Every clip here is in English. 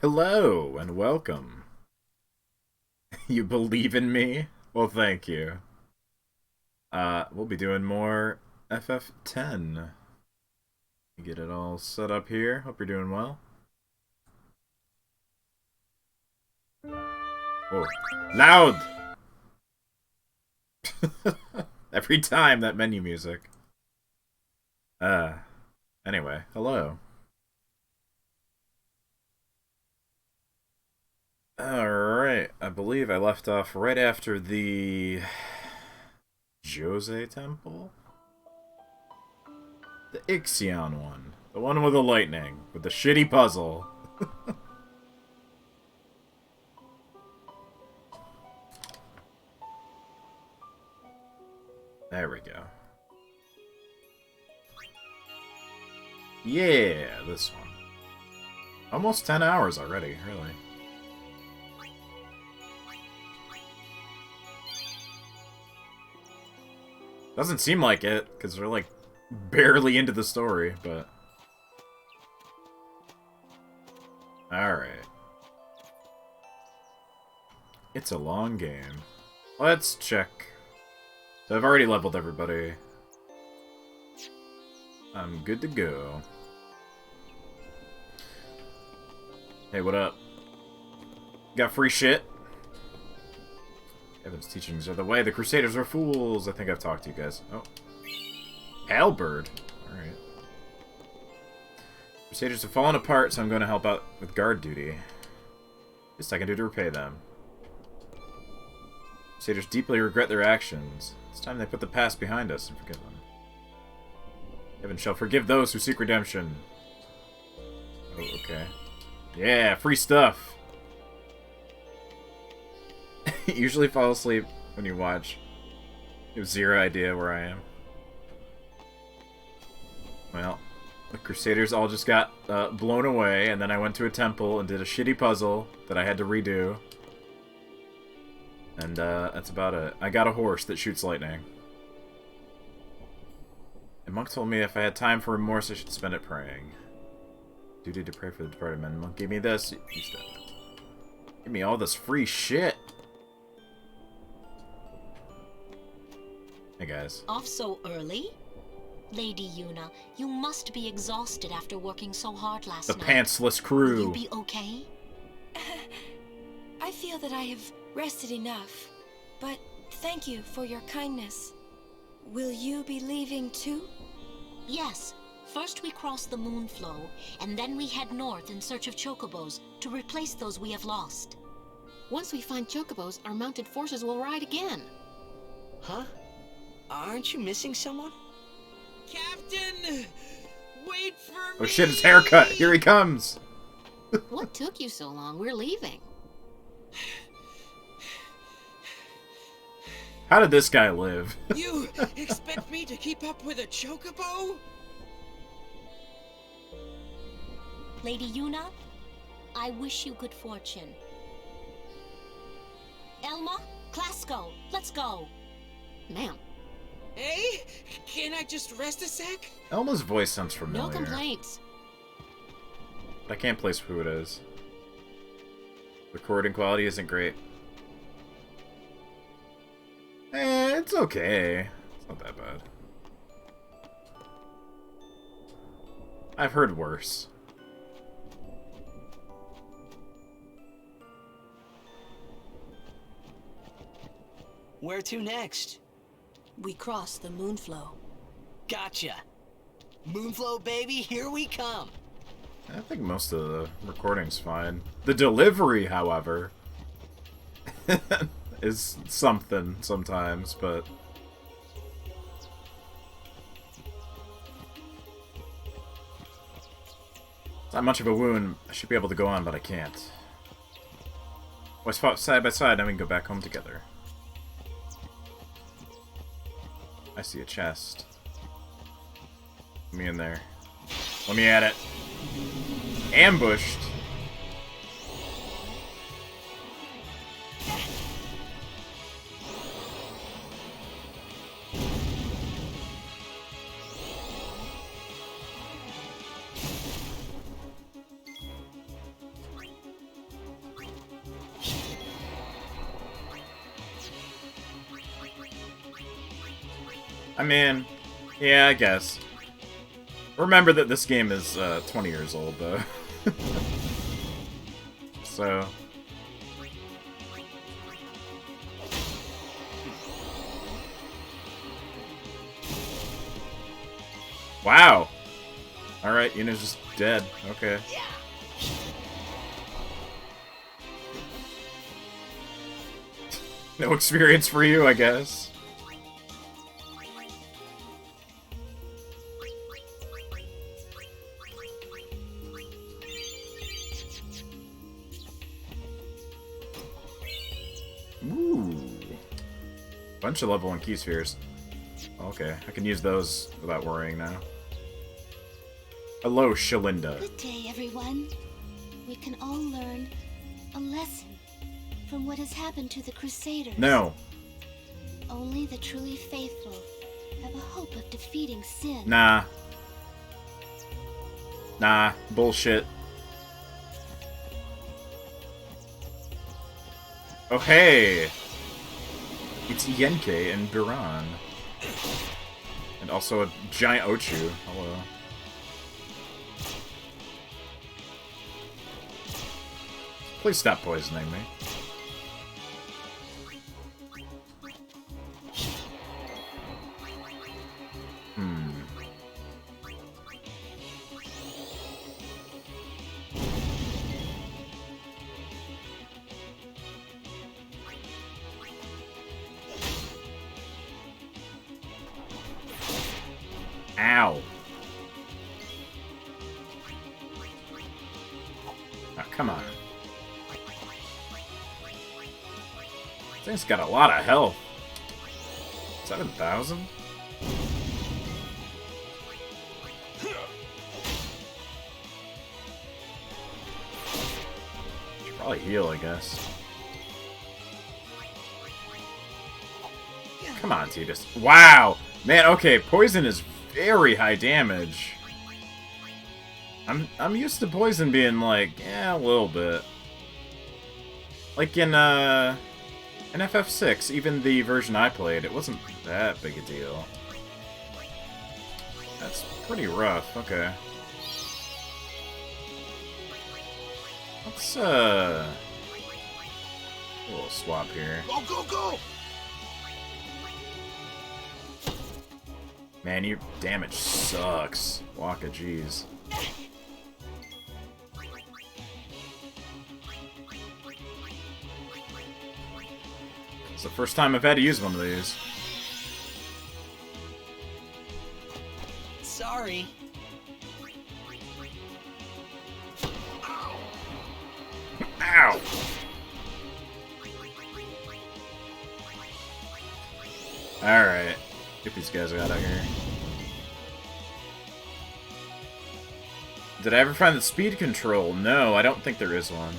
Hello and welcome. You believe in me? Well, thank you. We'll be doing more FF10. Get it all set up here. Hope you're doing well. Whoa. Loud! Every time, that menu music. Anyway, hello. Alright, I believe I left off right after the Jose Temple? The Ixion one. The one with the lightning, with the shitty puzzle. There we go. Yeah, this one. Almost 10 hours already, really. Doesn't seem like it, because we're like barely into the story, but... Alright. It's a long game. Let's check. So I've already leveled everybody. I'm good to go. Hey, what up? Got free shit? Evan's teachings are the way. The Crusaders are fools. I think I've talked to you guys. Oh. Halberd. Alright. Crusaders have fallen apart, so I'm going to help out with guard duty. Best I can do to repay them. Crusaders deeply regret their actions. It's time they put the past behind us and forget them. Heaven shall forgive those who seek redemption. Oh, okay. Yeah, free stuff. You usually fall asleep when you watch. You have zero idea where I am. Well, the Crusaders all just got blown away, and then I went to a temple and did a shitty puzzle that I had to redo. And that's about it. I got a horse that shoots lightning. And Monk told me if I had time for remorse, I should spend it praying. Duty to pray for the departed men. Monk gave me this. Give me all this free shit. Hey guys. Off so early? Lady Yuna, you must be exhausted after working so hard last night. The pantsless crew. Will you be okay? I feel that I have rested enough, but thank you for your kindness. Will you be leaving too? Yes. First we cross the Moonflow, and then we head north in search of chocobos to replace those we have lost. Once we find chocobos, our mounted forces will ride again. Huh? Aren't you missing someone? Captain! Wait for me! Oh shit, his haircut! Here he comes! What took you so long? We're leaving. How did this guy live? You expect me to keep up with a chocobo? Lady Yuna, I wish you good fortune. Elma, Klasko, let's go. Ma'am, Hey, can I just rest a sec? Elma's voice sounds familiar. no complaints. But I can't place who it is. Recording quality isn't great. It's okay. It's not that bad. I've heard worse. Where to next? We cross the Moonflow. Gotcha. Moonflow, baby, here we come. I think most of the recording's fine. The delivery, however, is something sometimes, but... It's not much of a wound. I should be able to go on, but I can't. Let's fought side by side, now we can go back home together. I see a chest. Let me in there. Let me at it. Ambushed. I mean, yeah, I guess. Remember that this game is 20 years old, though. So... Wow! Alright, Yuna's just dead. Okay. No experience for you, I guess. Ooh. Bunch of level 1 key spheres. Okay, I can use those without worrying now. Hello, Shalinda. Good day, everyone. We can all learn a lesson from what has happened to the Crusaders. No. Only the truly faithful have a hope of defeating sin. Nah. Nah. Bullshit. Oh, hey! It's Yenke and Biran. And also a giant Ochu. Hello. Please stop poisoning me. Ow. Oh, come on. This thing's got a lot of health. 7,000? Should probably heal, I guess. Come on, Titus. Wow! Man, okay, poison is very high damage. I'm used to poison being like, yeah, a little bit. Like in FF6, even the version I played, it wasn't that big a deal. That's pretty rough, okay. Let's a little swap here. Go, go, go! Man, your damage sucks. Waka, jeez. It's the first time I've had to use one of these. Sorry. Ow! Alright. Get these guys out of here. Did I ever find the speed control? No, I don't think there is one.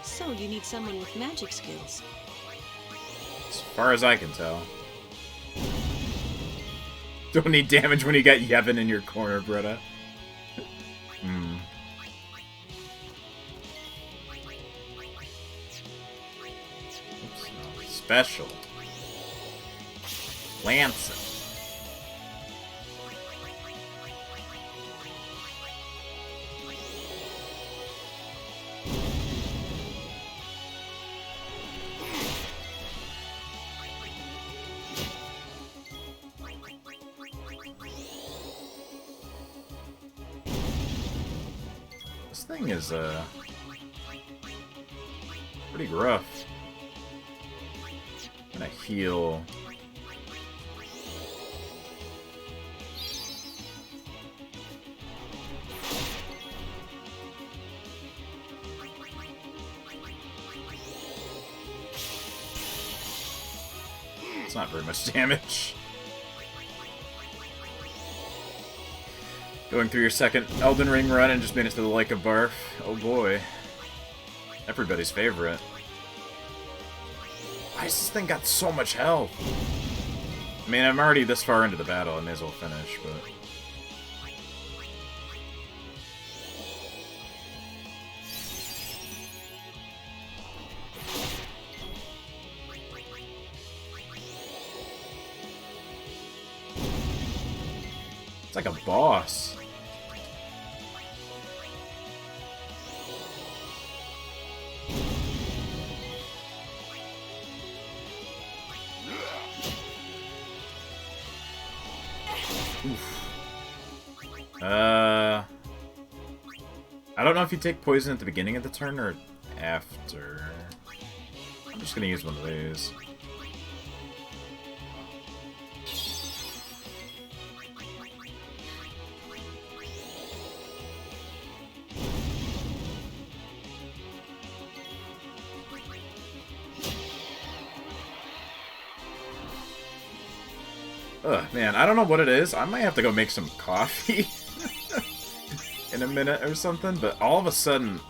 So you need someone with magic skills. As far as I can tell. Don't need damage when you got Yevon in your corner, Britta. Hmm. Oops, no. Special. Lancet. This thing is, pretty rough. I'm gonna heal. It's not very much damage. Going through your second Elden Ring run and just made it to the Lake of Barf. Oh boy. Everybody's favorite. Why has this thing got so much health? I mean, I'm already this far into the battle, I may as well finish, but... It's like a boss. Oof. I don't know if you take poison at the beginning of the turn or after. I'm just gonna use one of these. Ugh, man, I don't know what it is. I might have to go make some coffee in a minute or something, but all of a sudden,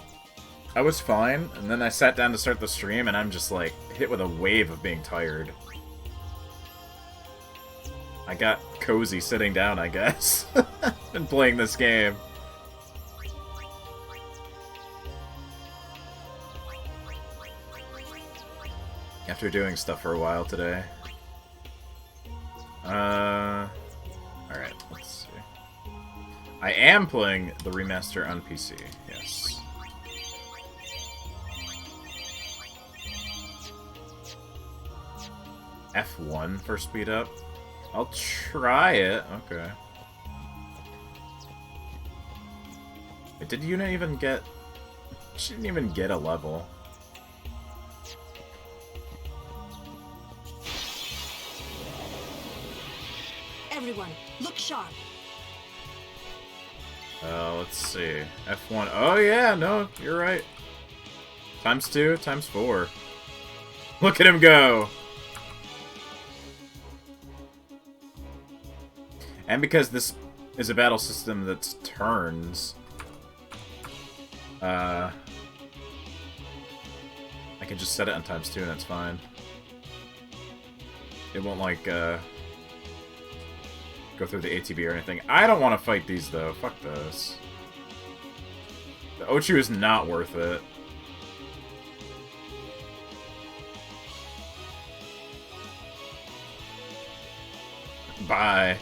I was fine, and then I sat down to start the stream, and I'm just, like, hit with a wave of being tired. I got cozy sitting down, I guess. Been playing this game. After doing stuff for a while today. Alright, let's see. I am playing the remaster on PC, yes. F1 for speed up? I'll try it, okay. Wait, did Yuna even get... She didn't even get a level. Everyone, look sharp. Let's see. F1. Oh, yeah, no, you're right. ×2, ×4. Look at him go! And because this is a battle system that's turns, I can just set it on ×2 and that's fine. It won't, like, go through the ATB or anything. I don't want to fight these, though. Fuck this. The Ochu is not worth it. Bye.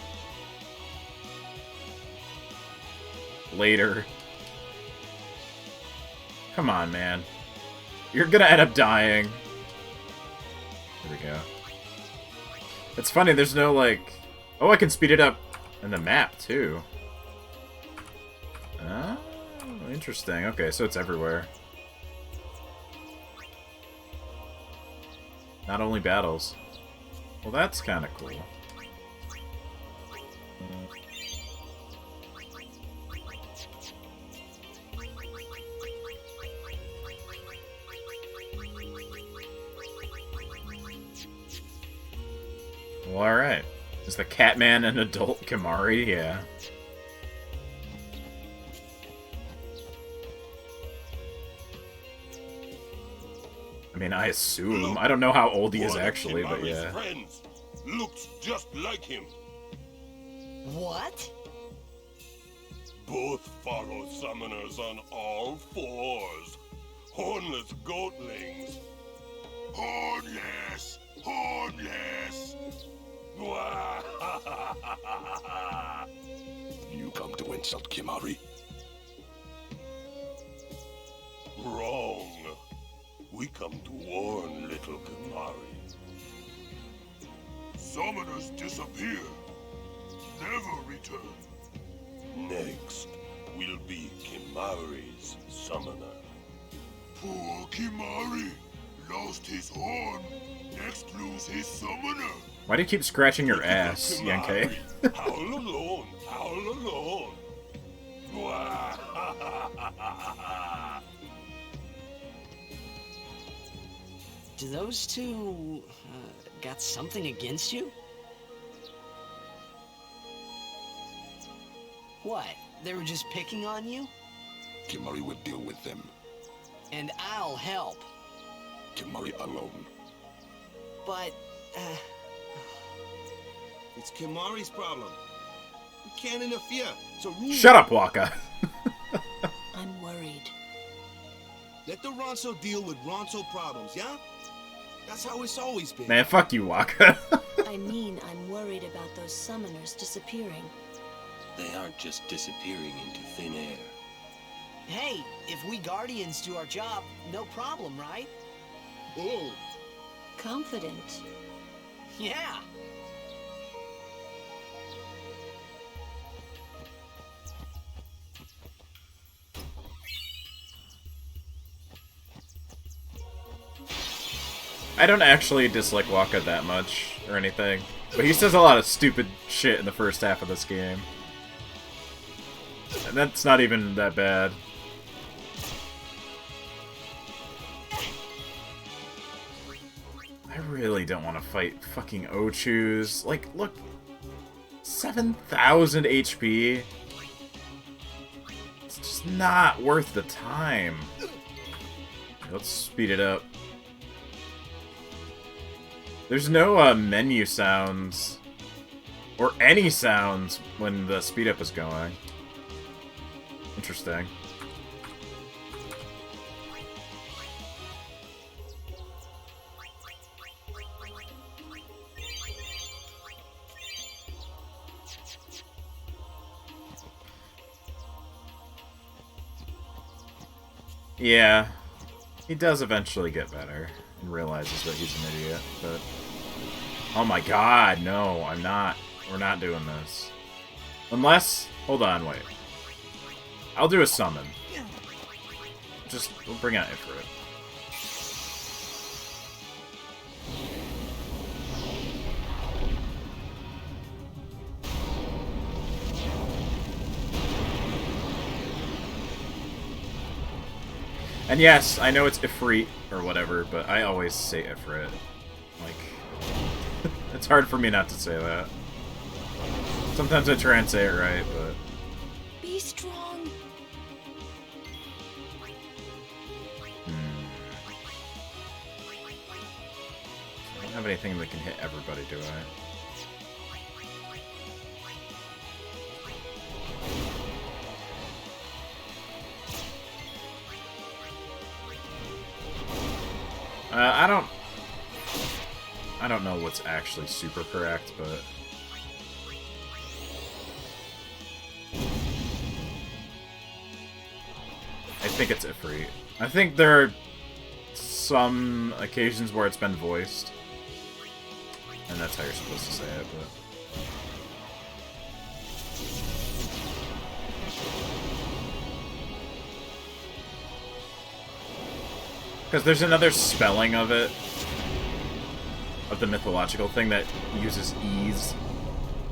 Later. Come on, man. You're gonna end up dying. There we go. It's funny, there's no, like... Oh, I can speed it up in the map, too. Oh, interesting. Okay, so it's everywhere. Not only battles. Well, that's kind of cool. Well, alright. Is the Catman an adult Kimahri? Yeah. I mean, I assume. I don't know how old he is actually, but yeah. Friends looks just like him. What? Both follow summoners on all fours. Hornless goatlings. Hornless! Hornless! You come to insult Kimahri? Wrong. We come to warn little Kimahri. Summoners disappear. Never return. Next will be Kimahri's summoner. Poor Kimahri lost his horn. Next lose his summoner. Why do you keep scratching your ass, Yankei? Howl alone, howl alone. Do those two got something against you? What? They were just picking on you? Kimahri will deal with them. And I'll help. Kimahri alone. But, It's Kimahri's problem. We can't interfere. It's a rule. Shut up, Waka. I'm worried. Let the Ronso deal with Ronso problems, yeah? That's how it's always been. Man, fuck you, Waka. I mean, I'm worried about those summoners disappearing. They aren't just disappearing into thin air. Hey, if we Guardians do our job, no problem, right? Oh, Confident. Yeah. I don't actually dislike Waka that much or anything, but he says a lot of stupid shit in the first half of this game. And that's not even that bad. I really don't want to fight fucking Ochus. Like, look, 7,000 HP. It's just not worth the time. Let's speed it up. There's no menu sounds or any sounds when the speed up is going. Interesting. Yeah, he does eventually get better and realizes that he's an idiot, but... Oh my god, no, I'm not. We're not doing this. Unless... Hold on, wait. I'll do a summon. Just, we'll bring out Ifrit. And yes, I know it's Ifrit or whatever, but I always say Ifrit. Like, it's hard for me not to say that. Sometimes I try and say it right, but... Be strong. I don't have anything that can hit everybody, do I? I don't know what's actually super correct, but... I think it's Ifrit. I think there are some occasions where it's been voiced. And that's how you're supposed to say it, but... Because there's another spelling of it, of the mythological thing that uses E's.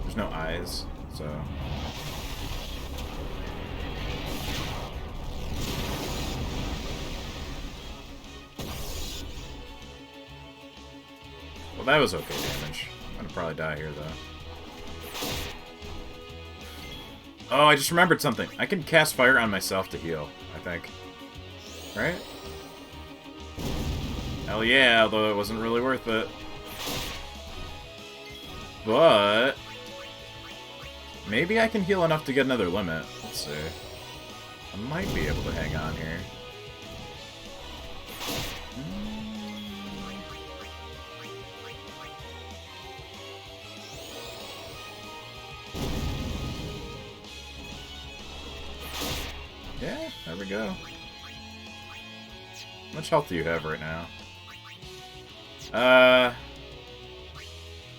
There's no I's, so... Well, that was okay damage. I'm gonna probably die here, though. Oh, I just remembered something. I can cast fire on myself to heal, I think. Right? Hell yeah, although it wasn't really worth it. But... maybe I can heal enough to get another limit. Let's see. I might be able to hang on here. Yeah, there we go. How much health do you have right now?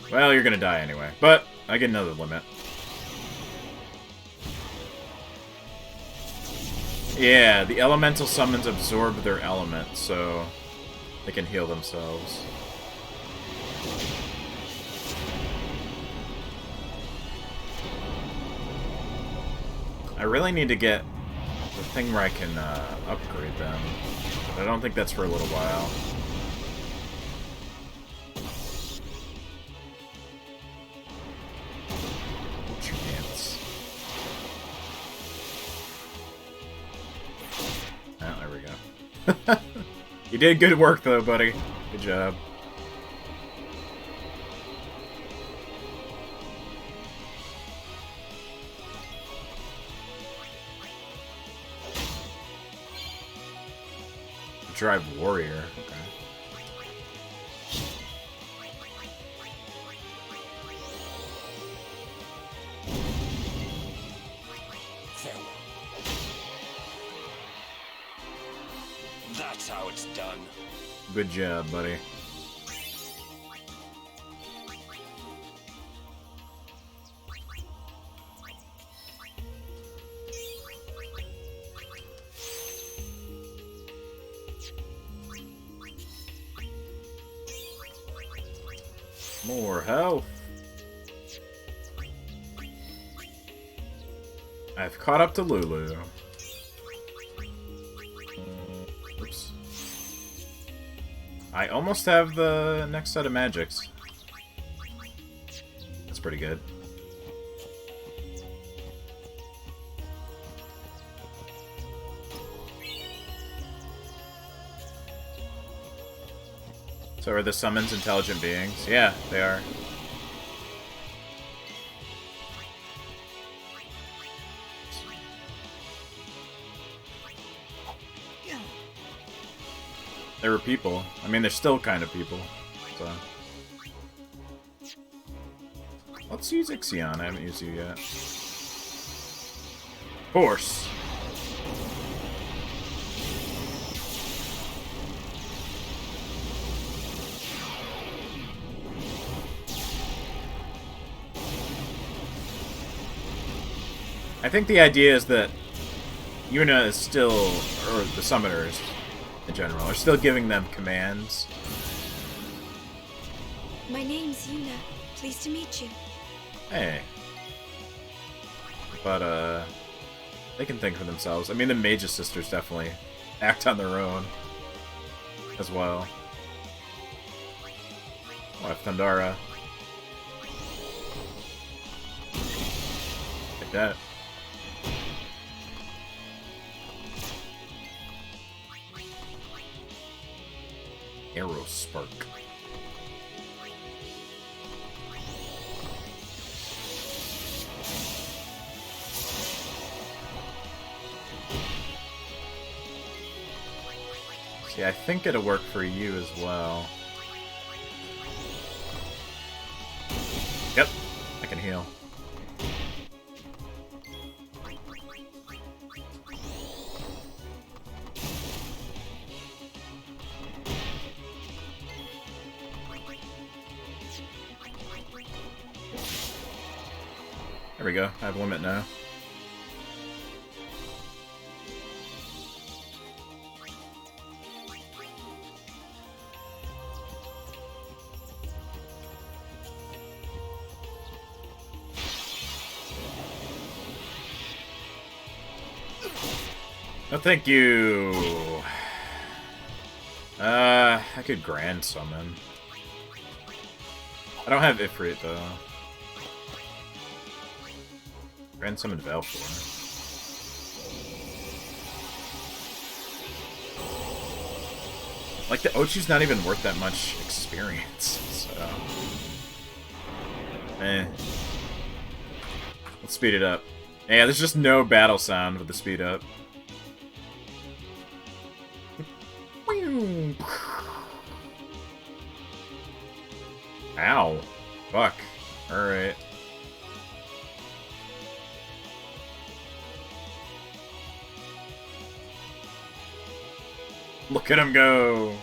Well, you're gonna die anyway. But, I get another limit. Yeah, the elemental summons absorb their element, so they can heal themselves. I really need to get the thing where I can upgrade them. But I don't think that's for a little while. Chance. Oh, there we go. You did good work though, buddy. Good job. Drive warrior. Okay. done. Good job, buddy. More health. I've caught up to Lulu. Oops. I almost have the next set of magics. That's pretty good. So are the summons intelligent beings? Yeah, they are. They were people. I mean, they're still kind of people. So. Let's use Ixion. I haven't used you yet. Horse. I think the idea is that Yuna is still, or the summoners in general, are still giving them commands. My name's Yuna. Pleased to meet you. Hey. But, they can think for themselves. I mean, the Mage's sisters definitely act on their own as well. Oh, I have Thundara. Like that. Arrow Spark. See, I think it'll work for you as well. Yep, I can heal. There we go. I have limit now. No, thank you. I could Grand Summon. I don't have Ifrit though. Grand Summon Valfor. Like, the Ochu's not even worth that much experience, so... Let's speed it up. Yeah, there's just no battle sound with the speed up. Ow. Fuck. Alright. Look at him go!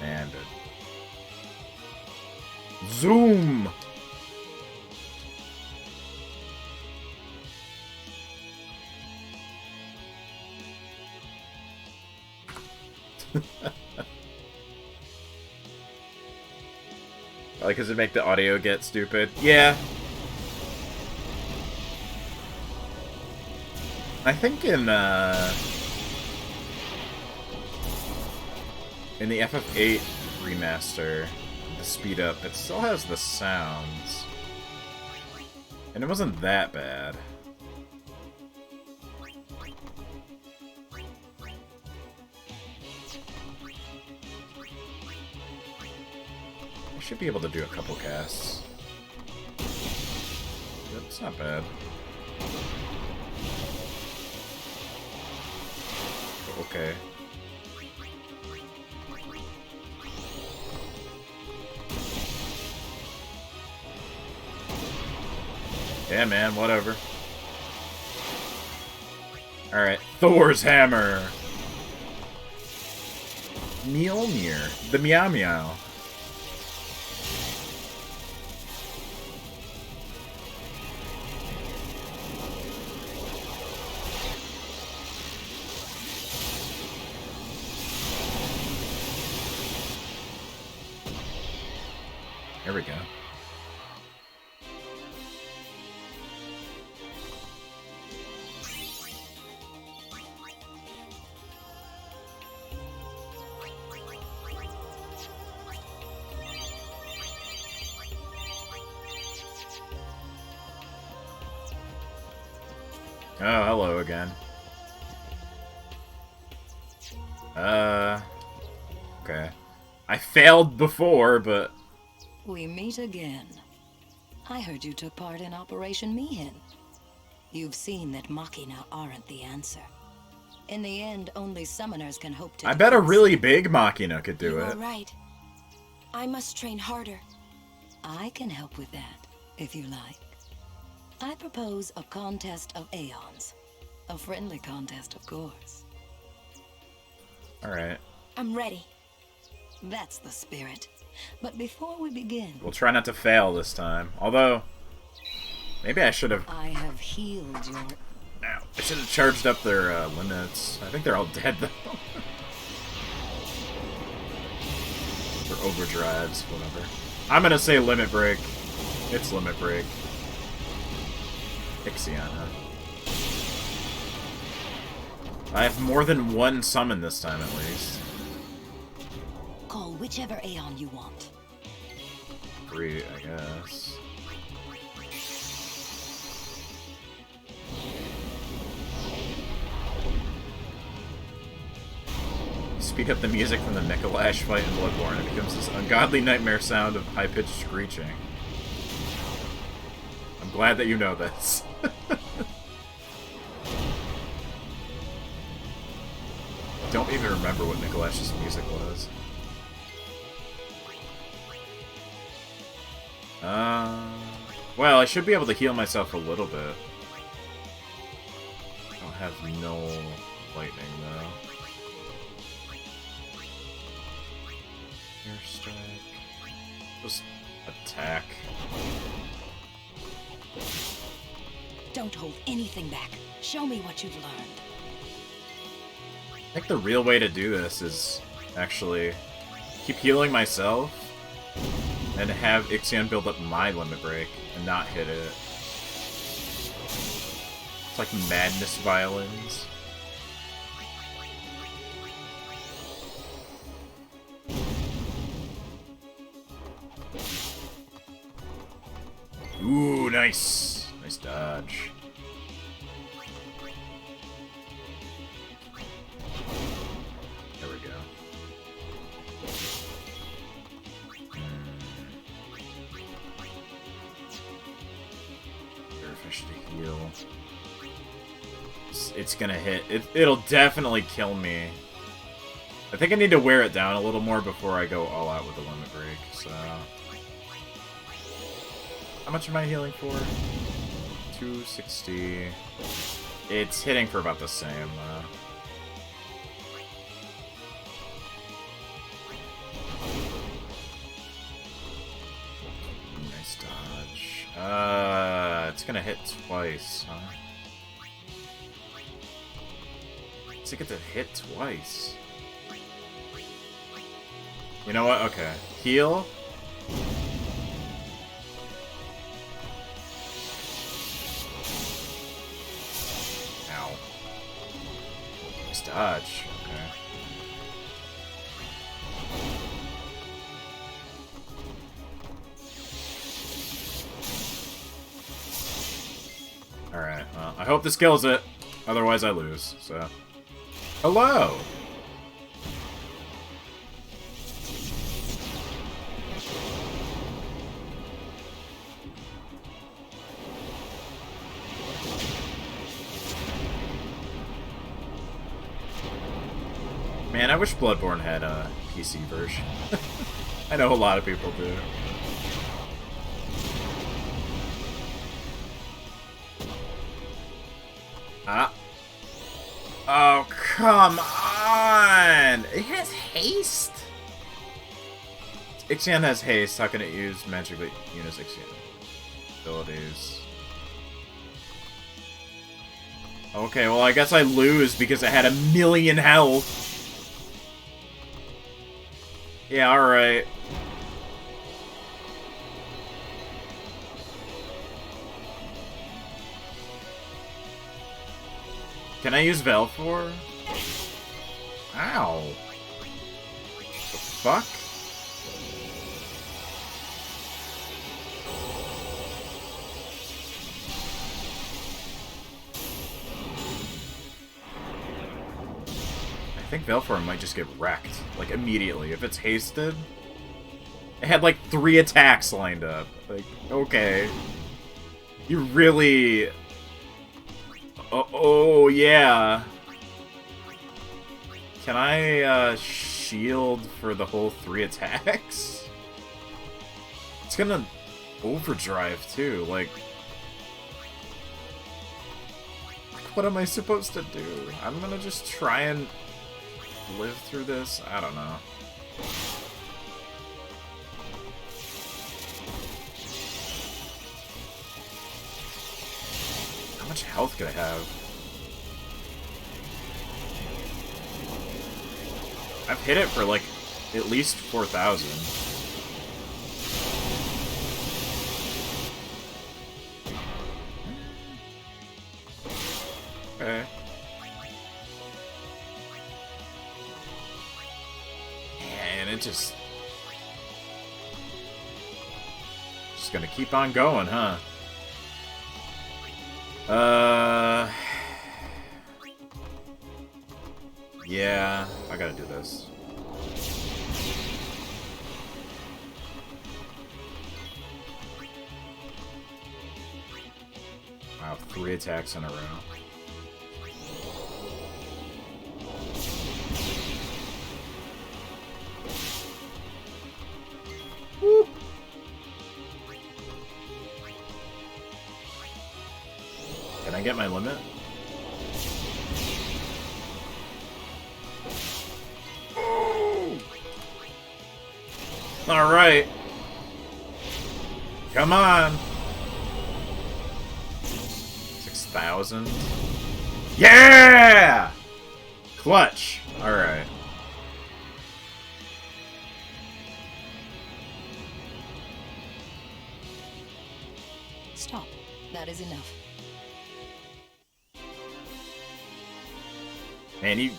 And zoom! Like, does it make the audio get stupid? Yeah. I think in the FF8 remaster, the speed up, it still has the sounds. And it wasn't that bad. I should be able to do a couple casts. It's not bad. Okay. Yeah, man, whatever. Alright, Thor's hammer. Mjolnir. The Meow Meow. There we go. Oh, hello again. Okay. I failed before, but... We meet again. I heard you took part in Operation Mihin. You've seen that Machina aren't the answer. In the end, only summoners can hope to... I bet a really big Machina could do You it. are right. I must train harder. I can help with that, if you like. I propose a contest of Aeons. A friendly contest, of course. Alright. I'm ready. That's the spirit. But before we begin... We'll try not to fail this time. Although, maybe I should have... I have healed your... Ow. I should have charged up their limits. I think they're all dead, though. Or overdrives, whatever. I'm gonna say limit break. It's limit break. Ixiana. I have more than one summon this time, at least. Call whichever Aeon you want. 3, I guess. Speak up the music from the Mikolash fight in Bloodborne. It becomes this ungodly nightmare sound of high-pitched screeching. I'm glad that you know this. Don't even remember what Mikolash's music was. Well, I should be able to heal myself a little bit. I don't have no lightning, though. Air strike. Just attack. Don't hold anything back. Show me what you've learned. I think the real way to do this is actually keep healing myself and have Ixion build up my limit break and not hit it. It's like madness violins. Ooh, nice. Nice dodge. There we go. Fish to heal. It's gonna hit. It'll definitely kill me. I think I need to wear it down a little more before I go all out with the limit break, so... How much am I healing for? 260. It's hitting for about the same, though. Nice dodge. It's gonna hit twice, huh? Does it get to hit twice? You know what? Okay. Heal. Ow. Nice dodge. Okay. Alright, well, I hope this kills it. Otherwise I lose, so... Hello! Man, I wish Bloodborne had a PC version. I know a lot of people do. Ah. Oh, come on! It has haste? Ixion has haste. How can it use magically Una's Ixion abilities? Okay, well, I guess I lose because it had 1,000,000 health. Yeah, alright. Can I use Velfor? Ow. The fuck? I think Velfor might just get wrecked, like, immediately. If it's hasted... It had, like, 3 attacks lined up. Like, okay. You really... Oh, yeah. Can I, shield for the whole 3 attacks? It's gonna overdrive, too. Like, what am I supposed to do? I'm gonna just try and live through this? I don't know. How much health could I have? I've hit it for like at least 4,000. Okay. And it just gonna keep on going, huh? Yeah, I gotta do this. Wow, 3 attacks in a row. Woo. Can I get my limit? Alright. Come on. 6,000. Yeah! Clutch. Alright. Stop. That is enough. Man, you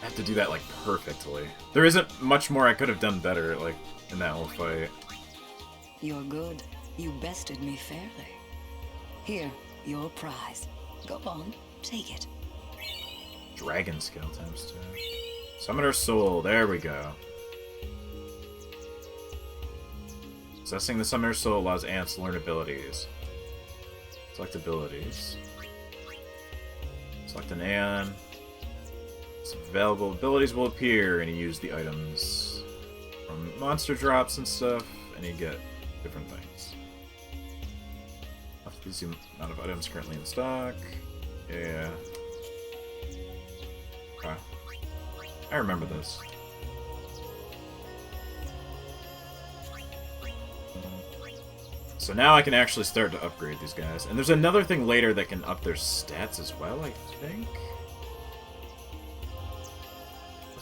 have to do that, like, perfectly. There isn't much more I could have done better, like, in that whole fight. You're good. You bested me fairly. Here, your prize. Go on, take it. Dragon skill times 2. Summoner Soul, there we go. Possessing the Summoner Soul allows ants to learn abilities. Select abilities. Select an ant. Some available abilities will appear, and you use the items from monster drops and stuff, and you get different things. Up to the amount of items currently in stock. Yeah. Okay. I remember this. So now I can actually start to upgrade these guys. And there's another thing later that can up their stats as well, I think.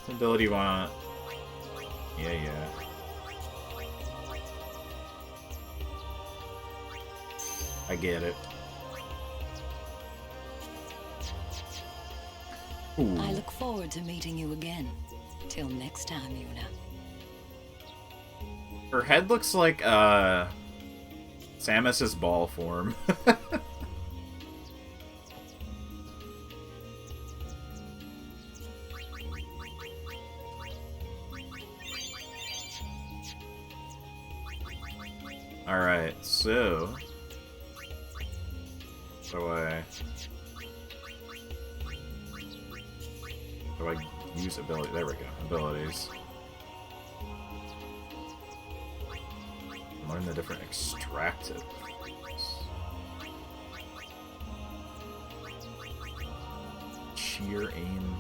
What ability you want? Yeah. I get it. Ooh. I look forward to meeting you again. Till next time, Yuna. Her head looks like, Samus's ball form. Alright, so... Do I use ability? There we go. Abilities. Learn the different extracted. sheer aim.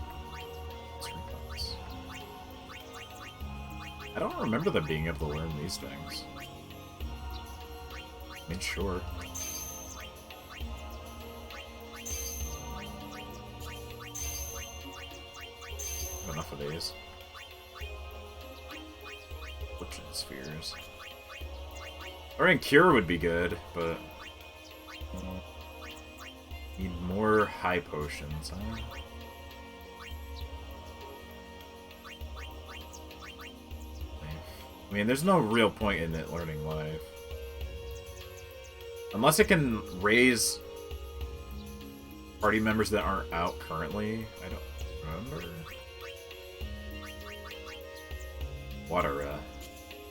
I don't remember them being able to learn these things. I mean, sure. Enough of these. Fortune spheres. I mean, Cure would be good, but need more high potions, huh? I mean, there's no real point in it learning life. Unless it can raise party members that aren't out currently. I don't remember. Water,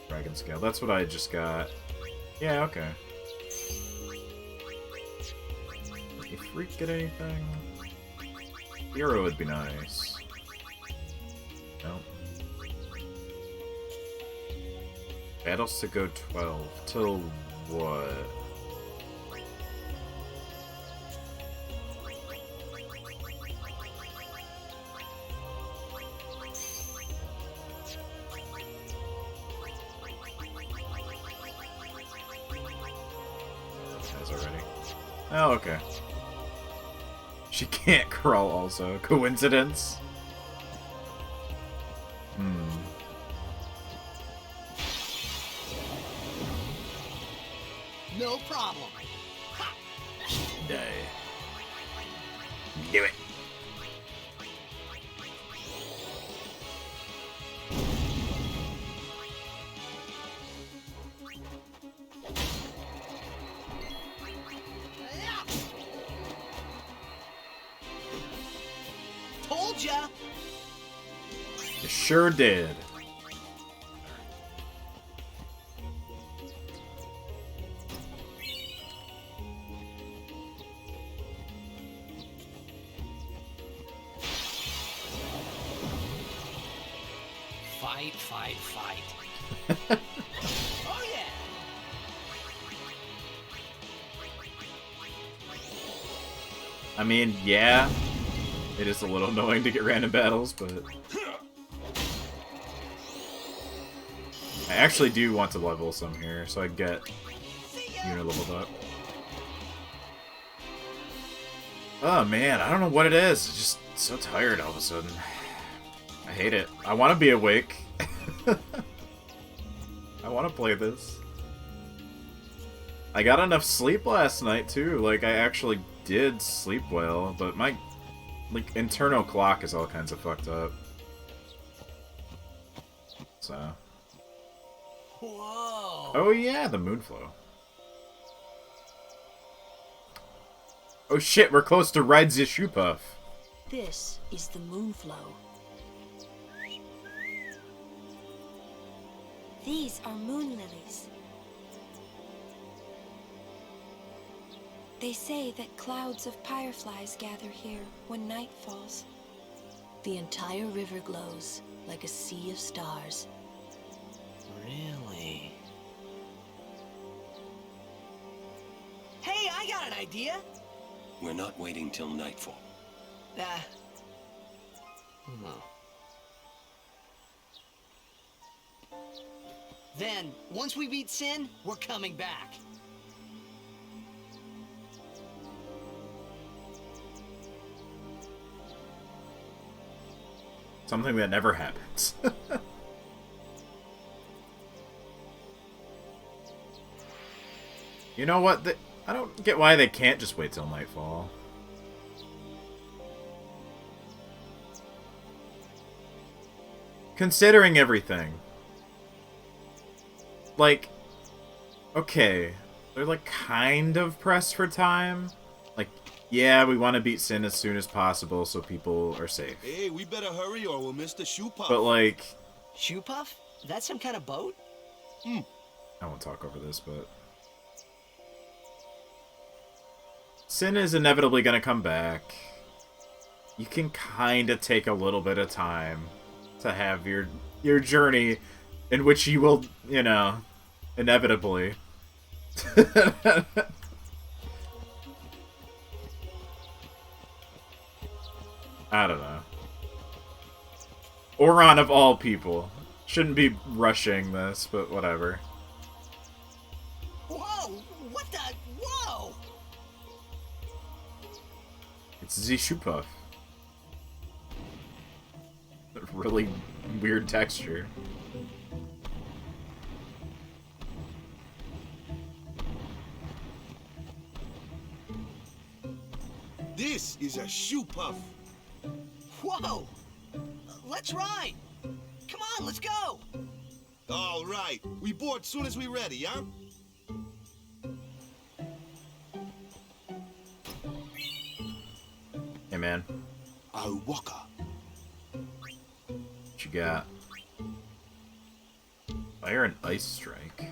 dragon scale. That's what I just got. Yeah, okay. Did you freak get anything? Hero would be nice. No. Battles to go 12. Till what? Already. Oh, okay. She can't crawl also. Coincidence? No problem. Die. Do it. Told ya. You sure did. Fight. Oh yeah. I mean, yeah. It is a little annoying to get random battles, but I actually do want to level some here, so I get unit leveled up. Oh man, I don't know what it is. I'm just so tired all of a sudden. I hate it. I want to be awake. I want to play this. I got enough sleep last night too. Like, I actually did sleep well, but my internal clock is all kinds of fucked up. So. Whoa. Oh yeah, the moonflow. Oh shit, we're close to Ride the Shoe Puff. This is the moonflow. These are moon lilies. They say that clouds of fireflies gather here when night falls. The entire river glows like a sea of stars. Really? Hey, I got an idea. We're not waiting till nightfall. Then, once we beat Sin, we're coming back. Something that never happens. You know what? I don't get why they can't just wait till nightfall. Considering everything. Like, okay, they're like kind of pressed for time. Like, yeah, we want to beat Sin as soon as possible so people are safe. Hey, we better hurry or we'll miss the shoe puff. But like... Shoe puff? That's some kind of boat? I won't talk over this, but... Sin is inevitably going to come back. You can kind of take a little bit of time to have your journey in which you will, you know, inevitably. I don't know. Oron of all people. Shouldn't be rushing this, but whatever. Whoa! What the? Whoa! It's Z Shoepuff. Really weird texture. This is a shoe puff. Whoa! Let's ride! Come on, let's go! All right. We board soon as we ready, huh? Hey, man. Awaka. What you got? Fire and Ice Strike.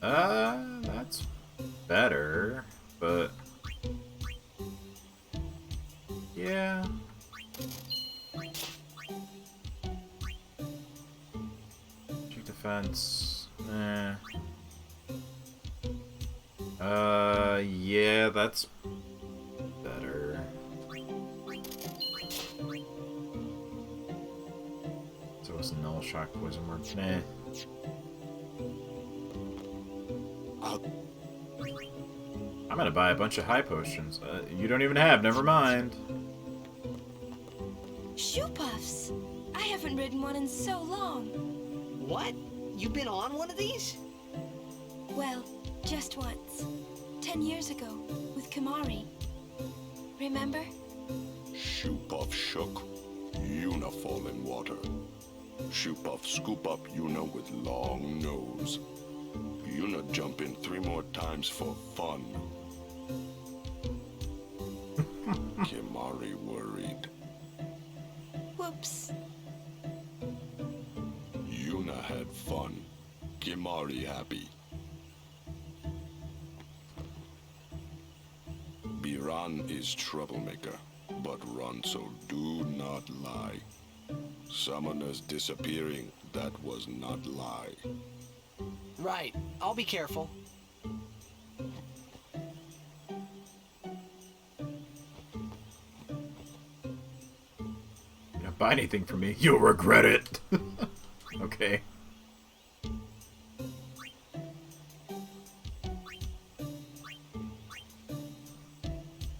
That's better, but... yeah. Check defense. Yeah, that's better. So it's Null Shock Poison Word. Nah. I'm gonna buy a bunch of high potions. You don't even have, never mind. Shoe puffs. I haven't ridden one in so long. What? You've been on one of these? Well, just once. 10 years ago, with Kimari. Remember? Shoepuff shook. Yuna fall in water. Shoepuff scoop up Yuna with long nose. Yuna jump in 3 more times for fun. Kimari worried. Whoops. Yuna had fun. Kimari happy. Biran is troublemaker, but Ronso do not lie. Summoners disappearing, that was not lie. Right. I'll be careful. You don't buy anything from me, you'll regret it. Okay.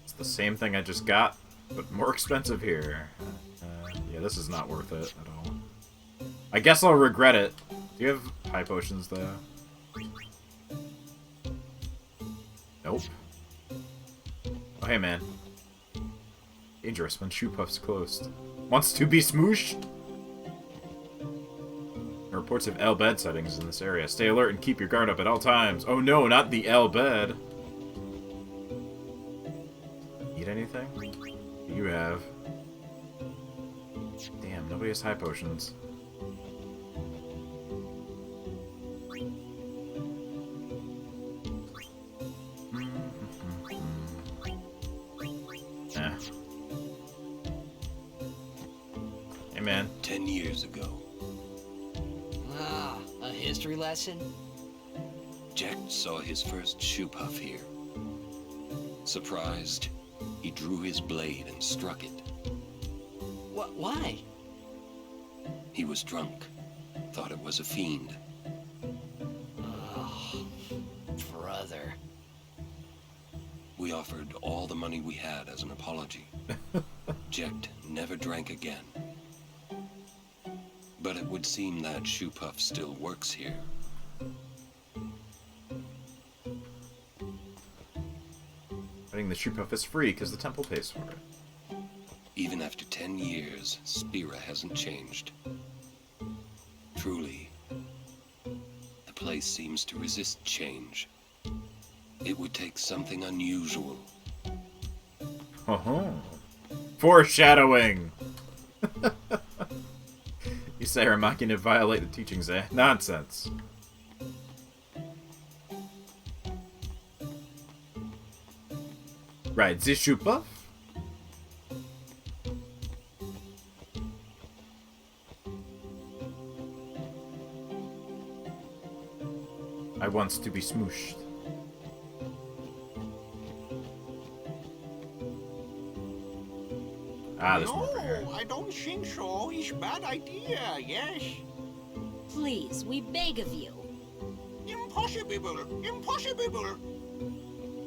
It's the same thing I just got, but more expensive here. Yeah, this is not worth it at all. I guess I'll regret it. Do you have high potions, though? Nope. Oh, hey, man. Dangerous when Shoepuff's closed. Wants to be smooshed? Reports of L bed sightings in this area. Stay alert and keep your guard up at all times. Oh no, not the L bed. Need anything? You have. Damn, nobody has high potions. Hey, man. 10 years ago, Ah, a history lesson? Jack saw his first shoe puff here. Surprised, he drew his blade and struck it. Why? He was drunk, thought it was a fiend. Oh, brother. We offered all the money we had as an apology. Jecht never drank again. But it would seem that Shoe Puff still works here. Fighting the Shoepuff is free because the temple pays for it. Even after 10 years, Spira hasn't changed. Truly, the place seems to resist change. It would take something unusual. Oh, foreshadowing! You say Aramaki to violate the teachings, eh? Nonsense. Right, the Shoepuff? I wants to be smooshed. Ah, there's more over here. No, I don't think so. It's a bad idea, yes. Please, we beg of you. Impossible! Impossible!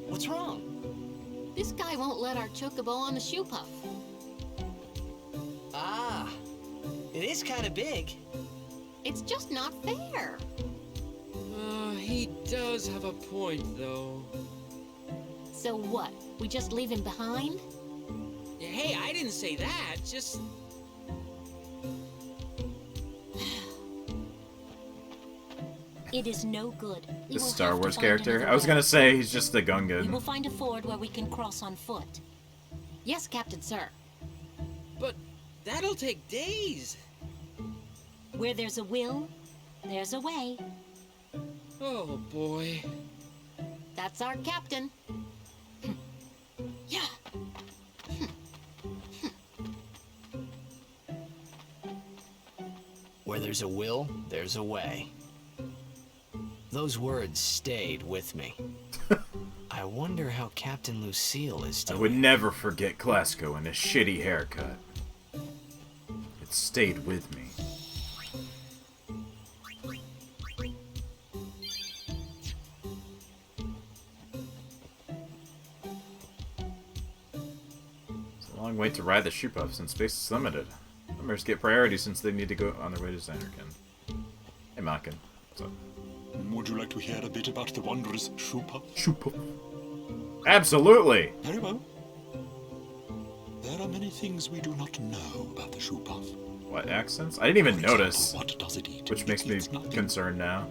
What's wrong? This guy won't let our chocobo on the shoe puff. Ah, it is kind of big. It's just not fair. He does have a point, though. So what? We just leave him behind? Hey, I didn't say that. Just... It is no good. We This will Star have to Wars find character. another I was way. gonna say he's just the We will Gungan. find a ford where we can cross on foot. Yes, Captain Sir. But that'll take days. Where there's a will, there's a way. Oh, boy. That's our captain. Yeah. Where there's a will, there's a way. Those words stayed with me. I wonder how Captain Lucille is I doing. would never forget Glasgow and his shitty haircut. It stayed with me. It's a long wait to ride the shoe puff since space is limited. Members get priority since they need to go on their way to Zanarkand. Hey, Malkin. What's up? Would you like to hear a bit about the wondrous shoe puff? Shoe puff. Absolutely! Very well. There are many things we do not know about the shoe puff. What accents? I didn't even For example, notice. what does it eat? Which makes It me eats nothing. concerned now.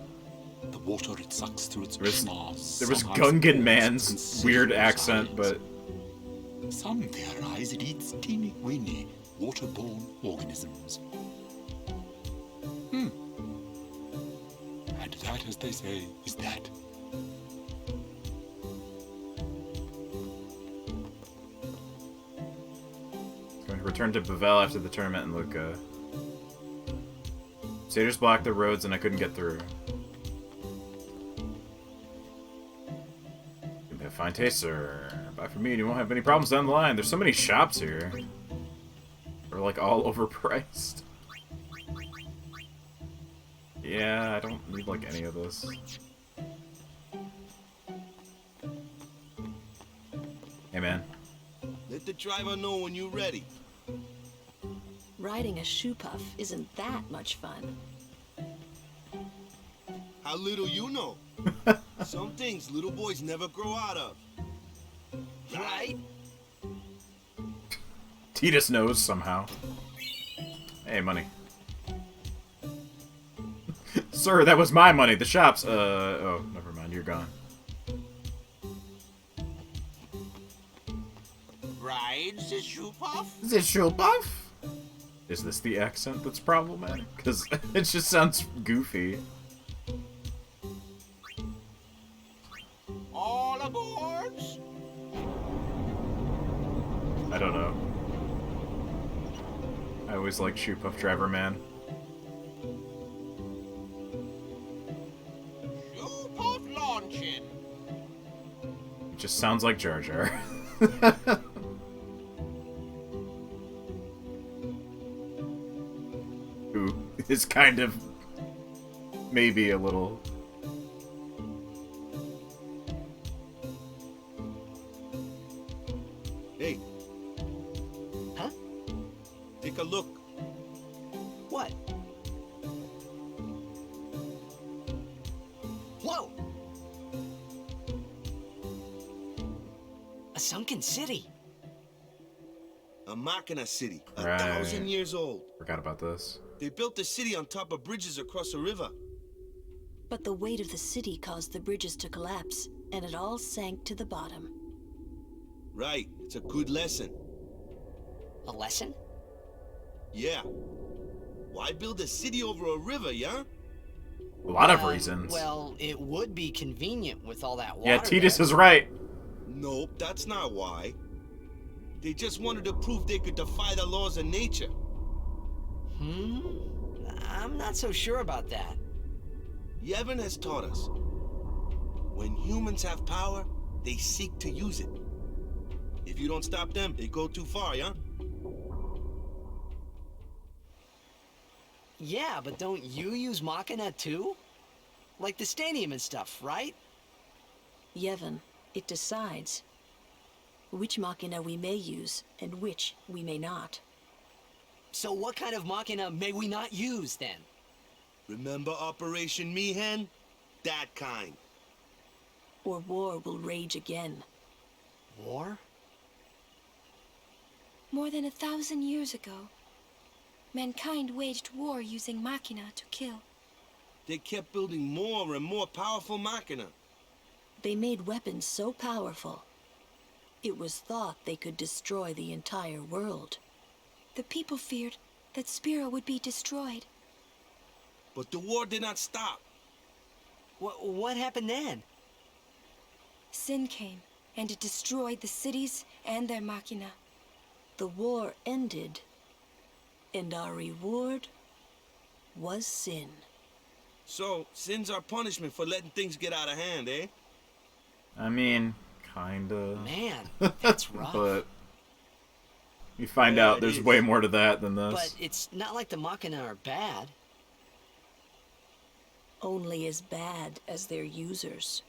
The water it sucks through its There was schnoz. Gungan Man's weird accent, but Some theorize it eats teeny weeny waterborne organisms. And that, as they say, is that. going to return to Bavel after the tournament in Luca. Satyrs blocked the roads and I couldn't get through. You have fine taste, sir. Buy from me and you won't have any problems down the line. There's so many shops here. They're like all overpriced. Yeah, I don't need like any of this. Hey man. Let the driver know when you're ready. Riding a shoe puff isn't that much fun. How little you know. Some things little boys never grow out of. Right? Titus knows somehow. Hey, money. Sir, that was my money. The shop's, oh, never mind. You're gone. Rides the shoe puff? Is it shoe puff? Is this the accent that's problematic? Because it just sounds goofy. All aboards? I don't know. I always like Shoe Puff Driver Man. Shoe puff launching. It just sounds like Jar Jar. Who is kind of maybe a little. Hey. Huh? Take a look. What? Whoa! A sunken city. A Machina city, a Right. 1,000 years old. Forgot about this. They built the city on top of bridges across a river. But the weight of the city caused the bridges to collapse, and it all sank to the bottom. Right, it's a good lesson. A lesson? Yeah. Why build a city over a river, yeah? A lot of reasons. Well, it would be convenient with all that water. Yeah, Titus there. is right. Nope, that's not why. They just wanted to prove they could defy the laws of nature. I'm not so sure about that. Yevon has taught us. When humans have power, they seek to use it. If you don't stop them, they go too far, yeah? Yeah, but don't you use Machina too? Like the stadium and stuff, right? Yevon, it decides which Machina we may use and which we may not. So what kind of Machina may we not use, then? Remember Operation Mihen? That kind. Or war will rage again. War? More than 1,000 years ago, mankind waged war using Machina to kill. They kept building more and more powerful Machina. They made weapons so powerful, it was thought they could destroy the entire world. The people feared that Spira would be destroyed. But the war did not stop. What happened then? Sin came, and it destroyed the cities and their Machina. The war ended, and our reward was sin. So, sin's our punishment for letting things get out of hand, eh? I mean, kinda. Man, that's rough. But you find out there's way more to that than this. But it's not like the Machina are bad. Only as bad as their users.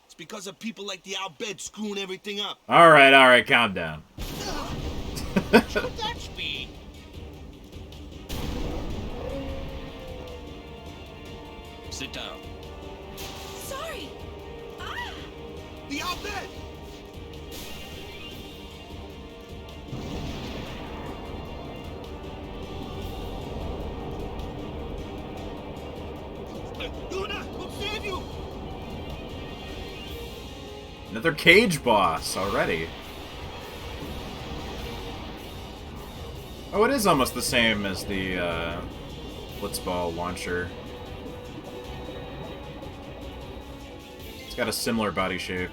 It's because of people like the Albed screwing everything up. Alright, calm down. Shoot that speed. Sit down. Sorry! Ah! The Albed! Luna, we'll save you! Another cage boss already. Oh, it is almost the same as the Blitzball launcher. It's got a similar body shape.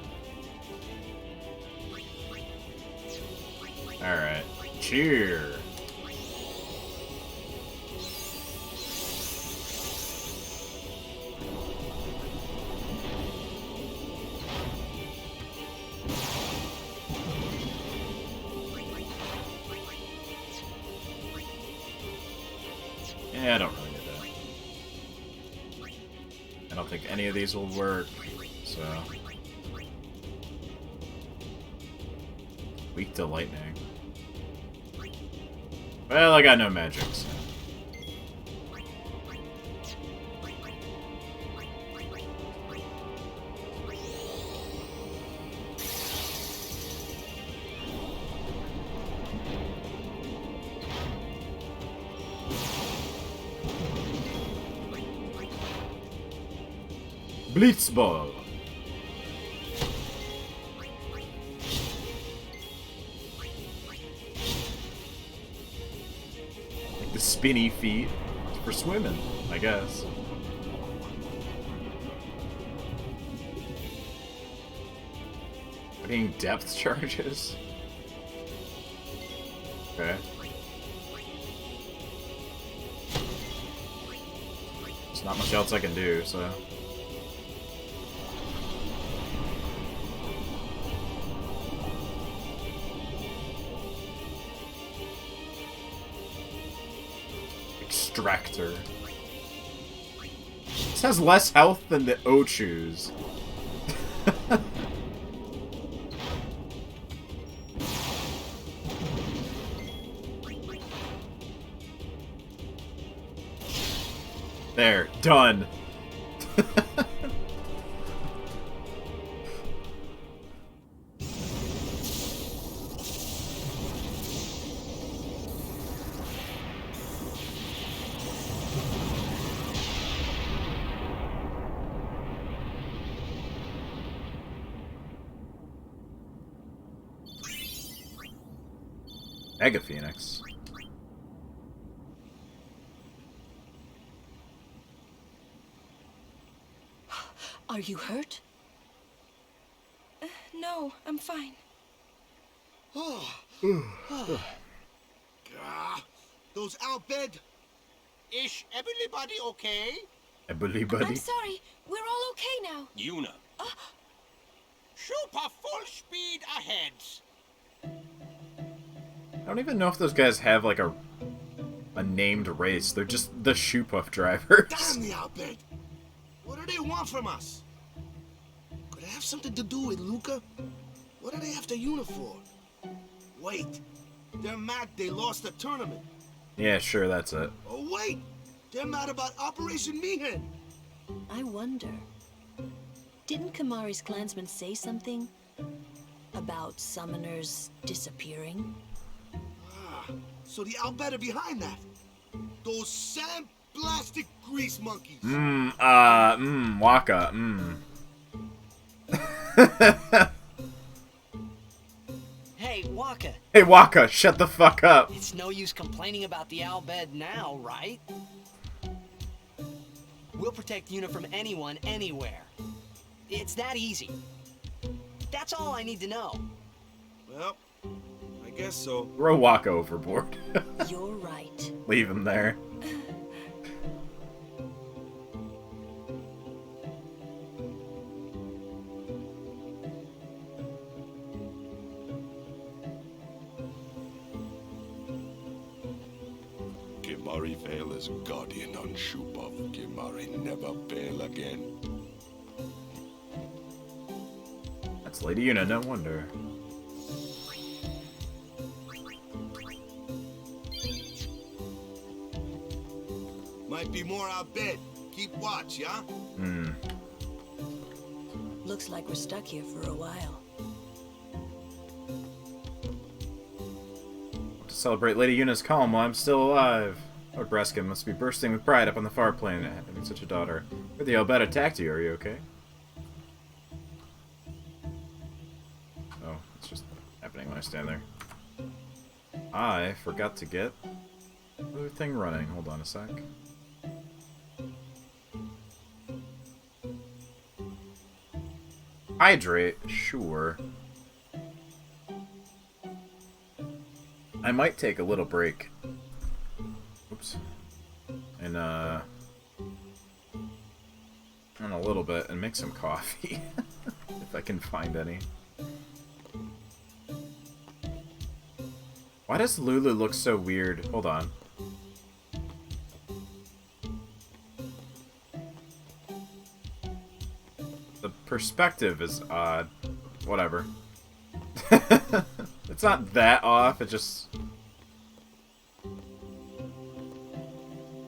Alright. Cheer. Yeah, I don't really need that. I don't think any of these will work, so... Weak to lightning. Well, I got no magic, so... Blitzball. Like the spinny feet for swimming, I guess. Putting depth charges. Okay. There's not much else I can do, so. Extractor. This has less health than the Ochus. There, done. Mega Phoenix. Are you hurt? No, I'm fine. Those Albed. Is everybody okay? Everybody. I'm sorry. We're all okay now. Yuna. Super full speed ahead. I don't even know if those guys have like a a named race. They're just the shoe puff drivers. Damn the Albed! What do they want from us? Could it have something to do with Luca? What are they after Una for? Wait, they're mad they lost the tournament. Yeah, sure, that's it. Oh wait, they're mad about Operation Mihen. I wonder, didn't Kamari's clansmen say something about summoners disappearing? Ah, so the Albed are behind that. Those sand-blasted grease monkeys. Waka, Hey, Waka. Hey, Waka, shut the fuck up. It's no use complaining about the Albed now, right? We'll protect Una from anyone, anywhere. It's that easy. That's all I need to know. Well, I guess so. Throw Waka overboard. You're right. Leave him there. Kimari fail as guardian on Shupov. Kimari never fail again. That's Lady Una, no wonder. Might be more Albed. Keep watch, yeah? Looks like we're stuck here for a while. To celebrate Lady Una's calm while I'm still alive. Lord Breskin must be bursting with pride up on the far plain at having such a daughter. Heard the Albed attacked you, are you okay? Oh, it's just happening when I stand there. I forgot to get another thing running. Hold on a sec. Hydrate, sure. I might take a little break. Oops. And, in a little bit and make some coffee. If I can find any. Why does Lulu look so weird? Hold on. The perspective is odd. Whatever. It's not that off, it just...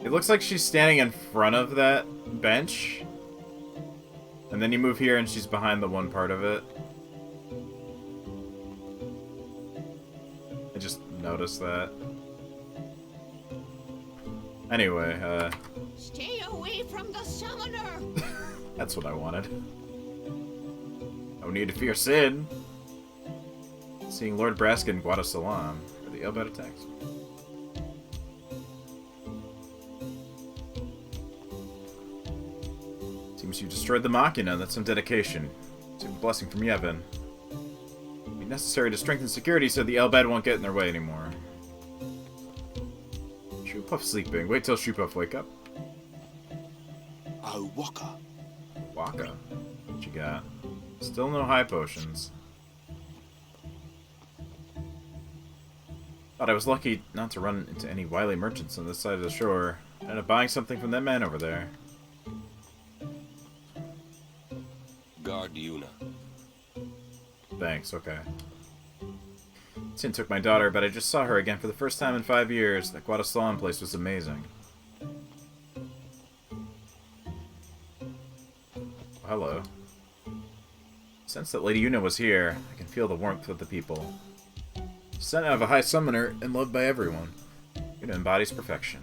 It looks like she's standing in front of that bench. And then you move here and she's behind the one part of it. I just noticed that. Anyway, Stay away from the summoner! that's what I wanted. No need to fear Sid. Seeing Lord Braskin Guadasalam for the Albed attacks. Seems you destroyed the Machina. That's some dedication. Seems a blessing from Yevon. It'll be necessary to strengthen security so the Albed won't get in their way anymore. Shoepuff's sleeping. Wait till Shoepuff wake up. Oh, Waka. Waka. What you got? Still no high potions. Thought I was lucky not to run into any wily merchants on this side of the shore. Ended up buying something from that man over there. Guard Una. Thanks, okay. Sin took my daughter, but I just saw her again for the first time in 5 years. That Guadasalam place was amazing. Hello. Since that Lady Una was here, I can feel the warmth of the people. Sent out of a high summoner and loved by everyone. Una embodies perfection.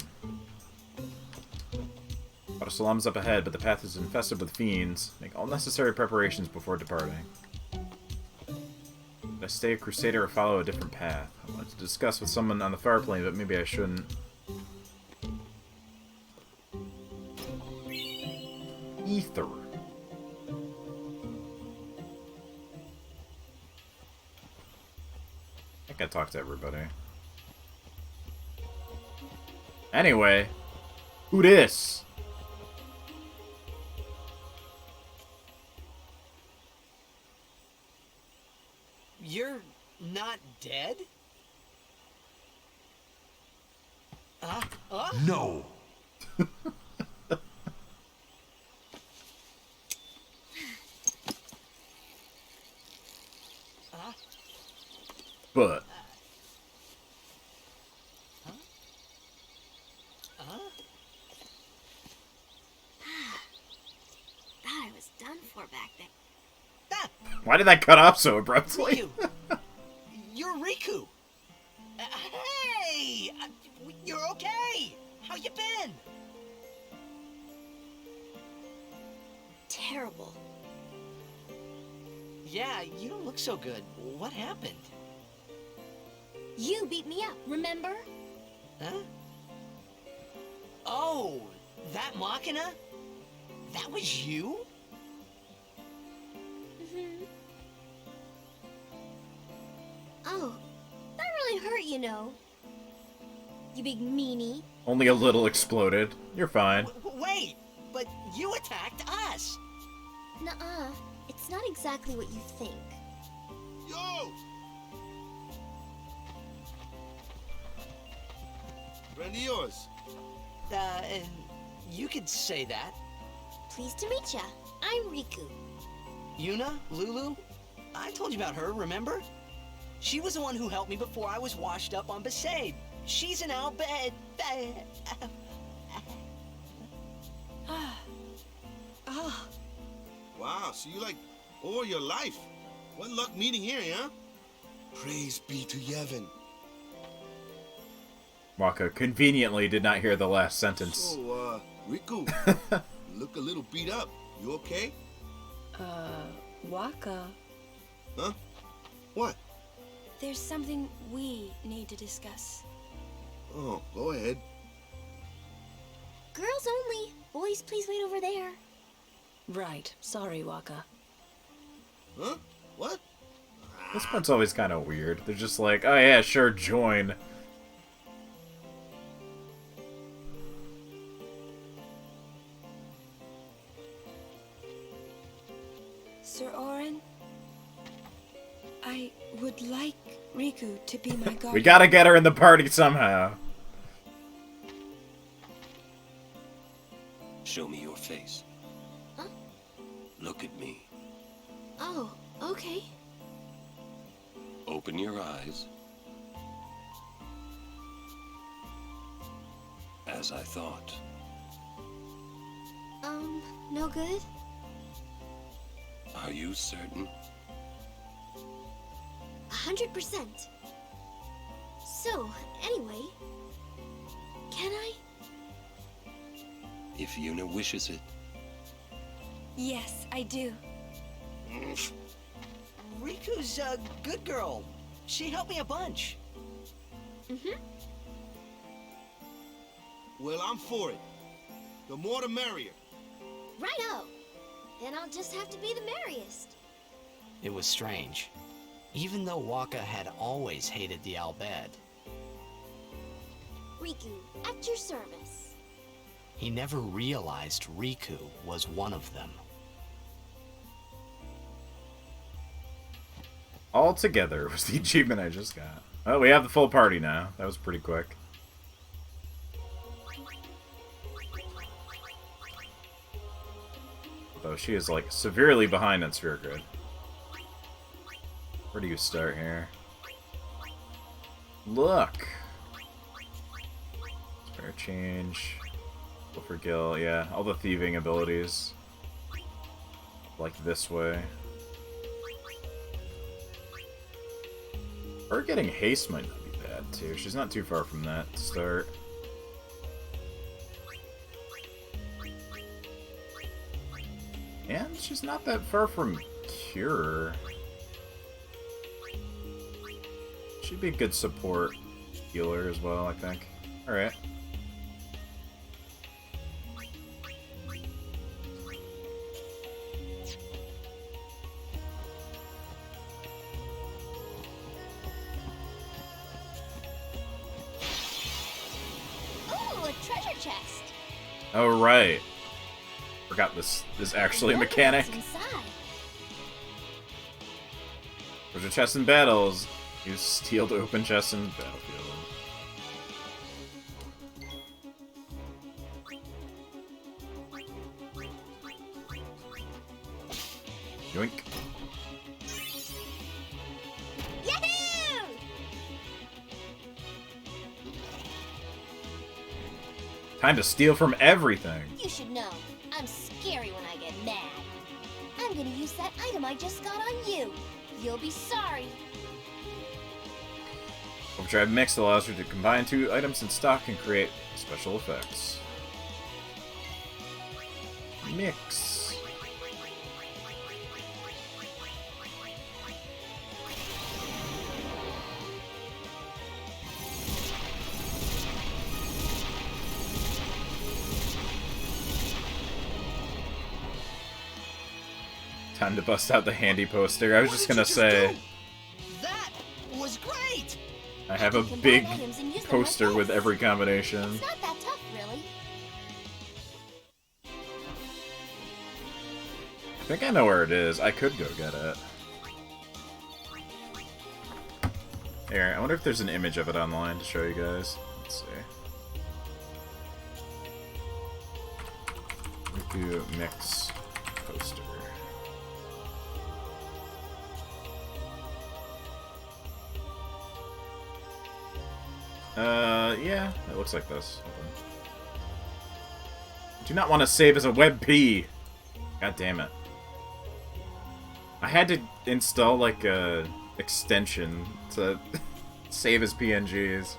Guadasalam's up ahead, but the path is infested with fiends. Make all necessary preparations before departing. Should I stay a crusader or follow a different path? I wanted to discuss with someone on the far plane, but maybe I shouldn't. Ether. I think I talked to everybody. Anyway, who dis? You're not dead? No! But Thought I was done for back there. why did that cut off so abruptly? Riku! You're Riku! Hey! You're okay! How you been? Terrible. Yeah, you don't look so good. What happened? You beat me up, remember? Huh? Oh, that Machina? That was you? Oh, that really hurt, you know. You big meanie. Only a little exploded. You're fine. Wait, but you attacked us. Nuh-uh. It's not exactly what you think. Yo! Friend of yours. And you could say that. Pleased to meet ya. I'm Riku. Yuna? Lulu? I told you about her, remember? She was the one who helped me before I was washed up on Besaid. She's in our bed. Wow, so you like all your life. What luck meeting here, huh? Praise be to Yevon. Waka conveniently did not hear the last sentence. So, Riku, you look a little beat up. You okay? Waka. Huh? What? There's something we need to discuss. Oh, go ahead. Girls only. Boys, please wait over there. Right. Sorry, Waka. Huh? What? This part's always kind of weird. They're just like, oh yeah, sure, join. Sir Orin, I would like Riku to be my guardian. We gotta get her in the party somehow. Show me your face. Huh? Look at me. Oh, okay. Open your eyes. As I thought. No good? Are you certain? 100%. So, anyway, can I? If Yuna wishes it. Yes, I do. Riku's a good girl. She helped me a bunch. Well, I'm for it. The more the merrier. Righto! Then I'll just have to be the merriest. It was strange. Even though Waka had always hated the Albed, Riku, at your service. he never realized Riku was one of them. All together was the achievement I just got. Oh, we have the full party now. That was pretty quick. Though she is like severely behind on Sphere Grid. Where do you start here? Look! Spare change. Go for Gil, yeah. All the thieving abilities. Like this way. Her getting haste might not be bad too. She's not too far from that to start. And she's not that far from Cure. She'd be a good support healer as well, I think. Alright. Ooh, a treasure chest. Oh, right. Forgot this is actually a mechanic. What's inside? There's a chest in battles. Use steel to open chests in the battlefield. Yoink. Yahoo! Time to steal from everything. You should know, I'm scary when I get mad. I'm gonna use that item I just got on you. You'll be sorry. Overdrive Mix allows you to combine 2 items in stock and create special effects. Mix. Time to bust out the handy poster. I was just gonna say, That was great! I have a big poster with every combination. It's not that tough, really. I think I know where it is. I could go get it. Here, I wonder if there's an image of it online to show you guys. Let's see. Do mix poster. Yeah, it looks like this. Do not want to save as a WebP. God damn it. I had to install like a extension to save as PNGs.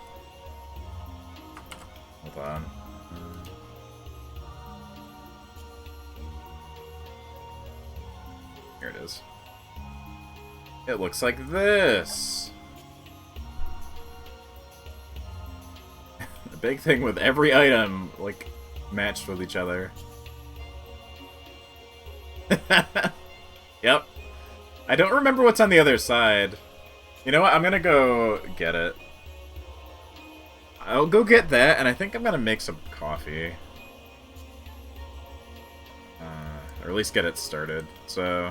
Hold on. Here it is. It looks like this. The big thing with every item, like, matched with each other. Yep. I don't remember what's on the other side. You know what? I'm gonna go get it. I'll go get that, and I think I'm gonna make some coffee. Or at least get it started. So,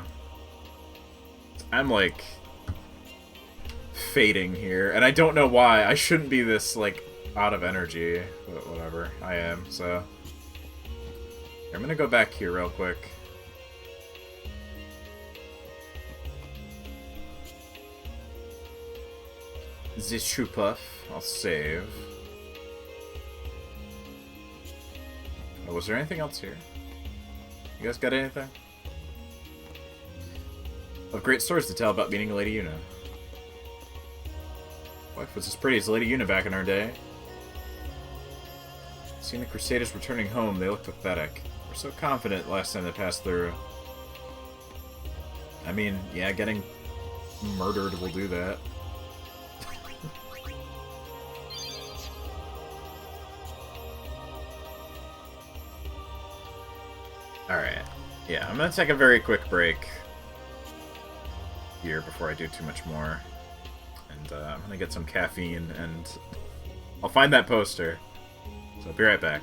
I'm, like, fading here, and I don't know why. I shouldn't be this, like, out of energy, but whatever. I am, so. I'm gonna go back here real quick. This shoe puff. I'll save. Oh, was there anything else here? You guys got anything? Of great stories to tell about meeting Lady Yuna. Wife was as pretty as Lady Yuna back in her day. Seeing the Crusaders returning home, they looked pathetic. They were so confident last time they passed through. I mean, yeah, getting murdered will do that. Alright. Yeah, I'm gonna take a very quick break here before I do too much more. And I'm gonna get some caffeine and I'll find that poster. So I'll be right back.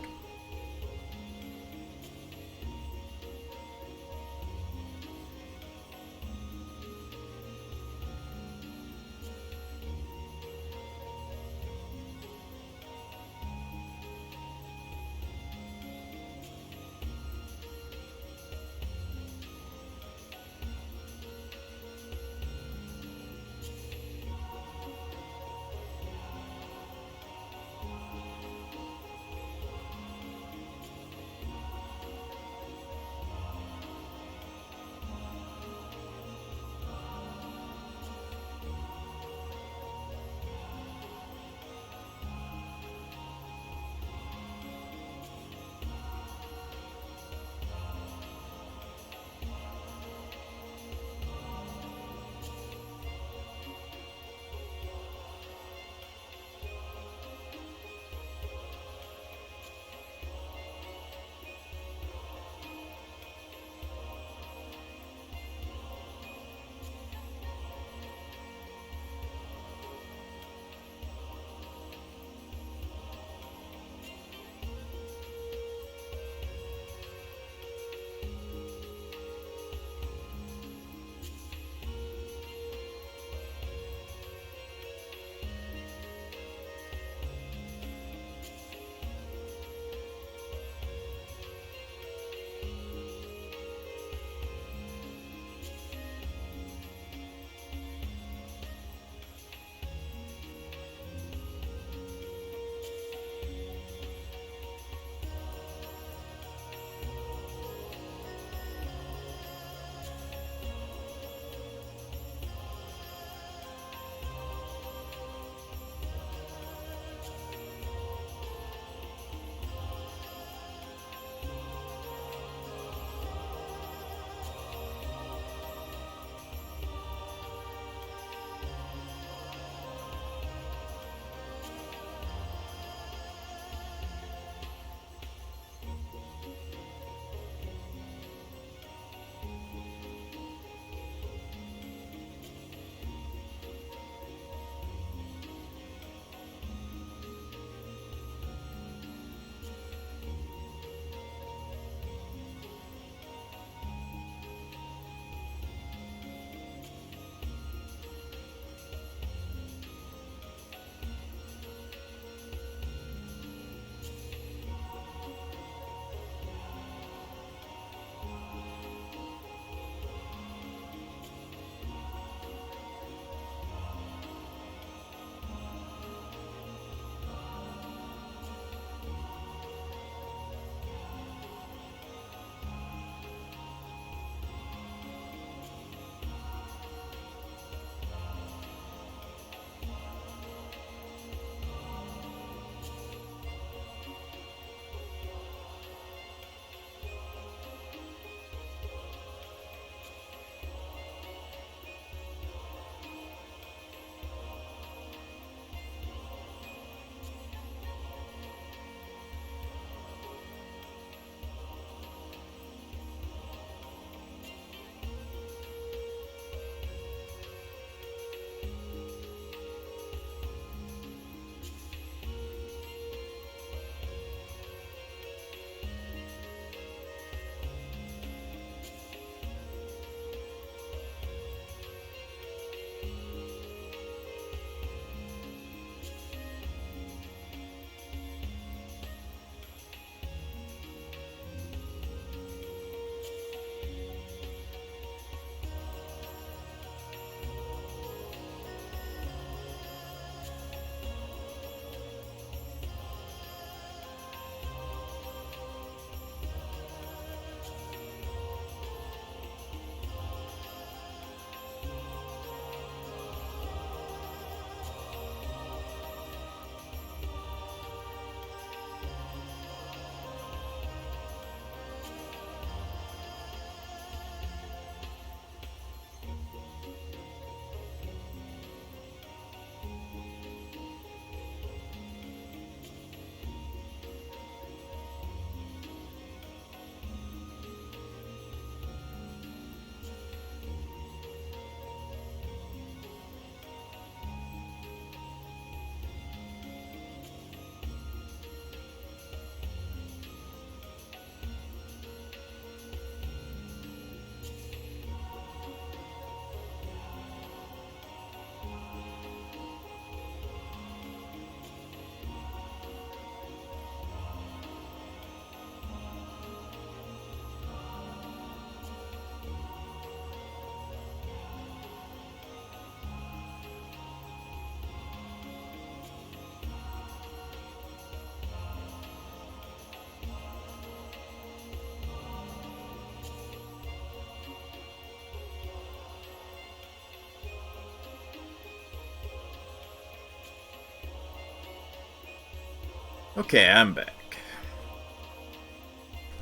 Okay, I'm back.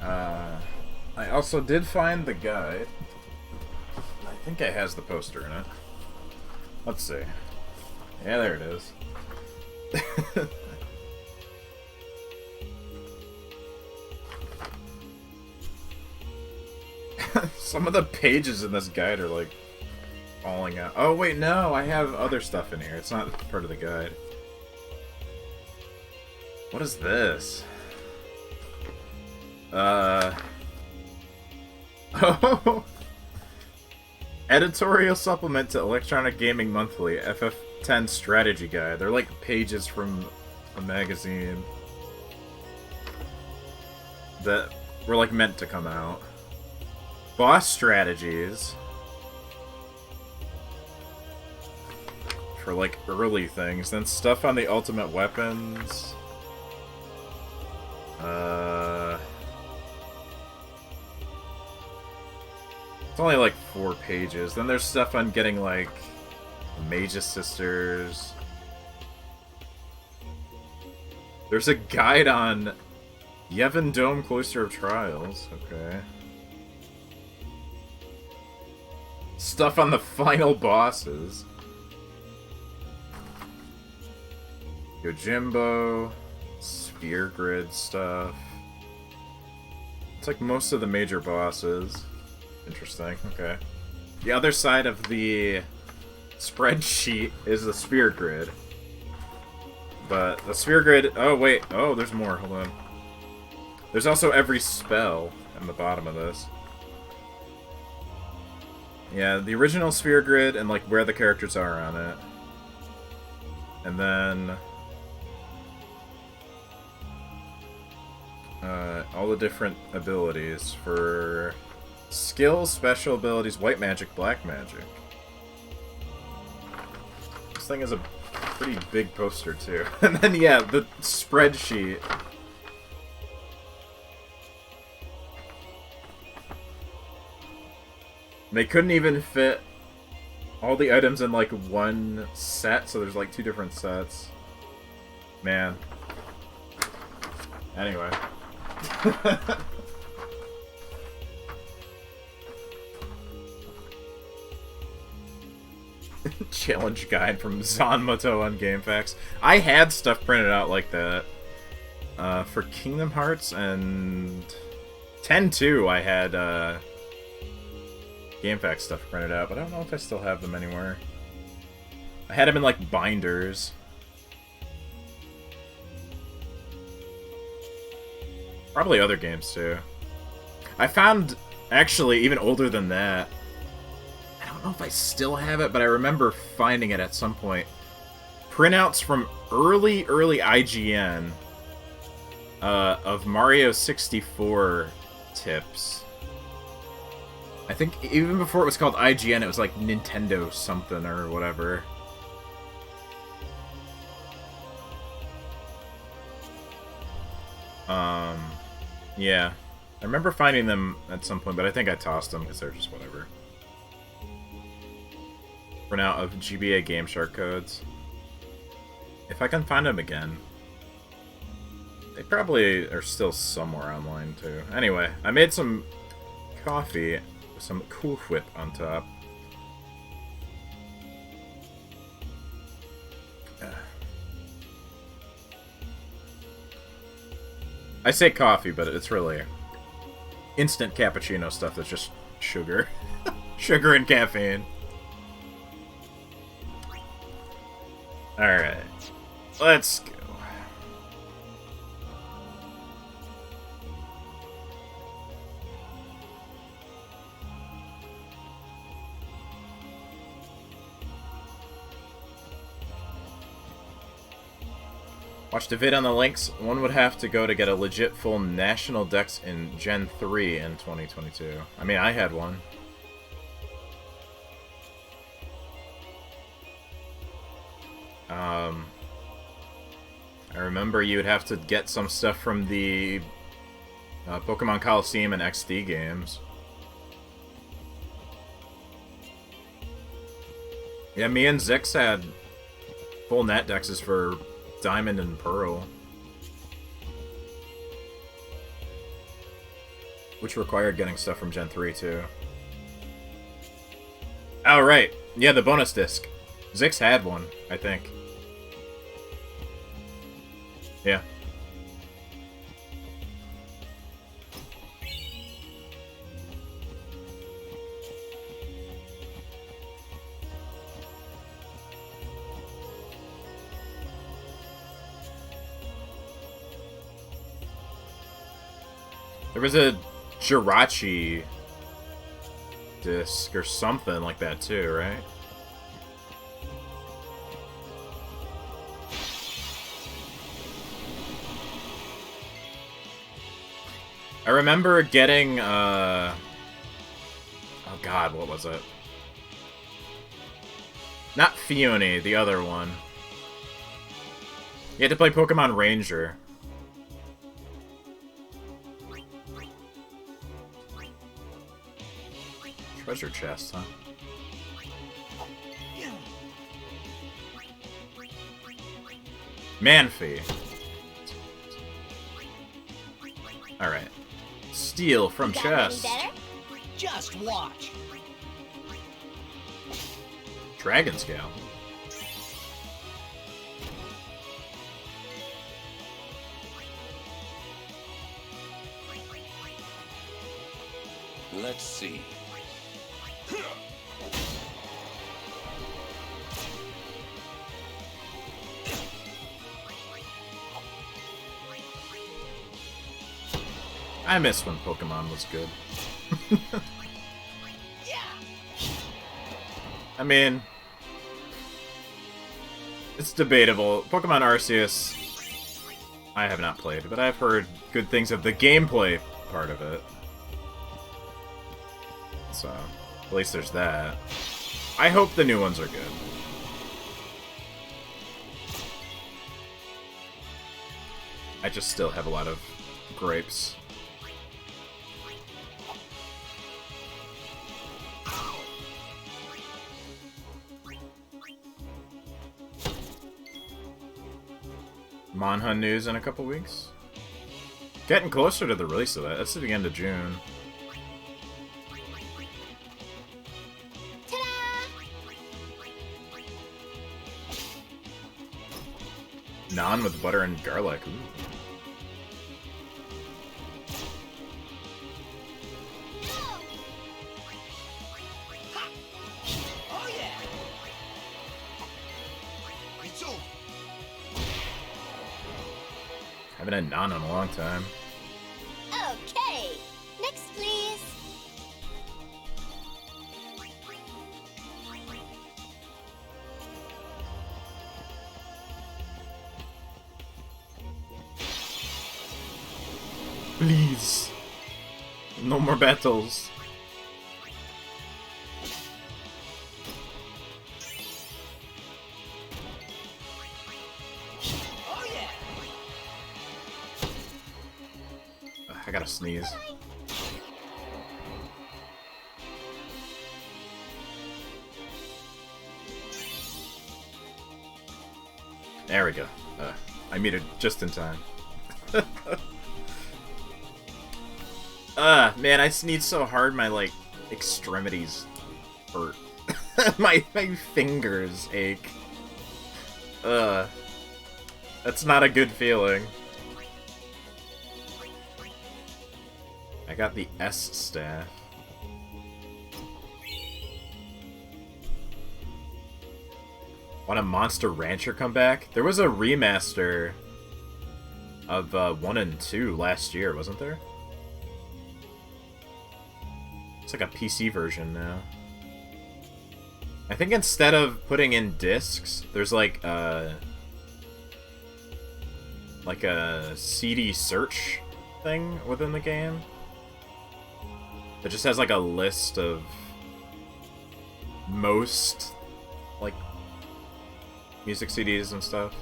I also did find the guide. I think it has the poster in it. Let's see. Yeah, there it is. Some of the pages in this guide are like falling out. Oh wait, no, I have other stuff in here. It's not part of the guide. What is this? Oh! Editorial supplement to Electronic Gaming Monthly, FF10 Strategy Guide. They're like pages from a magazine that were like meant to come out. Boss strategies. For like early things. Then stuff on the ultimate weapons. It's only like 4 pages. Then there's stuff on getting like Mage's Sisters. There's a guide on Yevon Dome Cloister of Trials. Okay. Stuff on the final bosses. Yojimbo. Sphere Grid stuff. It's like most of the major bosses. Interesting, okay. The other side of the spreadsheet is the Sphere Grid. But the Sphere Grid... Oh, wait. Oh, there's more. Hold on. There's also every spell in the bottom of this. Yeah, the original Sphere Grid and like where the characters are on it. And then... all the different abilities for skills, special abilities, white magic, black magic. This thing is a pretty big poster too. And then yeah, the spreadsheet. They couldn't even fit all the items in like one set, so there's like 2 different sets. Man. Anyway. Challenge guide from Zanmoto on GameFAQs. I had stuff printed out like that. For Kingdom Hearts and 10-2, I had GameFAQs stuff printed out, but I don't know if I still have them anywhere. I had them in like binders. Probably other games, too. I found, actually, even older than that, I don't know if I still have it, but I remember finding it at some point. Printouts from early IGN of Mario 64 tips. I think even before it was called IGN, it was like Nintendo something or whatever. Yeah. I remember finding them at some point, but I think I tossed them because they're just whatever. Printout of GBA Game Shark codes. If I can find them again. They probably are still somewhere online, too. Anyway, I made some coffee with some Cool Whip on top. I say coffee, but it's really instant cappuccino stuff that's just sugar. Sugar and caffeine. Alright. Let's go. Watched a vid on the links. One would have to go to get a legit full national dex in Gen 3 in 2022. I mean, I had one. I remember you would have to get some stuff from the Pokemon Coliseum and XD games. Yeah, me and Zix had full net dexes for Diamond and Pearl. Which required getting stuff from Gen 3, too. Oh, right. Yeah, the bonus disc. Zix had one, I think. Yeah. There was a Jirachi disc or something like that too, right? I remember getting, oh god, what was it? Not Fione, the other one. You had to play Pokemon Ranger. Treasure chest, huh? Manphy. Alright. Steal from chest. Just watch. Dragon Scale. Let's see. I miss when Pokemon was good. I mean, it's debatable. Pokemon Arceus, I have not played, but I've heard good things of the gameplay part of it. So, at least there's that. I hope the new ones are good. I just still have a lot of gripes. Monhun news in a couple weeks. Getting closer to the release of that. That's the end of June. Naan with butter and garlic. Ooh. Haven't had naan in a long time. Okay. Next, please. Please. No more battles. I gotta sneeze. There we go. I made it just in time. Man, I sneezed so hard my, like, extremities hurt. my fingers ache. That's not a good feeling. I got the S staff. Want a Monster Rancher come back? There was a remaster of 1 and 2 last year, wasn't there? It's like a PC version now. I think instead of putting in discs, there's like a CD search thing within the game. It just has like a list of most like music CDs and stuff.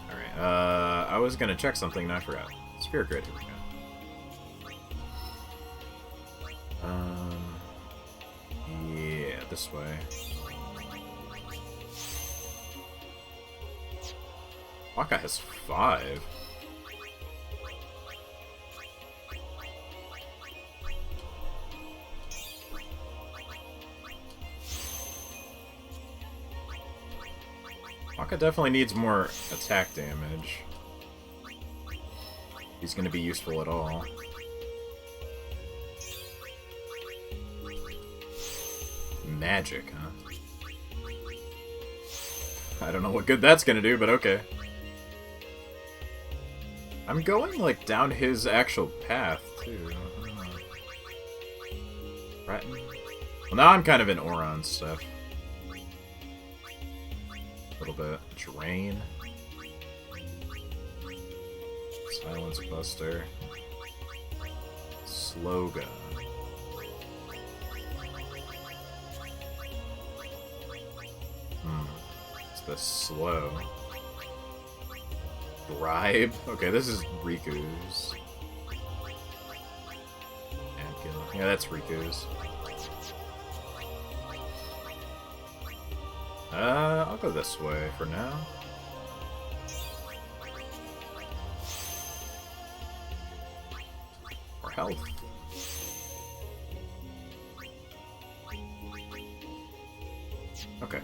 Alright, I was gonna check something and I forgot. Spirit Grid, here we go. Yeah, this way. Waka has 5. Waka definitely needs more attack damage. He's gonna be useful at all. Magic, huh? I don't know what good that's gonna do, but okay. I'm going, like, down his actual path, too. Right. Well, now I'm kind of in Oron stuff. A little bit. Drain. Silence Buster. Sloga. It's the slow. Bribe? Okay, this is Riku's. Yeah, that's Riku's. I'll go this way for now. Or health. Okay.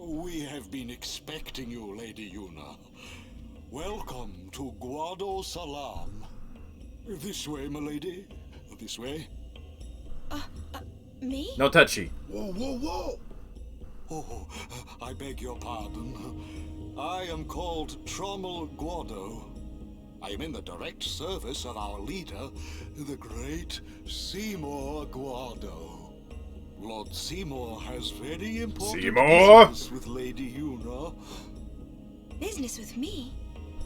We have been expecting you, Lady Yuna. Welcome to Guado Salam. This way, milady. This way. Me? No touchy. Whoa, whoa, whoa! Oh, I beg your pardon. I am called Trommel Guado. I am in the direct service of our leader, the great Seymour Guado. Lord Seymour has very important business with Lady Yuna. Business with me?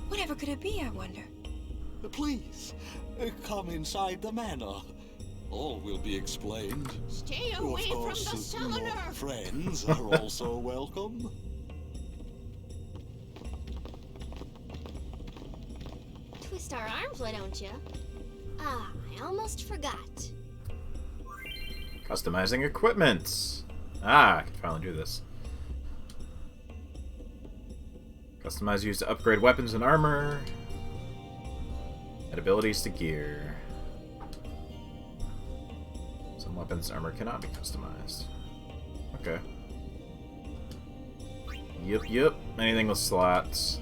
Whatever could it be, I wonder? Please, come inside the manor. All will be explained. Stay away of course, from the summoner! Your friends are also welcome. Twist our arms, why don't you? Ah, I almost forgot. Customizing equipment. Ah, I can finally do this. Customize used to upgrade weapons and armor. Add abilities to gear. Some weapons and armor cannot be customized. Okay. Yep. Anything with slots.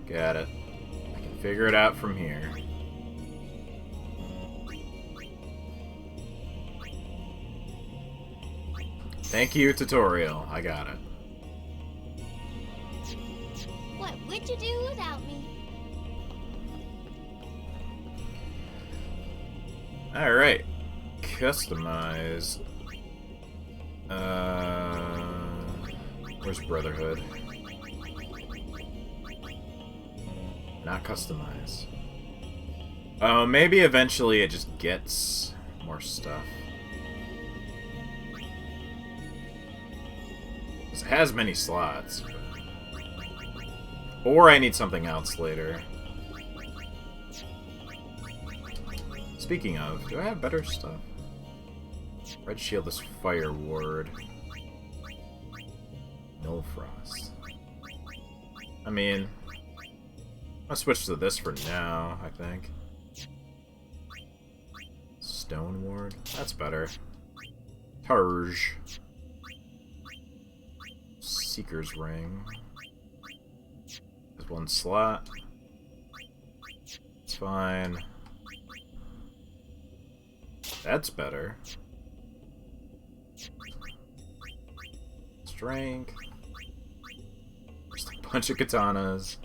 Got it. I can figure it out from here. Thank you, tutorial. I got it. What would you do without me? Alright. Customize. Where's Brotherhood? Not customize. Oh, maybe eventually it just gets more stuff. It has many slots. But... Or I need something else later. Speaking of, do I have better stuff? Red Shield is Fire Ward. No Frost. I mean... I'll switch to this for now, I think. Stone Ward? That's better. Targe. Seeker's Ring. There's one slot. It's fine. That's better. Strength. Just a bunch of katanas.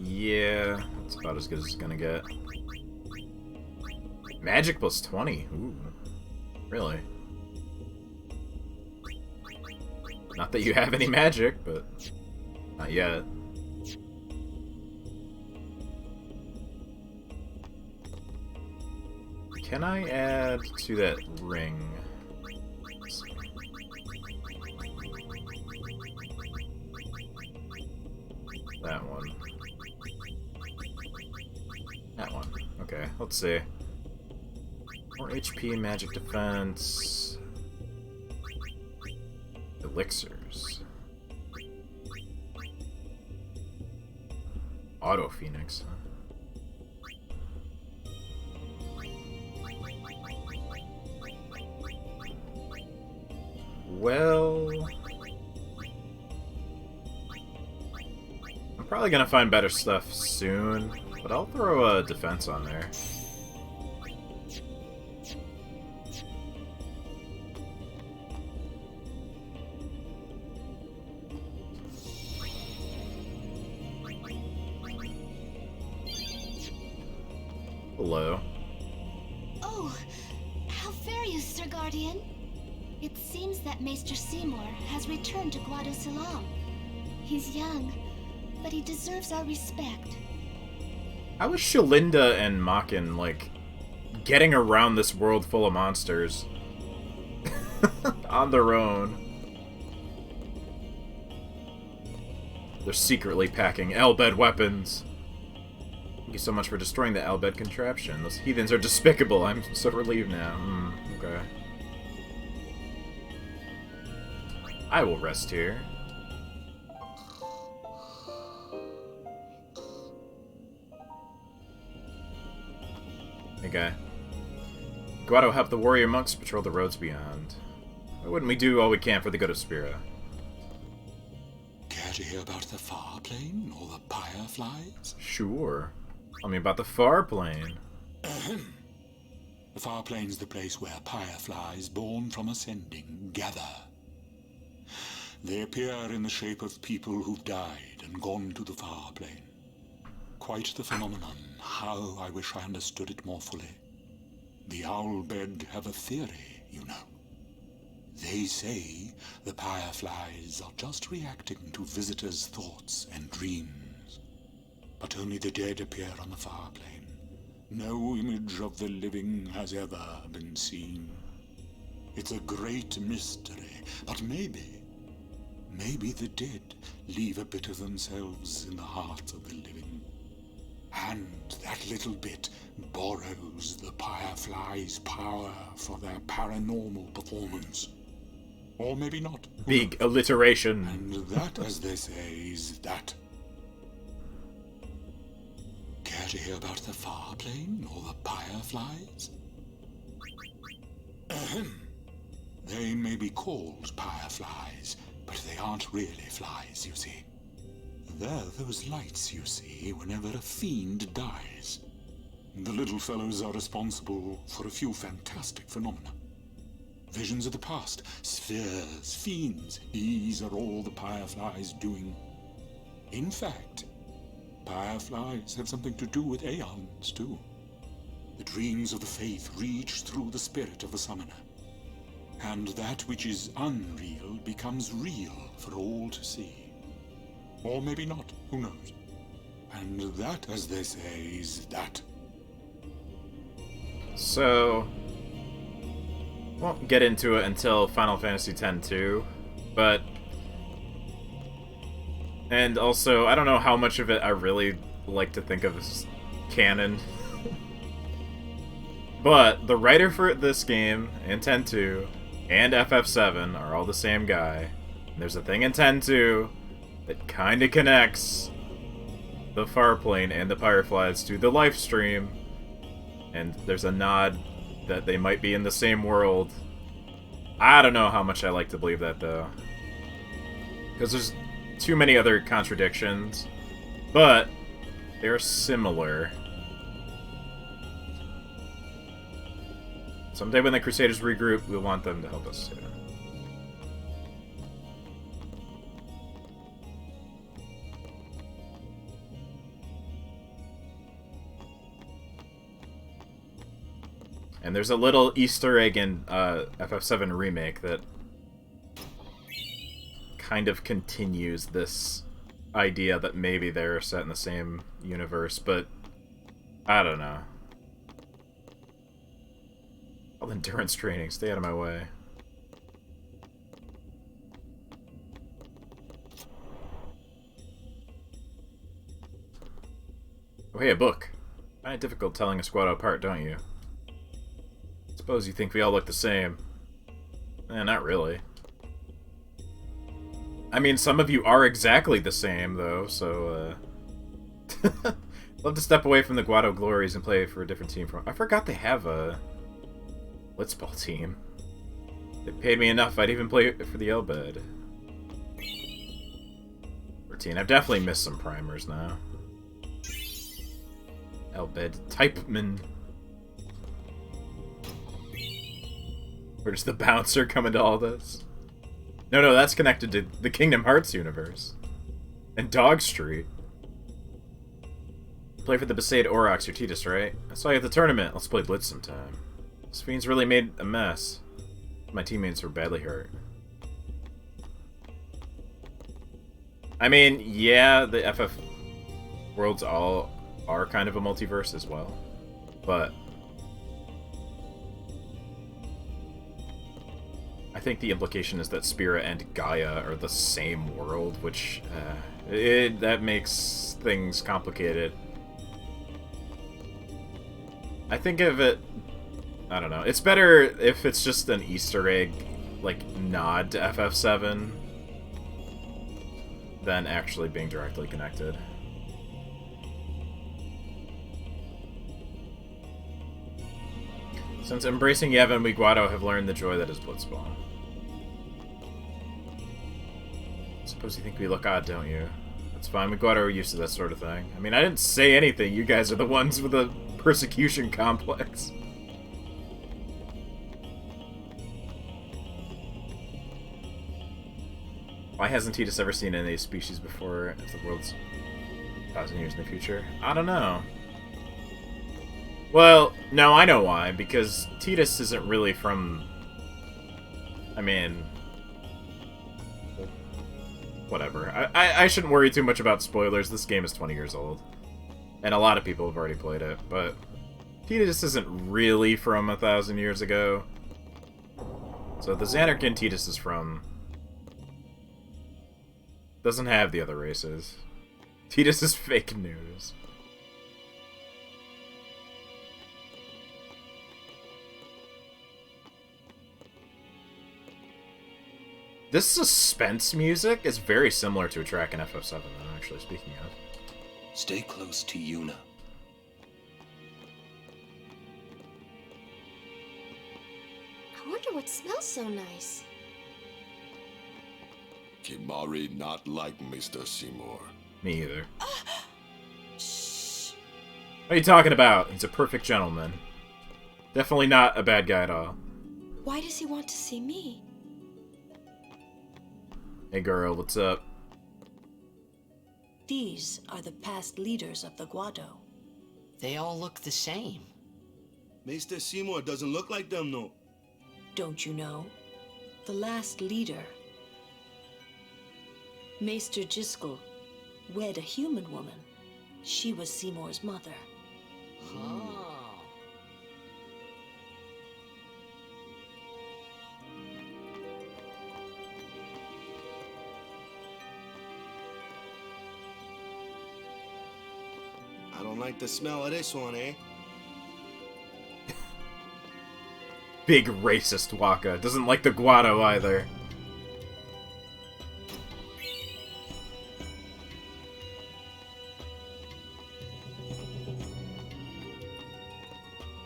Yeah, that's about as good as it's gonna get. Magic plus 20. Ooh. Really? Not that you have any magic, but not yet. can I add to that ring? That one. That one. Okay, let's see. More HP, magic defense. Elixirs. Auto Phoenix. Well, I'm probably gonna find better stuff soon, but I'll throw a defense on there. Hello. Oh, how fare you, Sir Guardian? It seems that Maester Seymour has returned to Guadosalam. He's young, but he deserves our respect. How is Shalinda and Makin, like, getting around this world full of monsters? On their own. They're secretly packing Elbed weapons. Thank you so much for destroying the Elbed contraption. Those heathens are despicable. I'm so relieved now. Okay. I will rest here. Okay. Guado help the warrior monks patrol the roads beyond. Why wouldn't we do all we can for the good of Spira? Care to hear about the far plane or the fireflies? Sure. Tell me about the far plane. The far plane's the place where fireflies born from ascending gather. They appear in the shape of people who've died and gone to the far plane. Quite the phenomenon. How I wish I understood it more fully. The Owlbed have a theory, you know. They say the fireflies are just reacting to visitors' thoughts and dreams. But only the dead appear on the far plane. No image of the living has ever been seen. It's a great mystery, but maybe the dead leave a bit of themselves in the hearts of the living. And that little bit borrows the fireflies' power for their paranormal performance. Or maybe not. Big alliteration. And that, as they say, is that. Care to hear about the far plane or the fireflies? They may be called fireflies, but they aren't really flies, you see. They're those lights you see whenever a fiend dies. The little fellows are responsible for a few fantastic phenomena. Visions of the past, spheres, fiends, these are all the fireflies doing. In fact, fireflies have something to do with aeons, too. The dreams of the faith reach through the spirit of the summoner. And that which is unreal becomes real for all to see. Or maybe not, who knows? And that, as they say, is that. So, won't get into it until Final Fantasy X-2, but... And also, I don't know how much of it I really like to think of as canon. But the writer for this game, in X-2, and FF7 are all the same guy. And there's a thing in X-2 that kinda connects the Farplane and the Fireflies to the live stream. And there's a nod that they might be in the same world. I don't know how much I like to believe that, though. Because there's too many other contradictions. But they're similar. Someday when the Crusaders regroup, we want them to help us too. And there's a little Easter egg in FF7 Remake that kind of continues this idea that maybe they're set in the same universe, but I don't know. All endurance training. Stay out of my way. Oh, hey, a book. Find it difficult telling a squad apart, don't you? Suppose you think we all look the same. Not really. I mean, some of you are exactly the same, though, so, love to step away from the Guado glories and play for a different team. I forgot they have a blitzball team. They paid me enough, I'd even play for the Elbed. 14. I've definitely missed some primers now. Elbed Typeman. Where's the bouncer come into all this? No, that's connected to the Kingdom Hearts universe. And Dog Street. Play for the Besaid Aurochs or Titus, right? I saw you at the tournament. Let's play Blitz sometime. This fiend's really made a mess. My teammates were badly hurt. I mean, yeah, the FF worlds all are kind of a multiverse as well. But I think the implication is that Spira and Gaia are the same world, which that makes things complicated. I think of it, I don't know. It's better if it's just an Easter egg, like, nod to FF7 than actually being directly connected. Since embracing Yevon, we Guado have learned the joy that is Blitzball. Suppose you think we look odd, don't you? That's fine, we Guado are used to that sort of thing. I mean, I didn't say anything, you guys are the ones with the persecution complex. Why hasn't Titus ever seen any species before if the world's 1,000 years in the future? I don't know. Well, no, I know why, because Titus isn't really from... I mean... whatever. I shouldn't worry too much about spoilers. This game is 20 years old. And a lot of people have already played it, but... Titus isn't really from 1,000 years ago. So the Xanarkin Titus is from... doesn't have the other races. Titus is fake news. This suspense music is very similar to a track in FF7, though, actually, speaking of. Stay close to Yuna. I wonder what smells so nice. Kimari not like Mr. Seymour. Me either. What are you talking about? He's a perfect gentleman. Definitely not a bad guy at all. Why does he want to see me? Hey girl, what's up? These are the past leaders of the Guado. They all look the same. Mr. Seymour doesn't look like them, no. Don't you know? The last leader, Maester Jiskel, wed a human woman. She was Seymour's mother. Oh. I don't like the smell of this one, eh? Big racist Waka. Doesn't like the Guado either.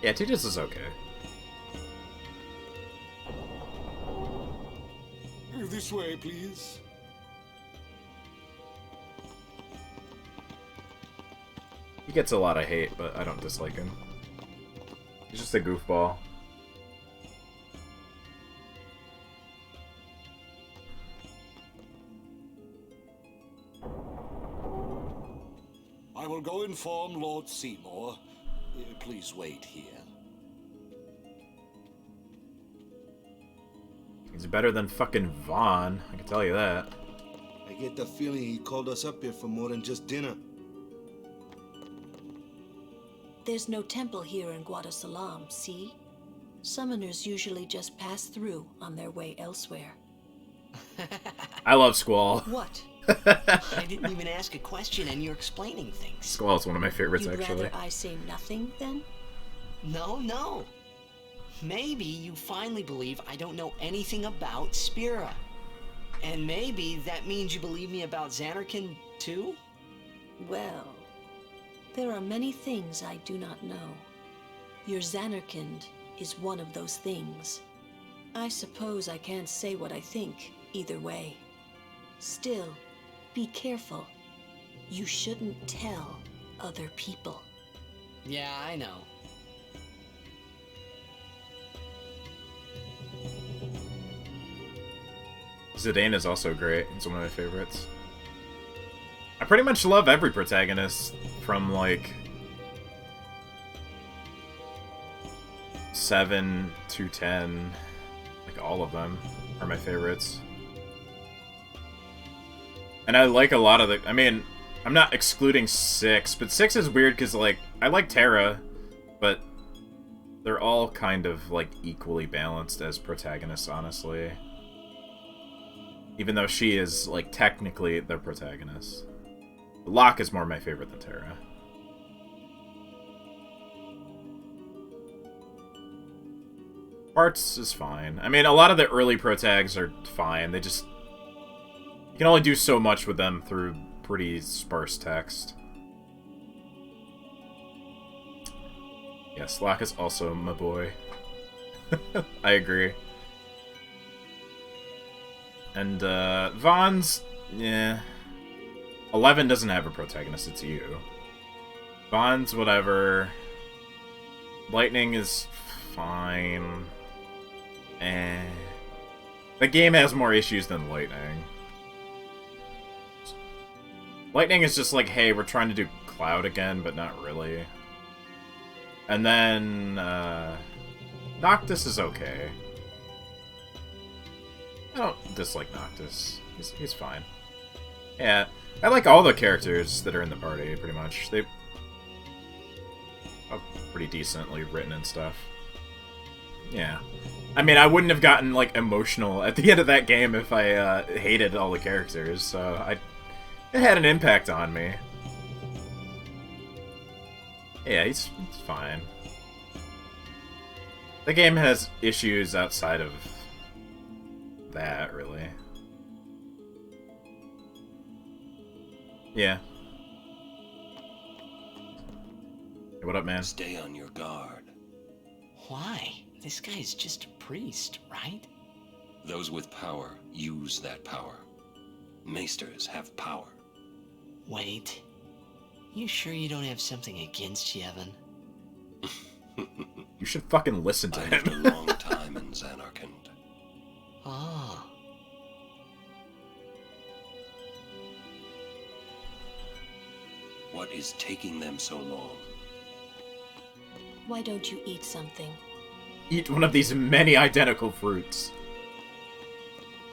Yeah, Titus is okay. This way, please. He gets a lot of hate, but I don't dislike him. He's just a goofball. I will go inform Lord Seymour. Please wait here. He's better than fucking Vaughn, I can tell you that. I get the feeling he called us up here for more than just dinner. There's no temple here in Guadasalam, see? Summoners usually just pass through on their way elsewhere. I love Squall. What? I didn't even ask a question and you're explaining things. Squall is one of my favorites, You'd actually. rather I say nothing, then? No. Maybe you finally believe I don't know anything about Spira. And maybe that means you believe me about Xanarkand, too? Well, there are many things I do not know. Your Xanarkand is one of those things. I suppose I can't say what I think, either way. Still, be careful. You shouldn't tell other people. Yeah, I know. Zidane is also great. He's one of my favorites. I pretty much love every protagonist from, like, 7 to 10. Like, all of them are my favorites. And I like a lot of the... I mean, I'm not excluding 6, but 6 is weird because, like, I like Terra, but they're all kind of, like, equally balanced as protagonists, honestly. Even though she is, like, technically the protagonist. Locke is more my favorite than Terra. Parts is fine. I mean, a lot of the early protags are fine. They just... You can only do so much with them through pretty sparse text. Yes, Locke is also my boy. I agree. And, Vaughn's... Yeah. 11 doesn't have a protagonist, it's you. Vaughn's whatever. Lightning is fine. The game has more issues than Lightning. Lightning is just like, hey, we're trying to do Cloud again, but not really. And then, Noctis is okay. I don't dislike Noctis. He's fine. Yeah, I like all the characters that are in the party, pretty much. They are pretty decently written and stuff. Yeah. I mean, I wouldn't have gotten, like, emotional at the end of that game if I hated all the characters, so it had an impact on me. Yeah, he's fine. The game has issues outside of that, really. Yeah. Hey, what up, man? Stay on your guard. Why? This guy's just a priest, right? Those with power use that power. Maesters have power. Wait. You sure you don't have something against Yevon? You should fucking listen to I him. lived a long time in Xanarkand. Ah. What is taking them so long? Why don't you eat something? Eat one of these many identical fruits.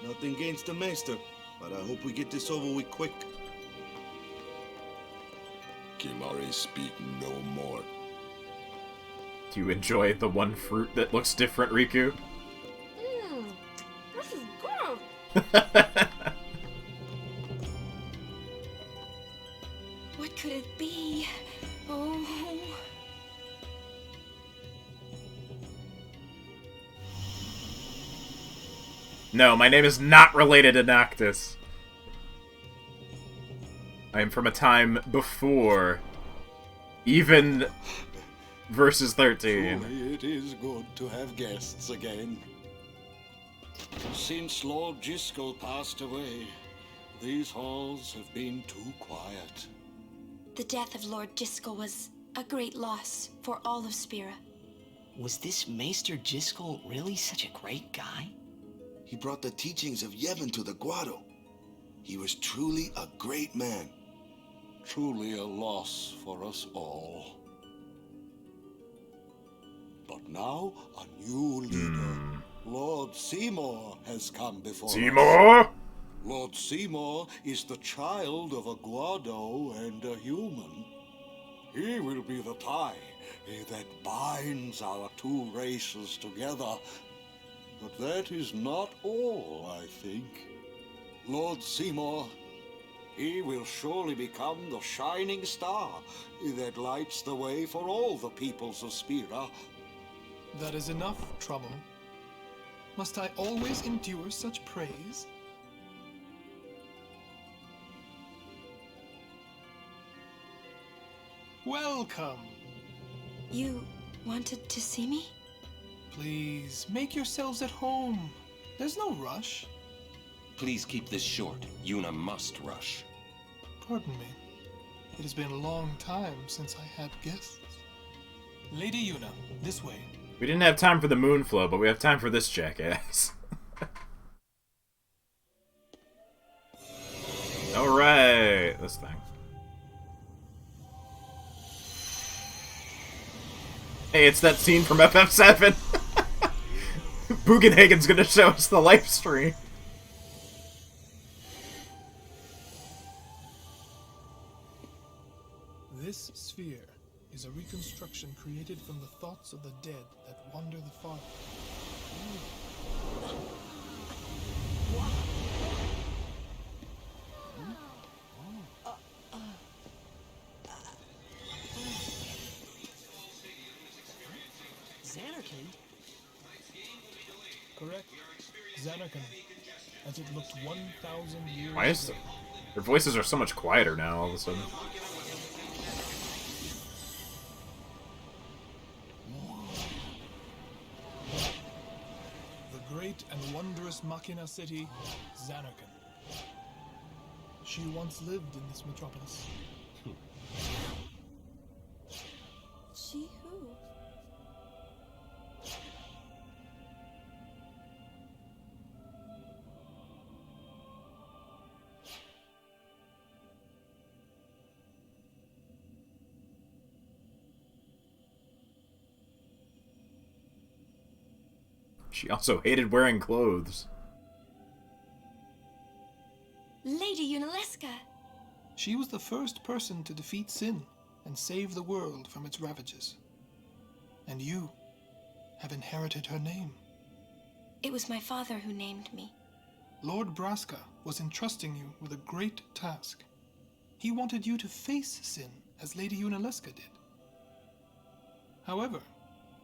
Nothing against the Maester, but I hope we get this over with quick. Kimari, speak no more. Do you enjoy the one fruit that looks different, Riku? This is good. What could it be? Oh. No, my name is not related to Noctis. I am from a time before even versus 13. Truly, it is good to have guests again. Since Lord Jiskel passed away, these halls have been too quiet. The death of Lord Jiskel was a great loss for all of Spira. Was this Maester Jiskel really such a great guy? He brought the teachings of Yevon to the Grotto. He was truly a great man. Truly a loss for us all. But now, a new leader, Lord Seymour, has come before us. Seymour? Lord Seymour is the child of a Guado and a human. He will be the tie that binds our two races together. But that is not all, I think. Lord Seymour, he will surely become the shining star that lights the way for all the peoples of Spira. That is enough trouble. Must I always endure such praise? Welcome. You wanted to see me? Please, make yourselves at home. There's no rush. Please keep this short. Yuna must rush. Pardon me. It has been a long time since I had guests. Lady Yuna, this way. We didn't have time for the moon flow, but we have time for this jackass. Alright, this thing. Hey, it's that scene from FF7. Bugenhagen's gonna show us the live stream. This sphere is a reconstruction created from the thoughts of the dead that wander the far. Xanarkin? Correct. Xanarkin. As it looked 1,000 years Why is ago. their voices are so much quieter now all of a sudden? The great and wondrous Machina city, Xanarkin. She once lived in this metropolis. She who? She also hated wearing clothes. Lady Yunaleska. She was the first person to defeat sin and save the world from its ravages. And you have inherited her name. It was my father who named me. Lord Braska was entrusting you with a great task. He wanted you to face sin as Lady Yunaleska did. However,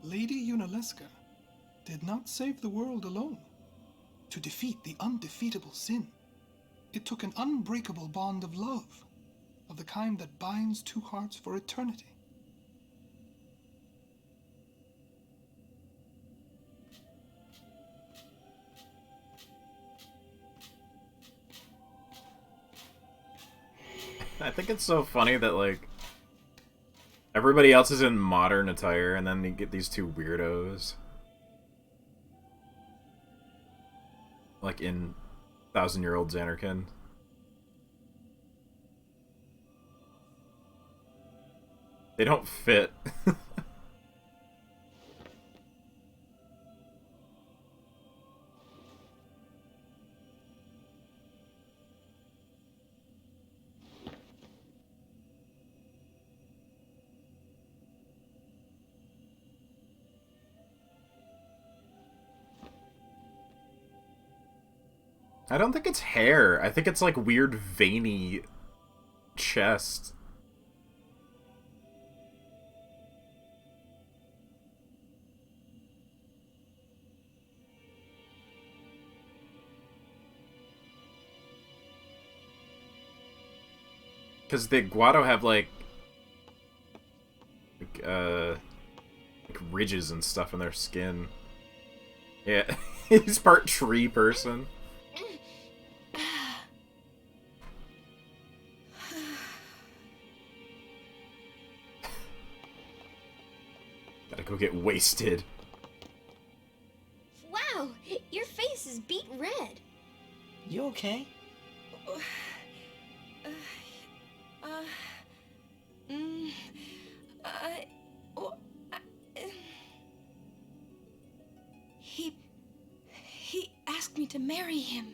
Lady Yunaleska did not save the world alone. To defeat the undefeatable sin, it took an unbreakable bond of love, of the kind that binds two hearts for eternity. I think it's so funny that, like, everybody else is in modern attire, and then you get these two weirdos. Like in 1,000-year-old Xanarkin. They don't fit. I don't think it's hair. I think it's like weird veiny chest. Because the Guado have like ridges and stuff in their skin. Yeah, he's part tree person. Gotta go get wasted. Wow, your face is beet red. You okay? He asked me to marry him.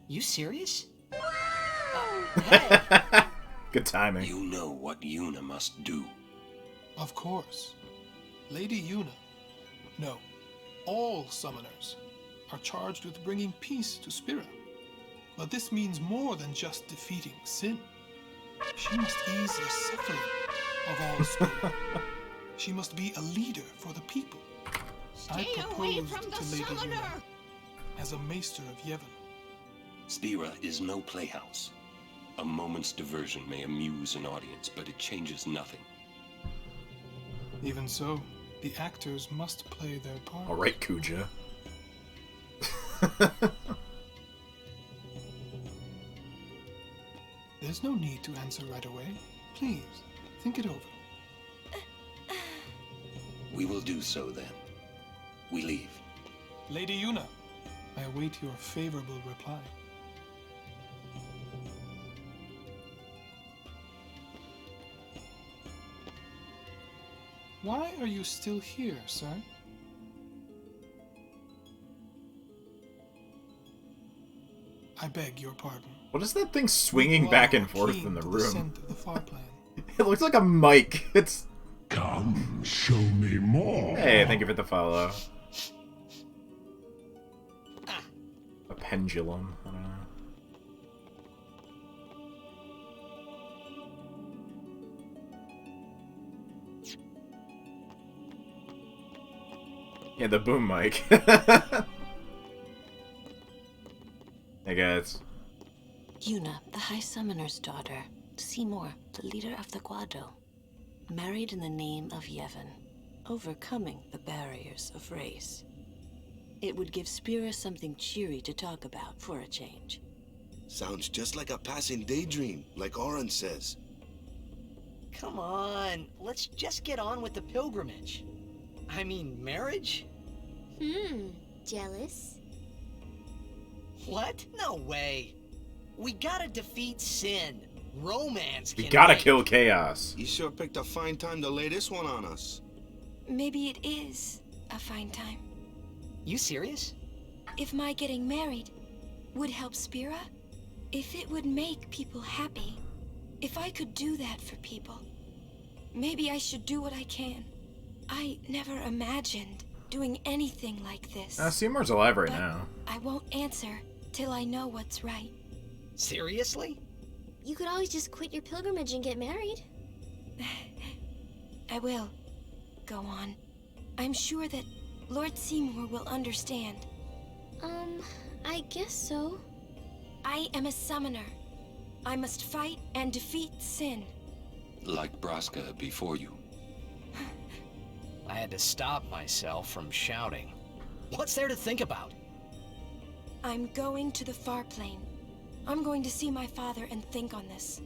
You serious? Good timing. You know what Yuna must do. Of course. Lady Yuna, no, all summoners are charged with bringing peace to Spira. But this means more than just defeating sin. She must ease the suffering of all Spira. She must be a leader for the people. Stay away from the summoner! As a maester of Yevon. Spira is no playhouse. A moment's diversion may amuse an audience, but it changes nothing. Even so, the actors must play their part. All right, Kuja. There's no need to answer right away. Please, think it over. We will do so then. We leave. Lady Yuna, I await your favorable reply. Why are you still here, sir? I beg your pardon. What is that thing swinging back and forth in the room? The It looks like a mic. It's... Come, show me more. Hey, thank you for the follow. A pendulum. I don't know. Yeah, the boom mic. Hey guys. Yuna, the High Summoner's daughter. Seymour, the leader of the Guado. Married in the name of Yevon. Overcoming the barriers of race. It would give Spira something cheery to talk about for a change. Sounds just like a passing daydream, like Oren says. Come on, let's just get on with the pilgrimage. I mean, marriage? Jealous? What? No way. We gotta defeat sin. Romance can We gotta wait. kill chaos. You sure picked a fine time to lay this one on us. Maybe it is a fine time. You serious? If my getting married would help Spira, if it would make people happy, if I could do that for people, maybe I should do what I can. I never imagined doing anything like this. Seymour's alive right But now. I won't answer till I know what's right. Seriously? You could always just quit your pilgrimage and get married. I will. Go on. I'm sure that Lord Seymour will understand. I guess so. I am a summoner. I must fight and defeat sin. Like Braska before you. I had to stop myself from shouting. What's there to think about? I'm going to the far plane. I'm going to see my father and think on this.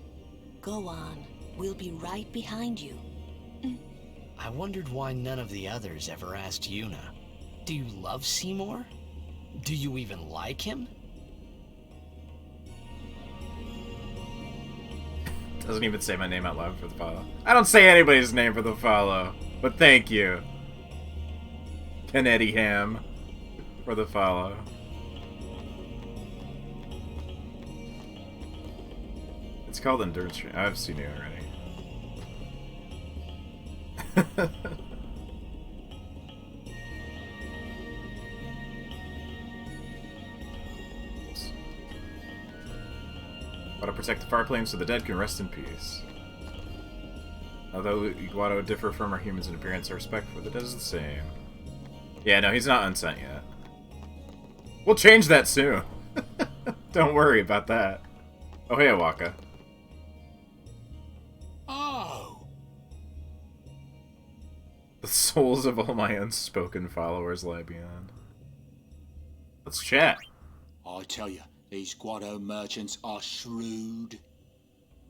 Go on. We'll be right behind you. I wondered why none of the others ever asked Yuna. Do you love Seymour? Do you even like him? Doesn't even say my name out loud for the follow. I don't say anybody's name for the follow, but thank you, Kennedy Ham, for the follow. It's called Endurance Stream. I've seen it already. Want to protect the far planes so the dead can rest in peace. Although Iguado differ from our humans in appearance, our respect for the dead is the same. Yeah, no, he's not unsent yet. We'll change that soon. Don't worry about that. Oh, hey, Awaka. Oh! The souls of all my unspoken followers lie beyond. Let's chat. I tell you, these Guado merchants are shrewd.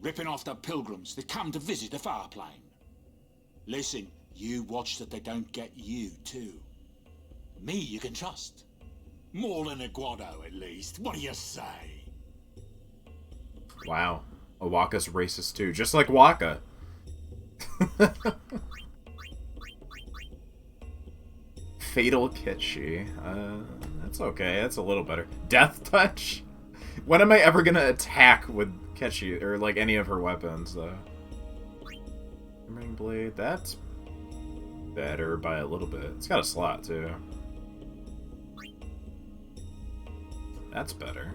Ripping off the pilgrims that come to visit the far plane. Listen, you watch that they don't get you, too. Me you can trust. More than a Guado, at least. What do you say? Wow. Awaka's racist, too. Just like Waka. Fatal Kitschy. That's okay. That's a little better. Death Touch? When am I ever gonna attack with catch you, or like any of her weapons, though. Ring blade, that's better by a little bit. It's got a slot, too. That's better.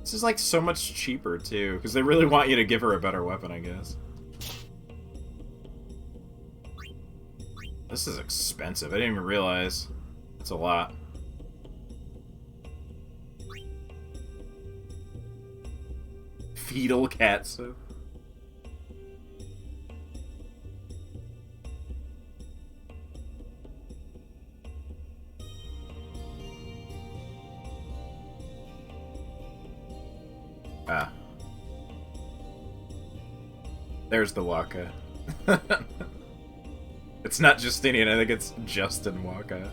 This is like so much cheaper, too, because they really want you to give her a better weapon, I guess. This is expensive. I didn't even realize. It's a lot. Fetal cat soup. Ah. There's the Waka. It's not Justinian, I think it's Justin Waka.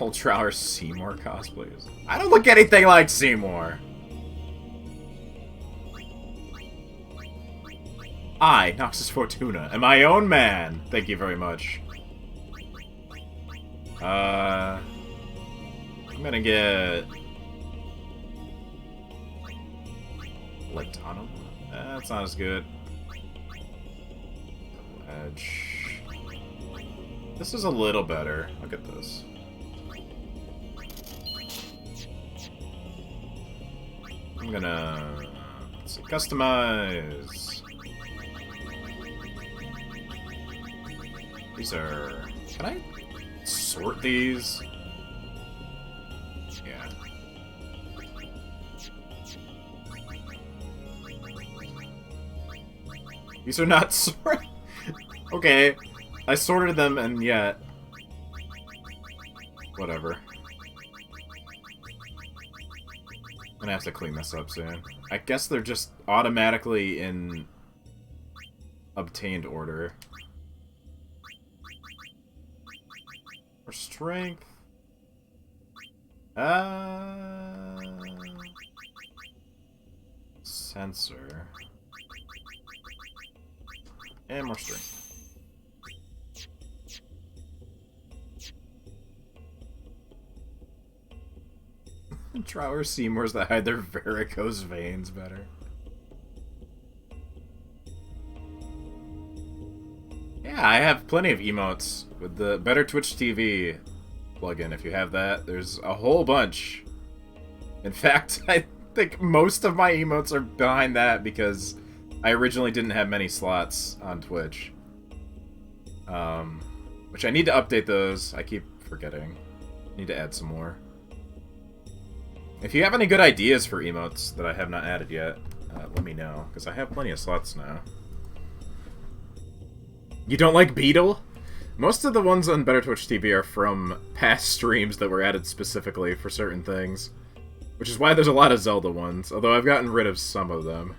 Ultra or Seymour cosplays. I don't look anything like Seymour. I, Noxus Fortuna, am my own man. Thank you very much. I'm gonna get Leptonum. That's not as good. Edge. This is a little better. Look at this. I'm gonna let's see, customize. These are. Can I sort these? Yeah. These are not sorted. Okay, I sorted them and yet. Whatever. I'm gonna have to clean this up soon. I guess they're just automatically in obtained order. For strength. Sensor. And more strength. Trower Seymours that hide their varicose veins better. Yeah, I have plenty of emotes with the Better Twitch TV plugin. If you have that, there's a whole bunch. In fact, I think most of my emotes are behind that because I originally didn't have many slots on Twitch. Which I need to update those. I keep forgetting. Need to add some more. If you have any good ideas for emotes that I have not added yet, let me know, because I have plenty of slots now. You don't like Beetle? Most of the ones on Better Twitch TV are from past streams that were added specifically for certain things. Which is why there's a lot of Zelda ones, although I've gotten rid of some of them.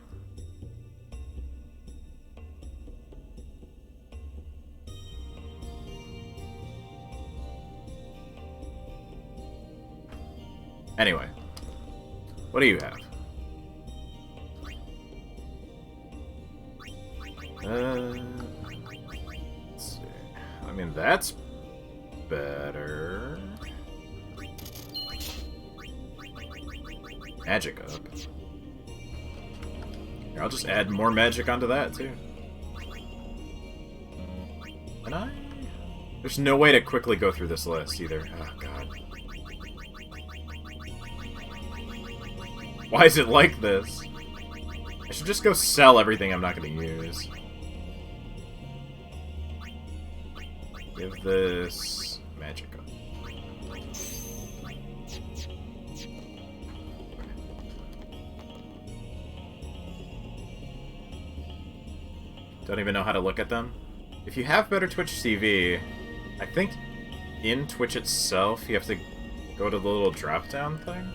Anyway. What do you have? Let's see. I mean, that's better. Magic up. Here, I'll just add more magic onto that, too. Can I? There's no way to quickly go through this list, either. Oh, God. Why is it like this? I should just go sell everything I'm not going to use. Give this magic up. Don't even know how to look at them. If you have Better Twitch TV, I think in Twitch itself you have to go to the little drop-down thing.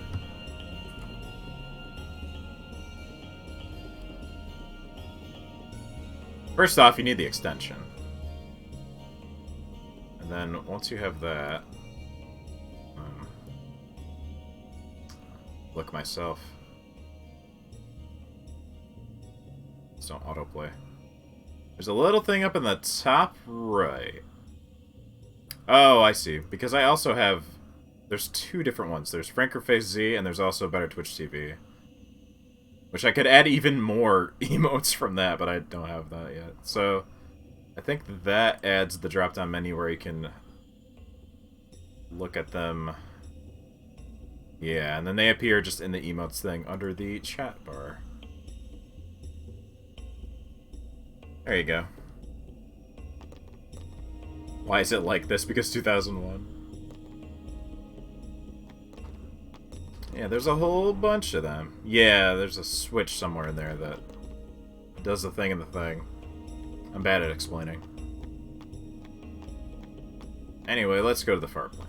First off, you need the extension. And then, once you have that... look myself. Just don't autoplay. There's a little thing up in the top right. Oh, I see. Because I also have... There's two different ones. There's Frankerface Z, and there's also Better Twitch TV. Which I could add even more emotes from that, but I don't have that yet. So, I think that adds the drop-down menu where you can look at them. Yeah, and then they appear just in the emotes thing under the chat bar. There you go. Why is it like this? Because 2001. Yeah, there's a whole bunch of them. Yeah, there's a switch somewhere in there that does the thing in the thing. I'm bad at explaining. Anyway, let's go to the far plane.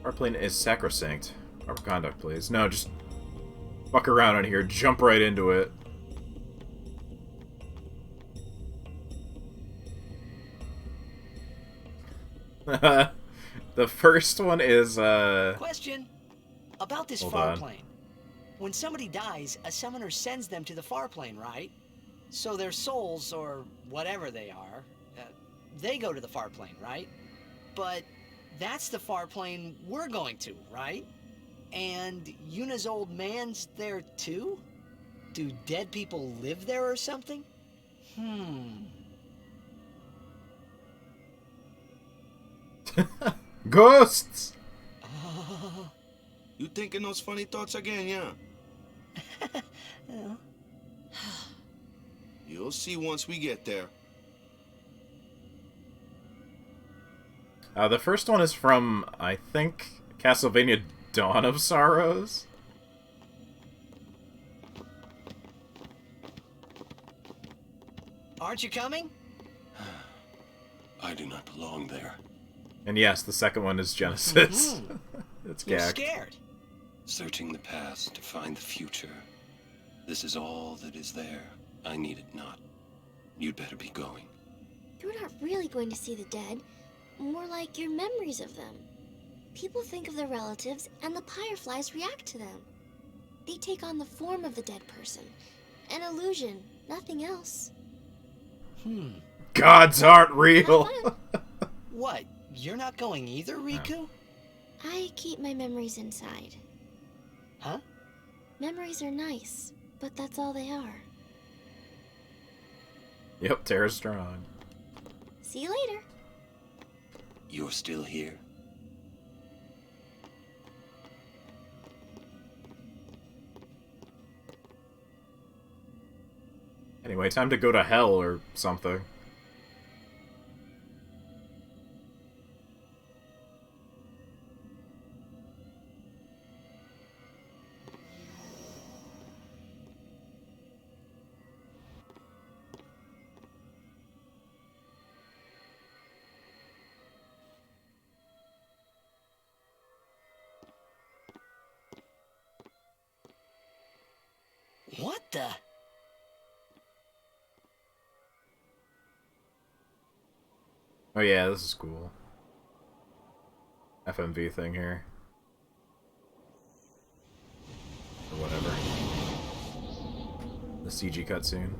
Far plane is sacrosanct. Proper conduct, please. No, just fuck around on here. Jump right into it. The first one is, Question about this Hold far on. plane. When somebody dies, a summoner sends them to the far plane, right? So their souls, or whatever they are, they go to the far plane, right? But that's the far plane we're going to, right? And Yuna's old man's there too? Do dead people live there or something? Ghosts! You thinking those funny thoughts again, yeah? You'll see once we get there. The first one is from, I think, Castlevania Dawn of Sorrows. Aren't you coming? I do not belong there. And yes, the second one is Genesis. It's You're gagged. scared. Searching the past to find the future. This is all that is there. I need it not. You'd better be going. You're not really going to see the dead. More like your memories of them. People think of their relatives, and the Fireflies react to them. They take on the form of the dead person. An illusion, nothing else. Gods aren't real! What? You're not going either, Riku? I keep my memories inside. Huh? Memories are nice, but that's all they are. Yep, Tara's strong. See you later. You're still here? Anyway, time to go to hell or something. What the? Oh yeah, this is cool. FMV thing here. Or whatever. The CG cutscene.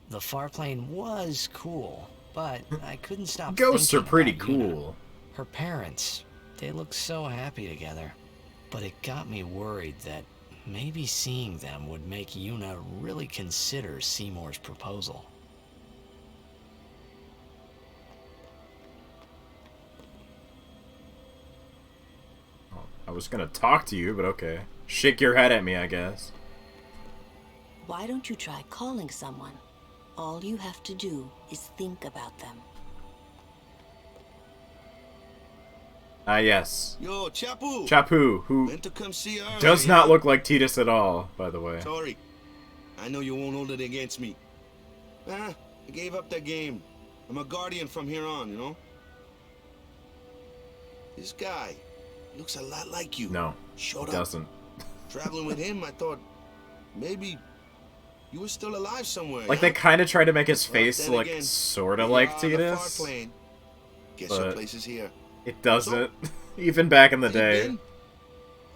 The far plane was cool, but I couldn't stop Ghosts are thinking pretty about Yuna. cool. Her parents, they look so happy together. But it got me worried that maybe seeing them would make Yuna really consider Seymour's proposal. I was gonna talk to you, but okay. Shake your head at me, I guess. Why don't you try calling someone? All you have to do is think about them. Ah, yes. Yo, Chapu! Chapu, who Meant to come see her does earlier. not look like Titus at all, by the way. Sorry. I know you won't hold it against me. I gave up that game. I'm a guardian from here on, you know? This guy looks a lot like you. No, Showed he up. doesn't. Traveling with him, I thought maybe you were still alive somewhere. Like, yeah? they kind of try to make his face then look again, sort of we like are on the far Tidus, plane. Guess your but place is here. it doesn't. Even back in the Where you day. been?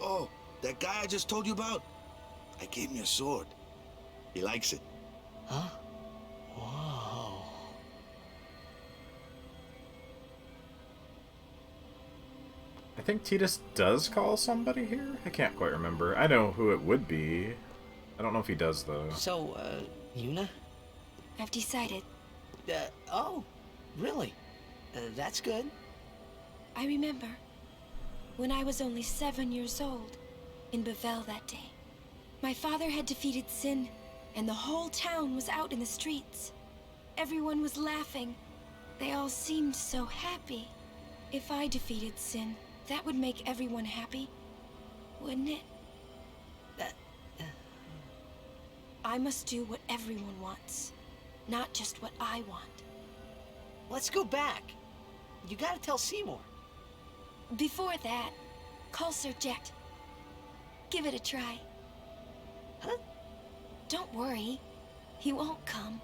Oh, that guy I just told you about? I gave him a sword. He likes it. Huh? Whoa. I think Tidus does call somebody here? I can't quite remember. I know who it would be. I don't know if he does, though. So, Yuna? I've decided. Oh, really? That's good. I remember when I was only 7 years old in Bavel that day. My father had defeated Sin, and the whole town was out in the streets. Everyone was laughing. They all seemed so happy. If I defeated Sin, that would make everyone happy, wouldn't it? I must do what everyone wants, not just what I want. Let's go back. You gotta tell Seymour. Before that, call Sir Jet. Give it a try. Huh? Don't worry. He won't come.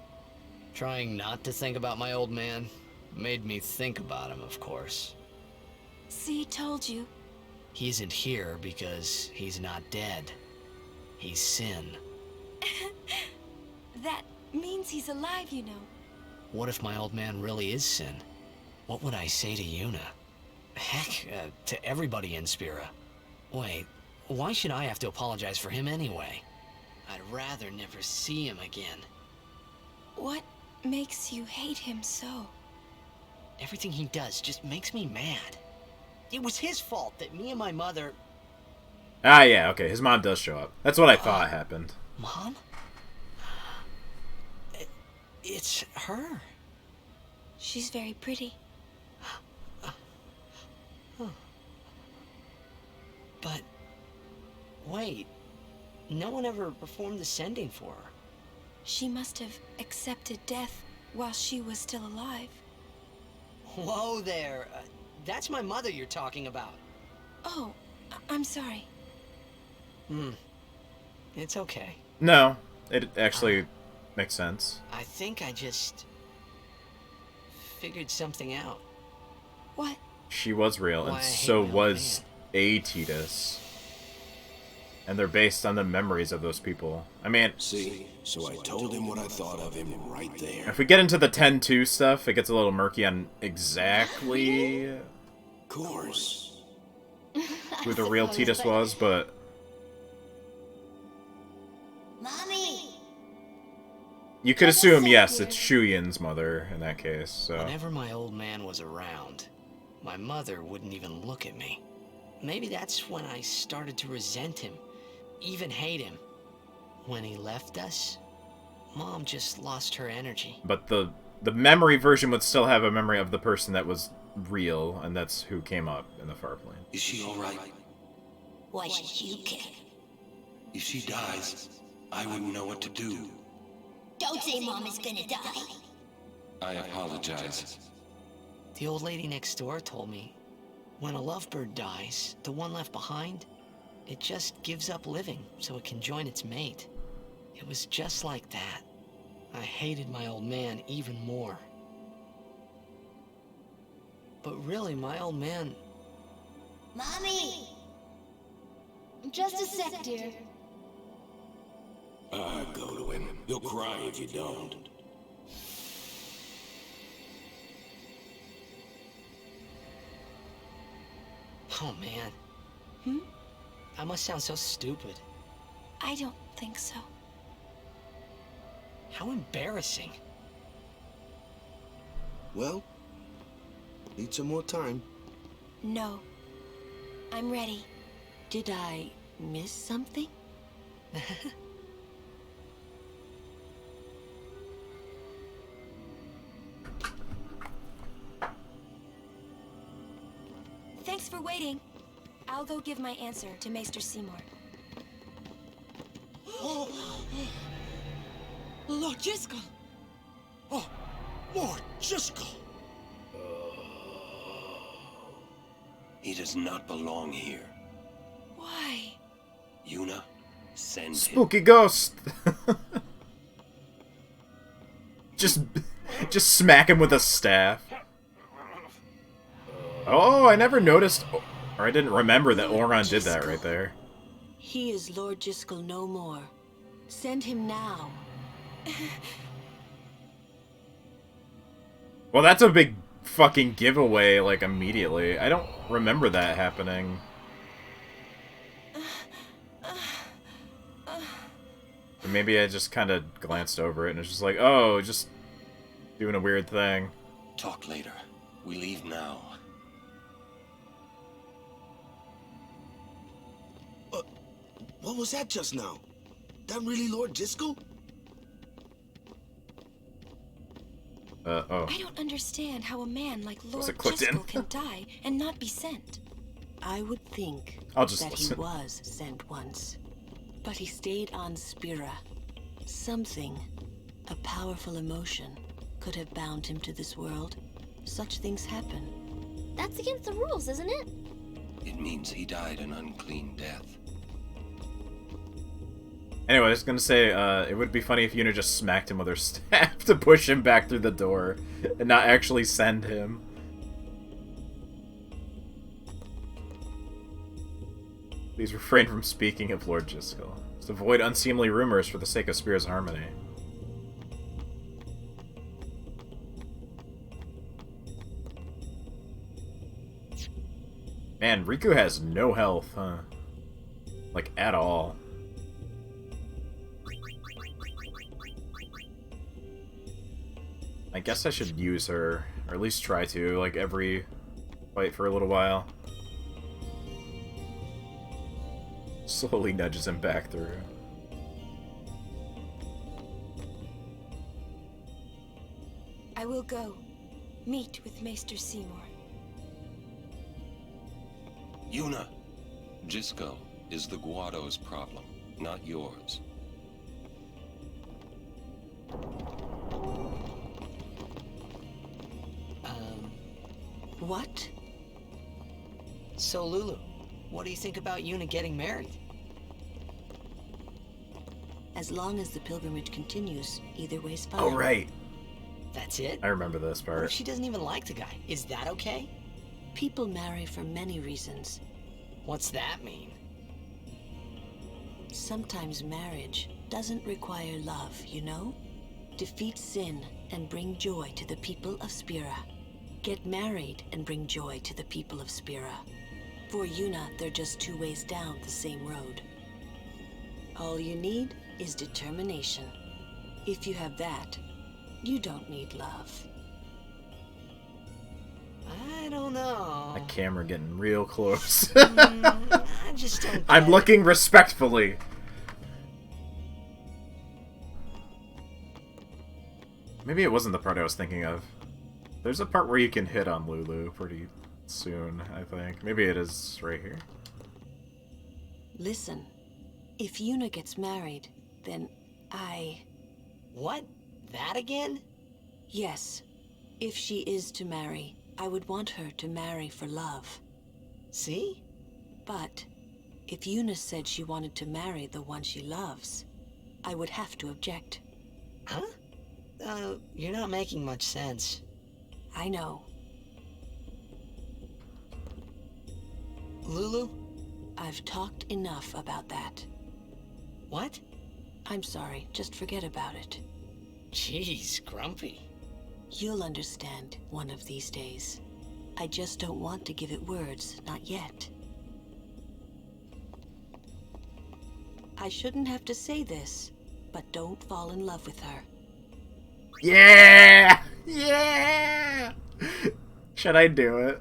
Trying not to think about my old man made me think about him, of course. See, told you. He isn't here because he's not dead. He's Sin. That means he's alive, you know. What if my old man really is Sin? What would I say to Yuna? Heck, to everybody in Spira. Wait, why should I have to apologize for him anyway? I'd rather never see him again. What makes you hate him so? Everything he does just makes me mad. It was his fault that me and my mother... Ah, yeah, okay, his mom does show up. That's what I thought happened. Mom? It's her. She's very pretty. But... wait. No one ever performed the sending for her. She must have accepted death while she was still alive. Whoa there. That's my mother you're talking about. Oh, I'm sorry. It's okay. No, it actually makes sense. I think I just... figured something out. What? She was real, Why I and hate so my old was a Tidus. And they're based on the memories of those people. I mean... See, so I told him what I thought of him right there. If we get into the 10-2 stuff, it gets a little murky on exactly... Of course. Who the real Tidus was, but... Mommy! You could assume, yes, it's Shuyin's mother in that case, so... Whenever my old man was around, my mother wouldn't even look at me. Maybe that's when I started to resent him, even hate him. When he left us, Mom just lost her energy. But the memory version would still have a memory of the person that was real, and that's who came up in the far plane. Is she alright? Why should you care? If she dies, I wouldn't know what to do. Don't say Mom is gonna die. I apologize. The old lady next door told me, when a lovebird dies, the one left behind, it just gives up living so it can join its mate. It was just like that. I hated my old man even more. But really, my old man... Mommy! Just a sec, dear. Go to him. He'll cry if you don't. Oh, man. I must sound so stupid. I don't think so. How embarrassing. Well, need some more time. No. I'm ready. Did I miss something? Thanks for waiting. I'll go give my answer to Maester Seymour. Lord Jiskel! Oh, Lord Jisco! He does not belong here. Why? Yuna, send him. Spooky ghost! just smack him with a staff. Oh, I never noticed, or I didn't remember that Oron did that right there. He is Lord Jiskel no more. Send him now. Well, that's a big fucking giveaway, like, immediately. I don't remember that happening. Or maybe I just kind of glanced over it and it's just like, oh, just doing a weird thing. Talk later. We leave now. What was that just now? That really Lord Jisco? Oh. I don't understand how a man like Lord Jiskel can die and not be sent. I would think listen. he was sent once. But he stayed on Spira. Something, a powerful emotion, could have bound him to this world. Such things happen. That's against the rules, isn't it? It means he died an unclean death. Anyway, I was gonna say, it would be funny if Yuna just smacked him with her staff to push him back through the door, and not actually send him. Please refrain from speaking of Lord Jiskel. Just avoid unseemly rumors for the sake of Spira's harmony. Man, Riku has no health, huh? Like, at all. I guess I should use her, or at least try to, like, every fight for a little while. Slowly nudges him back through. I will go. Meet with Maester Seymour. Yuna, Jisco is the Guado's problem, not yours. What? So, Lulu, what do you think about Yuna getting married? As long as the pilgrimage continues, either way's fine. Oh, right. That's it? I remember this What if part. she doesn't even like the guy? Is that okay? People marry for many reasons. What's that mean? Sometimes marriage doesn't require love, you know? Defeat sin and bring joy to the people of Spira. Get married and bring joy to the people of Spira. For Yuna, they're just two ways down the same road. All you need is determination. If you have that, you don't need love. I don't know. The camera getting real close. I just don't I'm get looking respectfully. Maybe it wasn't the part I was thinking of. There's a part where you can hit on Lulu pretty soon, I think. Maybe it is right here. Listen, if Yuna gets married, then I... What? That again? Yes. If she is to marry, I would want her to marry for love. See? But if Yuna said she wanted to marry the one she loves, I would have to object. Huh? You're not making much sense. I know. Lulu? I've talked enough about that. What? I'm sorry, just forget about it. Jeez, Grumpy. You'll understand one of these days. I just don't want to give it words, not yet. I shouldn't have to say this, but don't fall in love with her. Yeah! Yeah! Should I do it?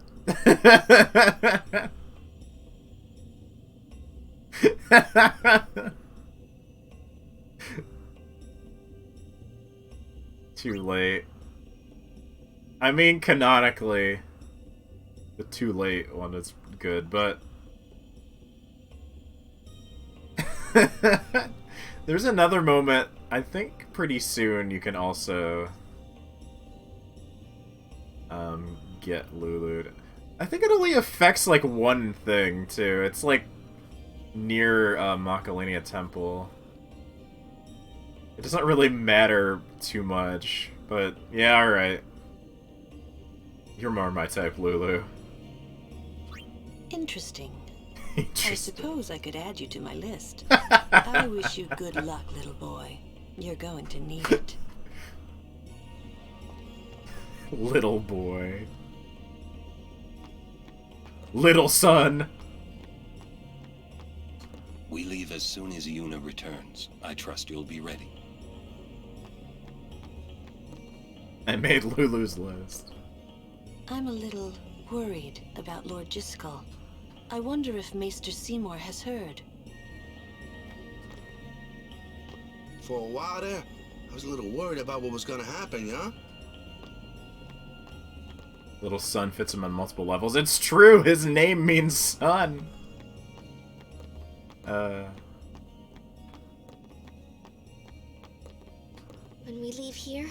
Too late. I mean, canonically, the too late one is good, but... There's another moment, I think pretty soon you can also Get Lulu. I think it only affects, like, one thing, too. It's, like, near, Makalania Temple. It doesn't really matter too much, but, yeah, alright. You're more my type, Lulu. Interesting. Interesting. I suppose I could add you to my list. I wish you good luck, little boy. You're going to need it. Little boy. Little son. We leave as soon as Yuna returns. I trust you'll be ready. I made Lulu's list. I'm a little worried about Lord Jiskel. I wonder if Maester Seymour has heard. For a while there, I was a little worried about what was gonna happen, yeah? Little son fits him on multiple levels. It's true! His name means son! When we leave here,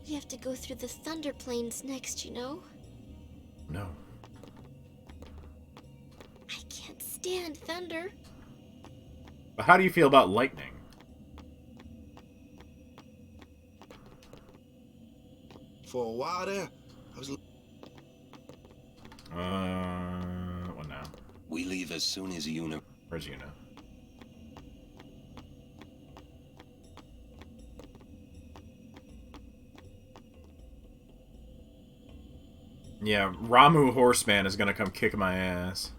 we have to go through the Thunder Plains next, you know? No. I can't stand thunder. But how do you feel about lightning? For a while there, I was... What now? We leave as soon as Yuna... Where's Yuna? Yeah, Ramu Horseman is gonna come kick my ass.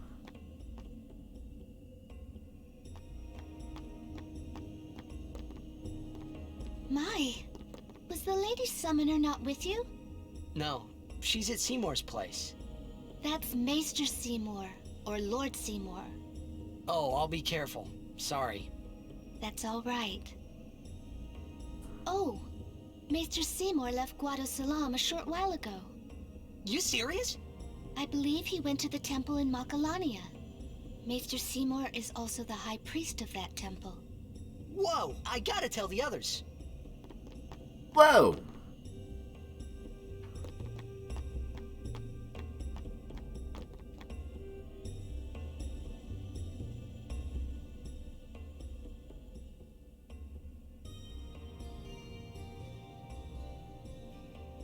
My, was the Lady Summoner not with you? No, she's at Seymour's place. That's Maester Seymour, or Lord Seymour. Oh, I'll be careful. Sorry. That's all right. Oh, Maester Seymour left Guadosalam a short while ago. You serious? I believe he went to the temple in Makalania. Maester Seymour is also the high priest of that temple. Whoa, I gotta tell the others. Whoa!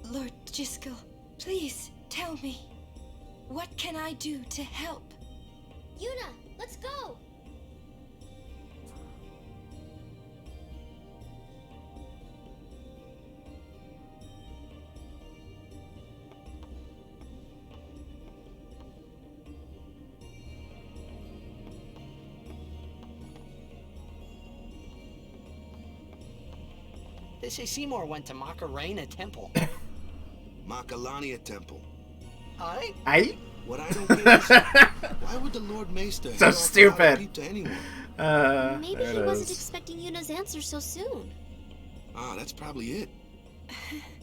Lord Jiskel, please tell me. What can I do to help? Yuna, let's go! They say Seymour went to Macarena Temple. Makalania Temple. Aye? What I don't get is, why would the Lord Maester So stupid. To anyone? Maybe he wasn't expecting Yuna's answer so soon. Ah, that's probably it.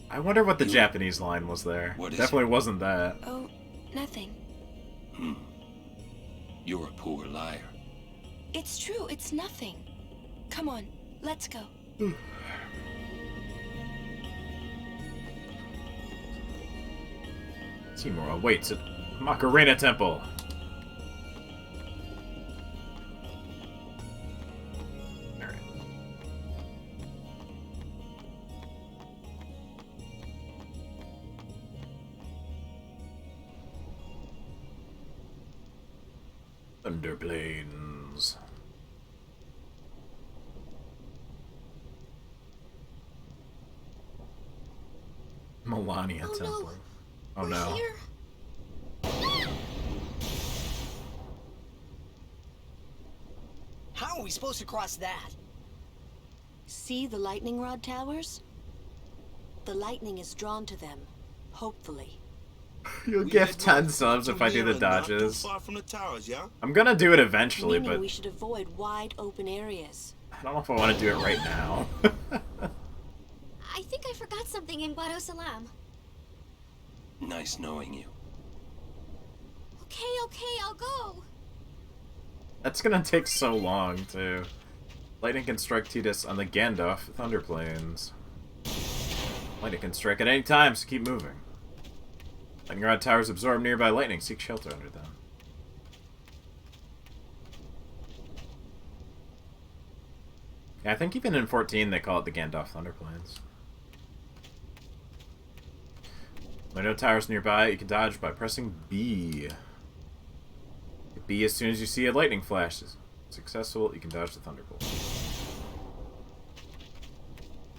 I wonder what the Japanese line was there. What is Definitely wasn't that. Oh, nothing. You're a poor liar. It's true, it's nothing. Come on, let's go. Seymour awaits at Macarena Temple. Alright. Thunderplains. Melania Temple. No. Oh We're no. Here. How are we supposed to cross that? See the lightning rod towers? The lightning is drawn to them, hopefully. You'll We give head 10 north subs if from I do here the and not too dodges. far from the towers, yeah? I'm gonna do it eventually, Meaning but we should avoid wide open areas. I don't know if I want to do it right now. I think I forgot something in Guadosalam. Nice knowing you. Okay, I'll go. That's gonna take so long, too. Lightning can strike Tidus on the Gandalf Thunderplains. Lightning can strike at any time, so keep moving. Lightning rod towers absorb nearby lightning. Seek shelter under them. Yeah, I think even in 14 they call it the Gandalf Thunder Plains. There are no towers nearby. You can dodge by pressing B. Hit B as soon as you see a lightning flash. Successful, you can dodge the Thunderbolt.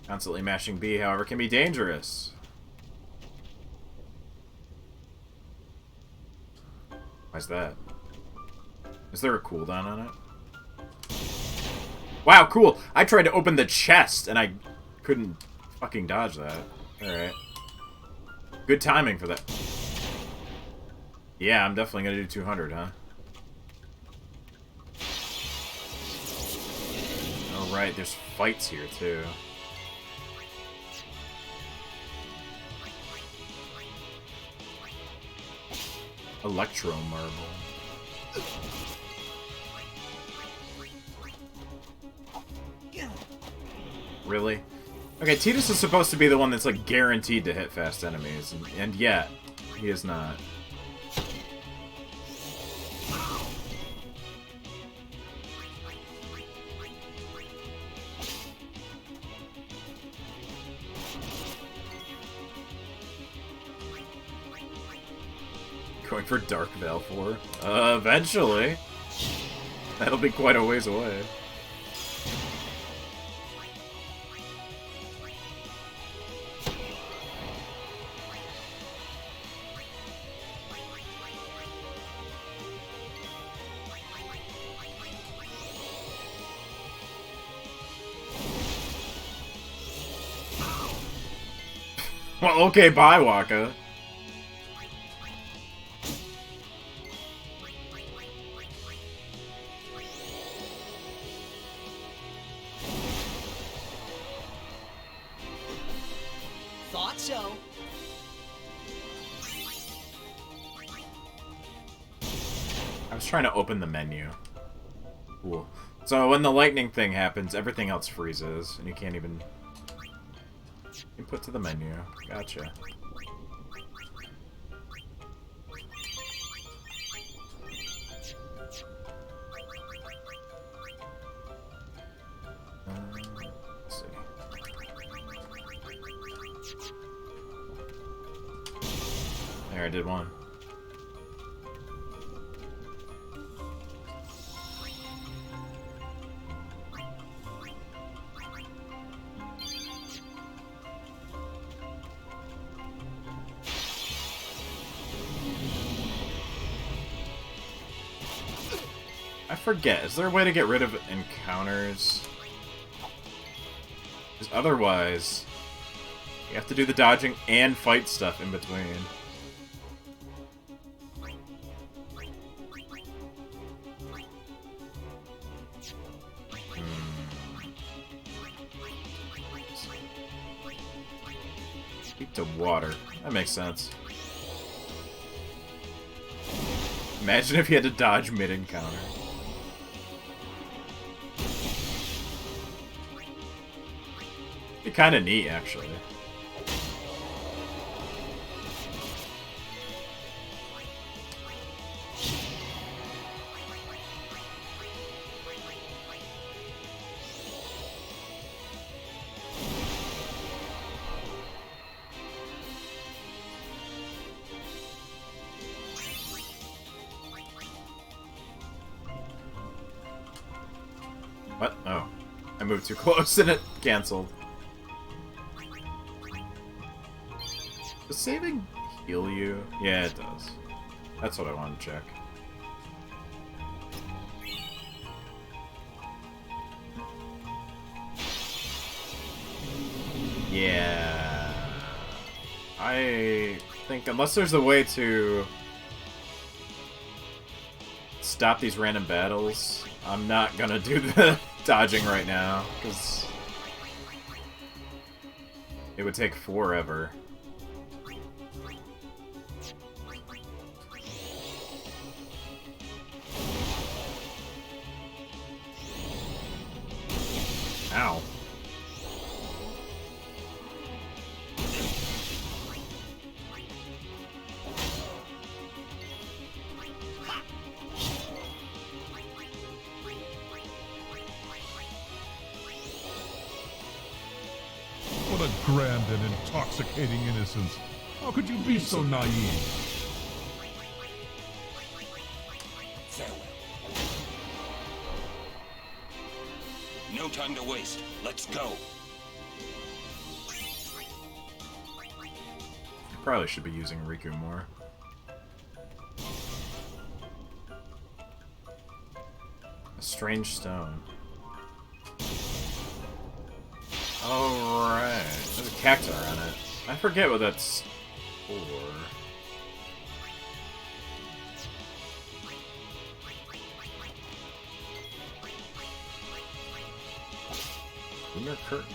Constantly mashing B, however, can be dangerous. Why's that? Is there a cooldown on it? Wow, cool! I tried to open the chest, and I couldn't fucking dodge that. Alright. Good timing for that. Yeah, I'm definitely gonna do 200, huh? Oh, right, there's fights here, too. Electro Marble. Really? Okay, Tidus is supposed to be the one that's, like, guaranteed to hit fast enemies, and yet, he is not. Going for Dark Veil 4? Eventually. That'll be quite a ways away. Well, okay, bye, Waka. Thought so. I was trying to open the menu. Cool. So when the lightning thing happens, everything else freezes, and you can't even input to the menu. Gotcha. Let's see. There, I did one. I forget, is there a way to get rid of encounters? Because otherwise, you have to do the dodging and fight stuff in between. Speak to water. That makes sense. Imagine if you had to dodge mid-encounter. Be kind of neat, actually. What? Oh. I moved too close and it canceled. Does saving heal you? Yeah, it does. That's what I wanted to check. Yeah. I think unless there's a way to stop these random battles, I'm not gonna do the dodging right now, because it would take forever. Ow. grand and intoxicating innocence. How could you be so naive? Farewell. No time to waste. Let's go. Probably should be using Riku more. A strange stone. Oh, right. There's a cactuar on it. I forget what that's for. Lunar curtain.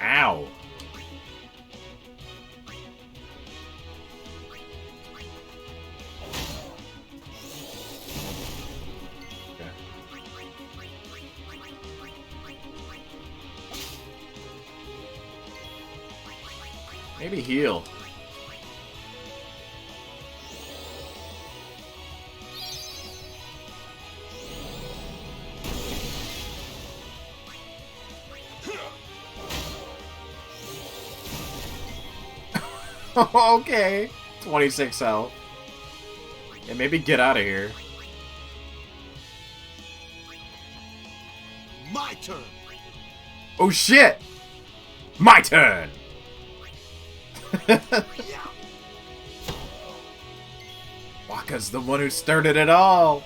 Ow! Okay. Maybe heal. Okay. 26 health. Yeah, maybe get out of here. My turn. Oh shit! My turn! Waka's the one who started it all!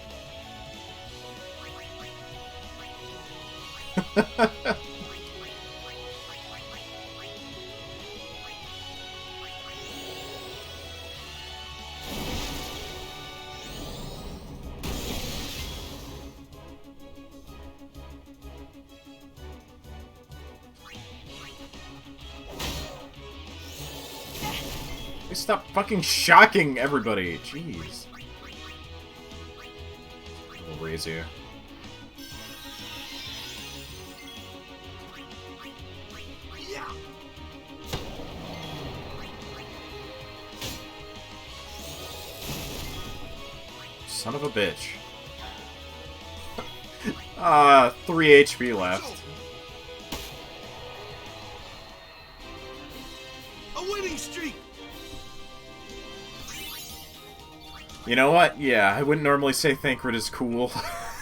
Stop fucking shocking everybody. Jeez. We'll raise you. Son of a bitch. 3 HP left. A winning streak. You know what? Yeah, I wouldn't normally say Thancred is cool,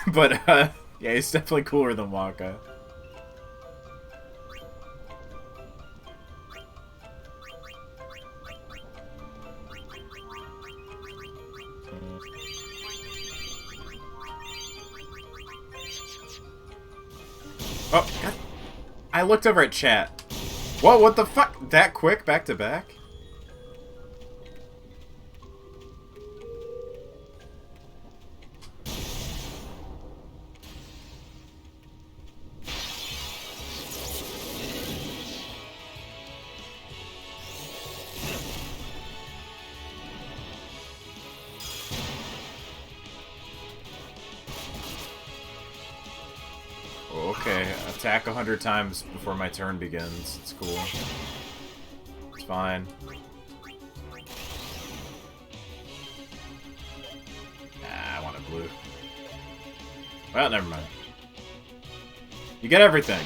but yeah, he's definitely cooler than Waka. Oh, God. I looked over at chat. Whoa, what the fuck? That quick, back to back? Okay, attack 100 times before my turn begins. It's cool. It's fine. Ah, I want a blue. Well, never mind. You get everything.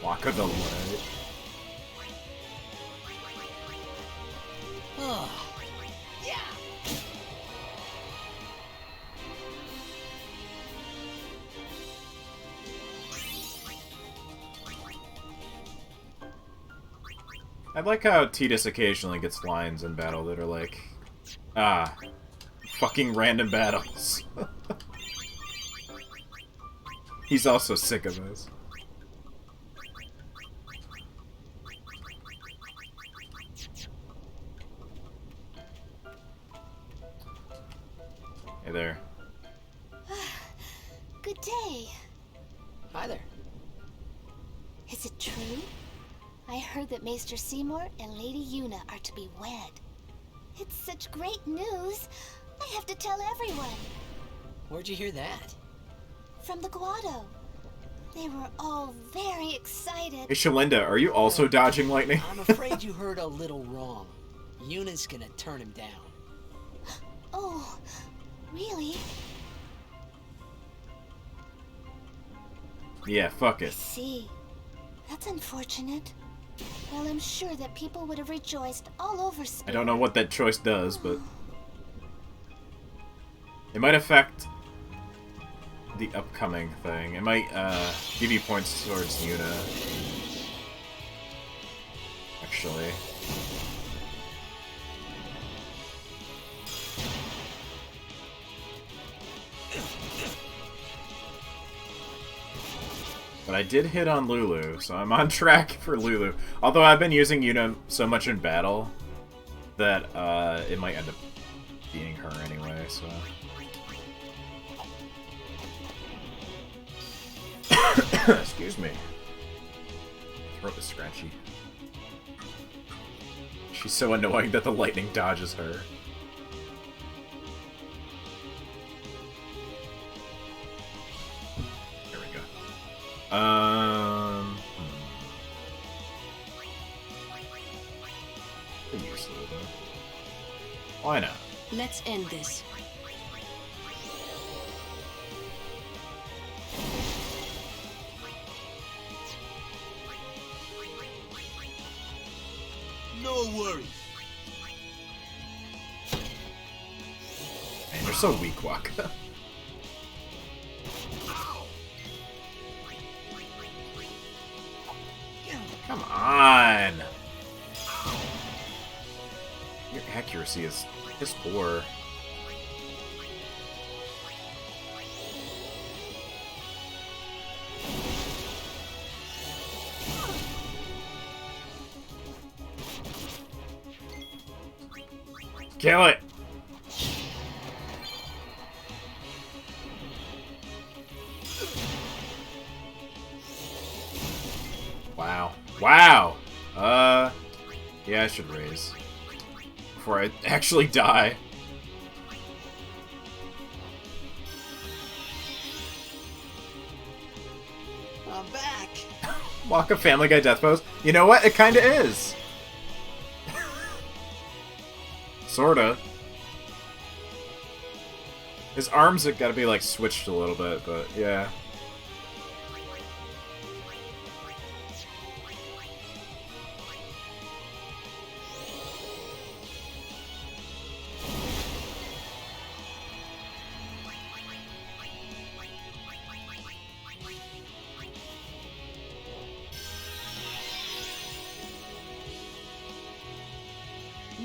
Waka the light. I like how Tidus occasionally gets lines in battle that are like, fucking random battles. He's also sick of this. Hey there. Good day. Hi there. Is it true? I heard that Maester Seymour and Lady Yuna are to be wed. It's such great news. I have to tell everyone. Where'd you hear that? From the grotto. They were all very excited. Hey, Shalinda, are you also dodging lightning? I'm afraid you heard a little wrong. Yuna's gonna turn him down. Oh, really? Yeah, fuck I it. see. That's unfortunate. Well, I'm sure that people would have rejoiced all over Spain. I don't know what that choice does, but it might affect the upcoming thing. It might give you points towards Yuna. Actually. But I did hit on Lulu, so I'm on track for Lulu. Although I've been using Yuna so much in battle that it might end up being her anyway, so... Excuse me. Throat is scratchy. She's so annoying that the lightning dodges her. There we go. Could use Lulu. Why not? Let's end this. No worries. Man, you're so weak, Waka. Come on! Your accuracy is poor. Kill it! Wow. Wow! Yeah, I should raise. Before I actually die. I'm back! Waka Family Guy death pose? You know what? It kinda is! Sorta. His arms have gotta be, like, switched a little bit, but yeah.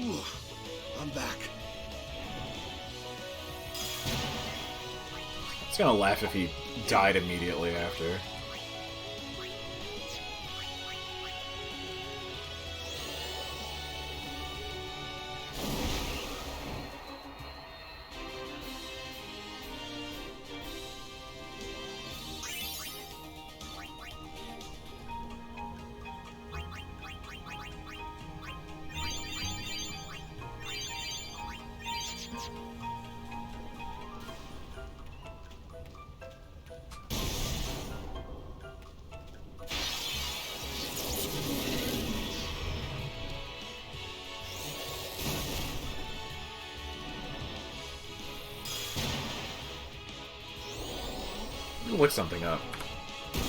Ooh, I'm back. I was gonna laugh if he died immediately after. Look something up.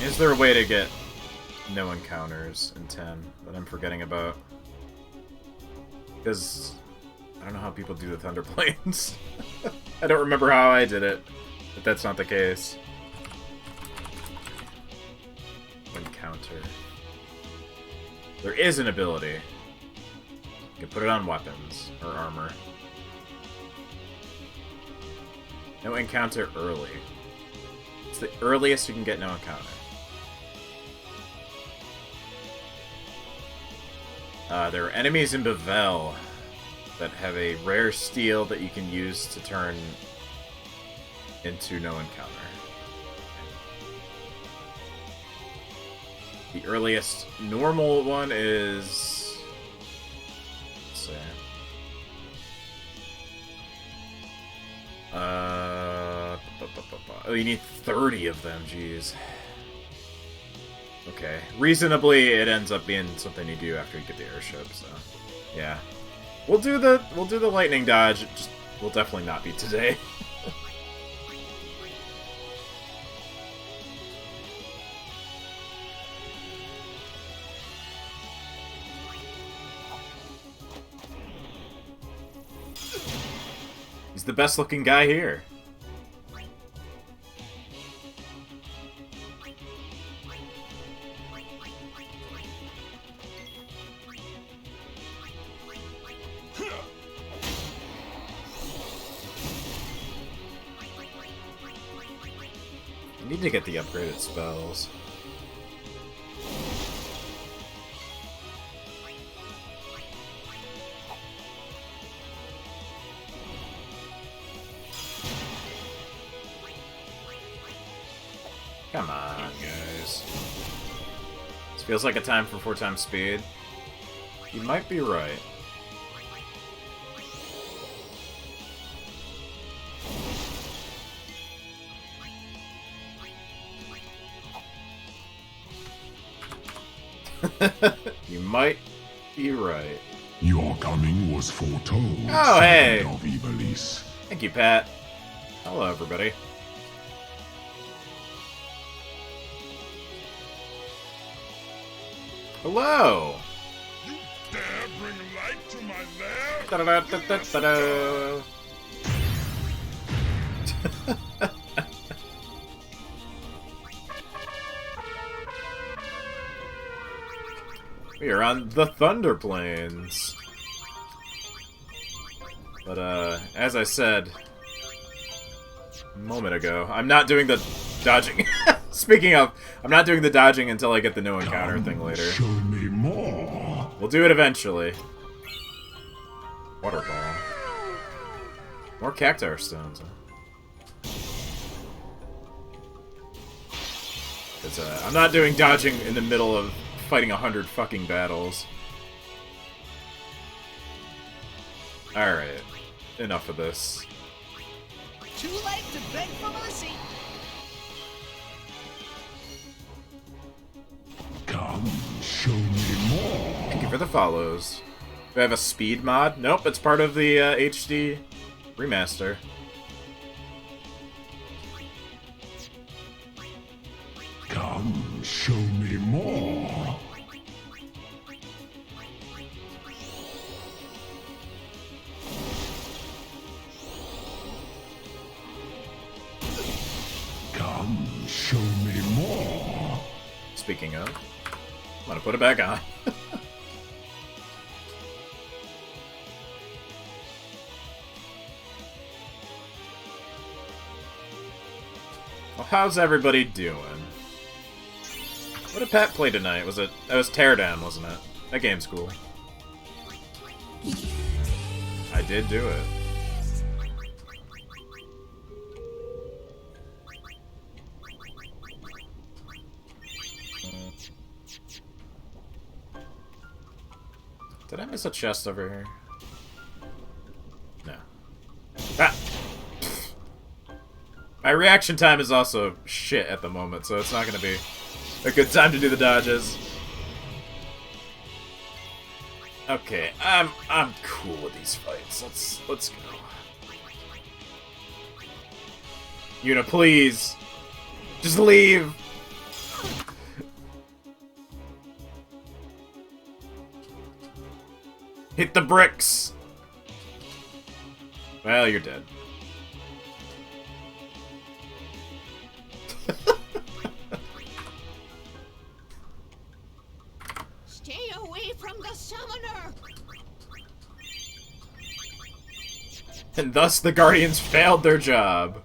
Is there a way to get no encounters in 10 that I'm forgetting about? Because I don't know how people do the Thunder Plains. I don't remember how I did it, but that's not the case. Encounter. There is an ability. You can put it on weapons or armor. No encounter early. It's the earliest you can get no encounter. There are enemies in Bevel that have a rare steel that you can use to turn into no encounter. The earliest normal one is... Let's see. Oh, you need 30 of them, jeez. Okay. Reasonably, it ends up being something you do after you get the airship, so... Yeah. We'll do the lightning dodge, it just will definitely not be today. He's the best looking guy here. I need to get the upgraded spells. Come on, guys. This feels like a time for 4 times speed. You might be right. You might be right. Your coming was foretold. Oh, hey! Of Ibelis. Thank you, Pat. Hello, everybody. Hello! You dare bring light to my lair? Da-da-da-da-da-da-da. We are on the Thunder Plains. But, as I said a moment ago, I'm not doing the dodging. Speaking of, I'm not doing the dodging until I get the no encounter thing later. Show me more. We'll do it eventually. Waterball. More cacti stones, huh? Because, I'm not doing dodging in the middle of fighting 100 fucking battles. Alright. Enough of this. Too late to beg for mercy. Come, show me more. Thank you for the follows. Do I have a speed mod? Nope, it's part of the HD remaster. Come, show me more. Come, show me more. Speaking of, I'm gonna put it back on. Well, how's everybody doing? What did Pat play tonight? Was it... That was Teardown, wasn't it? That game's cool. I did do it. Did I miss a chest over here? No. Ah! My reaction time is also shit at the moment, so it's not gonna be a good time to do the dodges. Okay, I'm cool with these fights. Let's go. Yuna, please. Just leave. Hit the bricks. Well, you're dead. Stay away from the summoner. And thus the Guardians failed their job.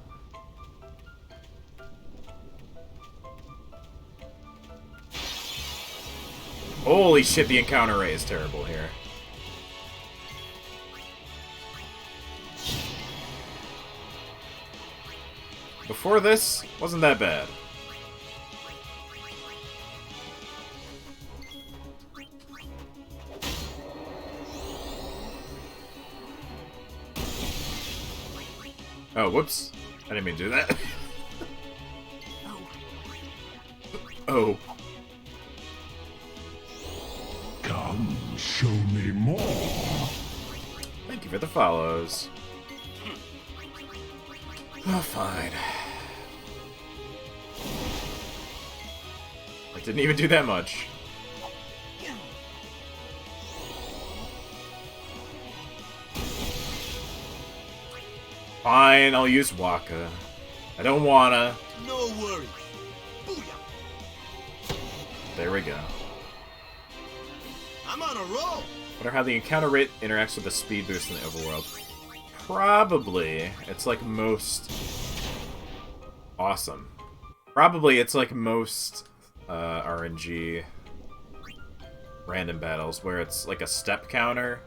Holy shit, the encounter rate is terrible here. Before this, wasn't that bad. Oh, whoops. I didn't mean to do that. Oh. Come, show me more. Thank you for the follows. Oh, fine. I didn't even do that much. Fine, I'll use Waka. I don't wanna. No worries. There we go. I'm on a roll. Wonder how the encounter rate interacts with the speed boost in the overworld. Probably it's like most awesome. Probably it's like most RNG random battles where it's like a step counter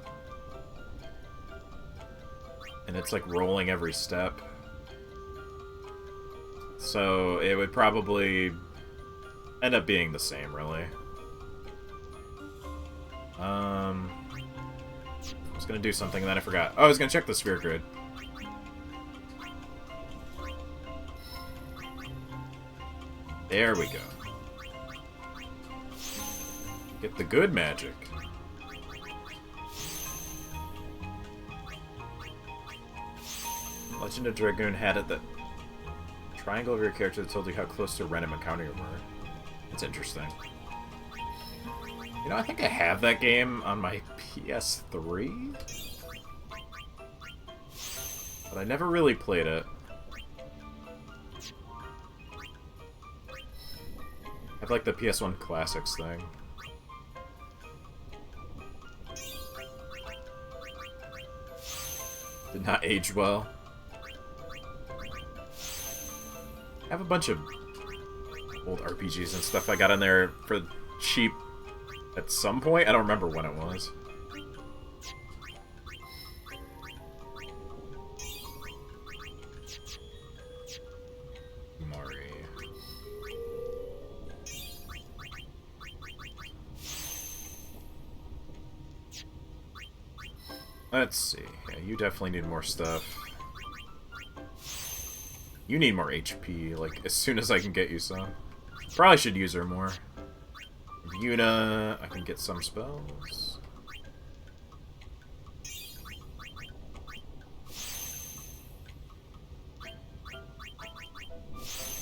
and it's like rolling every step. So it would probably end up being the same, really. I was gonna do something and then I forgot. Oh, I was gonna check the sphere grid. There we go. Get the good magic. Legend of Dragoon had it that triangle of your character that told you how close to a random encounter you were. It's interesting. You know, I think I have that game on my PS3? But I never really played it. I have like the PS1 Classics thing. Did not age well. I have a bunch of old RPGs and stuff I got in there for cheap at some point. I don't remember when it was. Mari. Let's see. Yeah, you definitely need more stuff. You need more HP, like, as soon as I can get you some. Probably should use her more. Yuna, I can get some spells.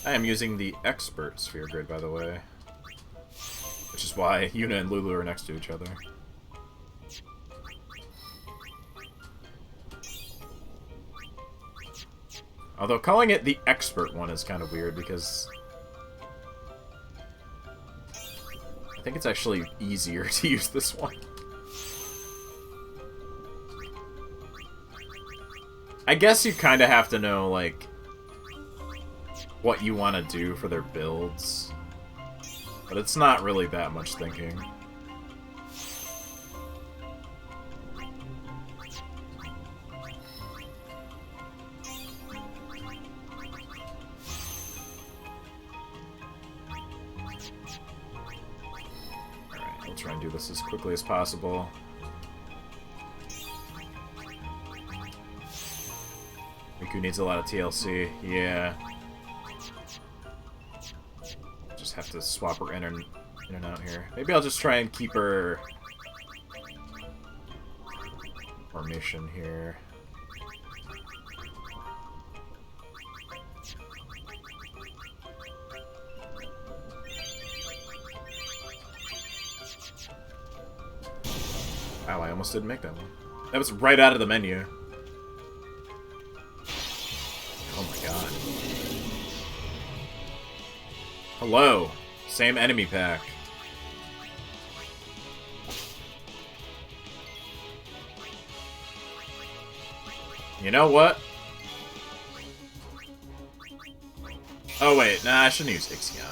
I am using the Expert Sphere Grid, by the way. Which is why Yuna and Lulu are next to each other. Although calling it the Expert one is kind of weird because I think it's actually easier to use this one. I guess you kind of have to know, like, what you want to do for their builds. But it's not really that much thinking. Try and do this as quickly as possible. Miku needs a lot of TLC. Yeah. Just have to swap her in and out here. Maybe I'll just try and keep her formation here. Wow, I almost didn't make that one. That was right out of the menu. Oh my god. Hello. Same enemy pack. You know what? Oh wait, nah, I shouldn't use Ixion.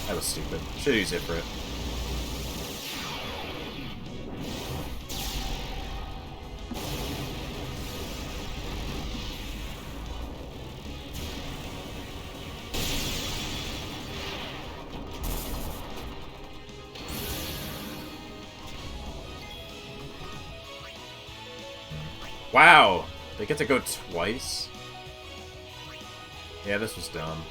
That was stupid. Should use it for it. Wow! They get to go twice? Yeah, this was dumb.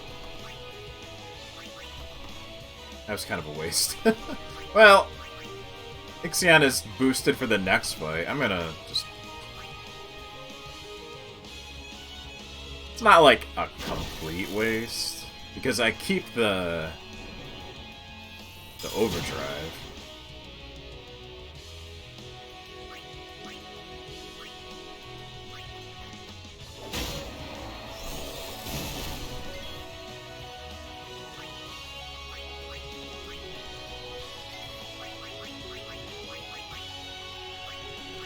That was kind of a waste. Well, Ixion is boosted for the next fight. I'm gonna just... It's not like a complete waste, because I keep the overdrive.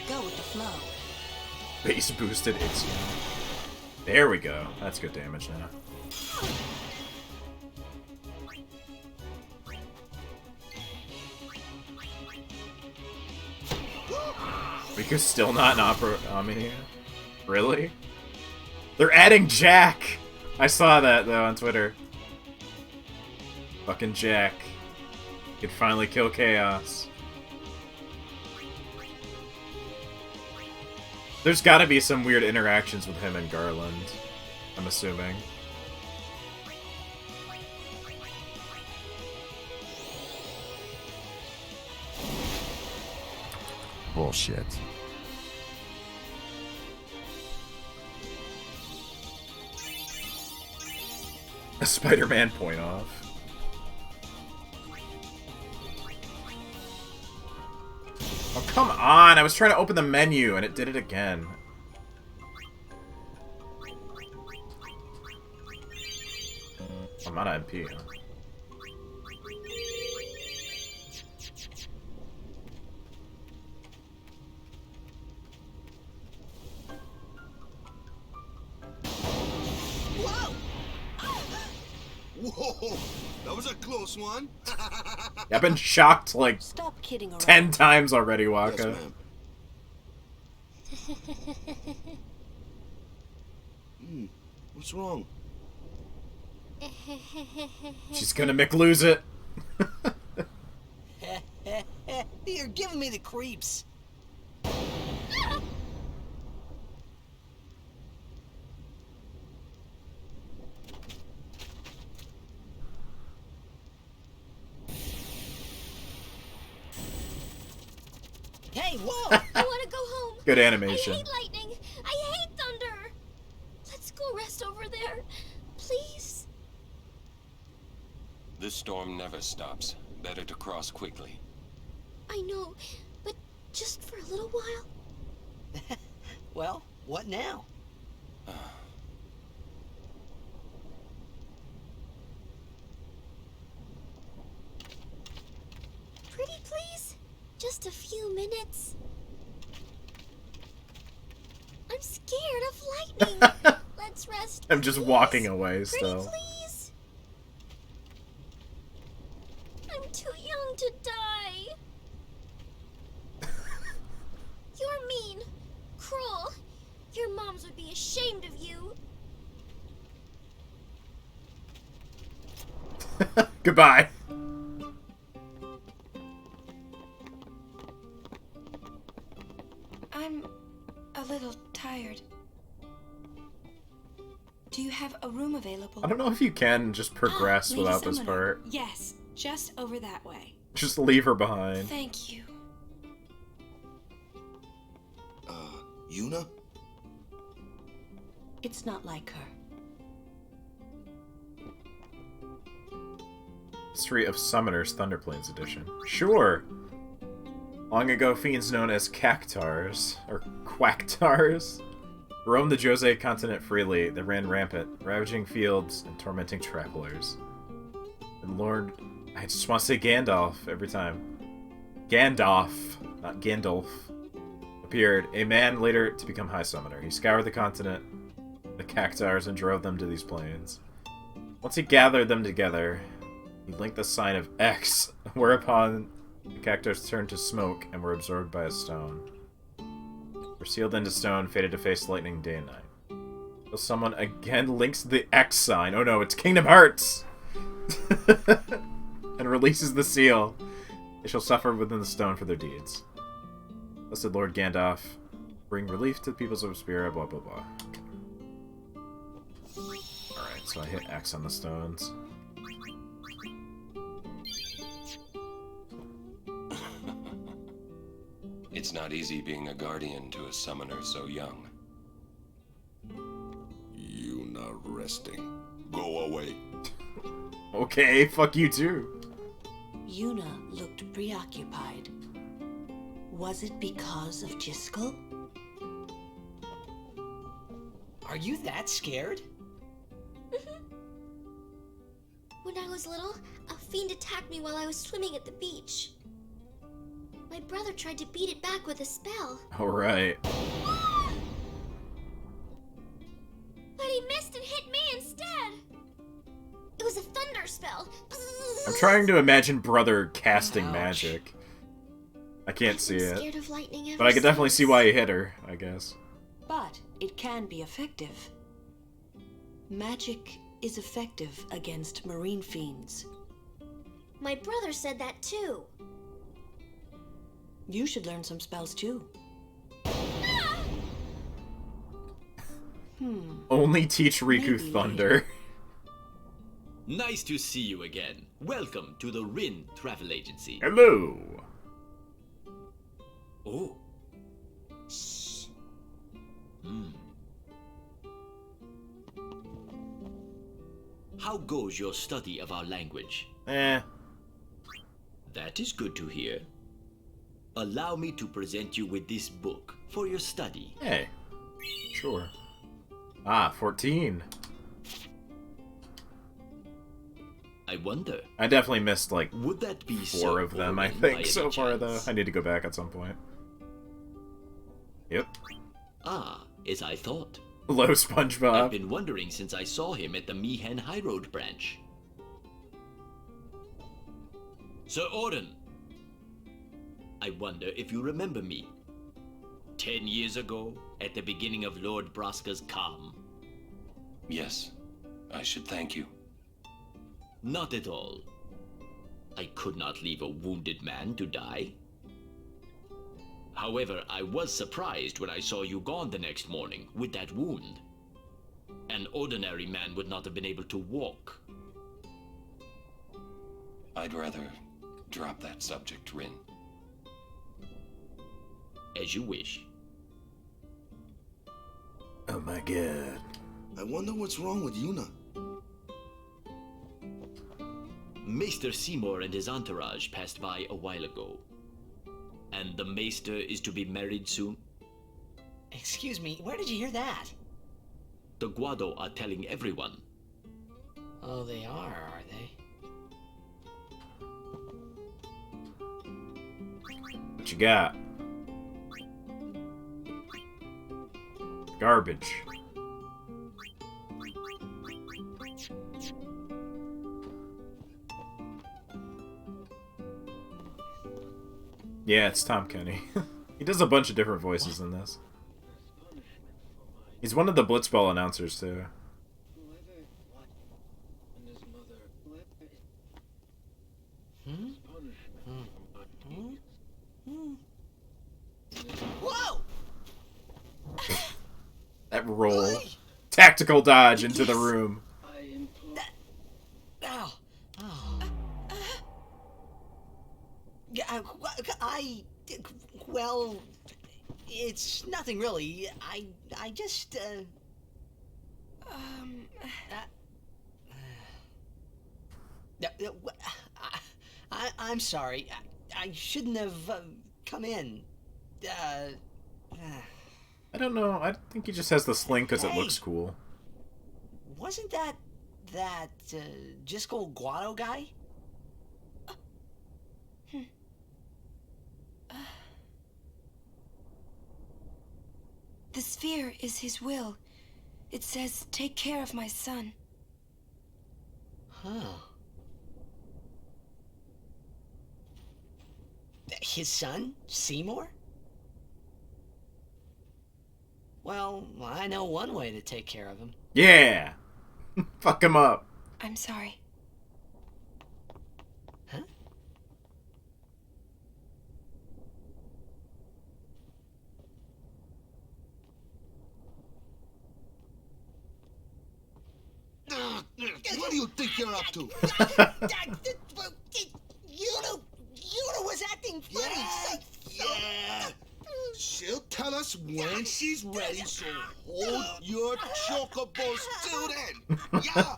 Go with the flow. Base boosted Ixion. There we go. That's good damage now. Riku's still not an opera. I mean, really? They're adding Jack! I saw that, though, on Twitter. Fucking Jack. He could finally kill Chaos. There's gotta be some weird interactions with him and Garland, I'm assuming. Bullshit. A Spider-Man point off. Oh, come on! I was trying to open the menu and it did it again. I'm out of MP. Huh? Whoa! That was a close one. I've been shocked like Stop kidding around. 10 times already, Waka. Yes, what's wrong? She's gonna lose it. You're giving me the creeps. Hey, whoa! I want to go home. Good animation. I hate lightning. I hate thunder. Let's go rest over there, please. This storm never stops. Better to cross quickly. I know, but just for a little while. Well, what now? Pretty please? Just a few minutes. I'm scared of lightning. Let's rest. I'm just walking away still. Pretty please? I'm too young to die. You're mean, cruel. Your moms would be ashamed of you. Goodbye. I'm a little tired. Do you have a room available? I don't know if you can just progress Lady without this Summoner. part. Yes, just over that way. Just leave her behind. Thank you. Yuna? It's not like her. History of Summoners Thunderplains Edition. Sure! Long ago, fiends known as Cactars, or Quacktars, roamed the Jose continent freely. They ran rampant, ravaging fields and tormenting travelers. And Lord... I just want to say Gandalf every time. Gandalf, not Gandalf, appeared, a man later to become High Summoner. He scoured the continent, the Cactars, and drove them to these plains. Once he gathered them together, he linked the sign of X, whereupon the Cactars turned to smoke and were absorbed by a stone. Were sealed into stone, fated to face lightning day and night. Till someone again links the X sign. Oh no, it's Kingdom Hearts! And releases the seal. They shall suffer within the stone for their deeds. Blessed Lord Gandalf, Bring relief to the peoples of Spira, blah blah blah. Okay. Alright, so I hit X on the stones. It's not easy being a guardian to a summoner so young. Yuna resting. Go away. Okay, fuck you too. Yuna looked preoccupied. Was it because of Jiskel? Are you that scared? When I was little, a fiend attacked me while I was swimming at the beach. My brother tried to beat it back with a spell. Alright. But he missed and hit me instead. It was a thunder spell. I'm trying to imagine brother casting Ouch. magic. I can't see it. Scared of lightning ever But I can definitely since. see why he hit her, I guess. But it can be effective. Magic is effective against marine fiends. My brother said that too. You should learn some spells too. Only teach Riku Maybe. Thunder. Nice to see you again. Welcome to the Rin Travel Agency. Hello. Oh. How goes your study of our language? Eh. That is good to hear. Allow me to present you with this book for your study. Hey. Sure. Ah, 14. I wonder. I definitely missed like Would that be 4 of them, I boring think, by so any far, chance? though. I need to go back at some point. Yep. Ah, as I thought. Hello, I've SpongeBob. been wondering since I saw him at the Mihen High Road branch. Sir Orden, I wonder if you remember me. 10 years ago, at the beginning of Lord Braska's calm. Yes, I should thank you. Not at all. I could not leave a wounded man to die. However, I was surprised when I saw you gone the next morning with that wound. An ordinary man would not have been able to walk. I'd rather drop that subject, Rin. As you wish. Oh my god. I wonder what's wrong with Yuna. Maester Seymour and his entourage passed by a while ago. And the Maester is to be married soon? Excuse me, where did you hear that? The Guado are telling everyone. Oh, they are they? What you got? Garbage. Yeah, it's Tom Kenny. He does a bunch of different voices in this. He's one of the Blitzball announcers, too. Whoa! That roll. Tactical dodge into the room. Ow! Oh. Yeah, well, it's nothing really. I just, I'm sorry. I shouldn't have come in. I don't know. I think he just has the sling because it looks cool. Wasn't that Jiskel Guado guy? The sphere is his will. It says, take care of my son. Huh. His son, Seymour? Well, I know one way to take care of him. Yeah! Fuck him up. I'm sorry. Huh? What do you think you're up to? Yuna was acting funny. Yeah. She'll tell us when she's ready, so hold your chocobos till then. Yeah.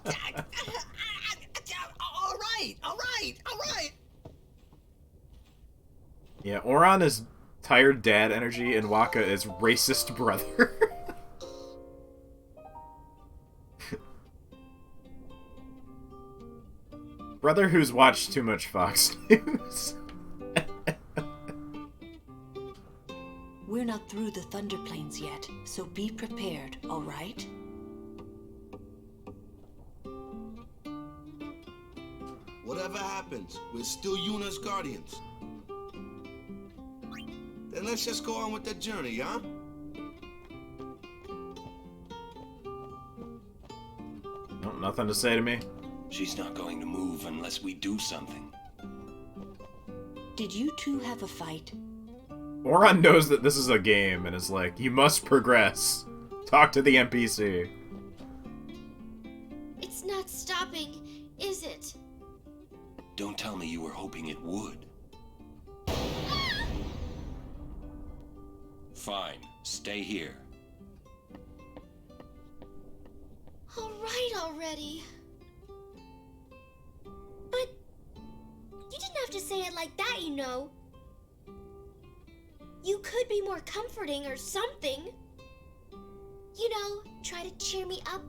All right. Yeah, Oran is tired dad energy, and Waka is racist brother. Brother who's watched too much Fox News. We're not through the Thunder Plains yet, so be prepared, all right? Whatever happens, we're still Yuna's guardians. Then let's just go on with the journey, huh? Nope, nothing to say to me. She's not going to move unless we do something. Did you two have a fight? Oran knows that this is a game and is like, you must progress. Talk to the NPC. It's not stopping, is it? Don't tell me you were hoping it would. Fine, stay here. All right already. But you didn't have to say it like that, you know. You could be more comforting or something. You know, try to cheer me up.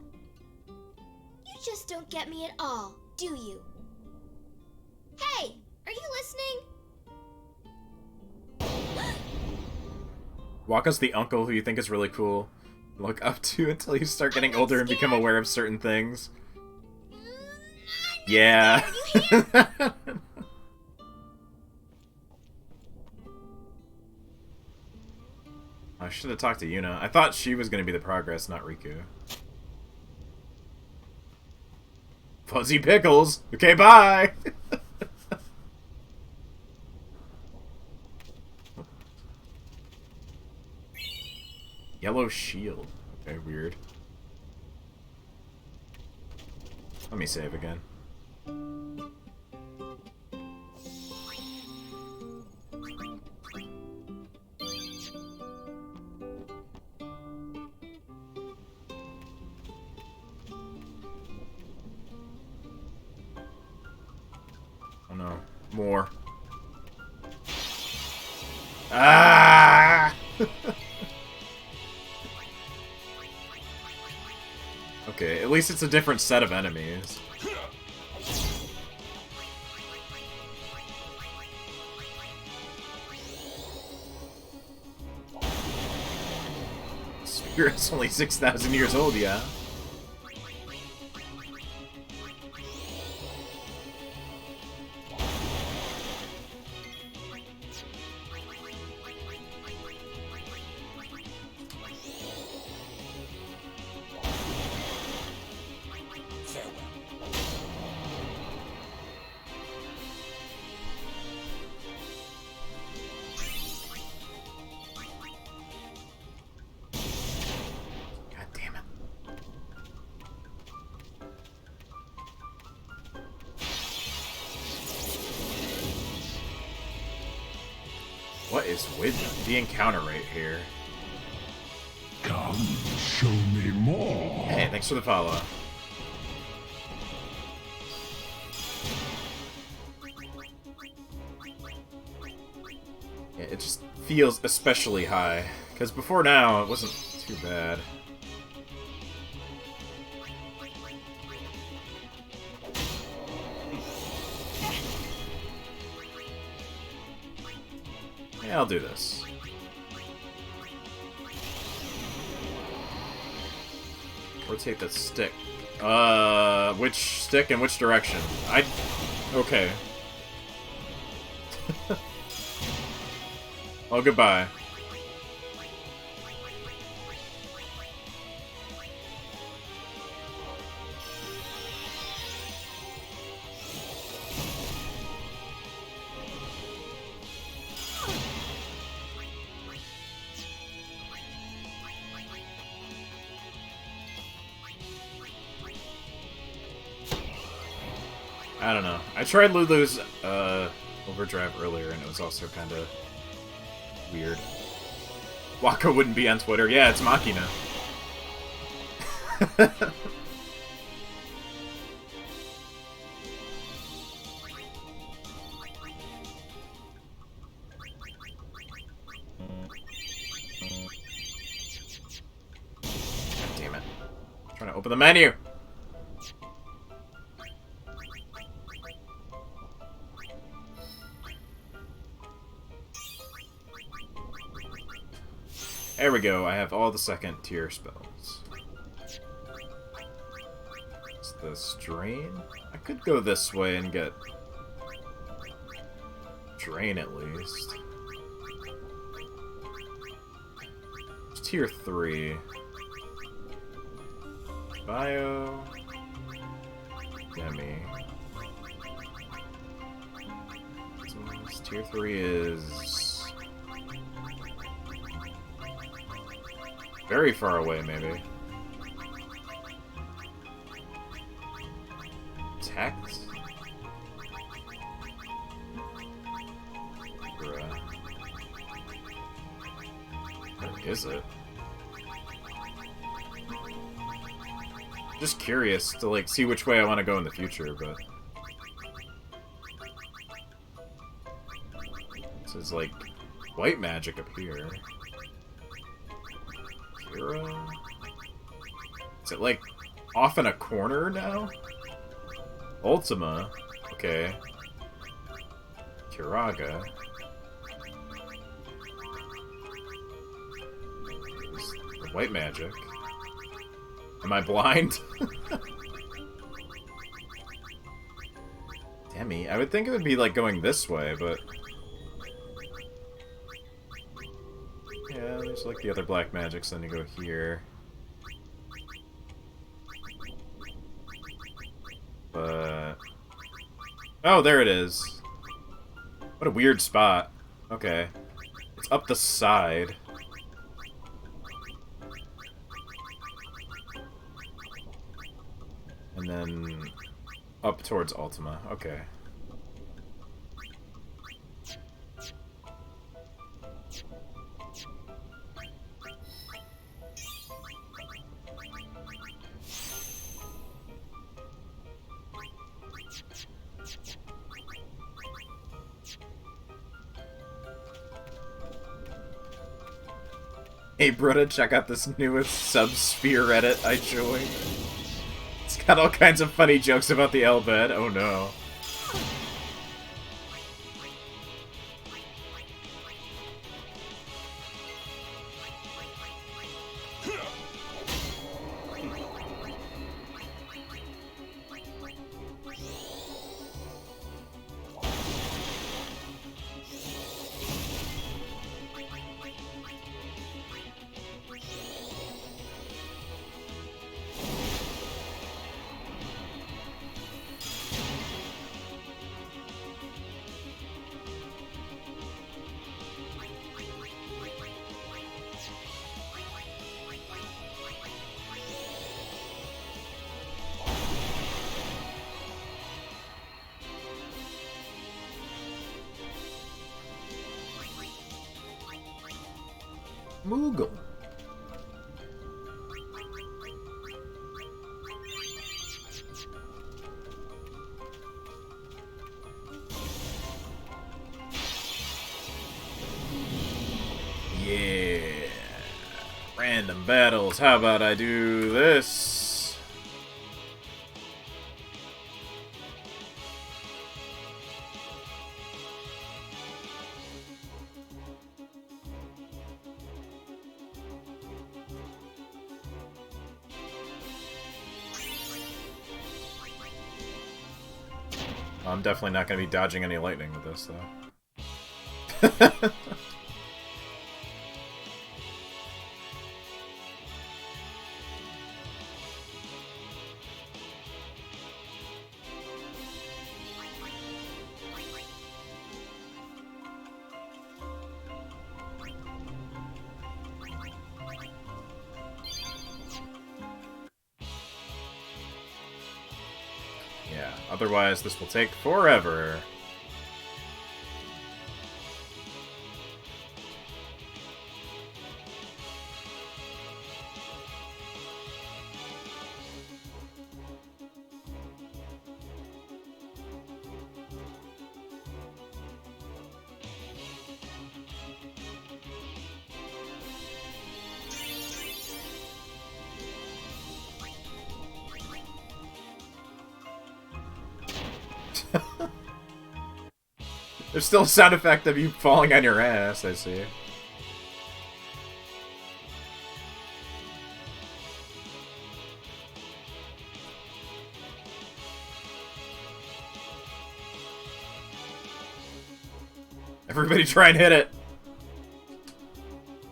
You just don't get me at all, do you? Hey, are you listening? Waka's the uncle who you think is really cool. Look up to until you start getting older and become aware of certain things. Yeah. I should have talked to Yuna. I thought she was going to be the progress, not Riku. Fuzzy pickles! Okay, bye! Yellow shield. Okay, weird. Let me save again. Oh no. More. Ah! Okay, at least it's a different set of enemies. Spirit's only 6,000 years old, yeah. What is with the encounter rate here? Come, show me more. Hey, thanks for the follow. Yeah, it just feels especially high. Because before now, it wasn't too bad. Yeah, I'll do this. Rotate the stick. Which stick and which direction? Okay. Oh, goodbye. I don't know. I tried Lulu's Overdrive earlier, and it was also kind of weird. Waka wouldn't be on Twitter. Yeah, it's Machina. Damn it. I'm trying to open the menu. There we go, I have all the second tier spells. It's the strain? I could go this way and get drain at least. It's tier 3. Bio. Demi. So this tier 3 is very far away, maybe. Text? Bruh. Where is it? Just curious to, like, see which way I want to go in the future, but... This is, like, white magic up here. Is it, like, off in a corner now? Ultima. Okay. Kiraga. The white magic. Am I blind? Demi. I would think it would be, like, going this way, but... Yeah, there's like the other black magics, then you go here. But... Oh, there it is. What a weird spot. Okay. It's up the side. And then up towards Ultima. Okay. Hey, Brutta, check out this newest Subsphere Reddit I joined. It's got all kinds of funny jokes about the Elbed. Oh no. Moogle. Yeah. Random battles. How about I do this? I'm definitely not going to be dodging any lightning with this, though. Yeah. otherwise this will take forever. There's still a sound effect of you falling on your ass, I see. Everybody try and hit it!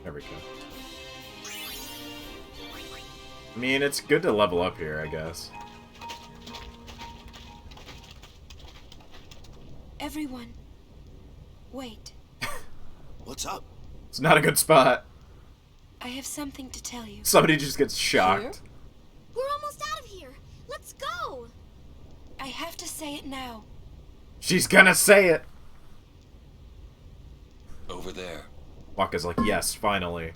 There we go. I mean, it's good to level up here, I guess. Everyone, wait. What's up? It's not a good spot. I have something to tell you. Somebody just gets shocked. Here? We're almost out of here. Let's go. I have to say it now. She's gonna say it! Over there. Waka's like, yes, finally.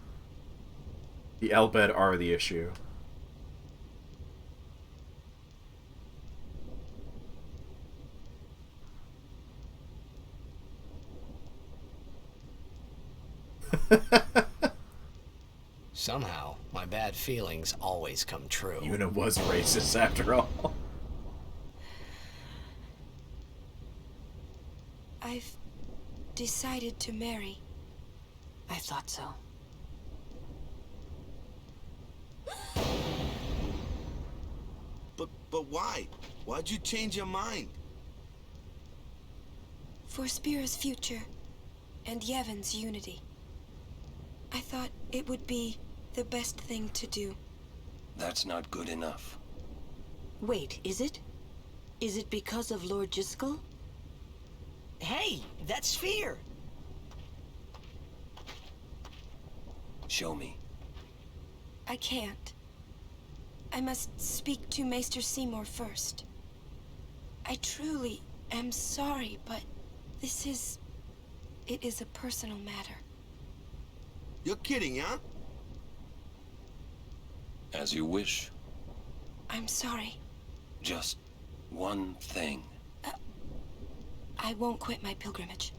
The Elbed are the issue. Somehow, my bad feelings always come true. Yuna was racist after all. I've decided to marry. I thought so. But why? Why'd you change your mind? For Spira's future and Yevon's unity. I thought it would be the best thing to do. That's not good enough. Wait, is it? Is it because of Lord Jiskel? Hey, that's Sphere! Show me. I can't. I must speak to Maester Seymour first. I truly am sorry, but this is... it is a personal matter. You're kidding, huh? As you wish. I'm sorry. Just one thing. I won't quit my pilgrimage.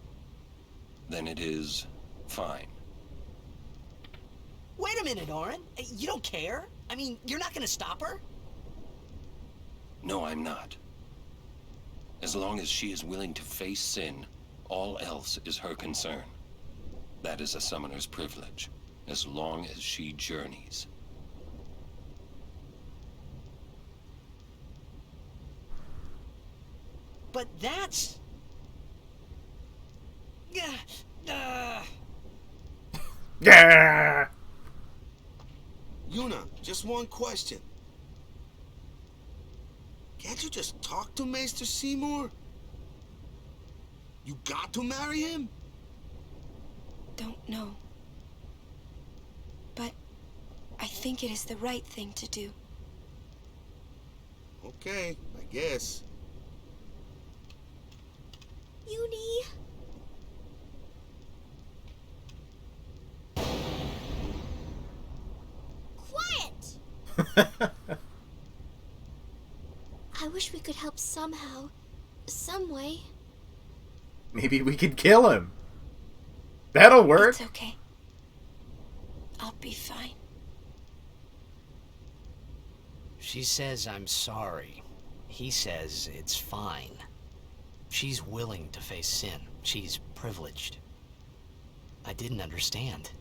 Then it is fine. Wait a minute, Orin. You don't care? I mean, you're not gonna stop her? No, I'm not. As long as she is willing to face sin, all else is her concern. That is a summoner's privilege, as long as she journeys. But that's... Yeah. Yuna, just one question. Can't you just talk to Maester Seymour? You got to marry him? Don't know. But I think it is the right thing to do. Okay, I guess. Uni. Quiet! I wish we could help somehow. Some way. Maybe we could kill him. That'll work. It's okay. I'll be fine. She says I'm sorry. He says it's fine. She's willing to face sin. She's privileged. I didn't understand.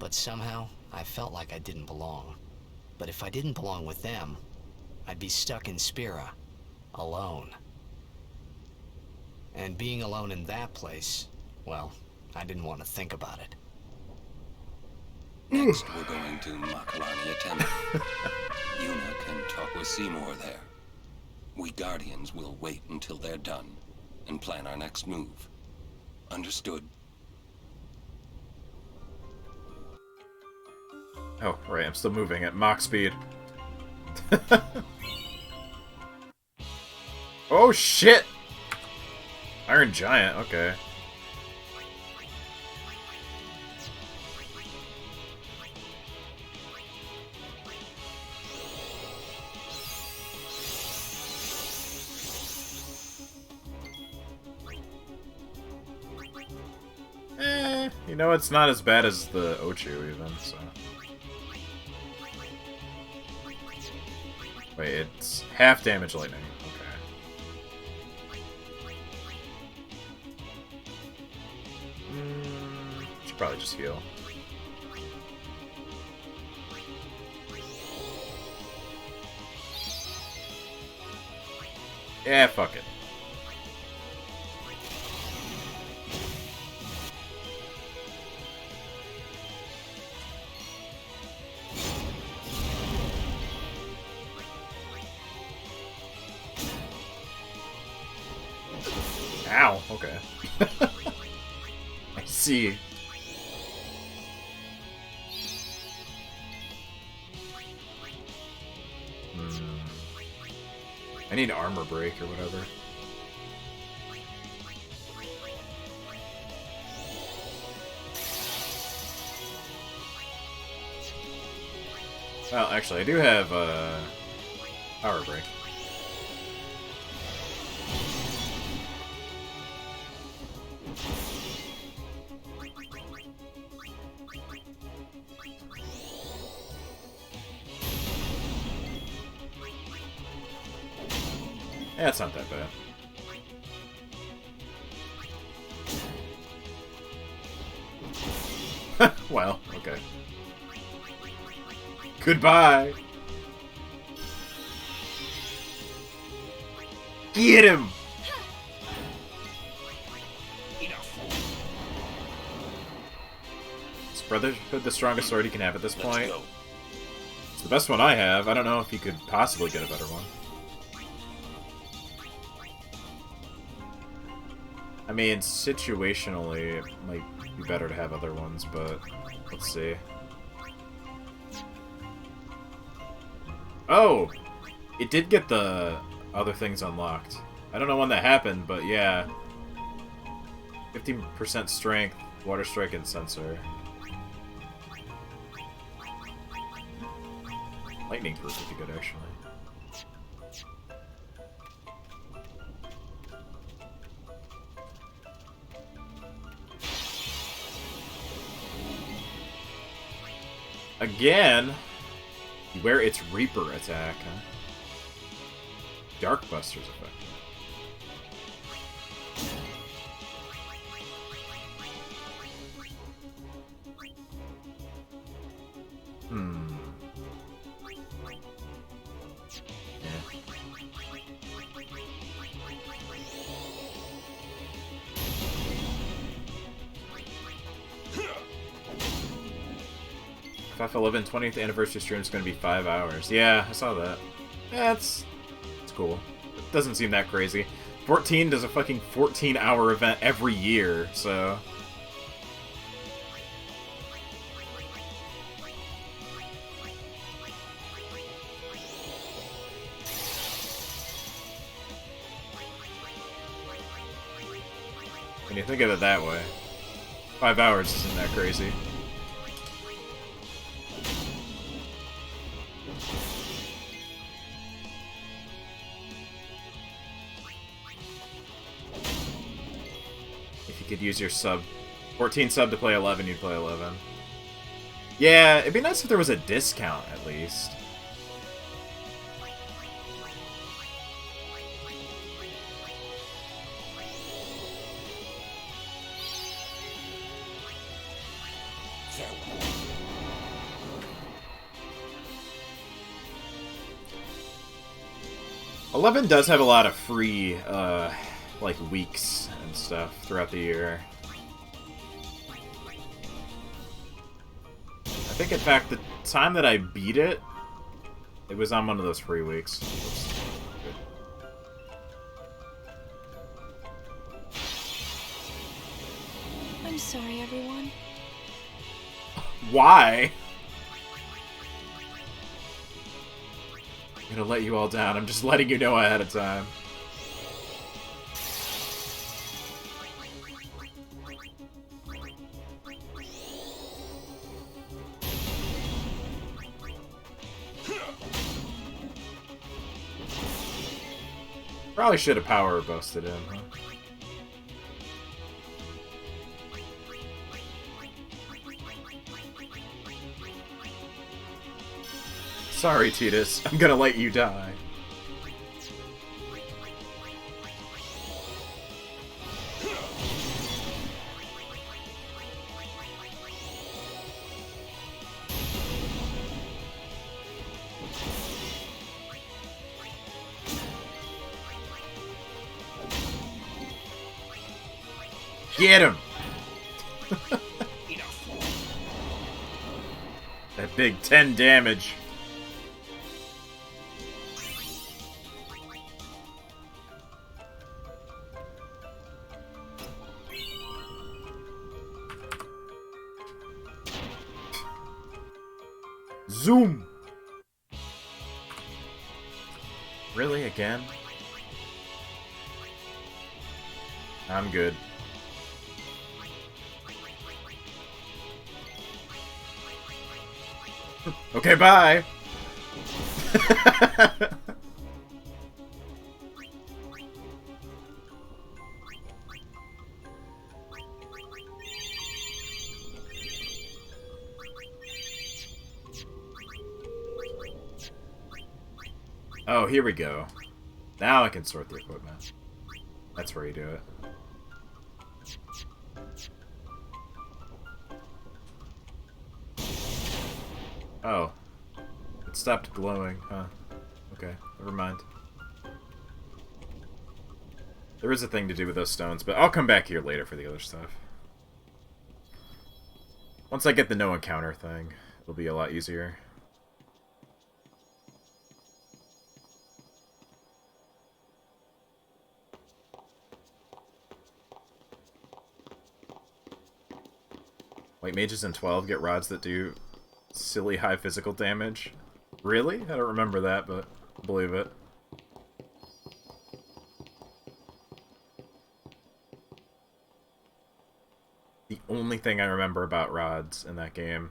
But somehow, I felt like I didn't belong. But if I didn't belong with them, I'd be stuck in Spira, alone. And being alone in that place, well, I didn't want to think about it. Next, we're going to Makalania Temple. Yuna can talk with Seymour there. We Guardians will wait until they're done and plan our next move. Understood? Oh, right, I'm still moving at Mach speed. Oh shit! Iron Giant, okay. You know, it's not as bad as the Ochu even, so. Wait, it's half damage lightning. Okay. Should probably just heal. Yeah, fuck it. Ow, okay. I see. I need armor break or whatever. Well, actually, I do have power break. Yeah, it's not that bad. Well, okay. Goodbye! Get him! Is Brotherhood the strongest sword he can have at this point? It's the best one I have. I don't know if he could possibly get a better one. I mean, situationally, it might be better to have other ones, but let's see. Oh! It did get the other things unlocked. I don't know when that happened, but yeah. 15% strength, water strike, and sensor. Lightning proof would be good, actually. Again? Beware its Reaper attack, huh? Darkbuster's effect. FF11 20th anniversary stream is going to be 5 hours. Yeah, I saw that. Yeah, it's cool. It doesn't seem that crazy. 14 does a fucking 14-hour event every year, so... When you think of it that way, 5 hours isn't that crazy. Could use your sub 14 sub to play 11, you'd play 11. Yeah, it'd be nice if there was a discount at least. Eleven does have a lot of free like weeks and stuff throughout the year. I think, in fact, the time that I beat it, it was on one of those free weeks. I'm sorry, everyone. Why? I'm gonna let you all down. I'm just letting you know ahead of time. Probably should have power boosted him, huh? Sorry, Titus. I'm gonna let you die. Get him! That big 10 damage. Zoom! Really, again? I'm good. Okay, bye! Oh, here we go. Now I can sort the equipment. That's where you do it. Oh. It stopped glowing, huh? Okay, never mind. There is a thing to do with those stones, but I'll come back here later for the other stuff. Once I get the no encounter thing, it'll be a lot easier. White mages in 12 get rods that do silly high physical damage. Really? I don't remember that, but I believe it. The only thing I remember about rods in that game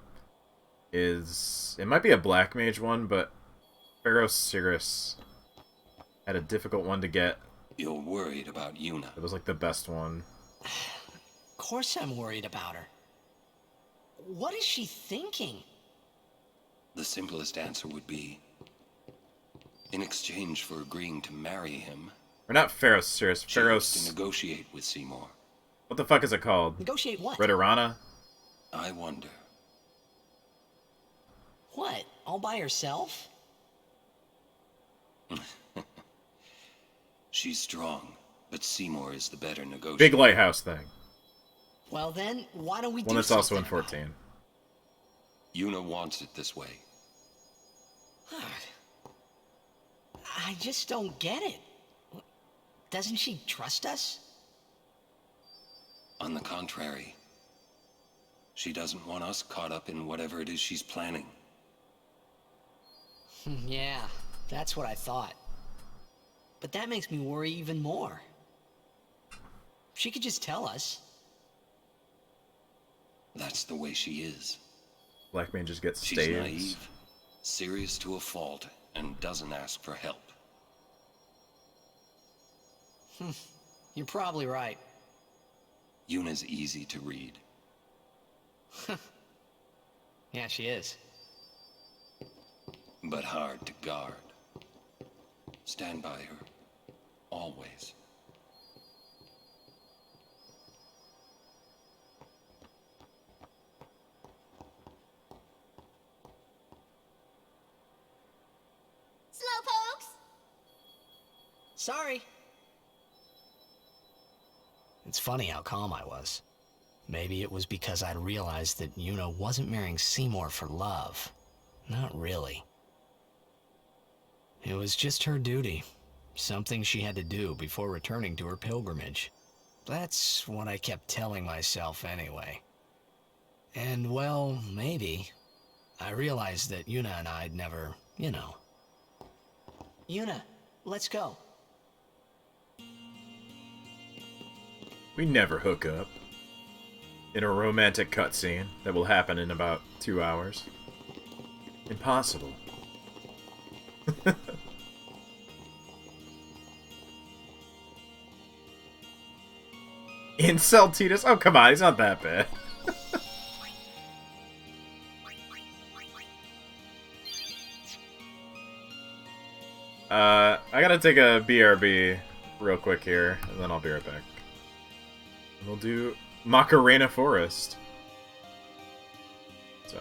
is... It might be a black mage one, but Pharaoh Cirrus had a difficult one to get. You're worried about Yuna. It was like the best one. Of course I'm worried about her. What is she thinking? The simplest answer would be, in exchange for agreeing to marry him... Or not Pharaoh Cirrus, Pharaoh... to negotiate with Seymour. What the fuck is it called? Negotiate what? Retorana? I wonder. What? All by herself? She's strong, but Seymour is the better negotiator. Big lighthouse thing. Well then, why don't we do one that's also in something 14. Yuna wants it this way. I just don't get it. Doesn't she trust us? On the contrary, she doesn't want us caught up in whatever it is she's planning. Yeah, that's what I thought. But that makes me worry even more. She could just tell us. That's the way she is. Black mages get She's staves. naive, serious to a fault, and doesn't ask for help. You're probably right. Yuna's easy to read. Yeah, she is. But hard to guard. Stand by her. Always. Slowpokes! Sorry. It's funny how calm I was. Maybe it was because I'd realized that Yuna wasn't marrying Seymour for love. Not really. It was just her duty. Something she had to do before returning to her pilgrimage. That's what I kept telling myself anyway. And well, maybe. I realized that Yuna and I'd never, you know. Yuna, let's go. We never hook up. In a romantic cutscene that will happen in about 2 hours. Impossible. Incel Titus? Oh, come on, he's not that bad. I gotta take a BRB real quick here, and then I'll be right back. We'll do Macarena Forest. So...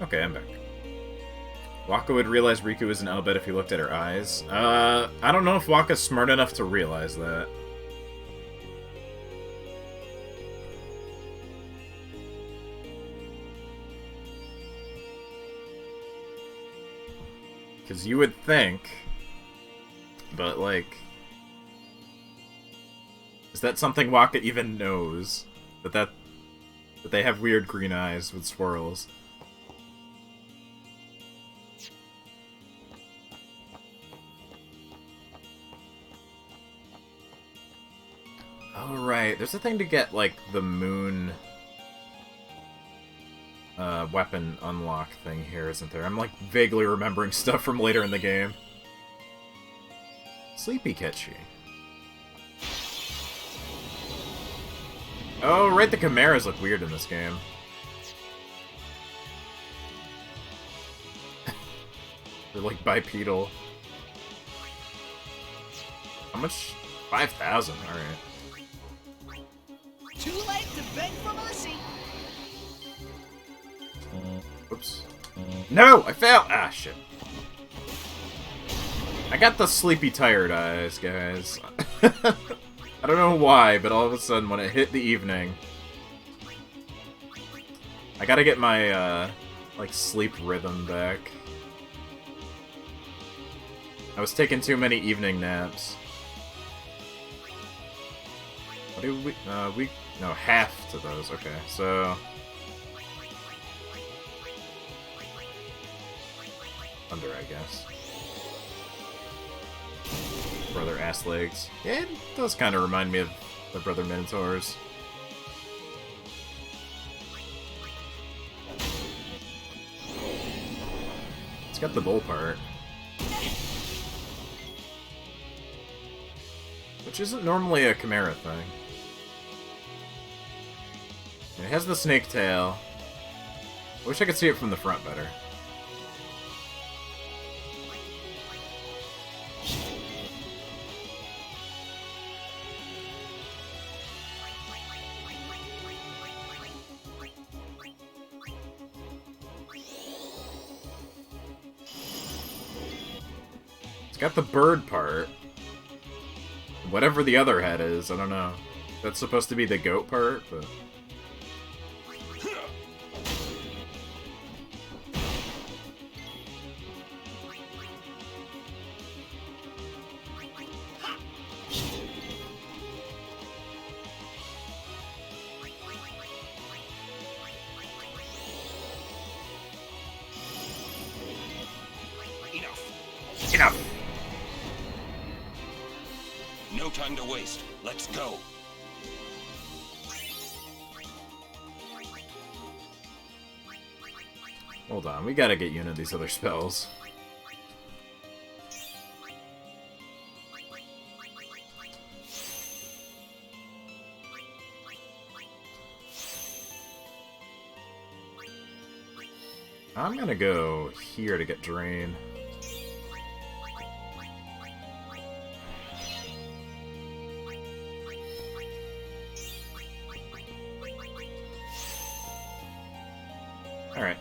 Okay, I'm back. Waka would realize Riku was an Elbet if he looked at her eyes. I don't know if Waka's smart enough to realize that. Because you would think... But, like... Is that something Waka even knows? That they have weird green eyes with swirls? Oh, right. There's a thing to get, like, the moon... weapon unlock thing here, isn't there? I'm, like, vaguely remembering stuff from later in the game. Sleepy Ketchy. Oh, right, the Chimeras look weird in this game. They're, like, bipedal. How much? 5,000, alright. Too late to beg for mercy. Oops. No! I failed! Ah, shit. I got the sleepy tired eyes, guys. I don't know why, but all of a sudden when it hit the evening... I gotta get my, like, sleep rhythm back. I was taking too many evening naps. What do we... No, half to those. Okay, so... Under, I guess. Brother ass legs. Yeah, it does kind of remind me of the Brother Minotaurs. It's got the bull part. Which isn't normally a Chimera thing. It has the snake tail. I wish I could see it from the front better. It's got the bird part. Whatever the other head is, I don't know. That's supposed to be the goat part, but... Enough! No time to waste. Let's go. Hold on, we gotta get Yuna these other spells. I'm gonna go here to get Drain. Alright.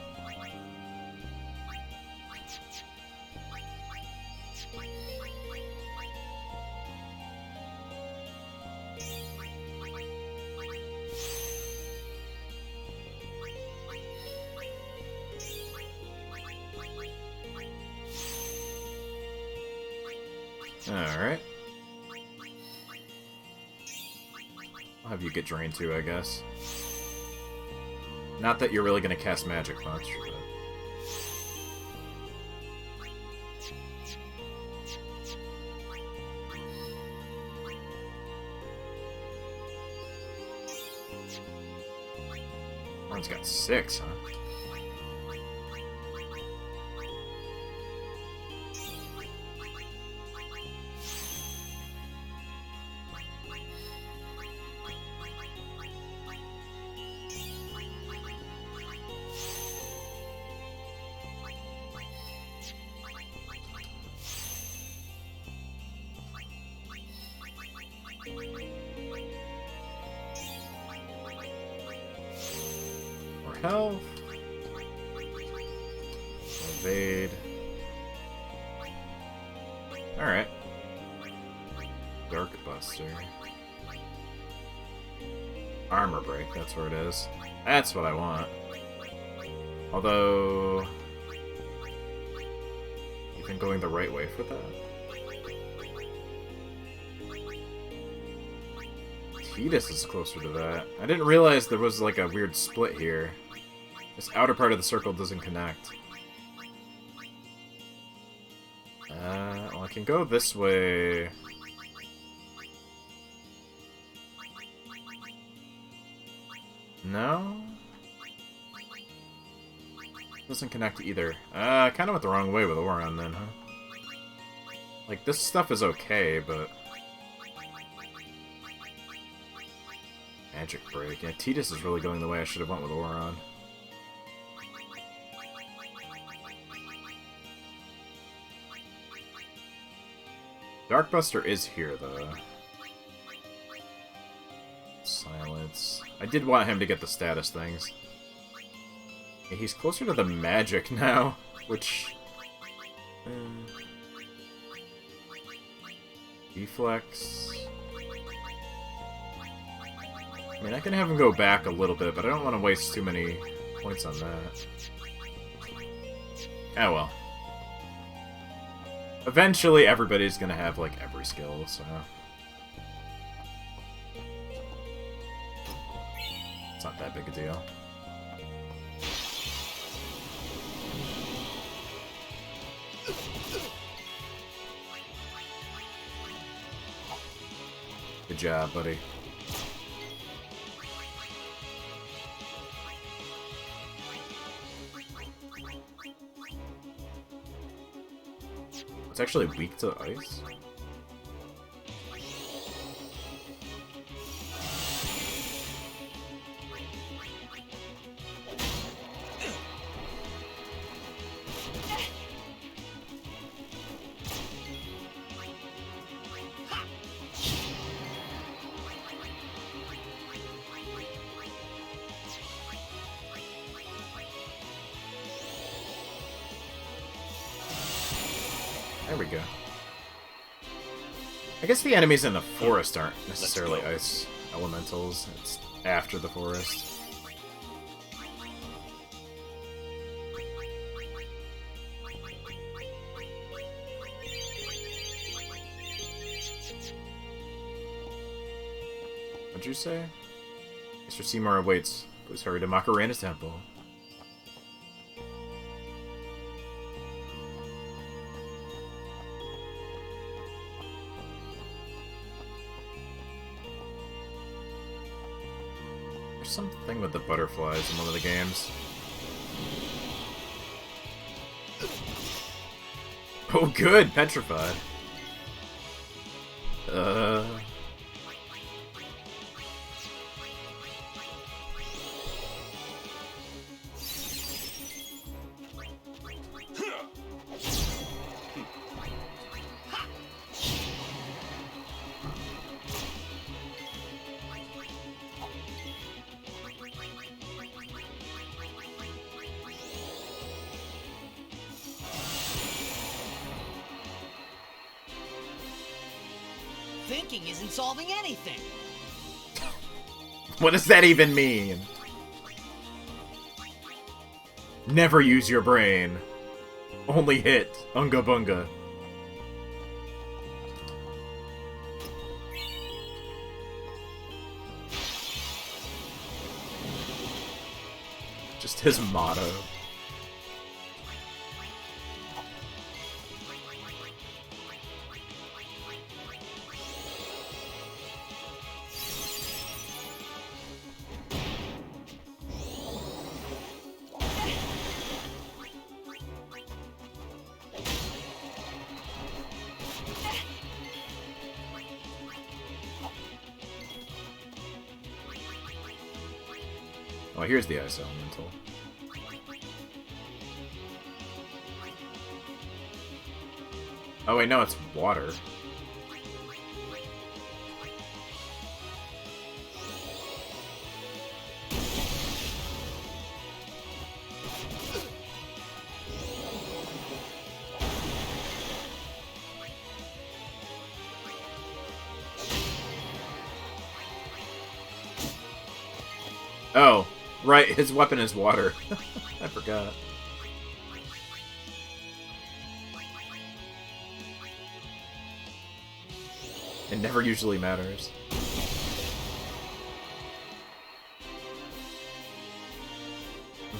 Alright. I'll have you get drained too, I guess. Not that you're really gonna cast magic much, but... One's got 6, huh? More health. Evade. Alright. Dark Buster. Armor break, that's where it is. That's what I want. Although... You think going the right way for that? Titus is closer to that. I didn't realize there was like a weird split here. This outer part of the circle doesn't connect. Well, I can go this way. No? Doesn't connect either. I kind of went the wrong way with Auron then, huh? Like, this stuff is okay, but... Magic break. Yeah, Titus is really going the way I should have went with Auron. Darkbuster is here, though. Silence. I did want him to get the status things. Yeah, he's closer to the magic now, which... Reflex... I mean, I can have him go back a little bit, but I don't want to waste too many points on that. Oh well. Eventually, everybody's gonna have, like, every skill, so... It's not that big a deal. Good job, buddy. It's actually weak to ice. There we go. I guess the enemies in the forest aren't necessarily ice elementals. It's after the forest. What'd you say? Mr. Seymour awaits. Please hurry to Macarena Temple. There's something with the butterflies in one of the games. Oh, good! Petrified. Thinking isn't solving anything. What does that even mean? Never use your brain. Only hit. Unga bunga. Just his motto. Oh, here's the ice elemental. Oh wait, no, it's water. Oh, right, his weapon is water. I forgot. It never usually matters.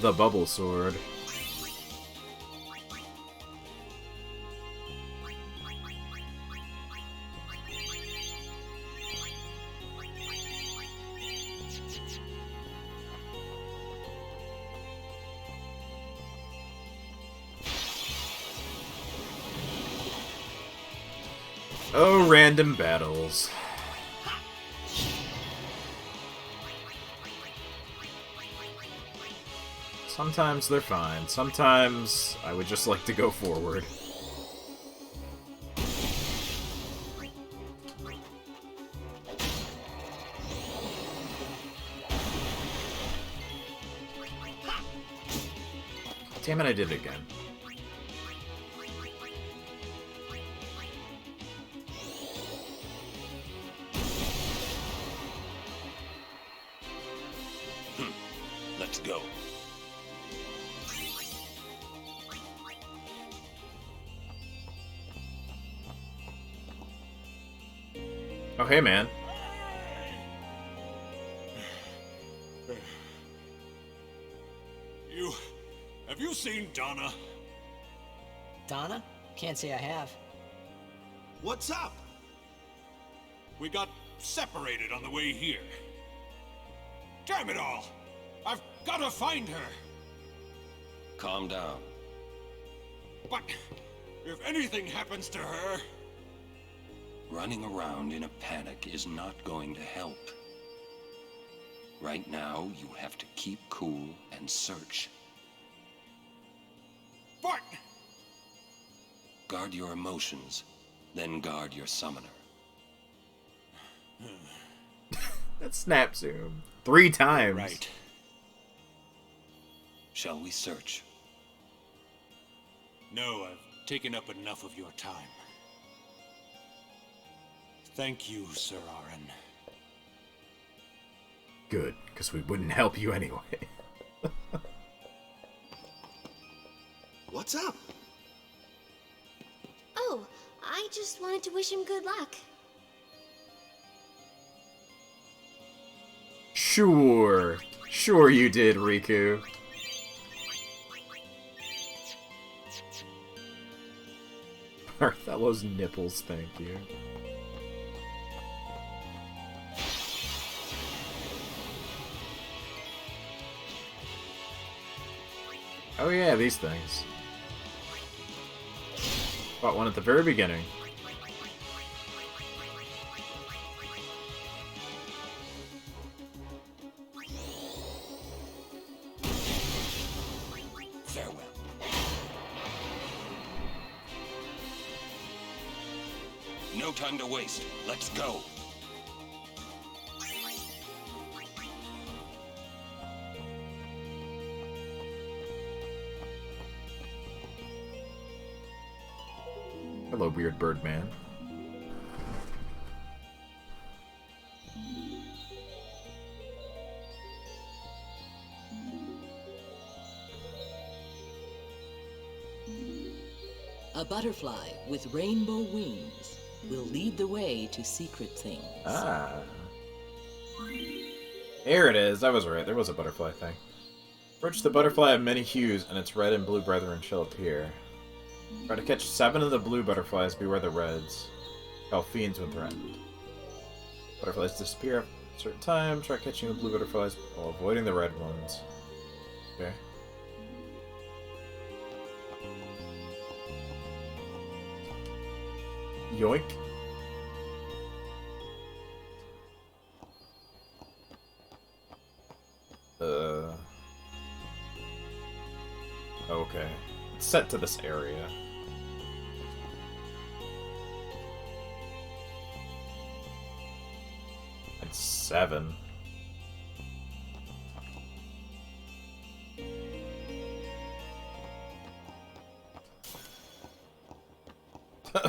The bubble sword. Oh, random battles. Sometimes they're fine. Sometimes I would just like to go forward. Damn it, I did it again. Let's go. Oh, hey, man. Have you seen Donna? Donna? Can't say I have. What's up? We got separated on the way here. Damn it all! I've got to find her! Calm down. But if anything happens to her... Running around in a panic is not going to help. Right now, you have to keep cool and search. But... Guard your emotions, then guard your summoner. That snap zoom. 3 times. Right. Shall we search? No, I've taken up enough of your time. Thank you, Sir Aaron. Good, because we wouldn't help you anyway. What's up? Oh, I just wanted to wish him good luck. Sure. Sure you did, Riku. Barthelo's nipples, thank you. Oh yeah, these things. Fought one at the very beginning. Farewell. No time to waste. Let's go. Hello, weird bird man. A butterfly with rainbow wings will lead the way to secret things. Ah. Here it is. I was right. There was a butterfly thing. Approach the butterfly of many hues, and its red and blue brethren shall appear. Try to catch 7 of the blue butterflies, beware the reds. How fiends when threatened. Butterflies disappear after a certain time. Try catching the blue butterflies while avoiding the red ones. Okay. Yoink. Okay. It's set to this area. And 7.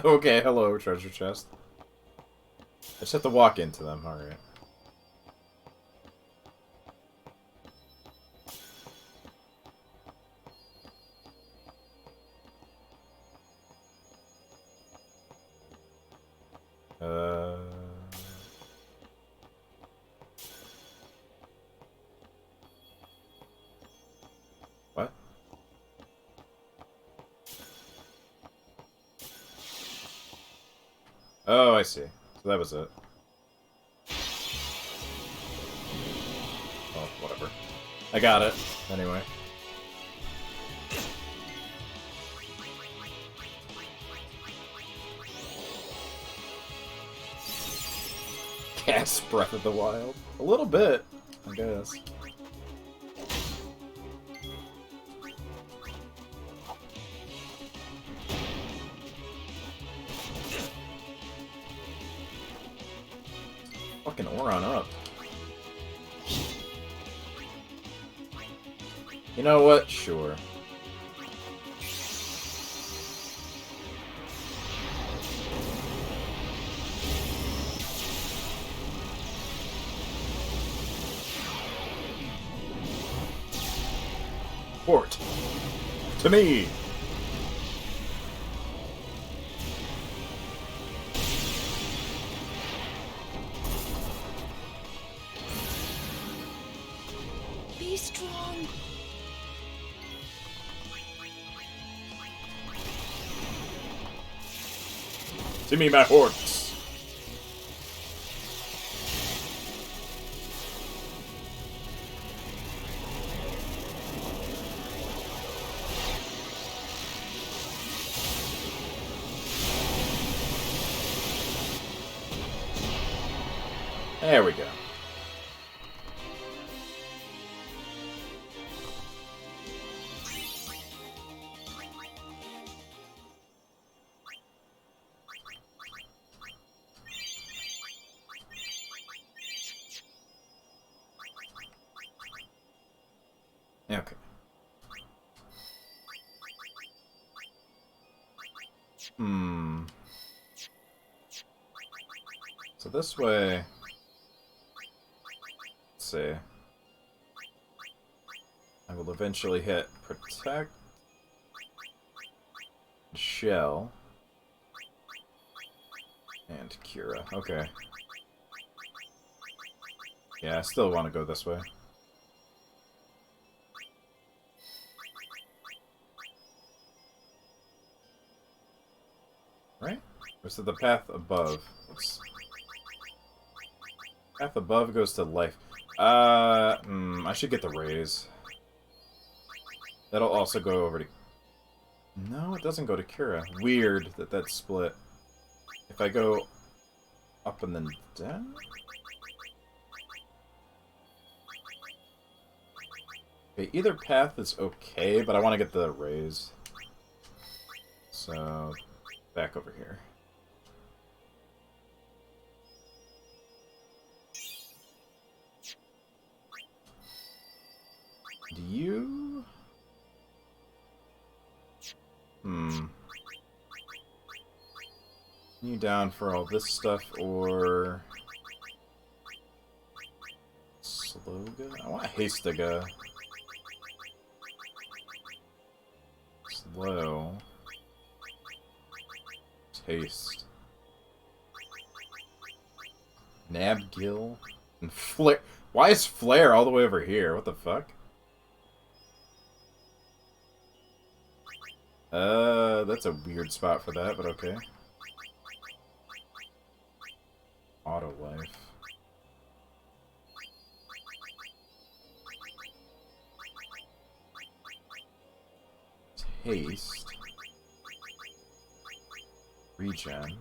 Okay, hello, treasure chest. I just have to walk into them, alright. What? Oh, I see. So that was it. Oh, whatever. I got it. Anyway. Cast Breath of the Wild. A little bit, I guess. Fucking Oron up. You know what? Sure. Port. To me! Be strong. To me, my horse! There we go. Okay. So this way... Let's see. I will eventually hit Protect, Shell, and Cura. Okay. Yeah, I still want to go this way. Right? Or is it the path above? Oops. Path above goes to life. I should get the raise. That'll also go over to... No, it doesn't go to Kira. Weird that that's split. If I go up and then down? Okay, either path is okay, but I want to get the raise. So, back over here. Do you... You down for all this stuff, or... Sloga? I want Hastaga. Slow. Taste. Nabgil. And Flare. Why is Flare all the way over here? What the fuck? That's a weird spot for that, but okay. Auto life. Taste. Regen.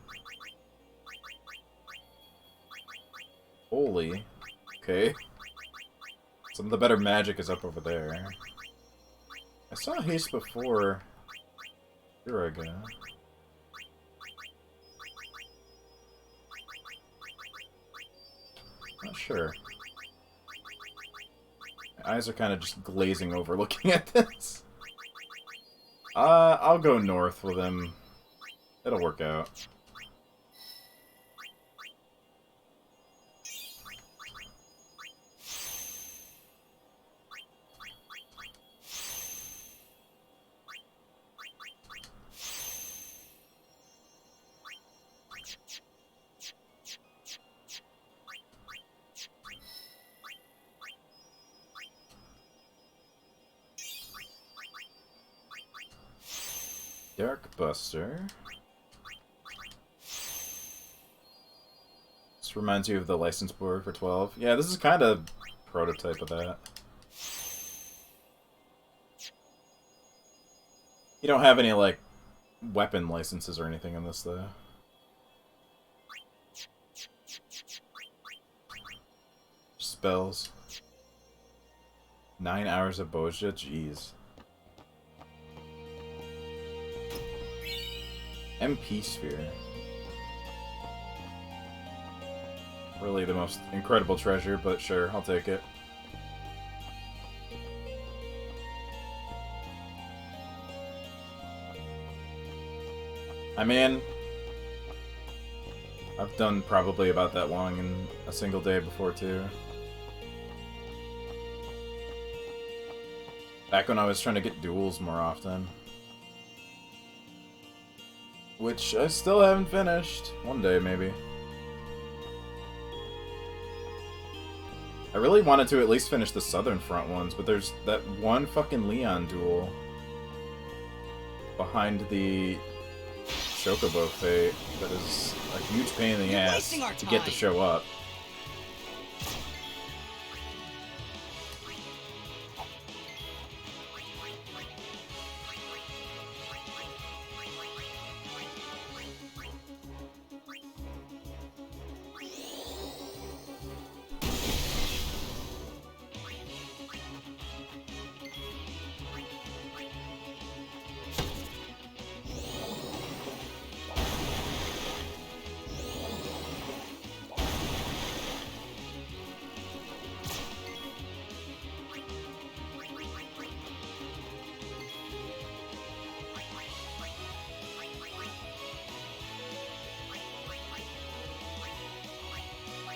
Holy. Okay. Some of the better magic is up over there. I saw haste before. Here I go. Not sure. My eyes are kind of just glazing over looking at this. I'll go north with him. It'll work out. Dark Buster. This reminds you of the license board for 12. Yeah, this is kind of prototype of that. You don't have any, like, weapon licenses or anything in this, though. Spells. 9 hours of Boja? Jeez. MP Sphere. Really the most incredible treasure, but sure, I'll take it. I mean, I've done probably about that long in a single day before, too. Back when I was trying to get duels more often. Which I still haven't finished. One day, maybe. I really wanted to at least finish the Southern Front ones, but there's that one fucking Leon duel behind the Chocobo Fate that is a huge pain in the ass to get to show up.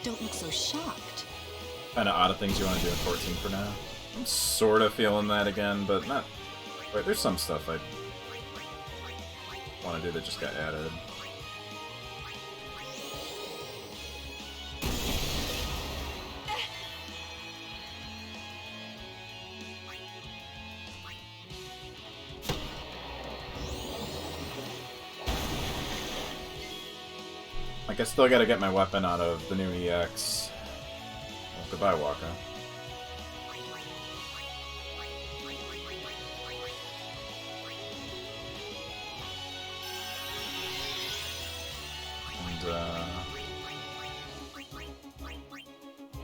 Don't look so shocked. Kind of odd of things you want to do in 14 for now. I'm sort of feeling that again, but not... Wait, there's some stuff I want to do that just got added. Like, I still gotta get my weapon out of the new EX. Well, goodbye, Waka.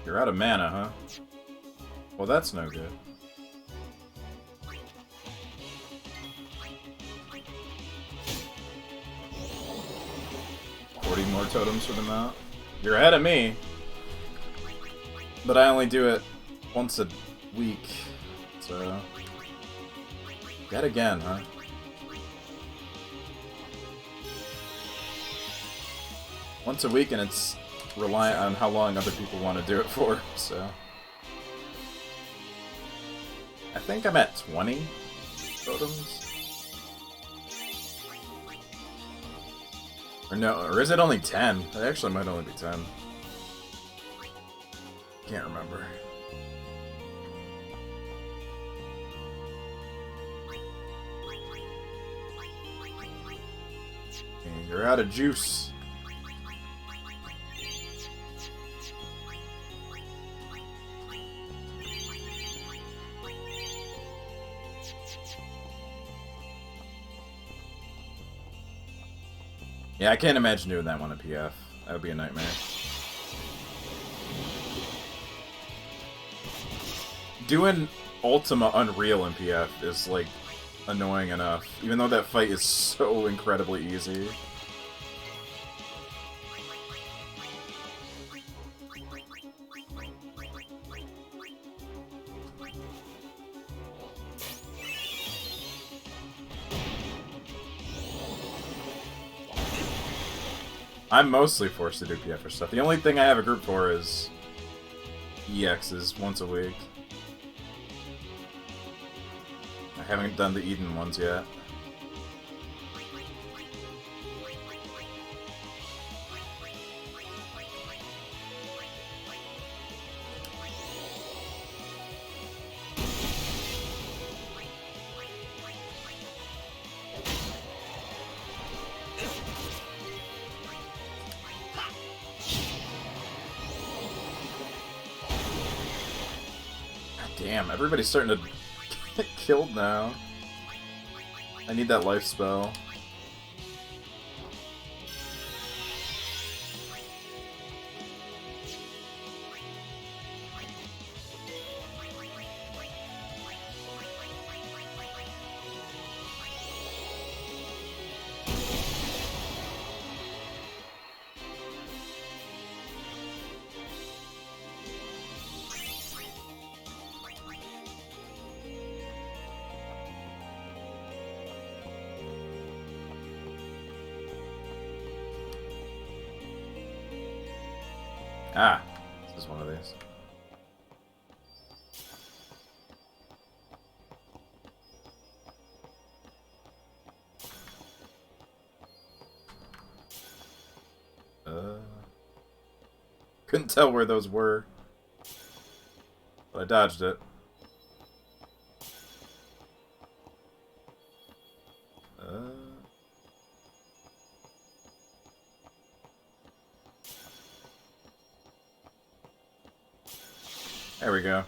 You're out of mana, huh? Well, that's no good. More totems for the mount. You're ahead of me. But I only do it once a week. So... Yet again, huh? Once a week, and it's reliant on how long other people want to do it for, so... I think I'm at 20 totems. Or no, or is it only 10? It actually might only be 10. Can't remember. And you're out of juice. Yeah, I can't imagine doing that one at PF. That would be a nightmare. Doing Ultima Unreal in PF is, like, annoying enough. Even though that fight is so incredibly easy. I'm mostly forced to do PF for stuff. The only thing I have a group for is EXs once a week. I haven't done the Eden ones yet. Damn, everybody's starting to get killed now. I need that life spell. Ah, this is one of these. Couldn't tell where those were, but I dodged it. There we go.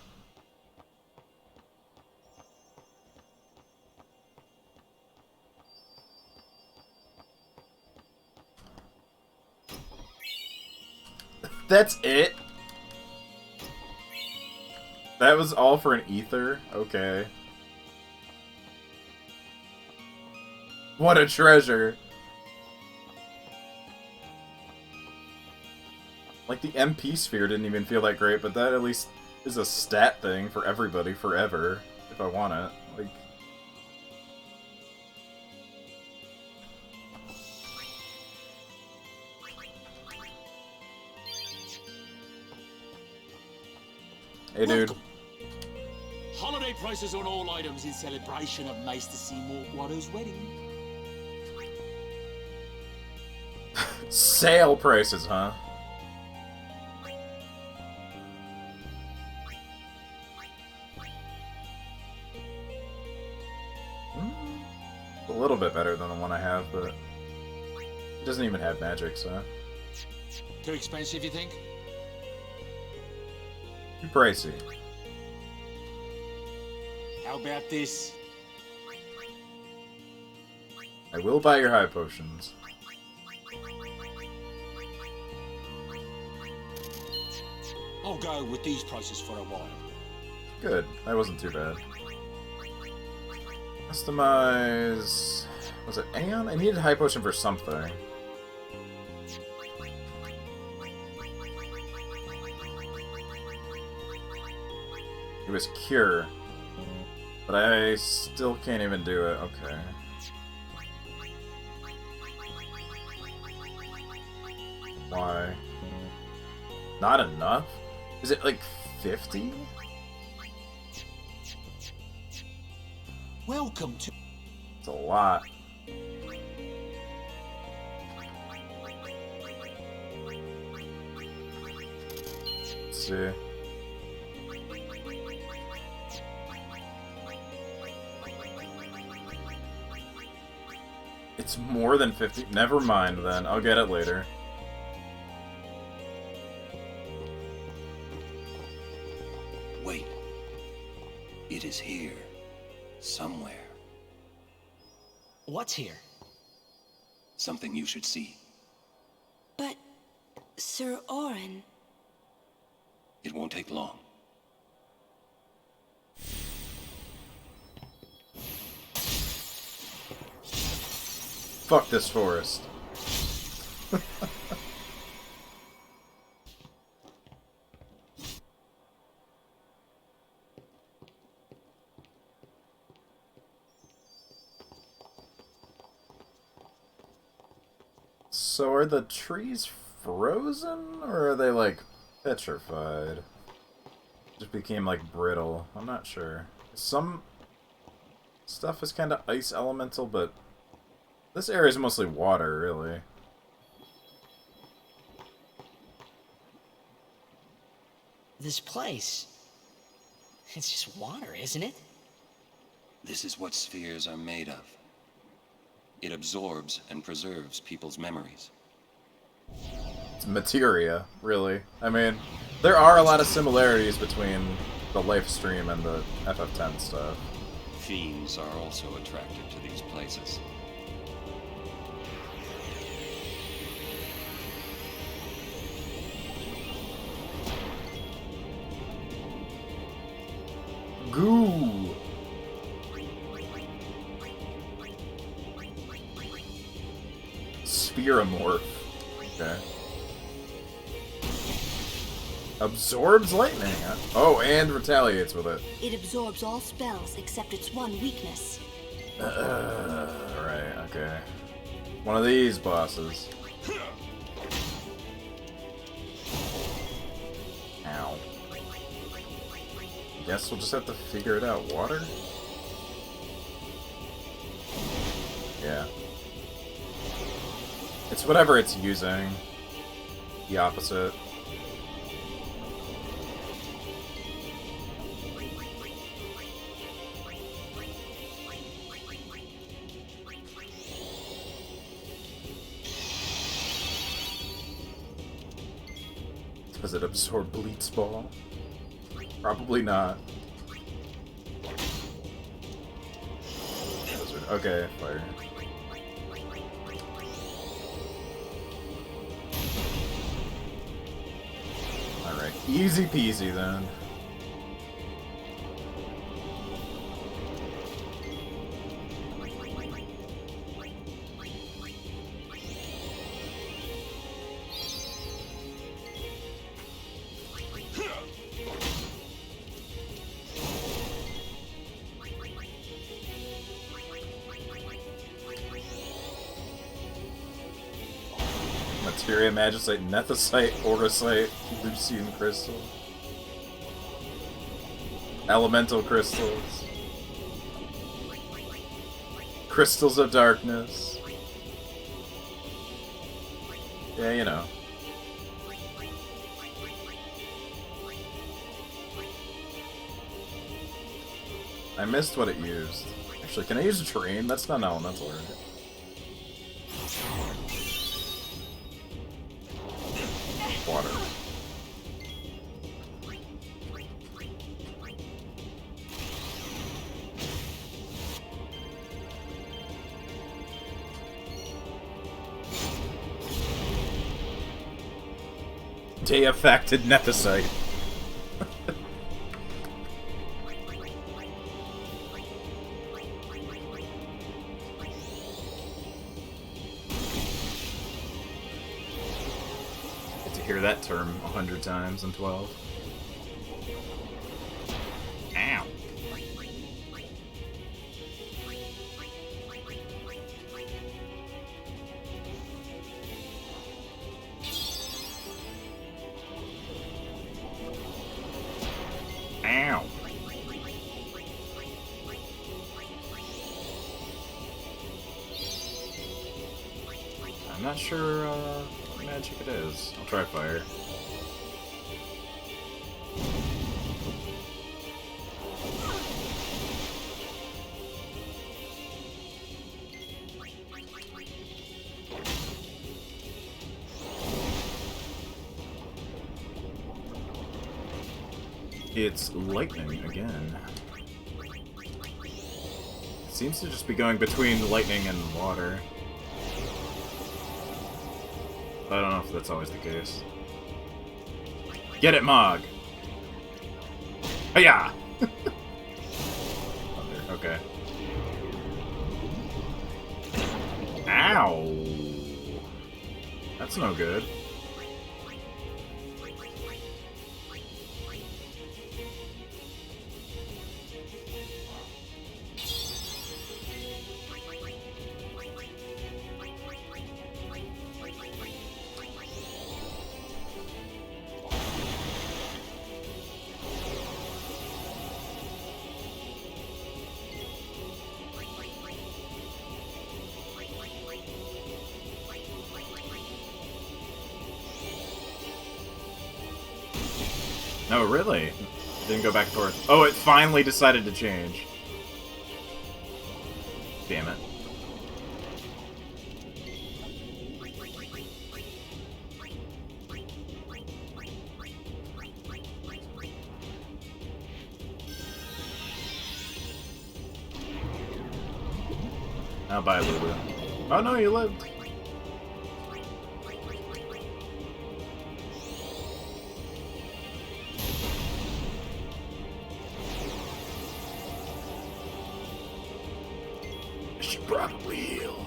That's it? That was all for an ether? Okay. What a treasure. Like, the MP sphere didn't even feel that great, but that at least is a stat thing for everybody forever, if I want it. Like... Hey, dude. Holiday prices on all items in celebration of Maester Seymour Watto's wedding. Sale prices, huh? A little bit better than the one I have, but it doesn't even have magic, so... Too expensive, you think? Too pricey. How about this? I will buy your high potions. I'll go with these prices for a while. Good. That wasn't too bad. Customize... Was it Aeon? I needed High Potion for something. It was Cure. But I still can't even do it. Okay. Why? Not enough? Is it like 50? Welcome to... It's a lot. Let's see. It's more than 50. Never mind then. I'll get it later. Wait. It is here. Somewhere. What's here? Something you should see. But, Sir Orin... It won't take long. Fuck this forest. So are the trees frozen, or are they, like, petrified? Just became, like, brittle. I'm not sure. Some stuff is kind of ice elemental, but this area is mostly water, really. This place... It's just water, isn't it? This is what spheres are made of. It absorbs and preserves people's memories. It's materia, really. I mean, there are a lot of similarities between the life stream and the FF10 stuff. Fiends are also attracted to these places. Goo! Spheromorph. Okay. Absorbs lightning. Oh, and retaliates with it. It absorbs all spells except its one weakness. Right, okay. One of these bosses. Ow. Guess we'll just have to figure it out. Water? Yeah. It's whatever it's using. The opposite. Does it absorb Bleed's Ball? Probably not. Okay, fire. Alright, easy peasy then. Materia, Magicite, Nethicite, Orosite, Lucian Crystal. Elemental Crystals. Crystals of Darkness. Yeah, you know. I missed what it used. Actually, can I use a terrain? That's not an elemental, right? Water. Day affected Nethicite. hear that term 100 times in 12. Ow. Ow. I'm not sure what magic it is. I'll try fire. It's lightning again. It seems to just be going between lightning and water. I don't know if that's always the case. Get it, Mog! Hiya! Okay. Ow! That's no good. No, really? It didn't go back and forth. Oh, it finally decided to change. Damn it. Now bye, Lulu. Oh no, you lived. Probably heal.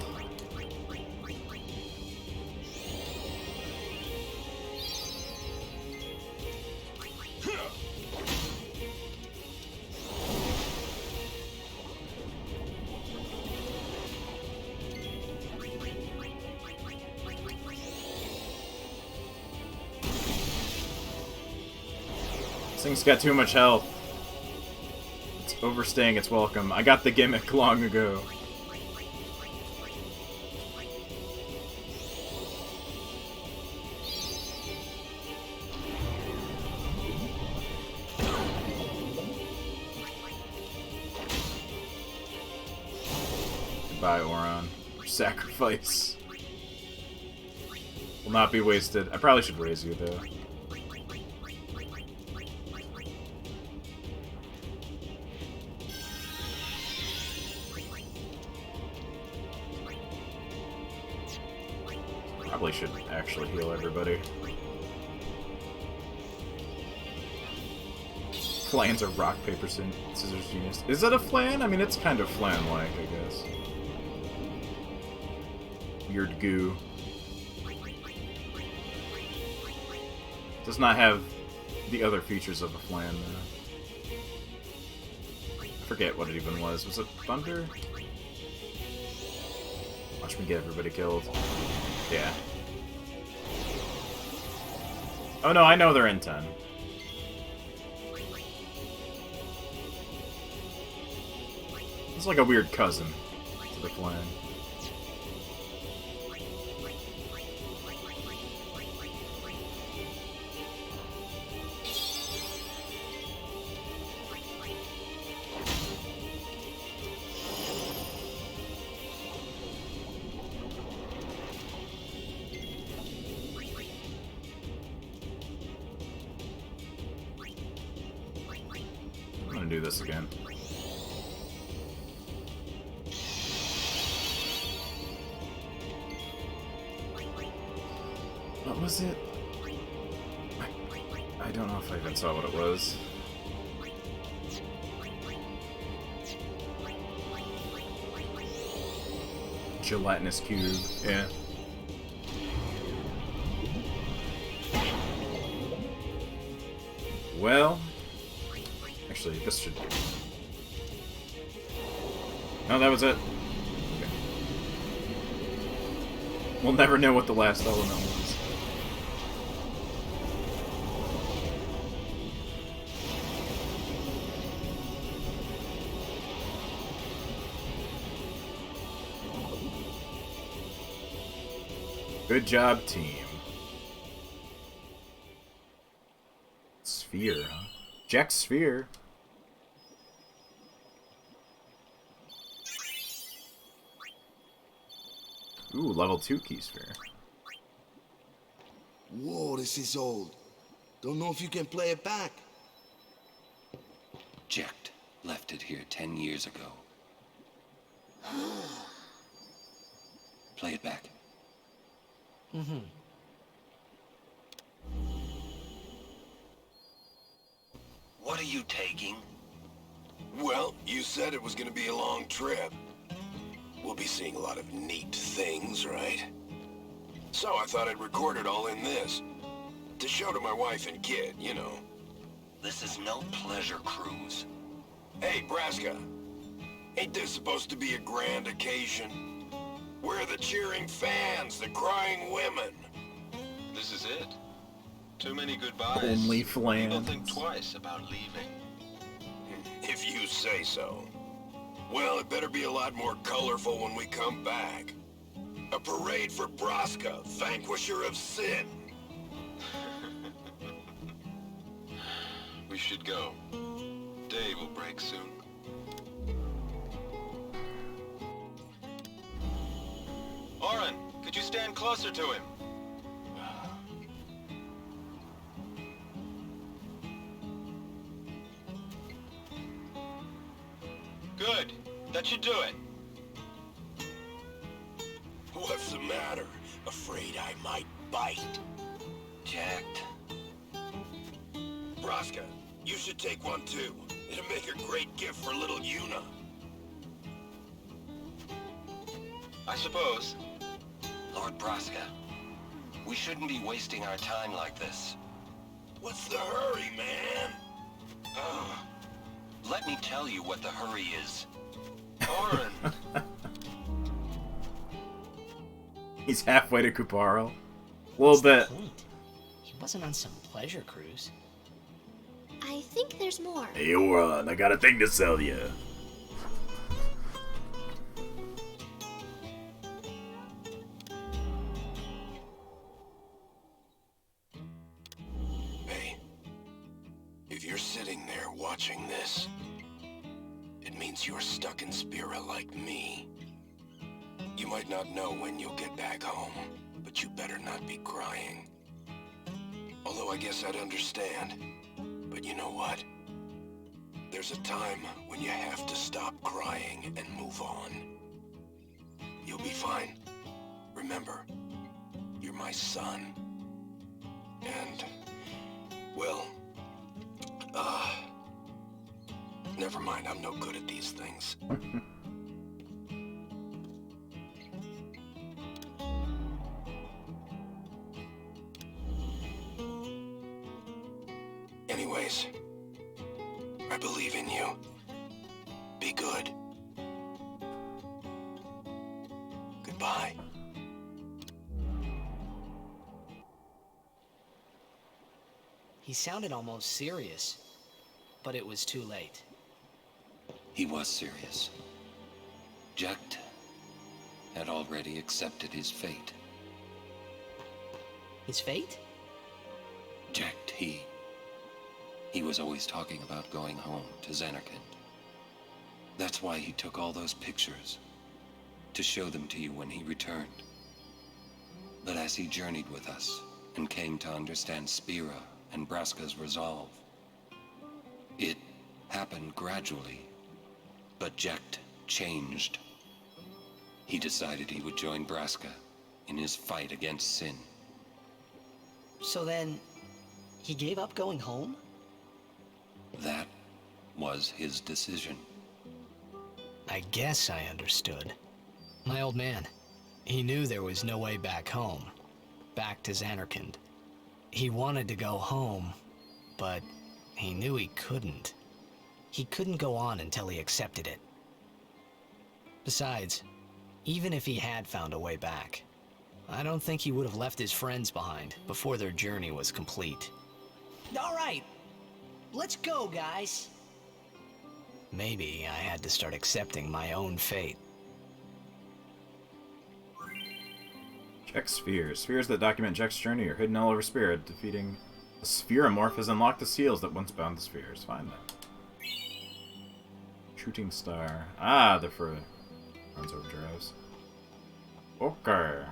This thing's got too much health. It's overstaying its welcome. I got the gimmick long ago. Goodbye, Oron. Your sacrifice will not be wasted. I probably should raise you, though. Probably should actually heal everybody. Flan's a rock, paper, scissors genius. Is it a flan? I mean, it's kind of flan-like, I guess. Weird goo. Does not have the other features of a flan, though. I forget what it even was. Was it thunder? Watch me get everybody killed. Yeah. Oh no, I know they're in 10. It's like a weird cousin to the flan. I'm gonna do this again. What was it? I don't know if I even saw what it was. Gelatinous cube, yeah. Well, actually, this should... No, that was it. Okay. We'll never know what the last element was. Good job, team. Sphere, huh? Jack's sphere. Ooh, level 2 key sphere. Whoa, this is old. Don't know if you can play it back. Jecht left it here 10 years ago. Play it back. Mm-hmm. What are you taking? Well, you said it was gonna be a long trip. We'll be seeing a lot of neat things, right? So I thought I'd record it all in this. To show to my wife and kid, you know. This is no pleasure cruise. Hey, Braska. Ain't this supposed to be a grand occasion? We're the cheering fans, the crying women. This is it. Too many goodbyes. Only People flans. think twice about leaving. If you say so. Well, it better be a lot more colorful when we come back. A parade for Braska, vanquisher of sin. We should go. Day will break soon. Oren, could you stand closer to him? Good. That should do it. What's the matter? Afraid I might bite? Jacked. Braska, you should take one too. It'll make a great gift for little Yuna. I suppose. Lord Braska, we shouldn't be wasting our time like this. What's the hurry, man? Let me tell you what the hurry is. Oren! He's halfway to Kuparo. A little bit. He wasn't on some pleasure cruise. I think there's more. Hey, Oren, I got a thing to sell you. Hey, if you're sitting there watching this, it means you're stuck in Spira like me. You might not know when you'll get back home, but you better not be crying. Although I guess I'd understand. But you know what? There's a time when you have to stop crying and move on. You'll be fine. Remember, you're my son. And, well, never mind, I'm no good at these things. Anyways, I believe in you. Be good. Goodbye. He sounded almost serious, but it was too late. He was serious. Jecht had already accepted his fate. His fate? Jecht, he was always talking about going home to Zanarkand. That's why he took all those pictures, to show them to you when he returned. But as he journeyed with us and came to understand Spira and Braska's resolve, it happened gradually, but Jecht changed. He decided he would join Braska in his fight against sin. So then, he gave up going home? That was his decision. I guess I understood. My old man, he knew there was no way back home, back to Zanarkand. He wanted to go home, but He knew he couldn't. He couldn't go on until he accepted it. Besides, even if he had found a way back, I don't think he would have left his friends behind before their journey was complete. All right, let's go, guys. Maybe I had to start accepting my own fate. Check spheres. Spheres that document Jack's journey are hidden all over Spirit. Defeating the spheromorph has unlocked the seals that once bound the spheres. Find them. Shooting star. Ah, they're for runs overdrives. Okay.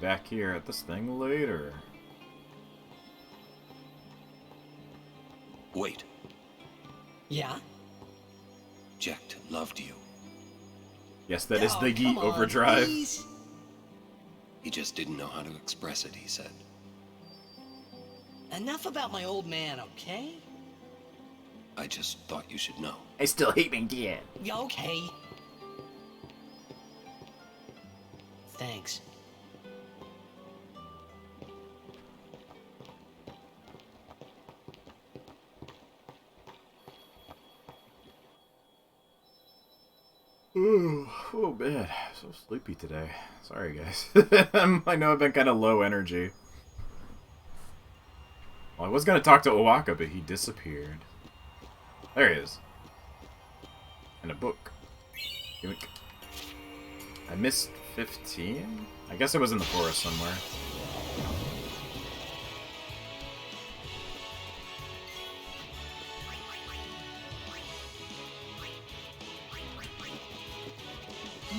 Back here at this thing later. Wait. Yeah? Jack loved you. Yes, that is the Yeet overdrive. Please. He just didn't know how to express it, he said. Enough about my old man, okay? I just thought you should know. I still hate my dad. Okay. Thanks. Ooh, oh man, so sleepy today. Sorry guys. I know I've been kind of low energy. Well, I was gonna talk to Owaka, but he disappeared. There he is. And a book. Yoink. I missed 15? I guess it was in the forest somewhere.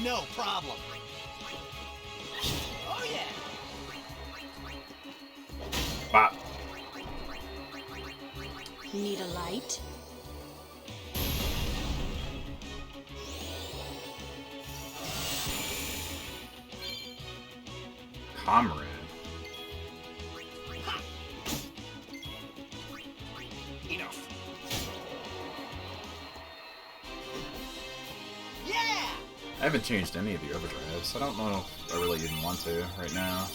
No problem. Oh yeah. Bop. Need a light? Comrade. Enough. Yeah. I haven't changed any of the overdrives. I don't know if I really even want to right now.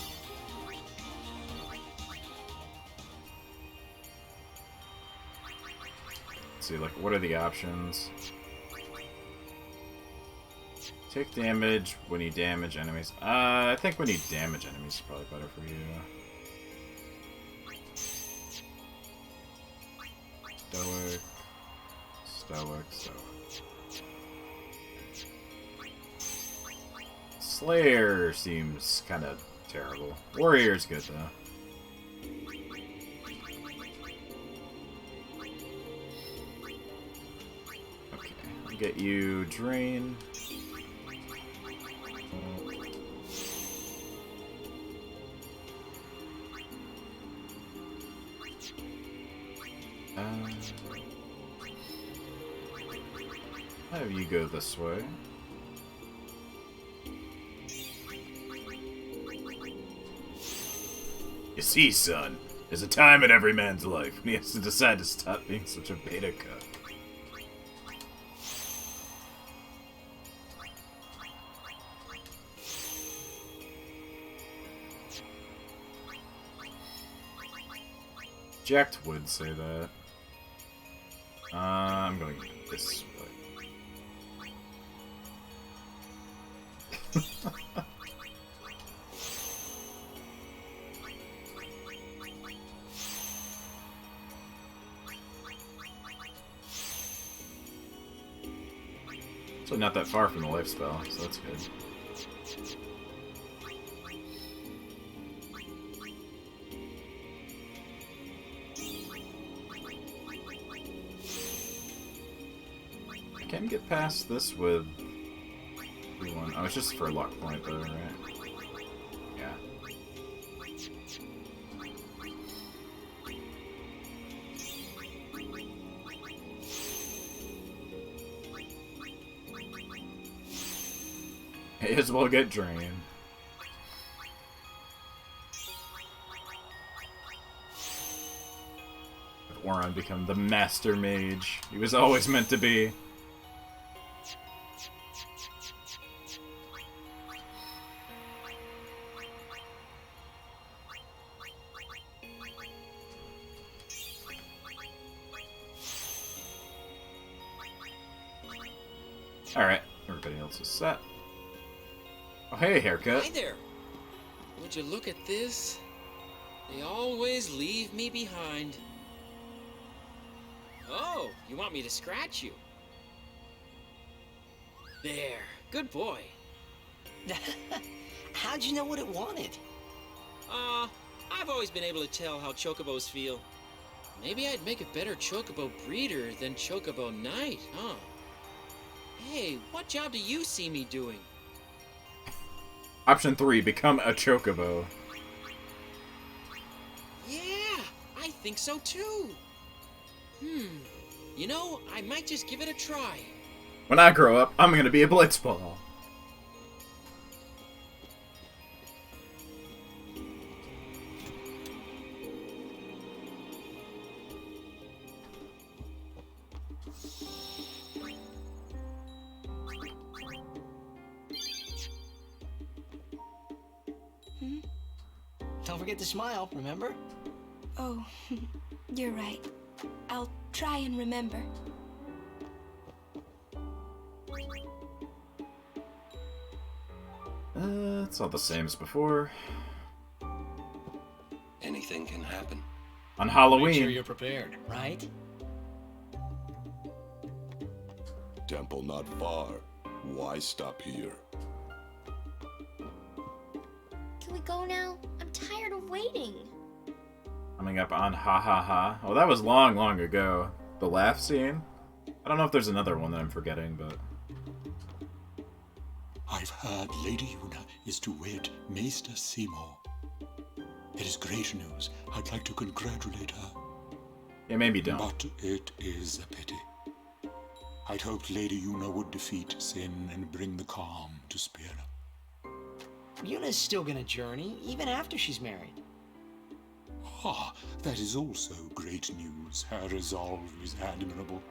Let's see, like, what are the options? Take damage when you damage enemies. I think when you damage enemies is probably better for you. Stoic. Stoic, stoic. Slayer seems kind of terrible. Warrior's good, though. Okay, I'll get you Drain. Have you go this way. You see, son, there's a time in every man's life when he has to decide to stop being such a beta cuck. Jack would say that. I'm going this way. So not that far from the life spell, so that's good. I can get past this with one. Oh, it's just for a lock point though, right? Yeah. May as well get drained. Oron become the master mage he was always meant to be. Alright, everybody else is set. Oh, hey, haircut. Hi there. Would you look at this? They always leave me behind. Oh, you want me to scratch you? There. Good boy. How'd you know what it wanted? I've always been able to tell how chocobos feel. Maybe I'd make a better chocobo breeder than chocobo knight, huh? Hey, what job do you see me doing? Option 3, become a chocobo. Yeah, I think so too. You know, I might just give it a try. When I grow up, I'm gonna be a blitzball. Don't forget to smile, remember? Oh, you're right. I'll try and remember. It's all the same as before. Anything can happen. On Halloween. Make sure you're prepared, right? Temple not far. Why stop here? Can we go now? I'm tired of waiting. Coming up on Ha Ha Ha. Oh, that was long, long ago. The laugh scene? I don't know if there's another one that I'm forgetting, but... I've heard Lady Yuna is to wed Maester Seymour. It is great news. I'd like to congratulate her. Yeah, maybe don't. But it is a pity. I'd hoped Lady Yuna would defeat Sin and bring the calm to Spira. Yuna's still gonna journey, even after she's married. Ah, that is also great news. Her resolve is admirable.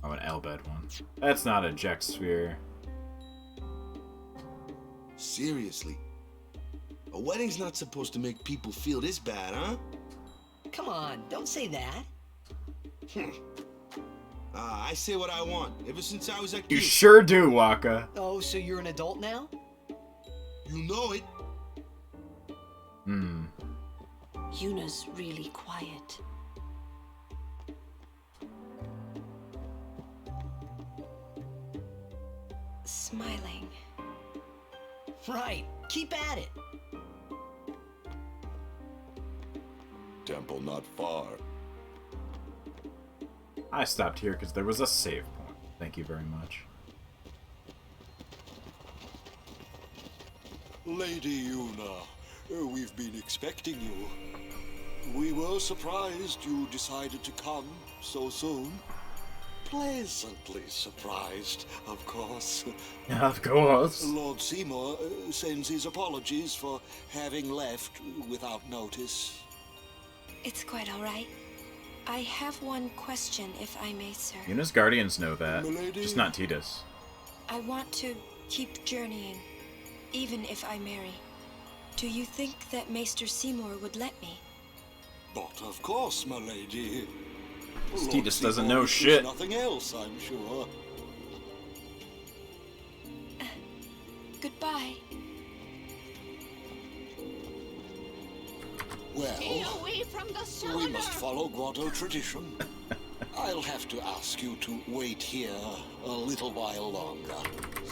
Oh, an Elbed one. That's not a Jex sphere. Seriously? A wedding's not supposed to make people feel this bad, huh? Come on, don't say that. I say what I want, ever since I was a kid. You sure do, Waka. Oh, so you're an adult now? You know it. Yuna's really quiet. Smiling. Right, keep at it. Temple not far. I stopped here because there was a save point. Thank you very much. Lady Yuna, we've been expecting you. We were surprised you decided to come so soon. Pleasantly surprised, of course. Of course. Lord Seymour sends his apologies for having left without notice. It's quite all right. I have one question, if I may, sir. Yuna's guardians know that. Milady? Just not Tidus. I want to keep journeying, even if I marry. Do you think that Maester Seymour would let me? But of course, my lady. Tidus doesn't know shit. Nothing else, I'm sure. Goodbye. Well, Stay away from the cylinder. we must follow Grotto tradition. I'll have to ask you to wait here a little while longer.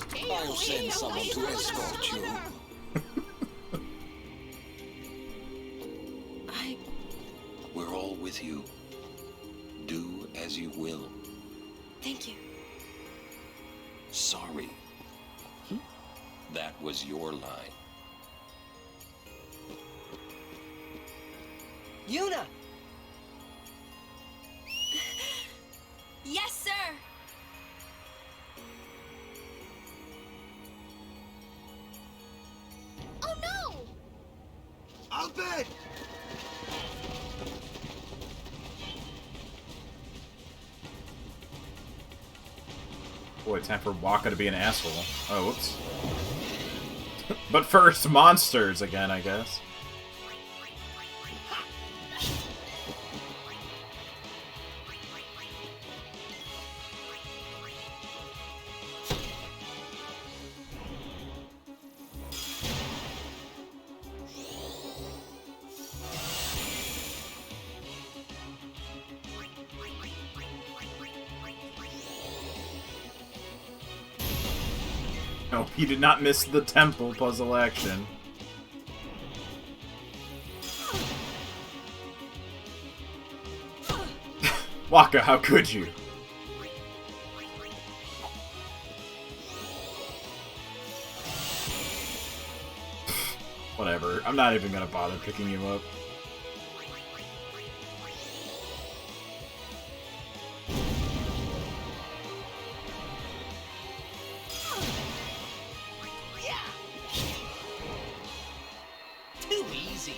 Stay I'll away send someone away to from the escort you. cylinder. We're all with you. Do as you will. Thank you. Sorry. That was your line. Yuna! Yes, sir! Oh no! I'll bet! Boy, time for Waka to be an asshole. Oh, whoops. But first, monsters again, I guess. Nope, he did not miss the temple puzzle action. Waka, how could you? Whatever, I'm not even gonna bother picking you up. Too easy.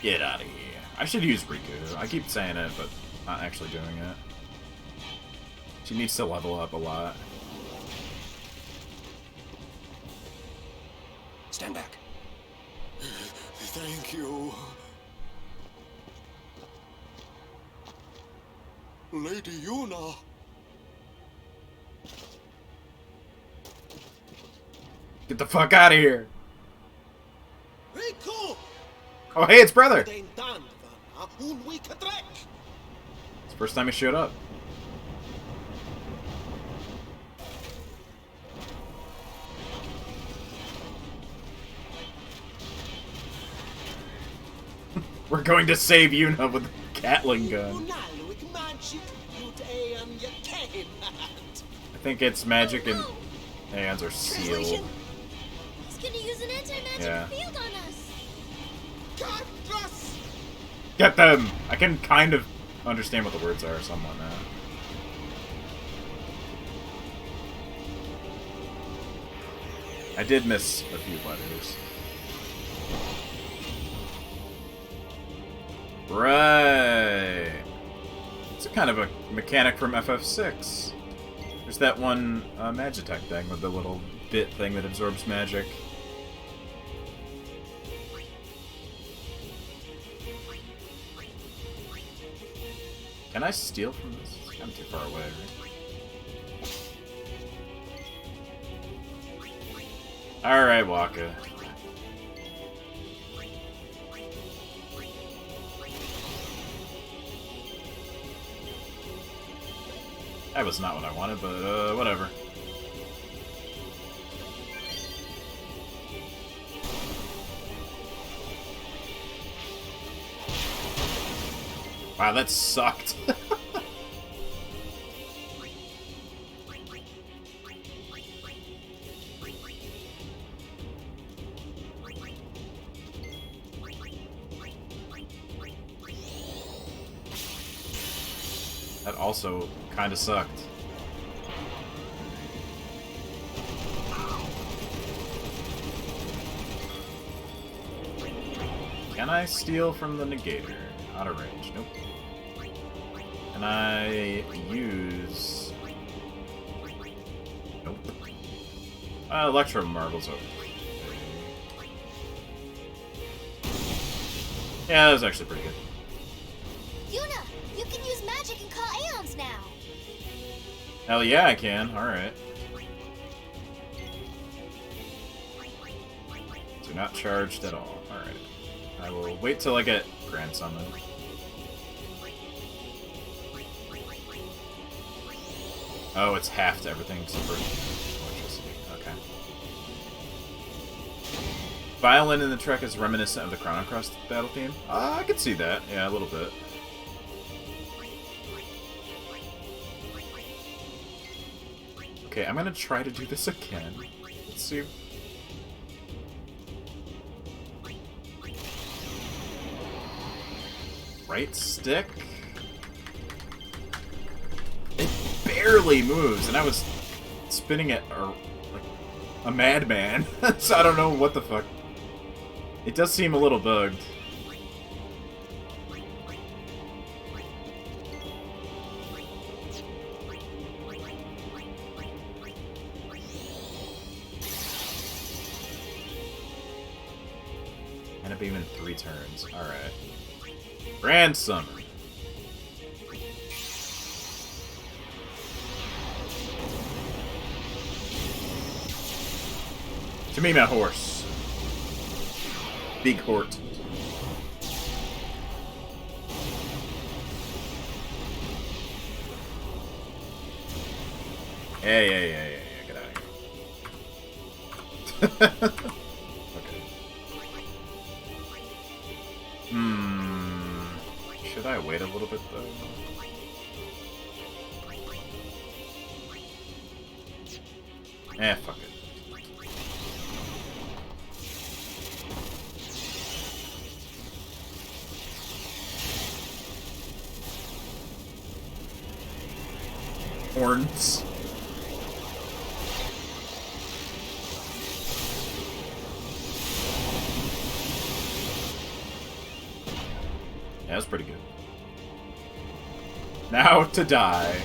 Get out of here. I should use Riku. I keep saying it, but not actually doing it. She needs to level up a lot. Stand back. Thank you. Lady Yuna. Get the fuck out of here. Riku! Oh, hey, it's brother. It's Un week trek. the first time he showed up. We're going to save Yuna with a Gatling gun. I think it's magic and hands are sealed. He's gonna use an anti-magic field on us. Get them! I can kind of understand what the words are somewhat now. I did miss a few letters. Right. It's a kind of a mechanic from FF6. There's that one Magitech thing with the little bit thing that absorbs magic. Can I steal from this? I'm too far away, right? Alright, Waka. That was not what I wanted, but whatever. Wow, that sucked. That also kind of sucked. Can I steal from the negator? Out of range. Nope. Can I use... Nope. Electro Marbles over. Yeah, that was actually pretty good. Yuna, you can use magic and call Aeons now. Hell yeah, I can. Alright. So not charged at all. Alright. I will wait till I get Grand Summon. Oh, it's half to everything except for electricity. Okay. Violin in the track is reminiscent of the Chrono Cross battle theme. I could see that. Yeah, a little bit. Okay, I'm gonna try to do this again. Let's see. Right stick? It barely moves, and I was spinning it like a madman, so I don't know what the fuck. It does seem a little bugged. End up being in 3 turns. Alright. Grand Summon. To me, my horse. Big Hort. Yeah, get out of here. Okay. Should I wait a little bit, though? Fuck it. Horns. Yeah, that's pretty good. Now to die.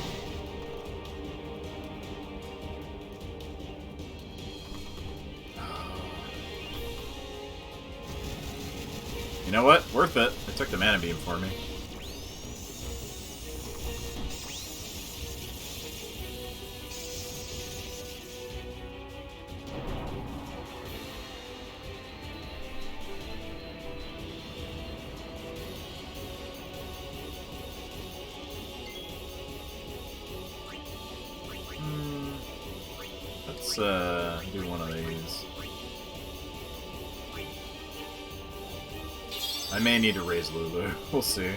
You know what? Worth it. It took the mana beam for me. Let's do one of these. I may need to raise Lulu. We'll see.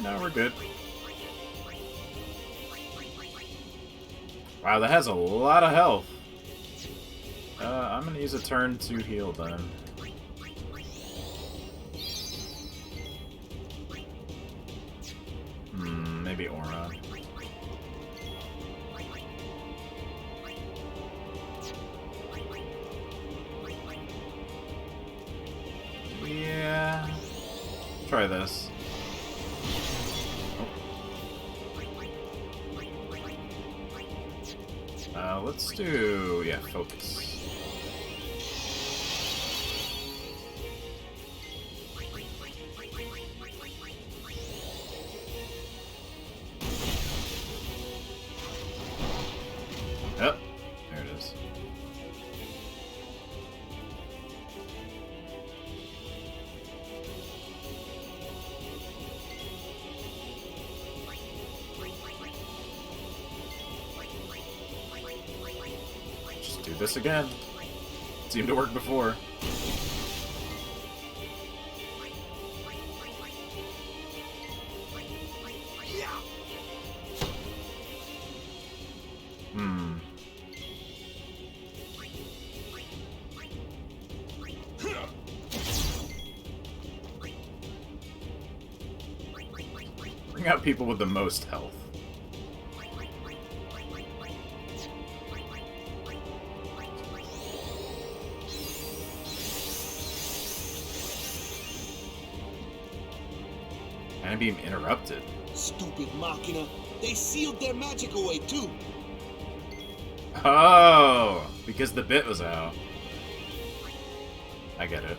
No, we're good. Wow, that has a lot of health. I'm gonna use a turn to heal then. Maybe Aura. Yeah. Try this. Let's do... yeah, focus. Yep, there it is. Just do this again. Seemed to work before. Bring out people with the most health. And being interrupted. Stupid Machina. They sealed their magic away, too. Oh, because the bit was out. I get it.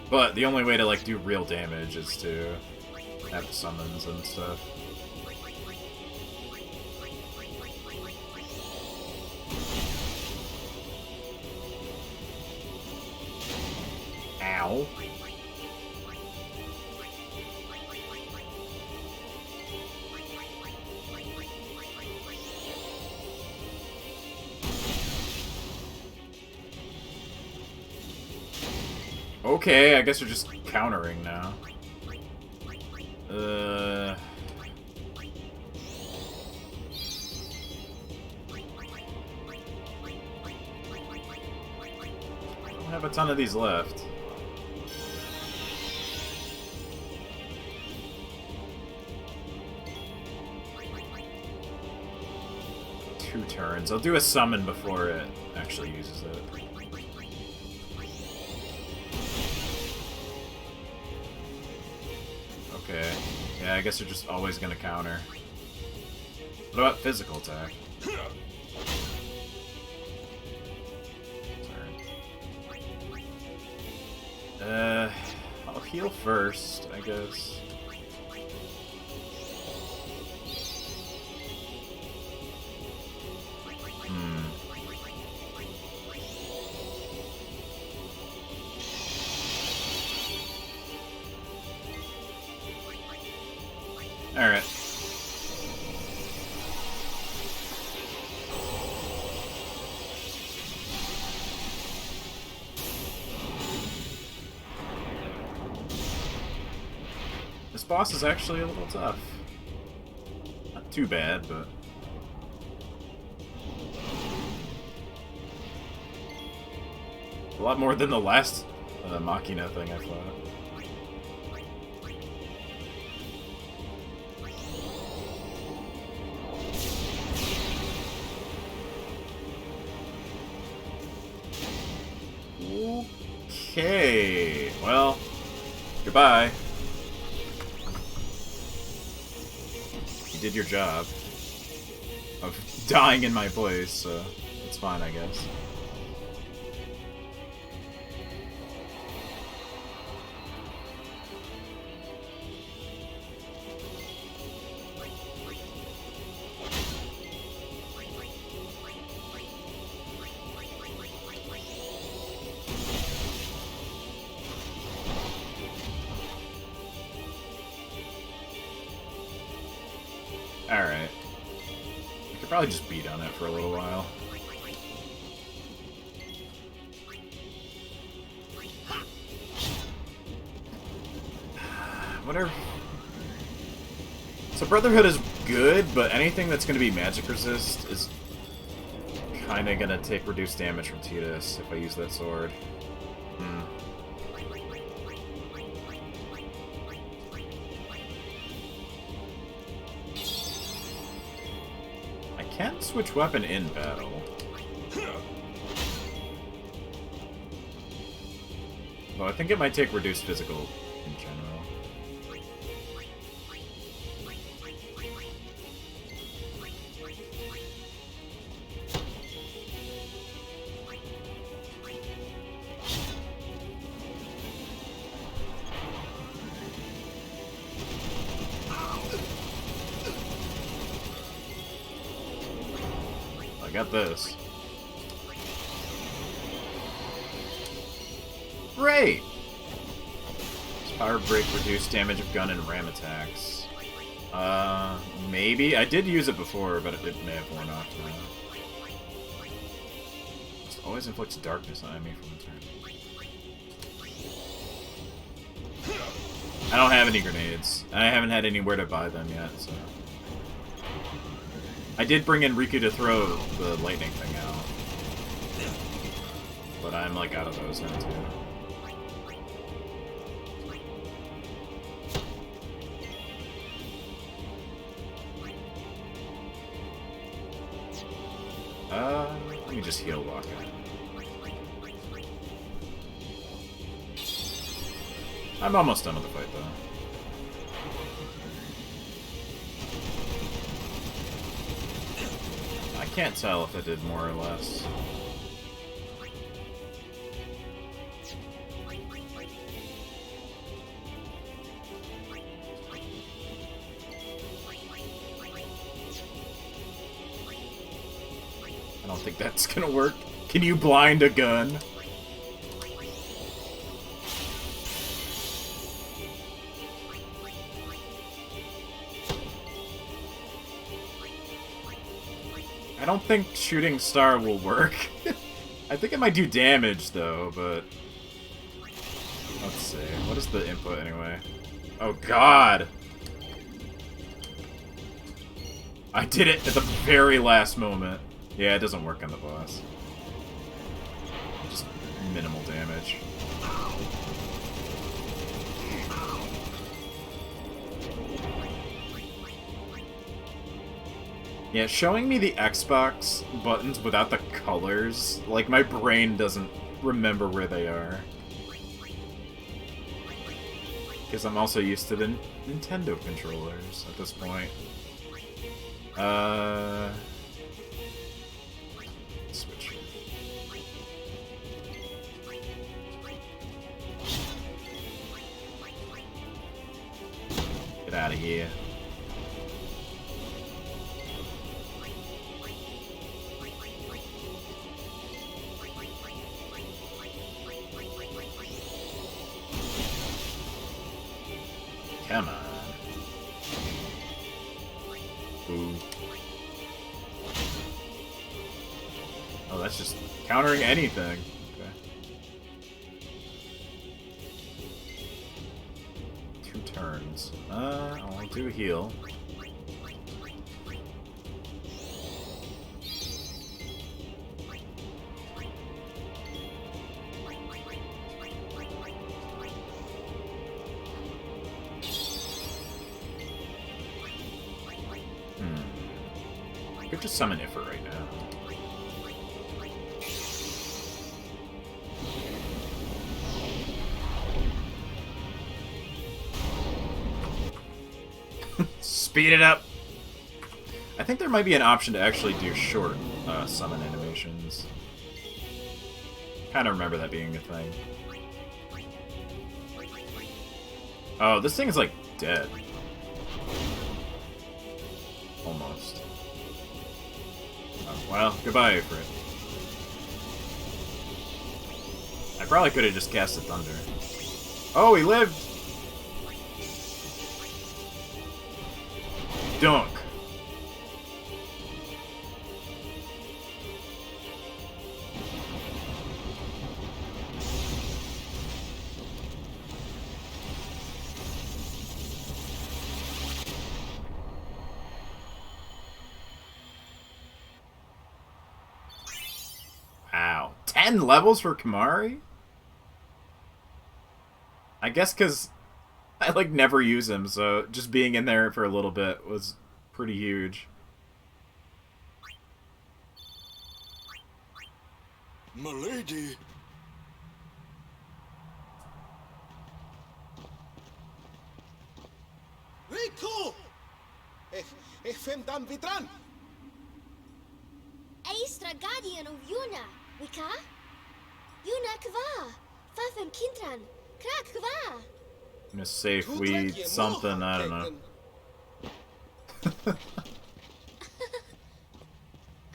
But the only way to, like, do real damage is to have the summons and stuff. Ow. Okay, I guess you're just countering now. I don't have a ton of these left. Two turns. I'll do a summon before it actually uses it. Okay. Yeah, I guess you're just always gonna counter. What about physical attack? Turn. I'll heal first, I guess. Alright. This boss is actually a little tough. Not too bad, but... a lot more than the last Machina thing I fought. Okay, well, goodbye. You did your job of dying in my place, so it's fine, I guess. Alright. I could probably just beat on it for a little while. Whatever. So Brotherhood is good, but anything that's going to be magic resist is kind of going to take reduced damage from Tidus if I use that sword. I can switch weapon in battle. Well, I think it might take reduced physical in general. I got this. Great! Power break, reduce damage of gun and ram attacks. Maybe? I did use it before, but it may have worn off now. It always inflicts darkness on enemy from the turn. I don't have any grenades. I haven't had anywhere to buy them yet, so... I did bring in Riku to throw the lightning thing out. But I'm, like, out of those now, too. Let me just heal Waka. I'm almost done with the fight, though. I can't tell if I did more or less. I don't think that's gonna work. Can you blind a gun? I don't think shooting star will work. I think it might do damage though, but let's see. What is the input anyway? Oh god! I did it at the very last moment. Yeah, it doesn't work on the boss. Just minimal damage. Yeah, showing me the Xbox buttons without the colors, like, my brain doesn't remember where they are. Because I'm also used to the Nintendo controllers at this point. Switch. out of here. Come on. Ooh. Oh, that's just countering anything. Okay. 2 turns. I'll do a heal. Could just summon it for right now. Speed it up. I think there might be an option to actually do short summon animations. Kind of remember that being a thing. Oh, this thing is like dead. Almost. Oh, well, goodbye, Ifrit. I probably could have just casted Thunder. Oh, he lived! Dunk! Wow. 10 levels for Kamari? I guess because I, like, never use him, so just being in there for a little bit was pretty huge. Milady! Riku! Ich fem dan vidran! Eistra guardian of Yuna, Wika? Yuna kva, fafem kintran, krak kva. Miss Safe Weed, something, I don't know.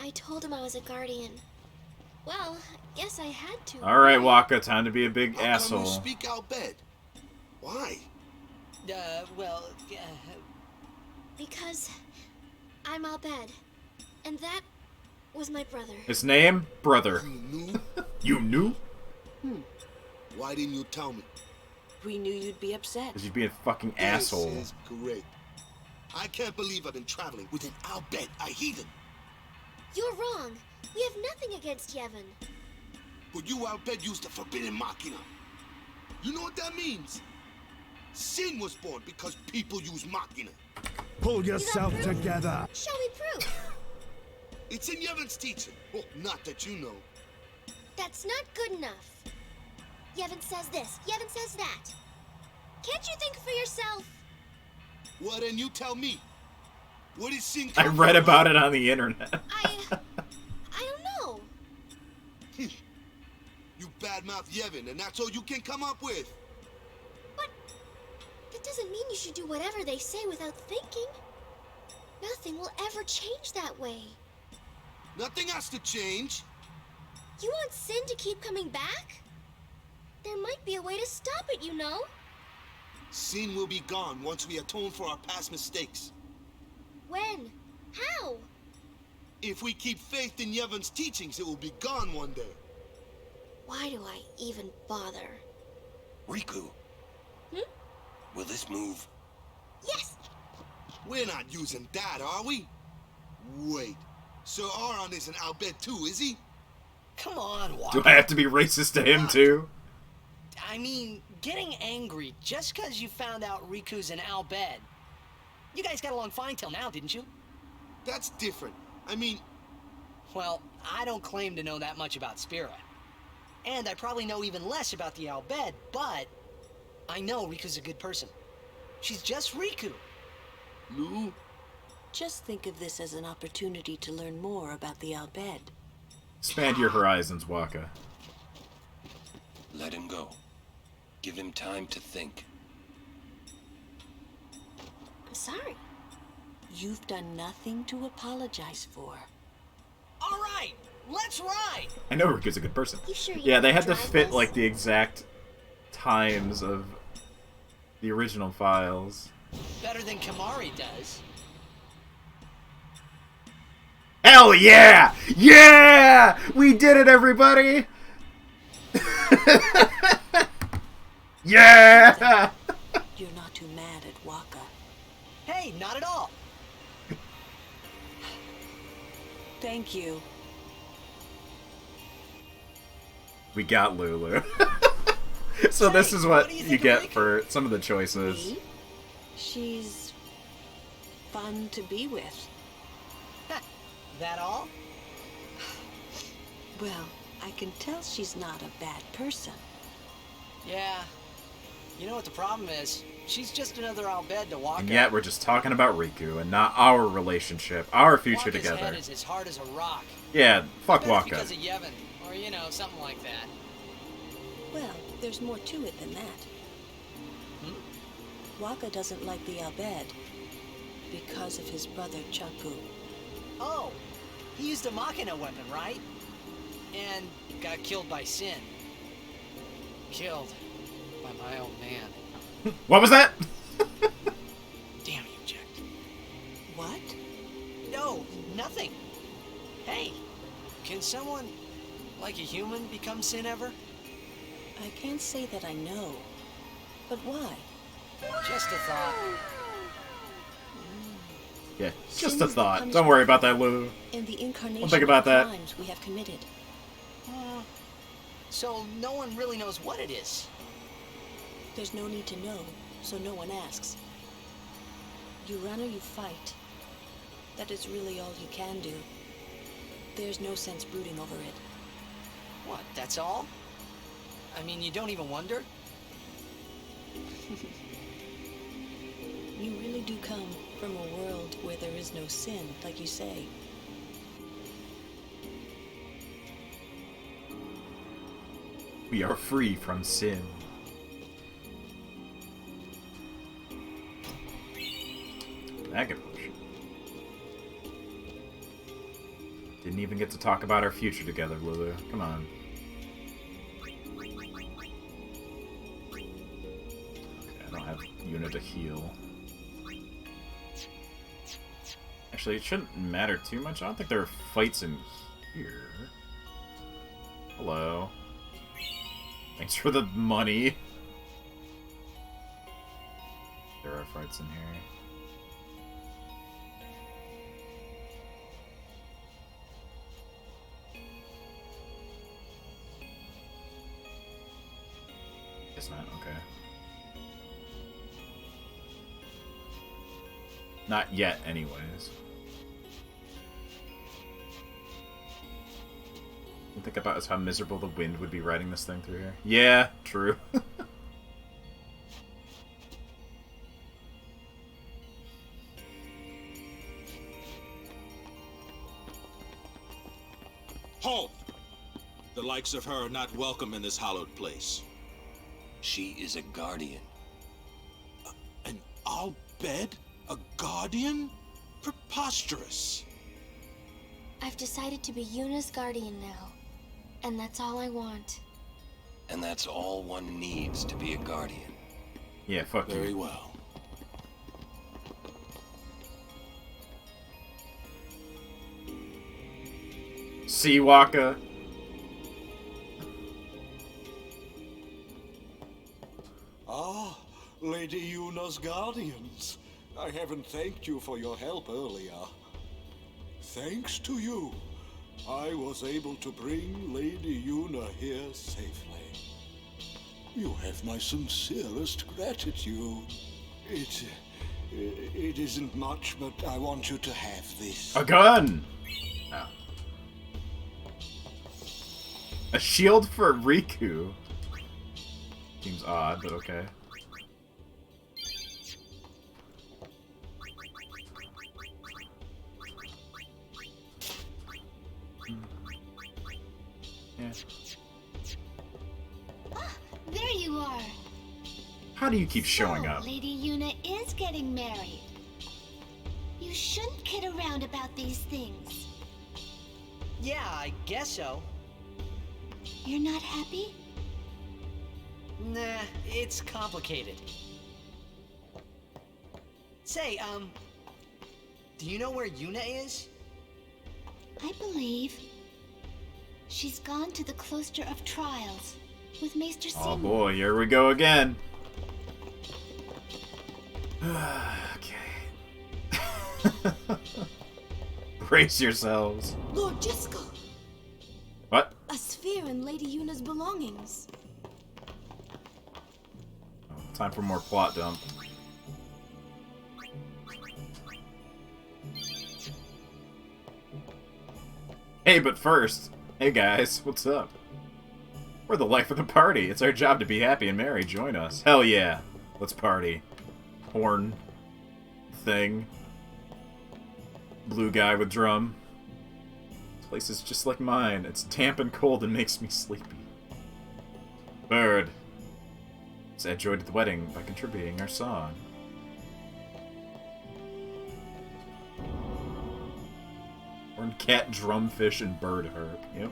I told him I was a guardian. Well, guess I had to. Alright, Waka, time to be a big How come asshole. you speak out bed? Why? Because I'm Albed, and that was my brother. His name? Brother. You knew? You knew? Why didn't you tell me? We knew you'd be upset. Because you'd be a fucking asshole. This is great. I can't believe I've been traveling with an Albed, a heathen. You're wrong. We have nothing against Yevon. But you Albed used the forbidden machina. You know what that means? Sin was born because people use machina. Pull yourself together. Show me proof. It's in Yevon's teaching. Well, not that you know. That's not good enough. Yevon says this, Yevon says that. Can't you think for yourself? Well, then you tell me. What is sin? I read about it on the internet. I don't know. You badmouth Yevon, and that's all you can come up with. But that doesn't mean you should do whatever they say without thinking. Nothing will ever change that way. Nothing has to change. You want sin to keep coming back? There might be a way to stop it, you know? Sin will be gone once we atone for our past mistakes. When? How? If we keep faith in Yevon's teachings, it will be gone one day. Why do I even bother? Riku. Will this move? Yes! We're not using that, are we? Wait. Sir Aron is an Albed too, is he? Come on, Waka. Do I have to be racist to him too? I mean, getting angry just because you found out Riku's an Albed. You guys got along fine till now, didn't you? That's different. I mean... Well, I don't claim to know that much about Spira. And I probably know even less about the Albed, but... I know Riku's a good person. She's just Riku. Lou? Just think of this as an opportunity to learn more about the Albed. Expand your horizons, Waka. Let him go. Give him time to think. sorry. You've done nothing to apologize for. All right, let's ride. I know Riku's a good person. You sure you Yeah, they can had to drive fit this? like the exact times of the original files. Better than Kamari does. Hell yeah! Yeah! We did it, everybody! Yeah! You're not too mad at Waka. Hey, not at all. Thank you. We got Lulu. So this is what you get for some of the choices. Me? She's fun to be with. That all? Well, I can tell she's not a bad person. Yeah. You know what the problem is? She's just another Al-Bed to walk And out. yet we're just talking about Riku and not our relationship, our future Waka's together. head is as hard as a rock. Yeah, fuck Bet it's Waka. because of Yevon, or you know, something like that. Well, there's more to it than that. Waka doesn't like the Al-Bed because of his brother Chaku. Oh, he used a Machina weapon, right? And got killed by Sin. Killed by my old man. What was that? Damn you, Jack. What? No, nothing. Hey, can someone, like a human, become Sin ever? I can't say that I know. But why? Just a thought. Yeah, just a thought. Don't worry about that, Lulu. In the incarnation Don't think about of that. crimes we have committed. So no one really knows what it is. There's no need to know, so no one asks. You run or you fight. That is really all you can do. There's no sense brooding over it. What, that's all? I mean, you don't even wonder? You really do come from a world where there is no sin, like you say. We are free from sin. Mega potion. Didn't even get to talk about our future together, Lulu. Come on. Okay, I don't have Yuna to heal. Actually, it shouldn't matter too much. I don't think there are fights in here. Hello. Thanks for the money. There are fights in here. Guess not, okay. Not yet, anyways. Think about is how miserable the wind would be riding this thing through here. Yeah, true. Halt! The likes of her are not welcome in this hallowed place. She is a guardian. An Al-Bed? A guardian? Preposterous. I've decided to be Yuna's guardian now. And that's all I want. And that's all one needs to be a guardian. Yeah, fuck Very you. well. See, Waka? Ah, Lady Yuna's guardians. I haven't thanked you for your help earlier. Thanks to you, I was able to bring Lady Yuna here safely. You have my sincerest gratitude. It isn't much, but I want you to have this. A gun! Oh. A shield for Riku. Seems odd, but okay. Yeah. Ah, there you are. How do you keep showing So, up? Lady Yuna is getting married. You shouldn't kid around about these things. Yeah, I guess so. You're not happy? Nah, it's complicated. Say, do you know where Yuna is? I believe she's gone to the Cloister of Trials with Maester Seymour. Oh boy, here we go again. Okay. Brace yourselves. Lord Jiskel! What? A sphere and Lady Yuna's belongings. Time for more plot dump. Hey, but first, hey guys, what's up? We're the life of the party. It's our job to be happy and merry. Join us. Hell yeah. Let's party. Horn. Thing. Blue guy with drum. This place is just like mine. It's damp and cold and makes me sleepy. Bird. So I enjoyed the wedding by contributing our song. Horn, cat, drumfish, and bird herb. Yep.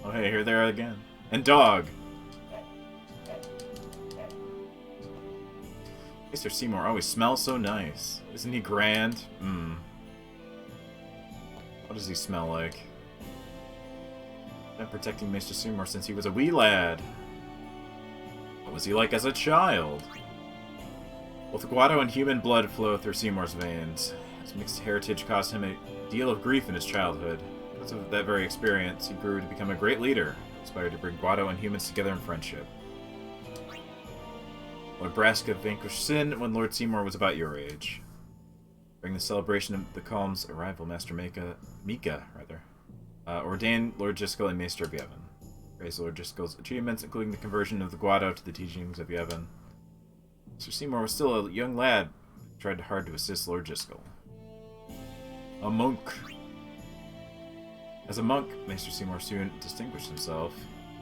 Oh hey, here they are again. And dog! Mr. Seymour always smells so nice. Isn't he grand? What does he smell like? Been protecting Mr. Seymour since he was a wee lad. What was he like as a child? Both guado and human blood flow through Seymour's veins. His mixed heritage caused him a deal of grief in his childhood. Because of that very experience, he grew to become a great leader, inspired to bring guado and humans together in friendship. Lord Braska vanquished sin when Lord Seymour was about your age. During the celebration of the Calm's arrival, Master Mika ordained Lord Jiskel a Maester of Yevon. Praised Lord Jiskel's achievements, including the conversion of the guado to the teachings of Yevon. Mr. Seymour was still a young lad, tried hard to assist Lord Jiskel. A monk. As a monk, Maester Seymour soon distinguished himself.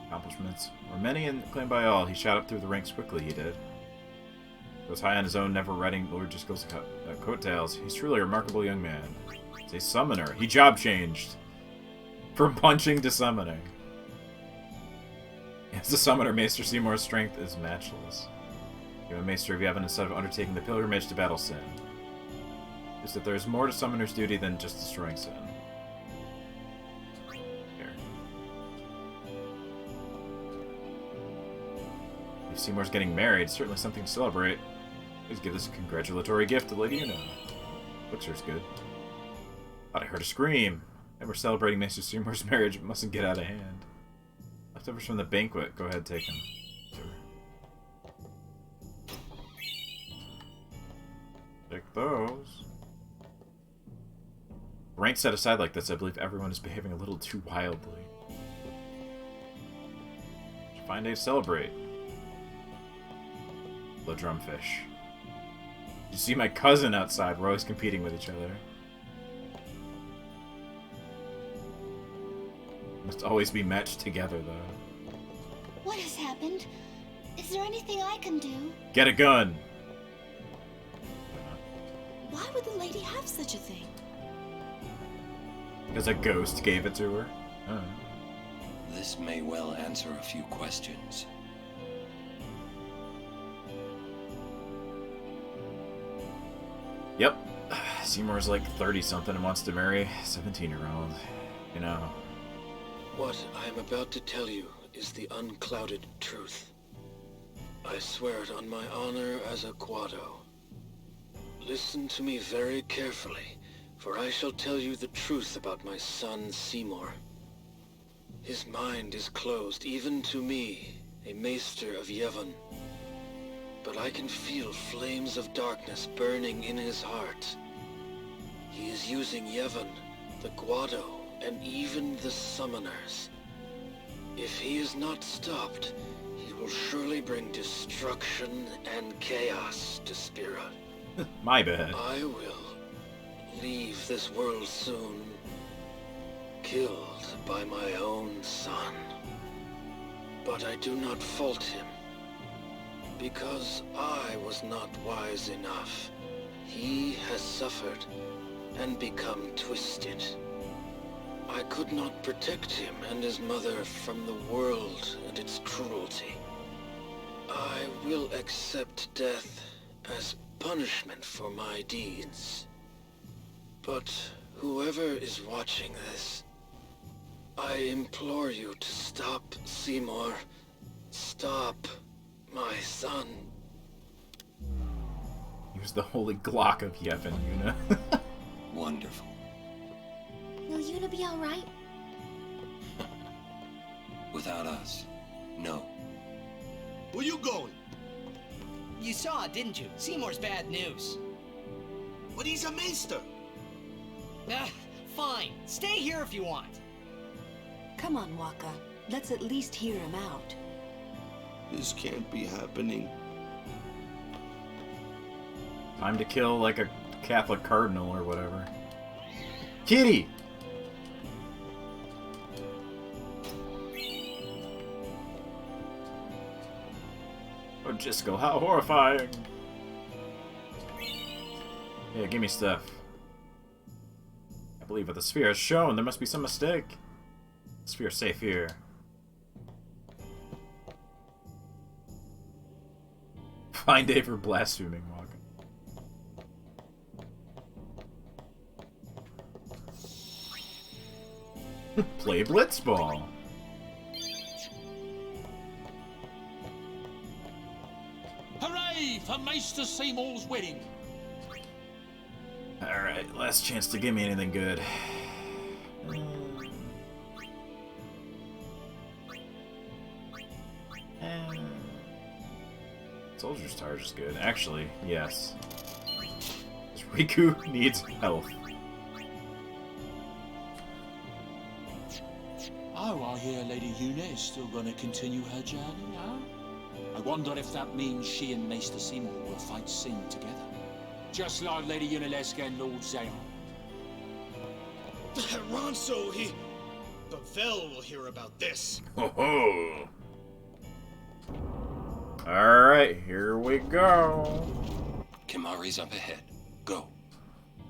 Accomplishments were many and claimed by all. He shot up through the ranks quickly, he did. He was high on his own, never riding Lord Jiskel's coattails. He's truly a remarkable young man. He's a summoner. He job changed. From punching to summoning. As a summoner, Maester Seymour's strength is matchless. You're a Maester of Yevon instead of undertaking the pilgrimage to battle sin. Is that there is more to summoner's duty than just destroying sin. Here. If Seymour's getting married, certainly something to celebrate. Please give this congratulatory gift to Lady Una. Looks her's good. Thought I heard a scream. And we're celebrating Maester Seymour's marriage. It mustn't get out of hand. Leftovers from the banquet. Go ahead, take them. Take those. Rank set aside like this, I believe everyone is behaving a little too wildly. Fine day to celebrate. The drumfish. You see my cousin outside. We're always competing with each other. Must always be matched together, though. What has happened? Is there anything I can do? Get a gun! Why would the lady have such a thing? Because a ghost gave it to her? This may well answer a few questions. Yep. Seymour's like 30-something and wants to marry a 17-year-old. You know. What I am about to tell you is the unclouded truth. I swear it on my honor as a guado. Listen to me very carefully, for I shall tell you the truth about my son Seymour. His mind is closed, even to me, a maester of Yevon. But I can feel flames of darkness burning in his heart. He is using Yevon, the guado, and even the summoners. If he is not stopped, he will surely bring destruction and chaos to Spira. My bad. I will leave this world soon, killed by my own son. But I do not fault him, because I was not wise enough. He has suffered, and become twisted. I could not protect him and his mother from the world and its cruelty. I will accept death as punishment for my deeds. But whoever is watching this, I implore you to stop Seymour. Stop my son. Use the holy Glock of Yevon, Yuna. Wonderful. Will Yuna be alright? Without us, no. Where you going? You saw it, didn't you? Seymour's bad news. But he's a maester. Fine. Stay here if you want. Come on, Waka. Let's at least hear him out. This can't be happening. Time to kill, like, a Catholic cardinal or whatever. Kitty! Oh, Jiskel, how horrifying! Yeah, give me stuff. I believe what the sphere has shown. There must be some mistake. The sphere's safe here. Fine day for blaspheming, Waka. Play Blitzball. Hooray for Maester Seymour's wedding! Alright, last chance to give me anything good. Soldier's Charge is good. Actually, yes. Riku needs health. Oh, I hear Lady Yuna is still going to continue her journey, huh? I wonder if that means she and Maester Seymour will fight sin together. Just like Lady Yunaleska and Lord Zayon. Ronso, the Vel will hear about this. Ho ho! Alright, here we go. Kimahri's up ahead. Go.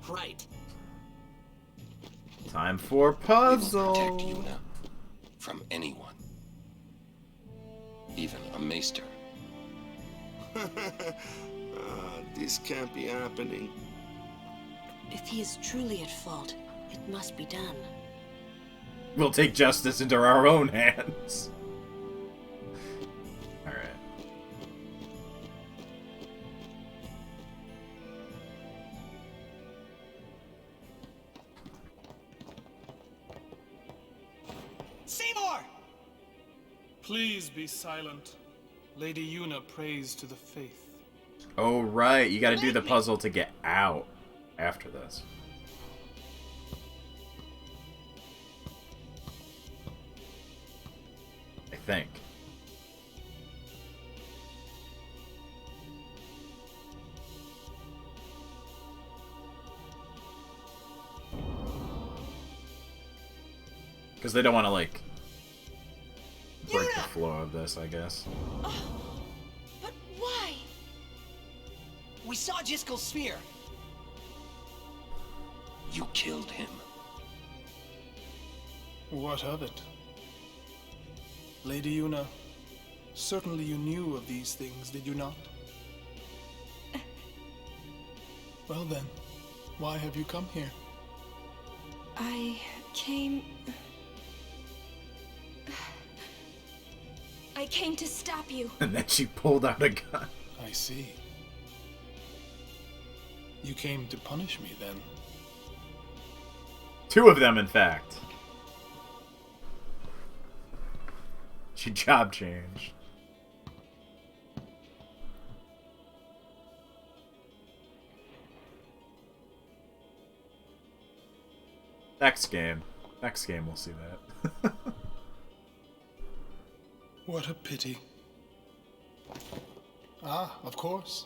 Right. Time for puzzle. Protect Yuna from anyone. Even a maester. This can't be happening. If he is truly at fault, it must be done. We'll take justice into our own hands. Alright. Seymour! Please be silent. Lady Yuna prays to the faith. Oh, right. You gotta do the puzzle to get out after this. I think. Because they don't want to, like, break the flow of this, I guess. But why? We saw Jiskel's sphere. You killed him. What of it? Lady Yuna, certainly you knew of these things, did you not? Well then, why have you come here? I came to stop you. And then she pulled out a gun. I see. You came to punish me, then? Two of them, in fact. She job changed. Next game we'll see that. What a pity. Ah, of course.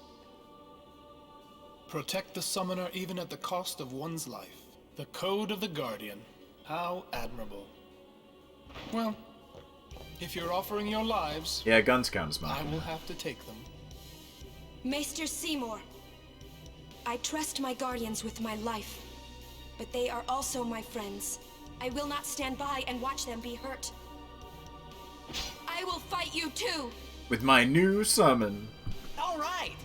Protect the summoner even at the cost of one's life. The code of the Guardian. How admirable. Well, if you're offering your lives... Yeah, guns counts, man. I will have to take them. Maester Seymour, I trust my guardians with my life. but they are also my friends. I will not stand by and watch them be hurt. I will fight you too! With my new summon. All right!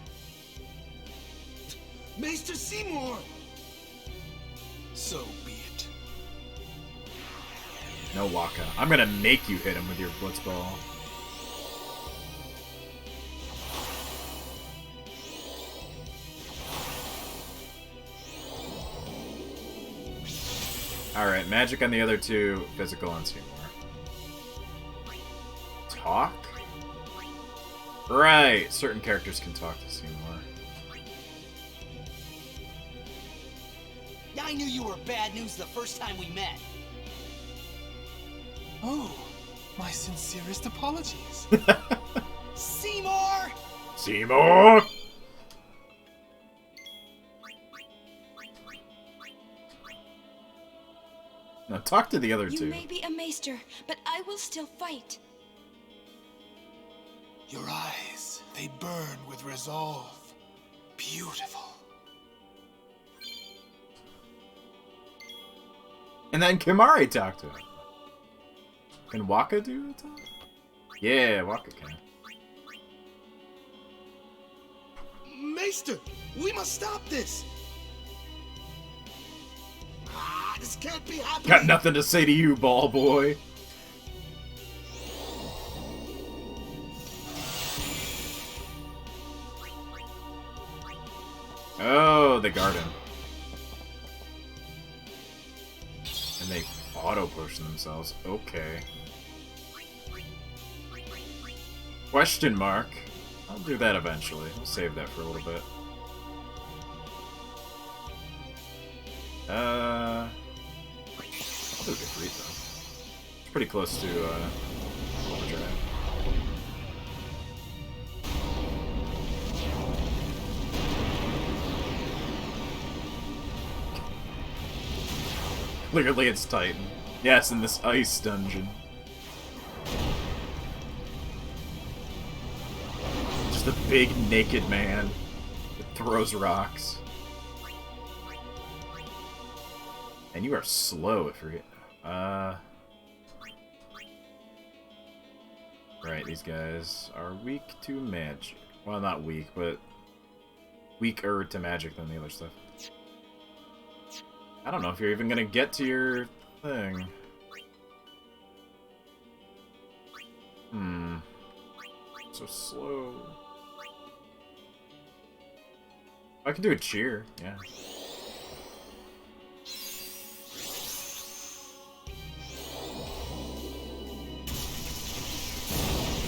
Maester Seymour! So be it. No Waka. I'm gonna make you hit him with your Blitzball. Alright, magic on the other two, physical on Seymour. Talk? Right, certain characters can talk to Seymour. I knew you were bad news the first time we met. Oh, my sincerest apologies. Seymour! Seymour! Now talk to the other two. You may be a maester, but I will still fight. Your eyes, they burn with resolve. Beautiful. And then Kimari talked to him. Can Waka do a talk? Yeah, Waka can. Maester, we must stop this. This can't be happening. Got nothing to say to you, ball boy. Oh, they guard him. And they auto-potion themselves. Okay. Question mark. I'll do that eventually. I'll save that for a little bit. I'll do Defeat though. It's pretty close to Overdrive. Clearly it's Titan. Yes, in this ice dungeon. Just a big naked man that throws rocks. And you are slow if you're... Right, these guys are weak to magic. Well, not weak, but weaker to magic than the other stuff. I don't know if you're even gonna get to your thing. So slow. I can do a cheer, yeah.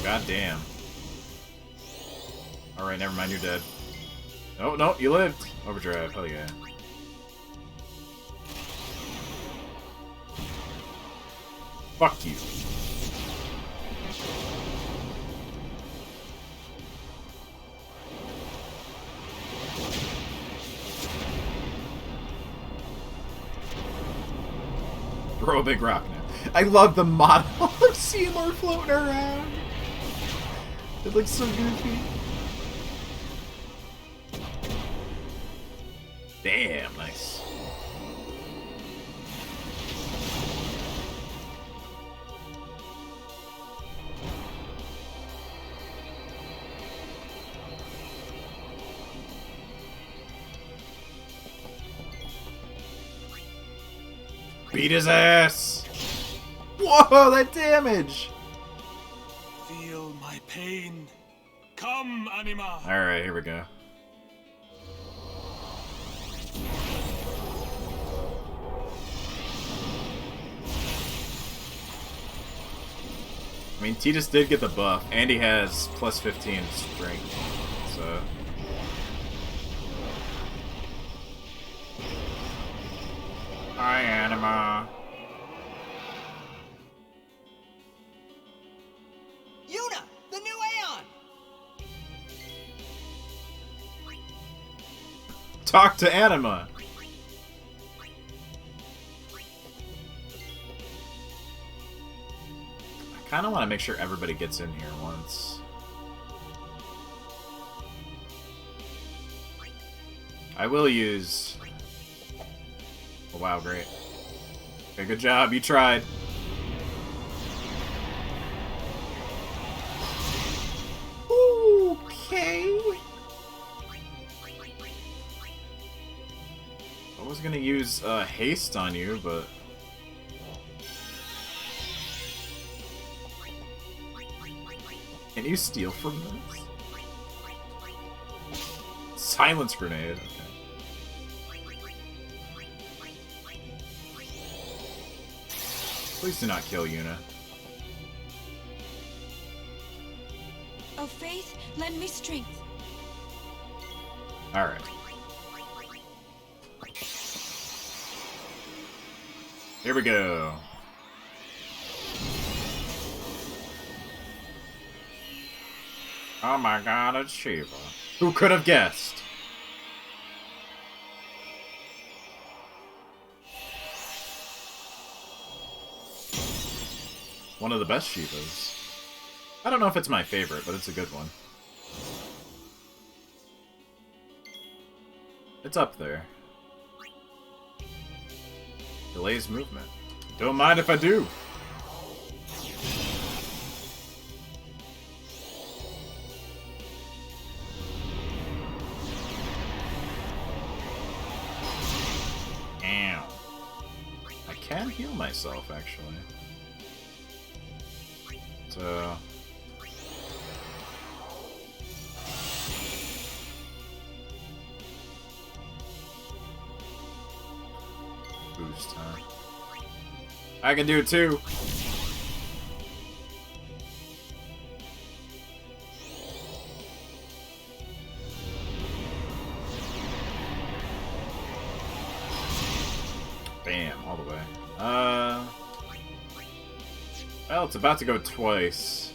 God damn. Alright, never mind, you're dead. Oh, no, you lived! Overdrive, hell yeah. Fuck you. Throw a big rock now. I love the model of Seymour floating around. It looks so goofy. Damn, nice. Beat his ass! Whoa, that damage! Feel my pain. Come, Anima! Alright, here we go. I mean, Titus did get the buff, and he has plus 15 strength, so... Hi, Anima. Yuna, the new Aeon! Talk to Anima! I kinda wanna make sure everybody gets in here once. I will use Oh, wow, great. Okay, good job. You tried. Okay. I was gonna use haste on you, but... Can you steal from this? Silence grenade. Okay. Please do not kill Yuna. Oh, Faith, lend me strength. Alright. Here we go. Oh my god, it's Shiva. Who could have guessed? One of the best Shivas. I don't know if it's my favorite, but it's a good one. It's up there. Delays movement. Don't mind if I do. Ow. I can heal myself, actually. So... boost time. I can do it too! Bam, all the way. Well, it's about to go twice.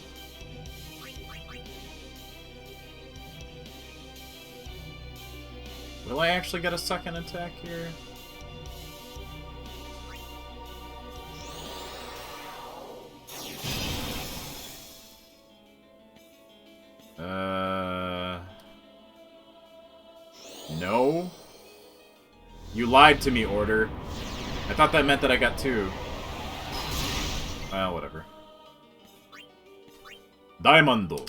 Will I actually get a second attack here? No? You lied to me, Order. I thought that meant that I got two. Well, whatever. Diamondo.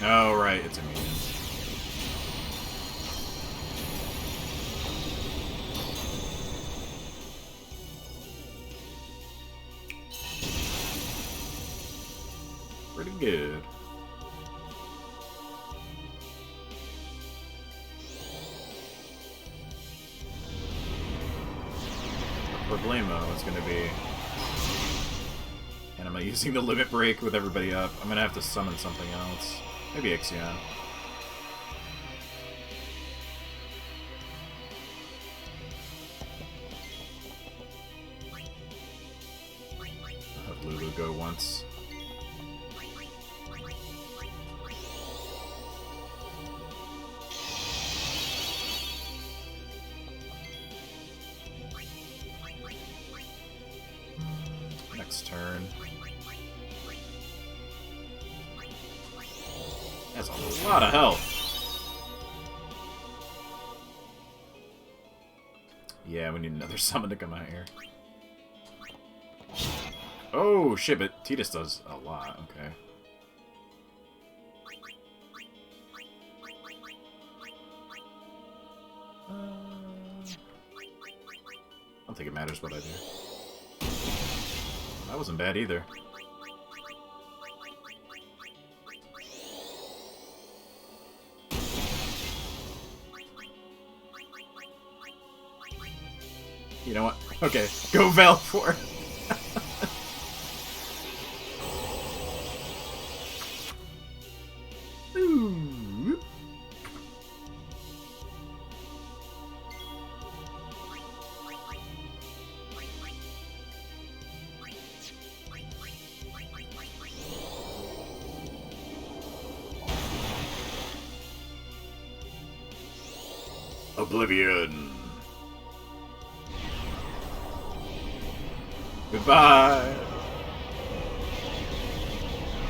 Oh, right, it's immediate. Pretty good. The problemo is going to be... And am I using the limit break with everybody up? I'm going to have to summon something else. Maybe Ixion. I'll have Lulu go once. Next turn. That's a lot of health. Yeah, we need another summon to come out here. Oh, shit, but Tidus does a lot. Okay. I don't think it matters what I do. That wasn't bad either. You know what? Okay, go Valfor. Oblivion. Goodbye.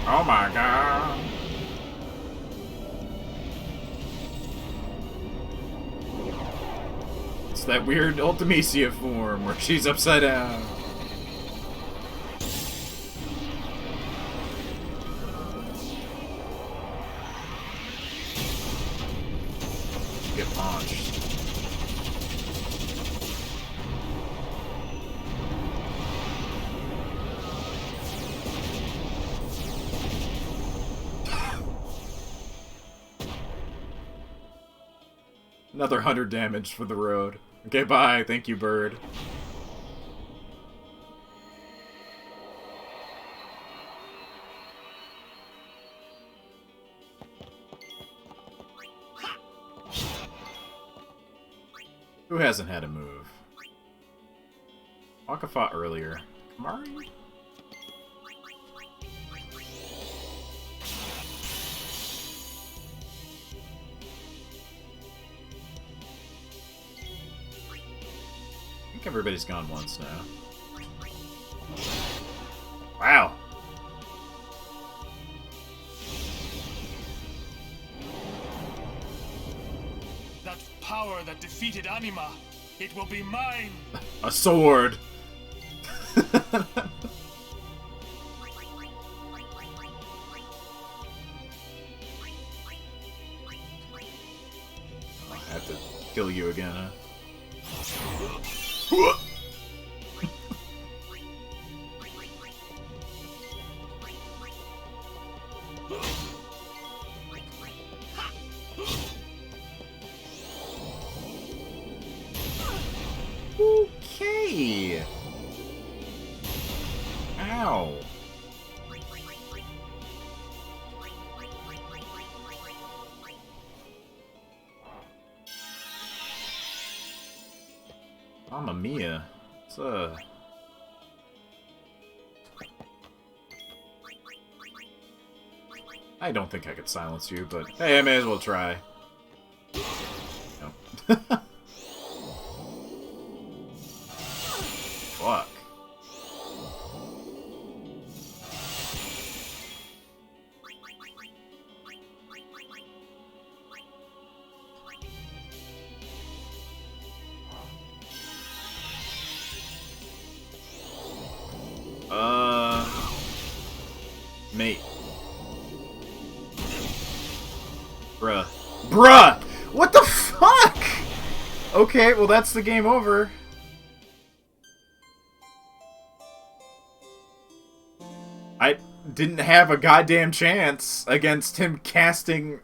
Oh my god. It's that weird Ultimecia form where she's upside down. Get launched. Another 100 damage for the road. Okay, bye. Thank you, bird. Who hasn't had a move? Waka fought earlier. Kamari? I think everybody's gone once now. Wow. That power that defeated Anima, it will be mine! A sword! I have to kill you again, huh? Okay. Ow. Mamma mia. It's I don't think I could silence you, but hey, I may as well try. No. Fuck. Mate. Bruh. Bruh! What the fuck?! Okay, well that's the game over. I didn't have a goddamn chance against him casting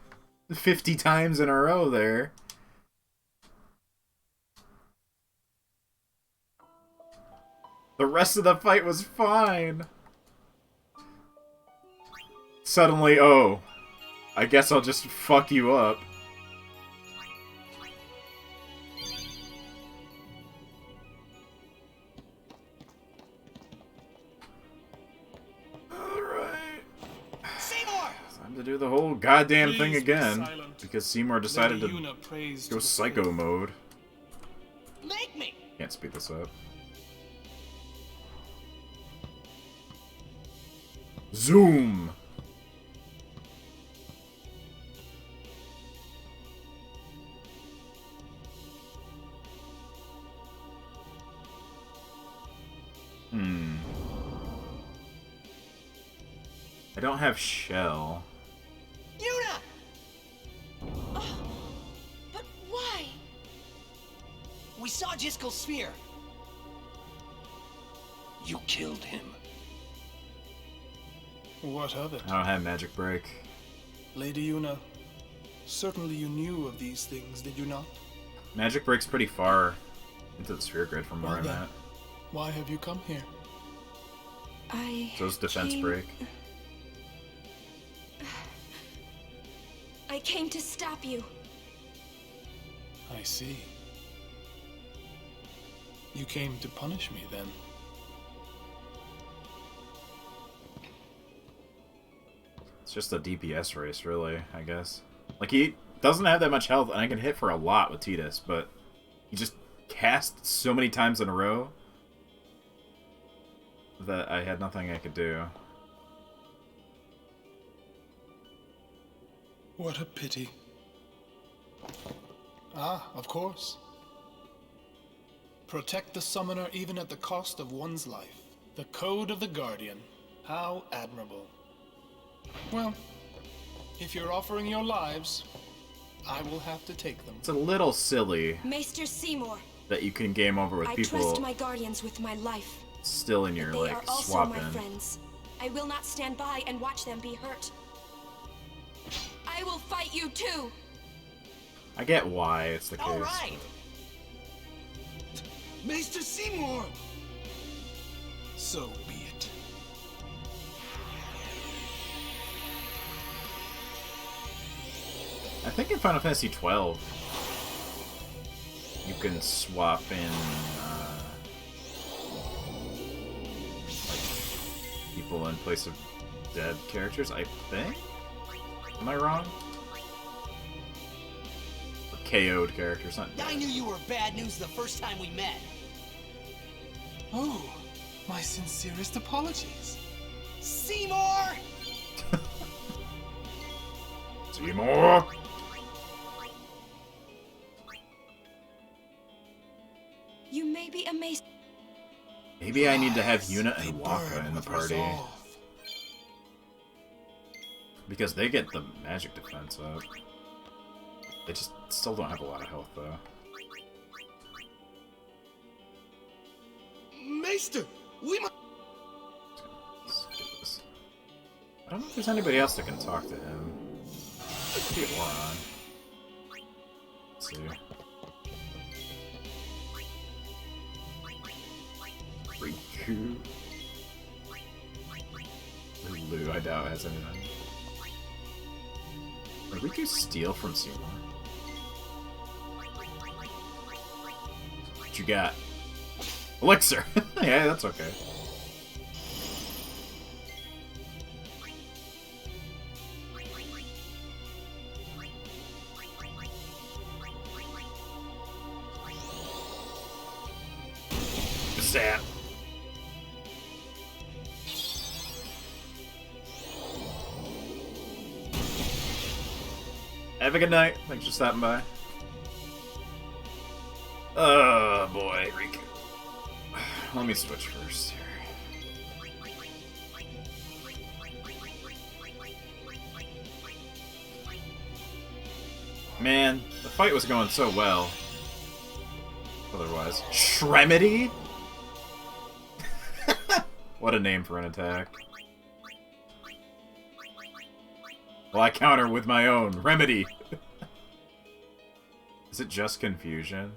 50 times in a row there. The rest of the fight was fine. Suddenly, oh, I guess I'll just fuck you up. Alright. Seymour! Time to do the whole goddamn thing again. Because Seymour decided to go psycho mode. Make me! Can't speed this up. Zoom! I don't have shell. Yuna! Oh, but why? We saw Jiskel's sphere. You killed him. What of it? I don't have magic break. Lady Yuna, certainly you knew of these things, did you not? Magic break's pretty far into the sphere grid from where I'm at. Why have you come here? So's defense break. I came to stop you. I see. You came to punish me, then. It's just a DPS race, really, I guess. Like, he doesn't have that much health, and I can hit for a lot with Tidus, but he just casts so many times in a row. that I had nothing I could do. What a pity. Ah, of course. Protect the summoner even at the cost of one's life. The code of the Guardian. How admirable. Well, if you're offering your lives, I will have to take them. It's a little silly Maester Seymour, that you can game over with I people trust my guardians with my life. still in your, They like, are also swap my in. friends. I will not stand by and watch them be hurt. I will fight you too. I get why it's the case. All right. Maester Seymour! So be it. I think in Final Fantasy 12, you can swap in like people in place of dead characters. I think. Am I wrong? Or KO'd characters, not dead. I knew you were bad news the first time we met. Oh, my sincerest apologies. Seymour! Seymour! You may be amazed. Maybe I need to have Yuna and Waka in the party. Because they get the magic defense up. They just still don't have a lot of health, though. Maester, we must... I don't know if there's anybody else that can talk to him. Maybe Auron. Let's see. Riku. Lulu, I doubt has anything. Did Riku steal from Seymour? What you got? Elixir! Yeah, that's okay. Zap! Have a good night. Thanks for stopping by. Oh boy, Riku. Let me switch first here. Man, the fight was going so well. Otherwise. Shremedy? What a name for an attack. Well, I counter with my own. Remedy! Is it just confusion?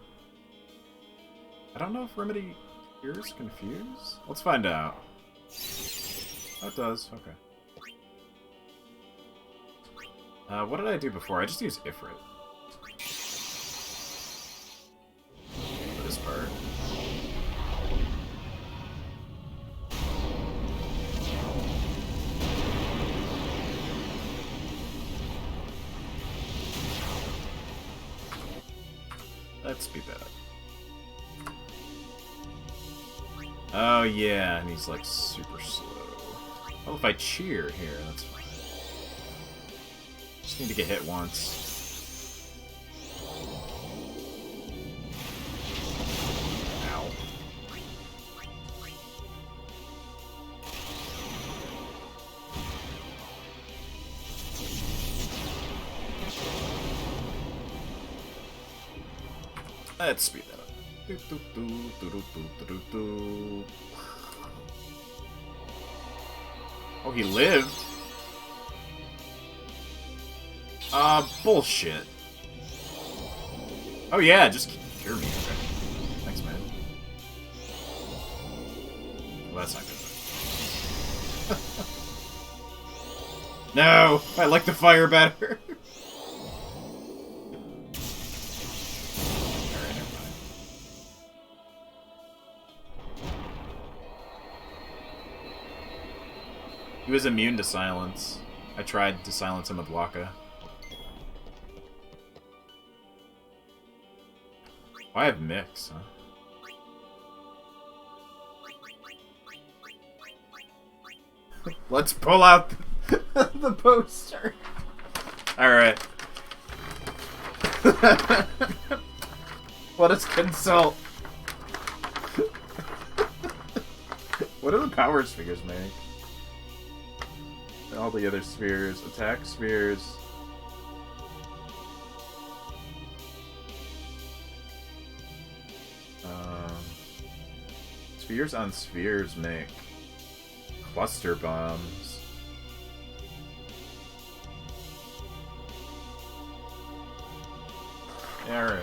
I don't know if Remedy cures confuse? Let's find out. Oh, it does. Okay. What did I do before? I just used Ifrit. For this part. Let's speed that up. Oh yeah, and he's like super slow. Oh, if I cheer here, that's fine. Just need to get hit once. Ow. Let's speed that up. Oh, he lived? Bullshit. Oh yeah, just cure me. Okay. Thanks, man. Well, that's not good. No! I like the fire better. He was immune to silence. I tried to silence him with Waka. Oh, I have mix, huh? Let's pull out the poster. Alright. Let us consult. What do the power spheres make? And all the other spheres. Attack spheres. Spheres on spheres make cluster bombs. Yeah,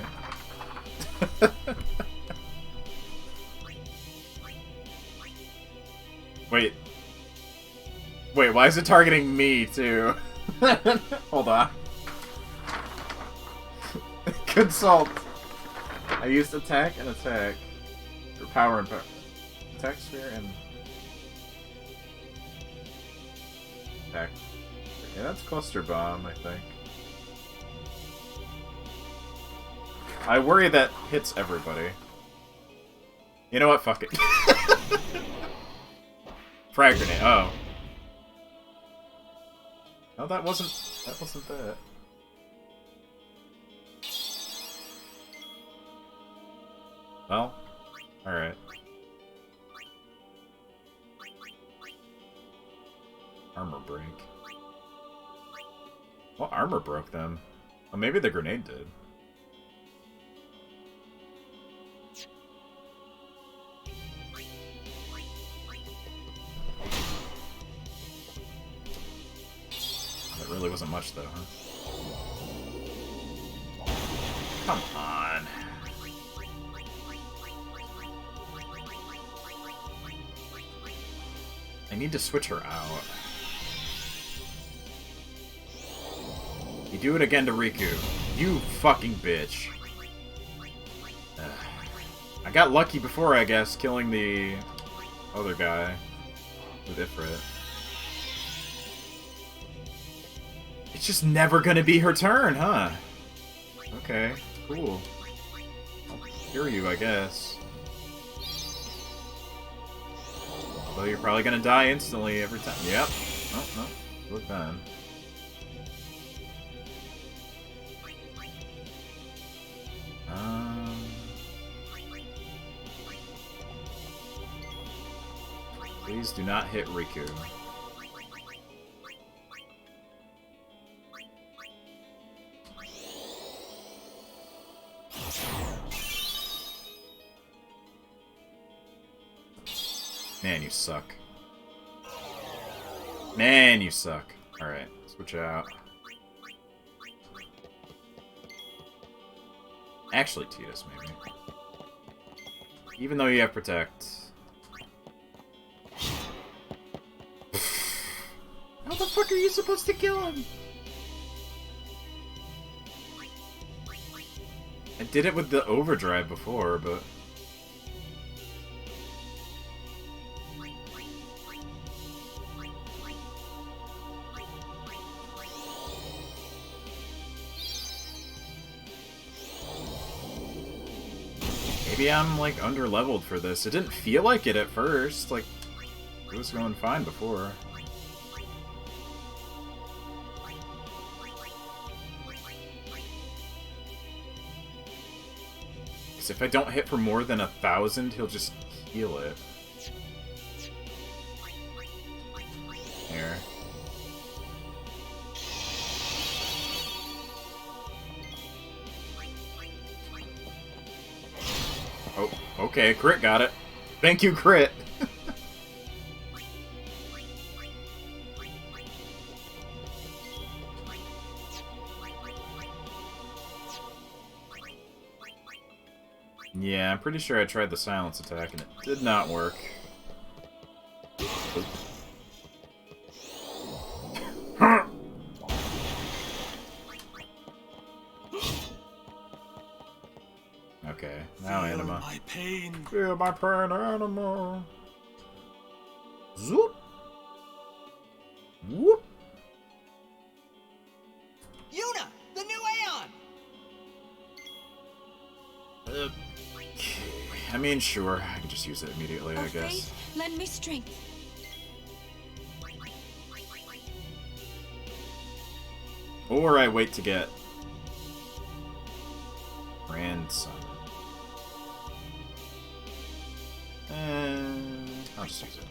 alright. Wait. Wait, why is it targeting me, too? Hold on. Consult. I used attack and attack. Or power and power. Attack sphere and... attack. Yeah, that's cluster bomb, I think. I worry that hits everybody. You know what? Fuck it. Frag grenade. Oh. No, that wasn't that. Well, alright. Armor break. Well, armor broke them. Oh, maybe the grenade did. That really wasn't much, though, huh? Come on. I need to switch her out. You do it again to Riku. You fucking bitch. I got lucky before, I guess, killing the other guy with Ifrit. It's just never gonna be her turn, huh? Okay, cool. I'll hear you, I guess. Although you're probably gonna die instantly every time. Yep. Oh, no. Look then. Please do not hit Riku. Man, you suck. Man, you suck. Alright, switch out. Actually, Tidus, maybe. Even though you have Protect. How the fuck are you supposed to kill him? I did it with the Overdrive before, but... maybe I'm, like, under-leveled for this. It didn't feel like it at first. Like, it was going fine before. Because if I don't hit for more than 1,000, he'll just heal it. Here. Oh, okay, crit got it. Thank you, crit. Yeah, I'm pretty sure I tried the silence attack and it did not work. Okay, now Feel Anima. my pain. Feel my pain, Anima. Zoop. Whoop. Yuna, the new Aeon. I mean, sure, I can just use it immediately, I guess. Faith, lend me strength. Or I wait to get grandson. And I'll just use it.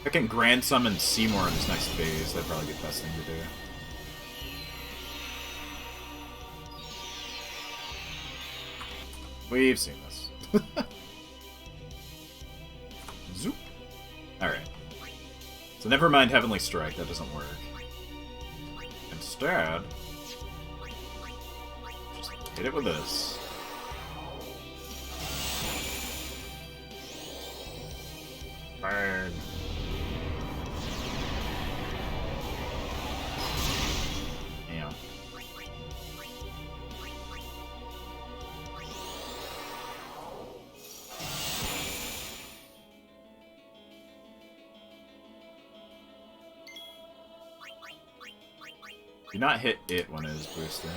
If I can grand summon Seymour in this next phase, that'd probably be the best thing to do. We've seen this. Zoop. Alright. So never mind Heavenly Strike, that doesn't work. Instead, just hit it with this. Burn. Damn. Do not hit it when it is boosting.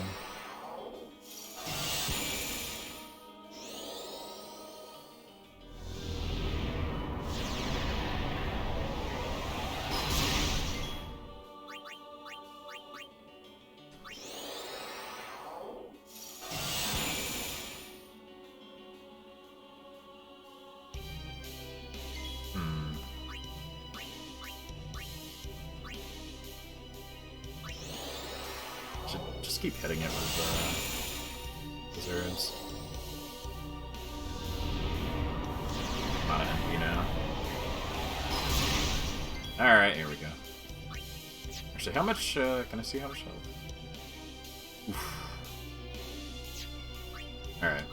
Just keep hitting it with Wizards. I'm out of MP now. Alright, here we go. Actually, how much, can I see how much health? Oof. Alright.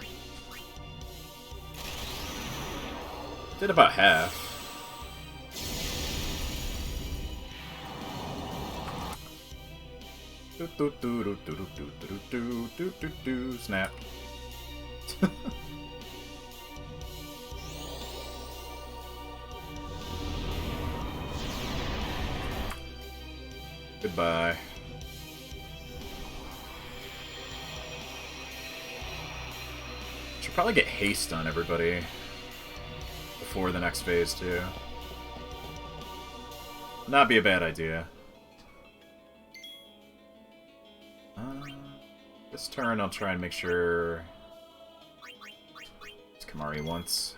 Did about half. Snap. Goodbye. Should probably get haste on everybody before the next phase too. Not be a bad idea. This turn, I'll try and make sure it's Kamari once.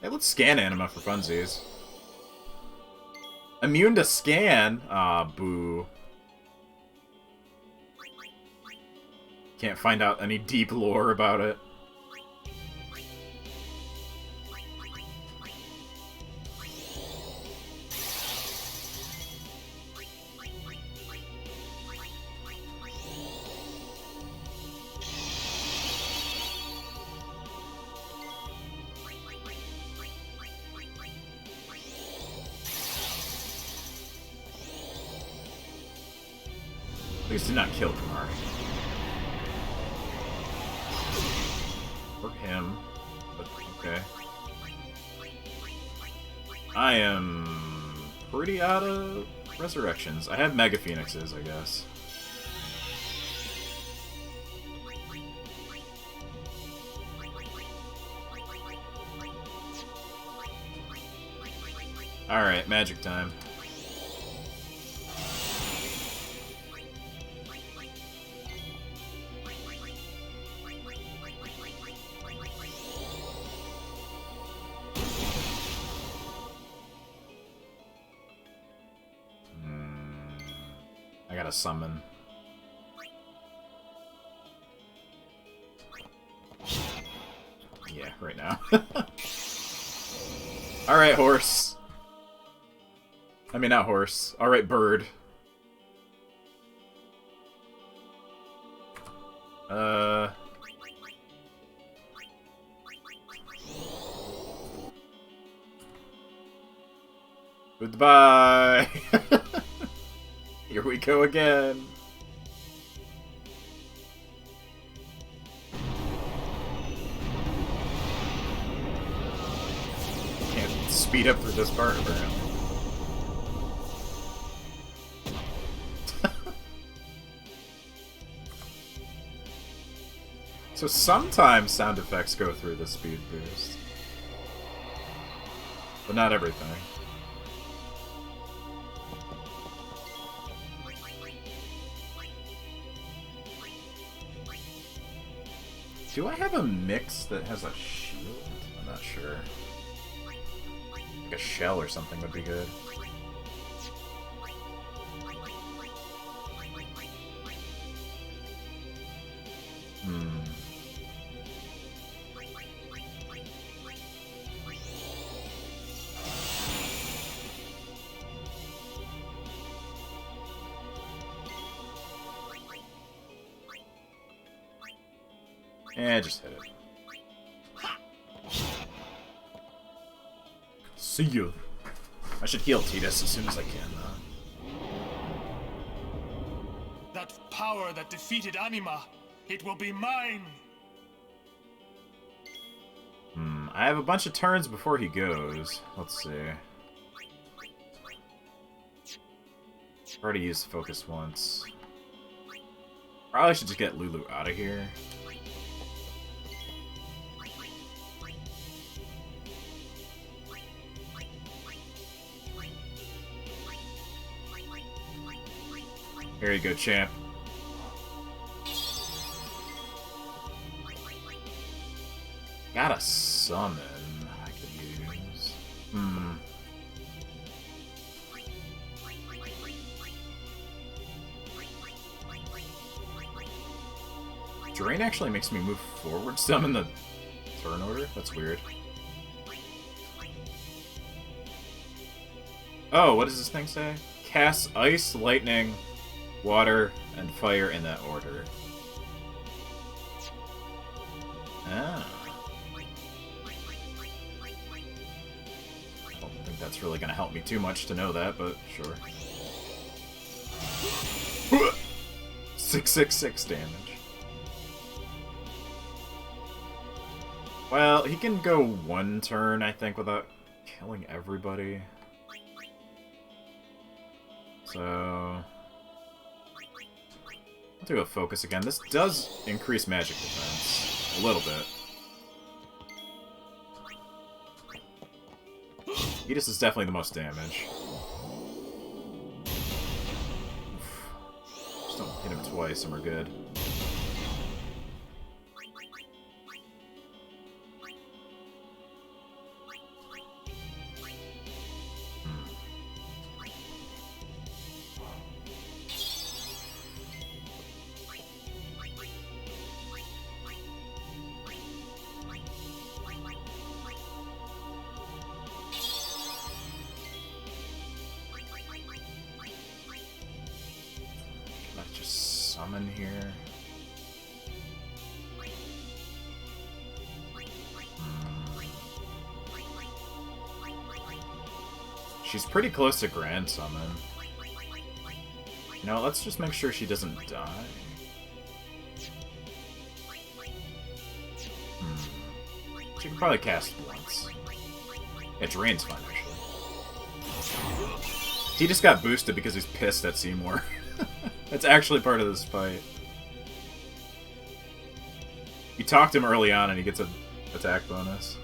Hey, let's scan Anima for funsies. Immune to scan? Ah, boo. Can't find out any deep lore about it. Please do not kill Kamari. Or him. But okay. I am pretty out of resurrections. I have Mega Phoenixes, I guess. Alright, magic time. I gotta summon. Yeah, right now. Alright, horse. I mean, not horse. Alright, bird. Goodbye! Here we go again. Can't speed up for this part, apparently. So sometimes sound effects go through the speed boost. But not everything. Do I have a mix that has a shield? I'm not sure. Like a shell or something would be good. Yeah, just hit it. See you. I should heal Titus as soon as I can, though. That power that defeated Anima, it will be mine! I have a bunch of turns before he goes. Let's see. I've already used focus once. Probably should just get Lulu out of here. Here you go, champ. Got a summon I could use. Drain actually makes me move forward some in the turn order? That's weird. Oh, what does this thing say? Cast ice, lightning, water, and fire in that order. Ah. I don't think that's really gonna help me too much to know that, but sure. 666 damage. Well, he can go one turn, I think, without killing everybody. So... I'll do a focus again. This does increase magic defense. A little bit. Edis is definitely the most damage. Just don't hit him twice and we're good. Summon here. She's pretty close to Grand Summon. You know, let's just make sure she doesn't die. She can probably cast once. Yeah, Drain's fine, actually. He just got boosted because he's pissed at Seymour. That's actually part of this fight. You talk to him early on and he gets an attack bonus.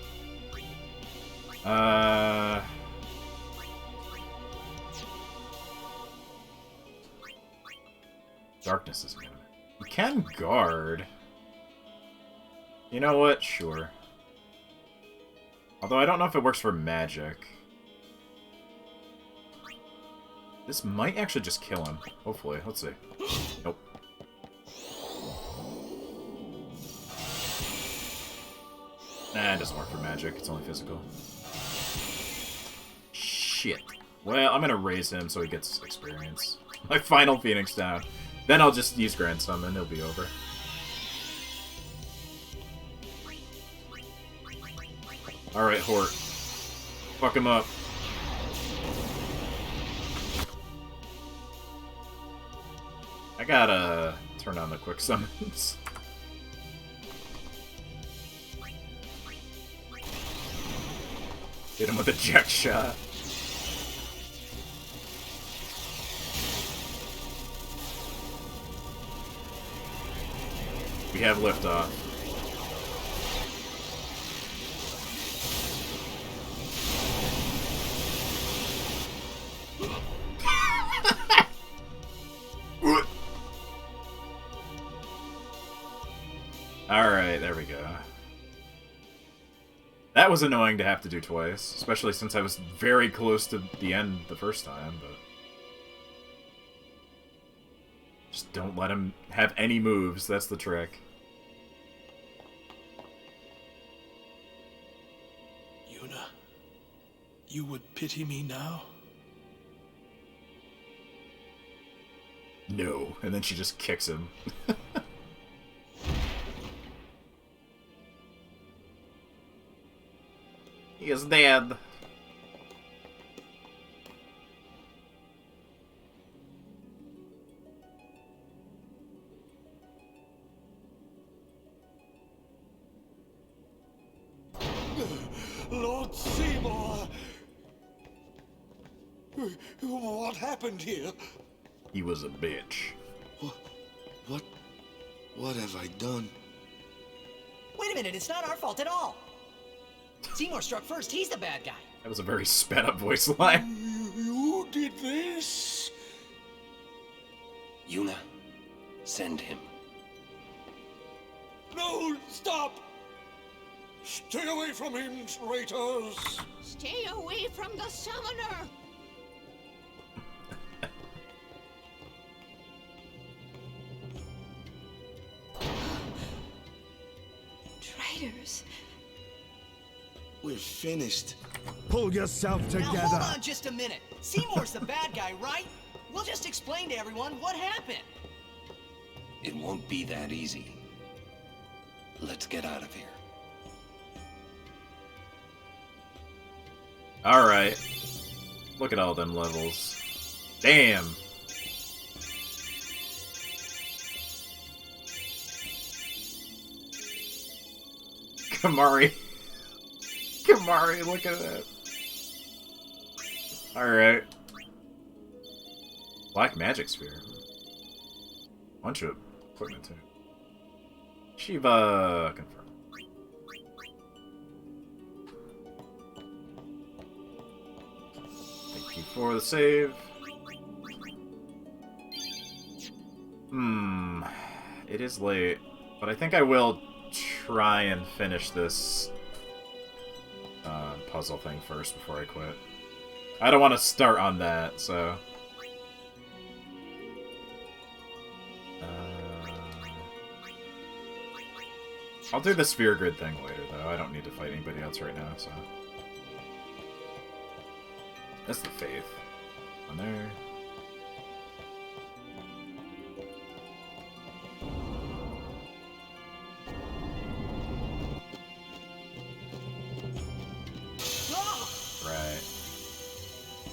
Darkness is good. You can guard. You know what? Sure. Although I don't know if it works for magic. This might actually just kill him. Hopefully. Let's see. Nope. Nah, it doesn't work for magic. It's only physical. Shit. Well, I'm gonna raise him so he gets experience. My final Phoenix down. Then I'll just use Grand Summon. It'll be over. Alright, Hort. Fuck him up. I gotta turn on the quick summons. Hit him with a jet shot. We have liftoff. That was annoying to have to do twice, especially since I was very close to the end the first time, but... Just don't let him have any moves, that's the trick. Yuna, you would pity me now? No, and then she just kicks him. He is dead. Lord Seymour! What happened here? He was a bitch. What have I done? Wait a minute, it's not our fault at all. Seymour struck first, he's the bad guy. That was a very sped up voice line. You did this? Yuna, send him. No, stop! Stay away from him, traitors! Stay away from the summoner! Traitors. We're finished. Pull yourself together. Now hold on just a minute. Seymour's the bad guy, right? We'll just explain to everyone what happened. It won't be that easy. Let's get out of here. Alright. Look at all them levels. Damn! Kamari. Kamari, look at that. Alright. Black magic sphere. Bunch of equipment too. Shiva confirmed. Thank you for the save. It is late, but I think I will try and finish this puzzle thing first before I quit. I don't want to start on that, so... I'll do the sphere grid thing later, though. I don't need to fight anybody else right now, so... That's the faith. On there. Right.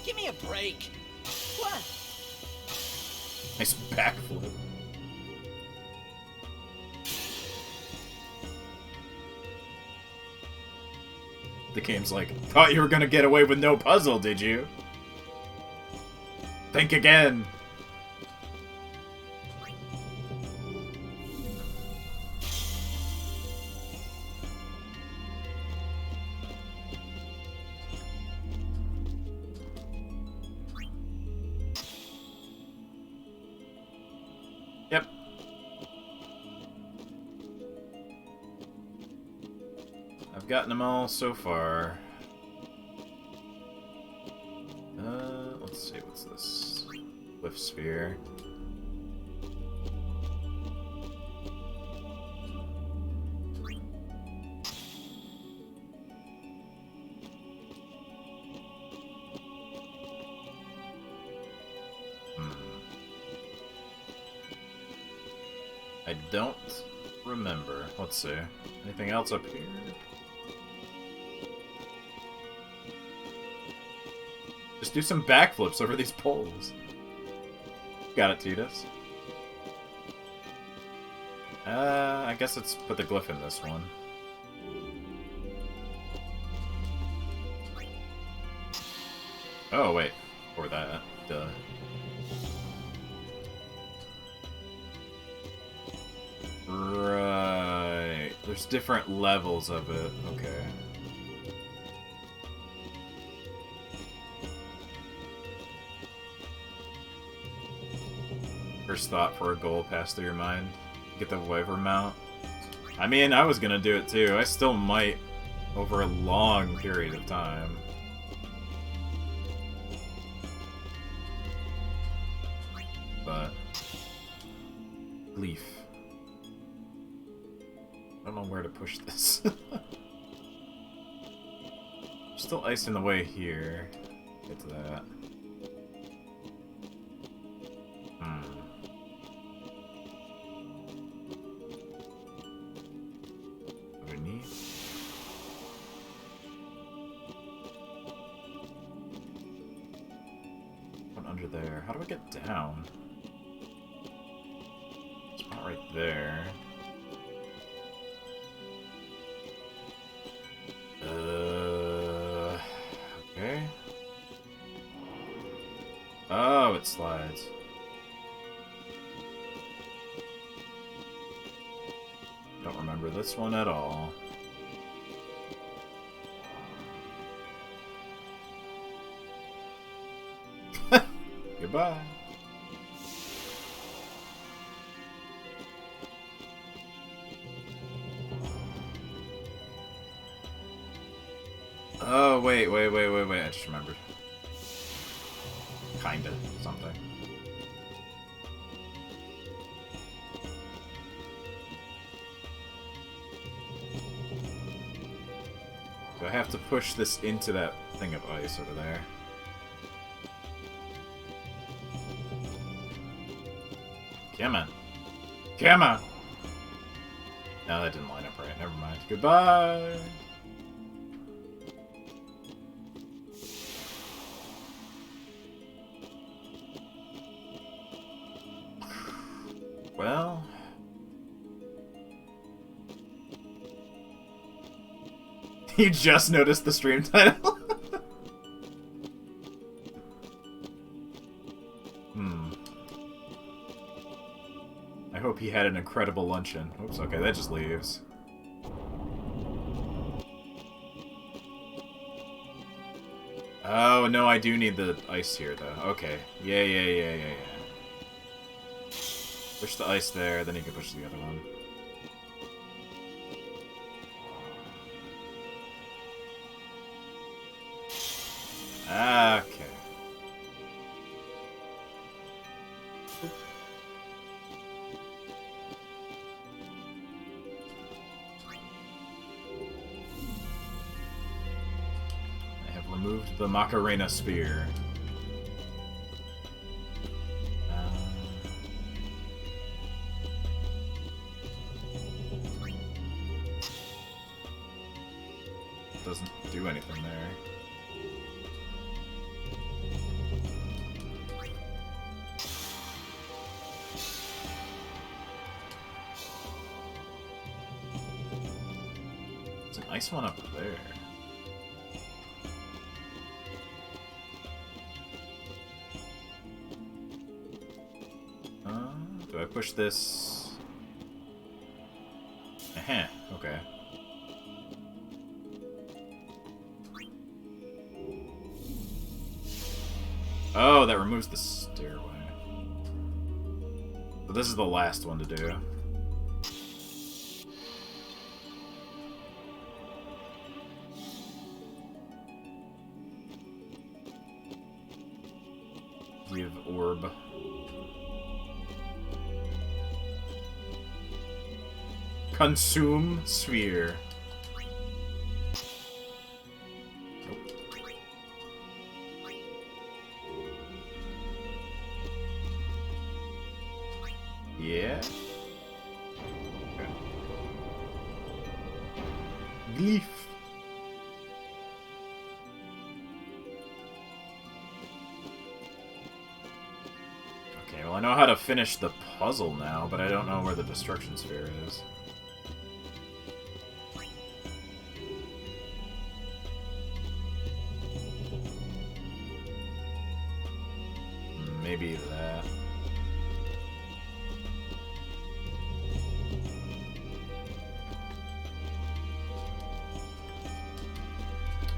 Give me a break. What? Nice backflip. The game's like, thought you were gonna get away with no puzzle, did you? Think again. Yep. I've gotten them all so far. Let's see, what's this? Lift sphere. I don't remember. Let's see. Anything else up here? Just do some backflips over these poles. Got it, Titus. I guess let's put the glyph in this one. Oh, wait. Or that. Duh. Right. There's different levels of it. Okay. First thought for a goal passed through your mind. Get the waiver mount. I mean, I was gonna do it too. I still might over a long period of time. But Leaf. I don't know where to push this. Still ice in the way here. Get to that. Underneath. One under there. How do I get down? It's not right there. Okay. Oh, it slides. Don't remember this one at all. Goodbye. Oh, wait. I just remembered. Kinda. Something. So I have to push this into that thing of ice over there. Come on. Come on! No, that didn't line up right. Never mind. Goodbye! Well... You just noticed the stream title? I hope he had an incredible luncheon. Oops, okay, that just leaves. Oh, no, I do need the ice here, though. Okay. Yeah. Push the ice there, then you can push the other one. Okay. I have removed the Macarena Spear. Doesn't do anything there. There's a nice one up there. Do I push this? Okay. Oh, that removes the stairway. So this is the last one to do. Give orb. Consume sphere. Yeah. Okay. Glyph. Okay, well I know how to finish the puzzle now, but I don't know where the destruction sphere is. Maybe that.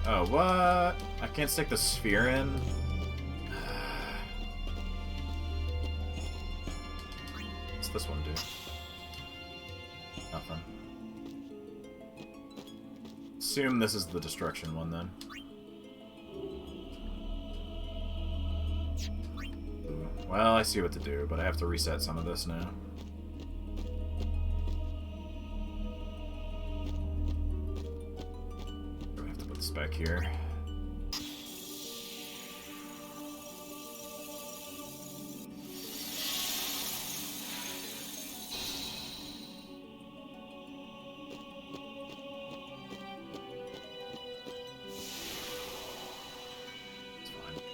Oh, what? I can't stick the sphere in? What's this one do? Nothing. assume this is the destruction one then. Ooh. Well, I see what to do, but I have to reset some of this now. I have to put this back here.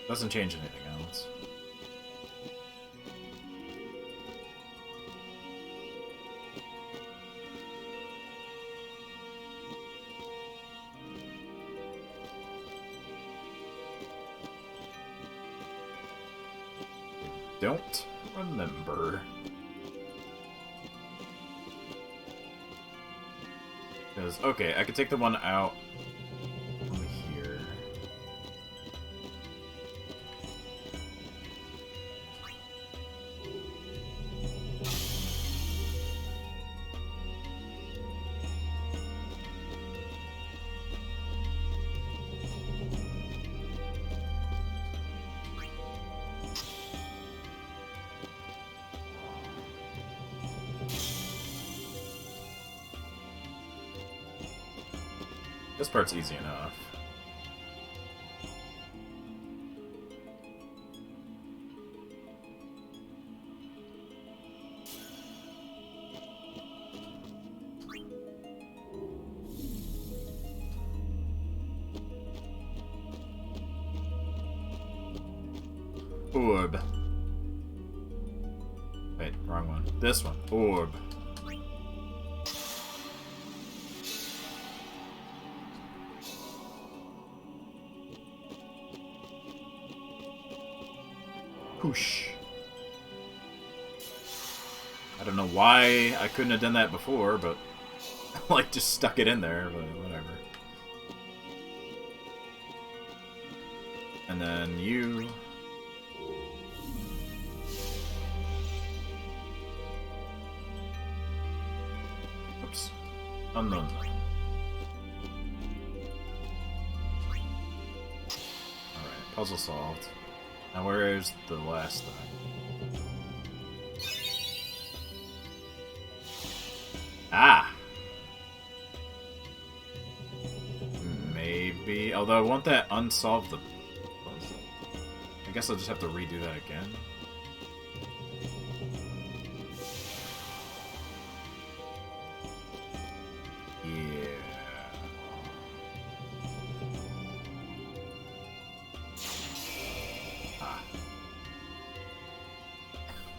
Doesn't change anything else. Don't remember. Because, okay, I could take the one out from here. This part's easy enough. Orb. Wait, wrong one. This one. Orb. Whoosh. I don't know why I couldn't have done that before, but like just stuck it in there, but whatever. And then you. Oops. Oh, no, no. Alright, puzzle solved. Now where's the last thing? Ah! Maybe... Although I want that unsolved the puzzle. I guess I'll just have to redo that again. Yeah.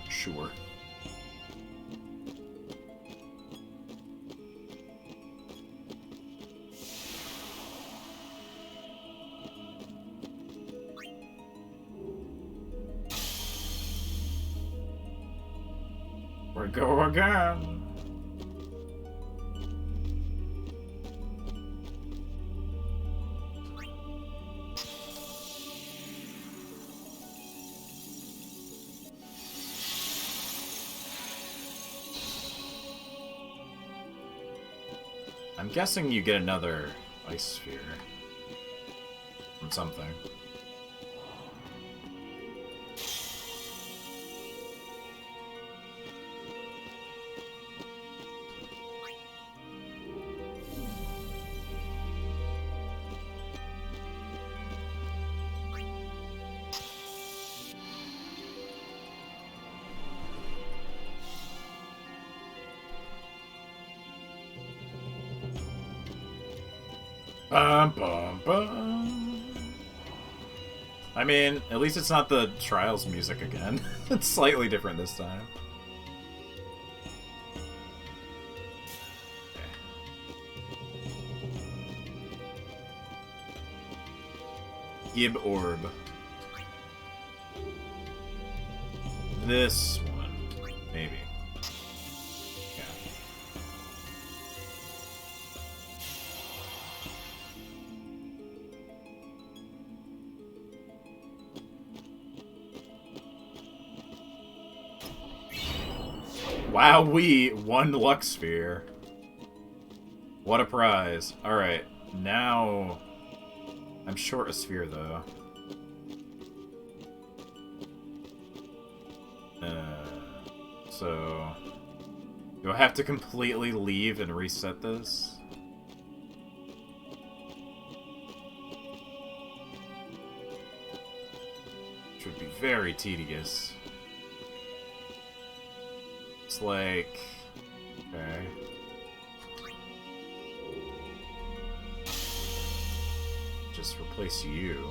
Sure. We go again. I'm guessing you get another ice sphere from something. Bum, bum, bum. I mean, at least it's not the Trials music again. It's slightly different this time. Okay. Gib Orb. This one, maybe. Wowee, 1 Luck Sphere. What a prize. Alright. now I'm short a sphere, though. So do I have to completely leave and reset this? Which would be very tedious. It's like... okay. Just replace you.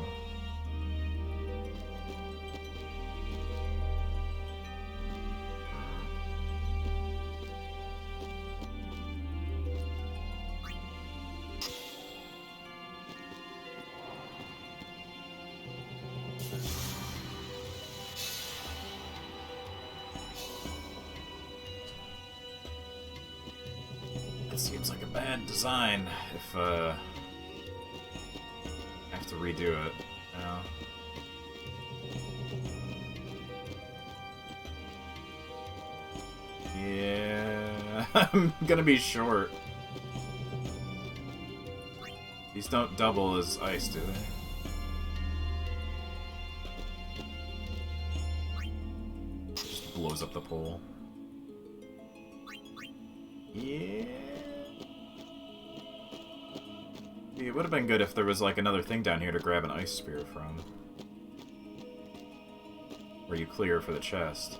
That seems like a bad design if I have to redo it now. Yeah, I'm gonna be short. These don't double as ice, do they? Just blows up the pole. Yeah. It would have been good if there was like another thing down here to grab an ice spear from. Where you clear for the chest.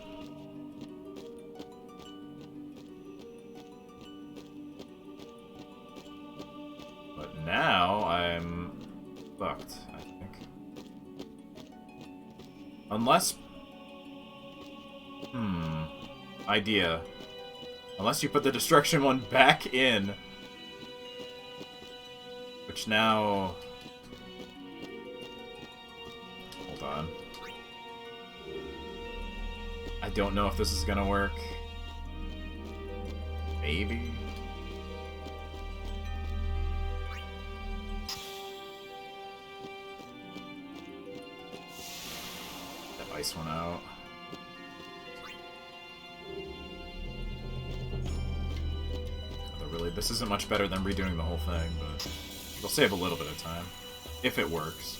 But now I'm fucked, I think. Unless... idea. Unless you put the destruction one back in. Which now... hold on. I don't know if this is gonna work. Maybe? That ice one out. Although really, this isn't much better than redoing the whole thing, but... it'll save a little bit of time. If it works.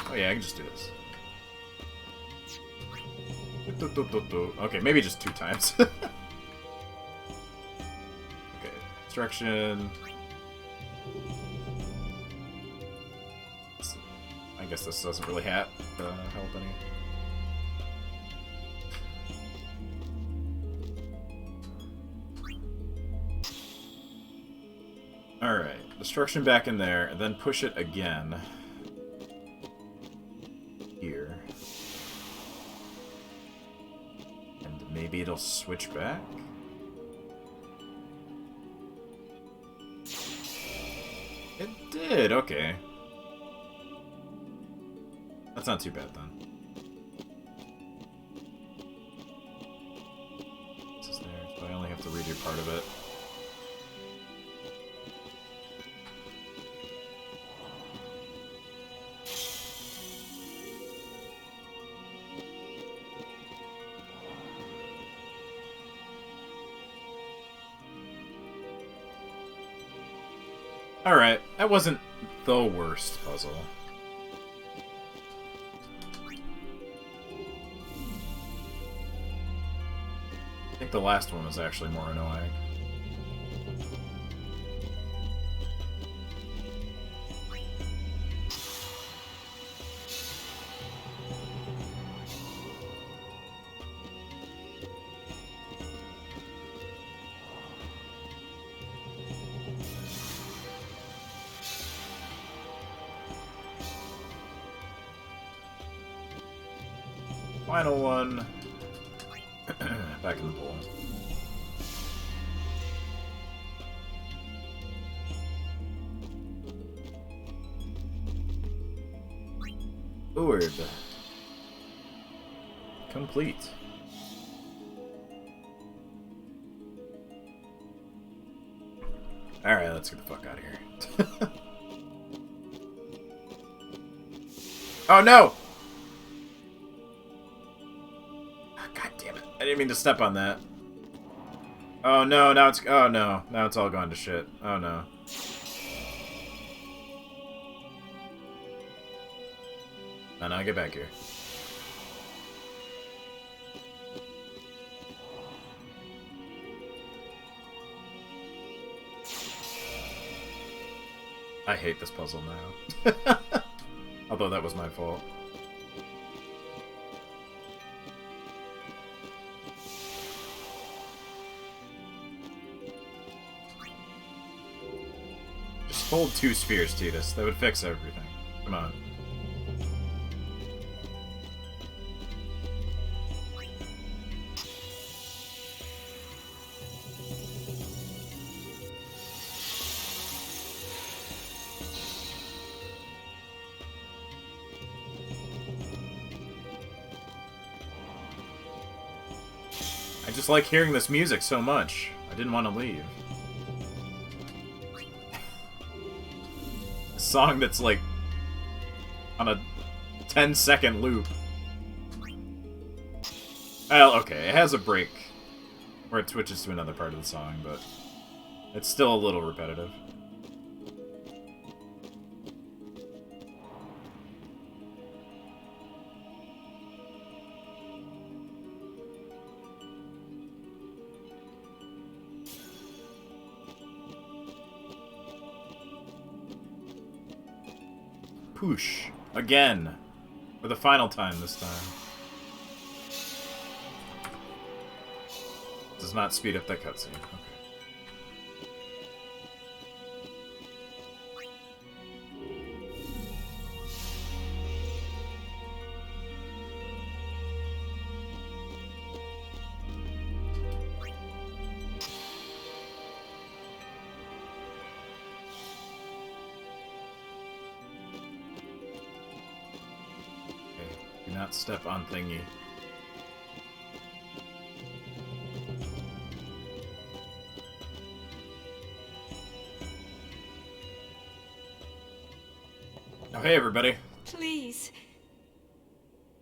Oh yeah, I can just do this. Okay, maybe just 2 times. Okay, destruction. I guess this doesn't really help any. Alright, destruction back in there, and then push it again. Here. And maybe it'll switch back? It did, okay. That's not too bad then. This is there, so I only have to redo part of it. Alright, that wasn't the worst puzzle. I think the last one was actually more annoying. Final one. Back in the bowl. Orb. Complete. Alright, let's get the fuck out of here. Oh no! God damn it. I didn't mean to step on that. Oh no, now it's... Oh no, now it's all gone to shit. Oh no. Oh no, get back here. I hate this puzzle now. Although that was my fault. Just hold 2 spheres, Titus. That would fix everything. Come on. I just like hearing this music so much. I didn't want to leave. A song that's like on a 10-second loop. Well, okay, it has a break where it switches to another part of the song, but it's still a little repetitive. Poosh. Again. For the final time this time. Does not speed up that cutscene. Okay. Do not step on thingy. Oh, hey, everybody. Please.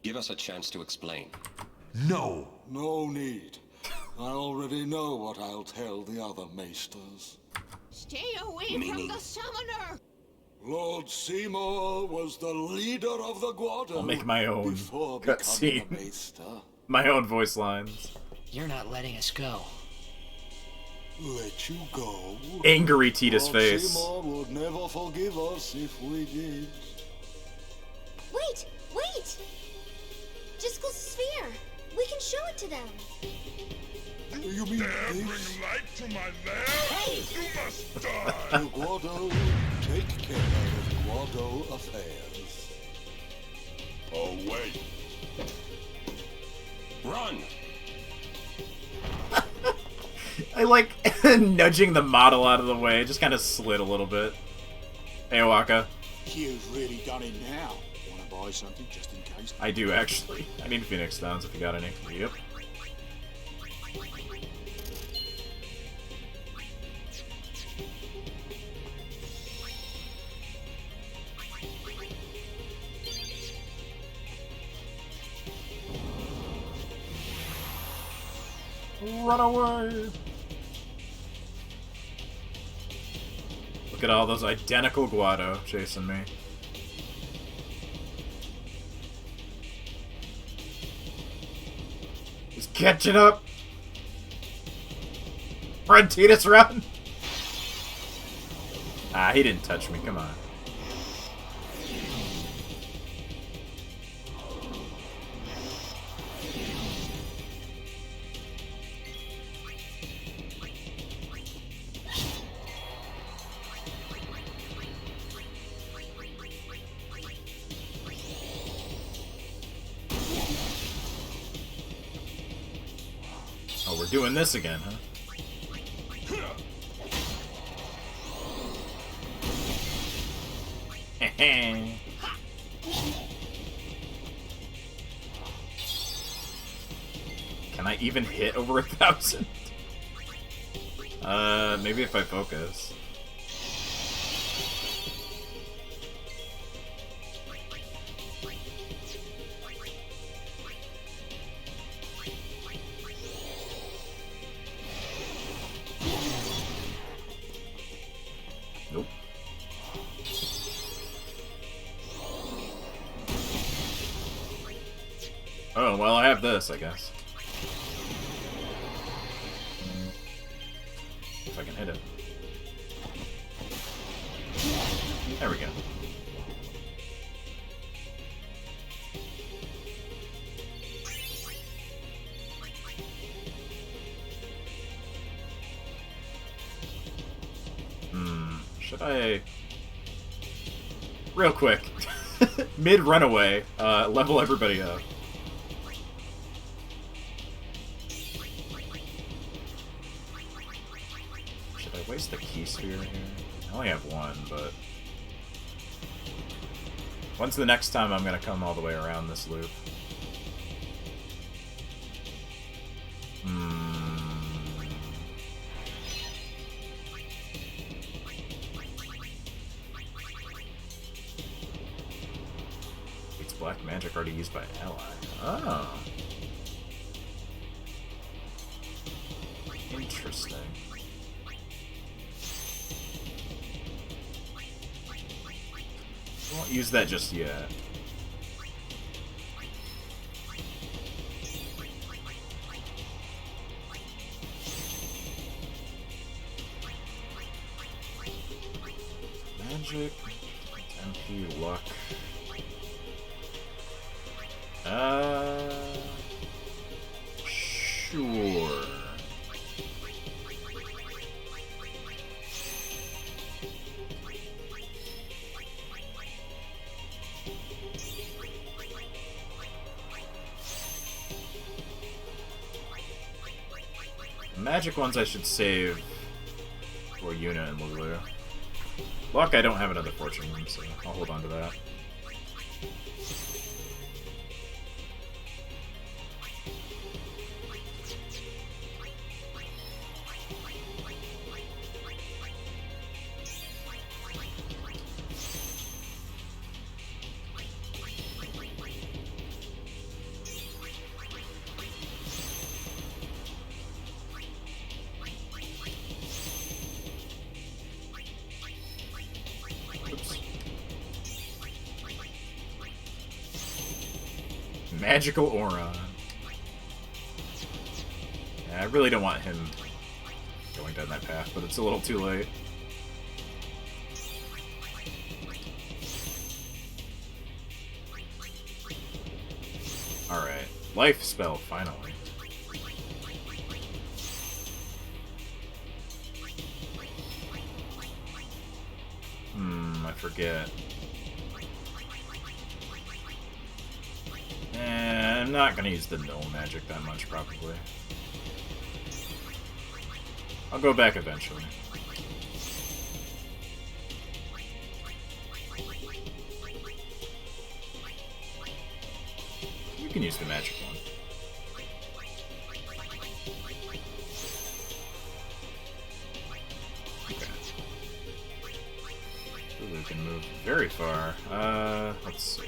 Give us a chance to explain. No. No need. I already know what I'll tell the other maesters. Stay away from the summoner! Lord Seymour was the leader of the Guado. I'll make my own before becoming cutscene. a maester. My own voice lines. You're not letting us go. Let you go? Angry Tita's Lord face. Seymour would never forgive us if we did. Wait! Wait! Just go sphere. We can show it to them. You mean Dare this? bring light to my lair? Hey! You must die! The Guado take care of Guado affairs. Oh, wait. Run! I like nudging the model out of the way. It just kind of slid a little bit. Hey, Owaka. You've really done it now. Want to buy something just in case? I do, actually. I need Phoenix Stones if you got any. Yep. Run away! Look at all those identical Guado chasing me. He's catching up! Run, Titus, run! Ah, he didn't touch me, come on. Oh, we're doing this again, huh? Can I even hit over 1,000? Maybe if I focus. Nope. Oh, well, I have this, I guess. If I can hit it. There we go. Should I... Real quick. Mid-runaway, level everybody up. Should I waste the key sphere here? I only have one, but... When's the next time I'm gonna come all the way around this loop? It's black magic already used by an ally. Oh. Interesting. Won't use that just yet. Magic, MP, luck. Sure. Magic ones I should save for Yuna and Lulu. Luck, I don't have another fortune one, so I'll hold on to that. Magical aura. Yeah, I really don't want him going down that path, but it's a little too late. Alright. Life spell, finally. I forget. I'm not gonna use the null magic that much, probably. I'll go back eventually. You can use the magic one. Okay. Lulu can move very far. Let's see.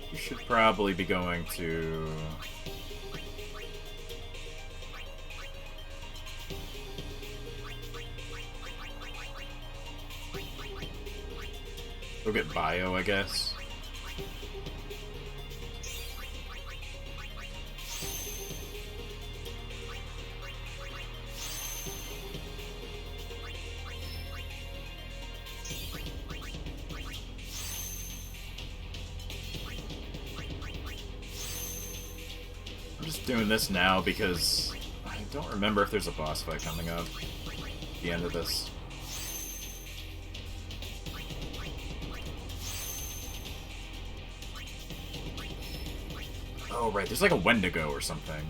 You should probably be going to... Go get bio, I guess. Doing this now because I don't remember if there's a boss fight coming up at the end of this. Oh, right, there's like a Wendigo or something.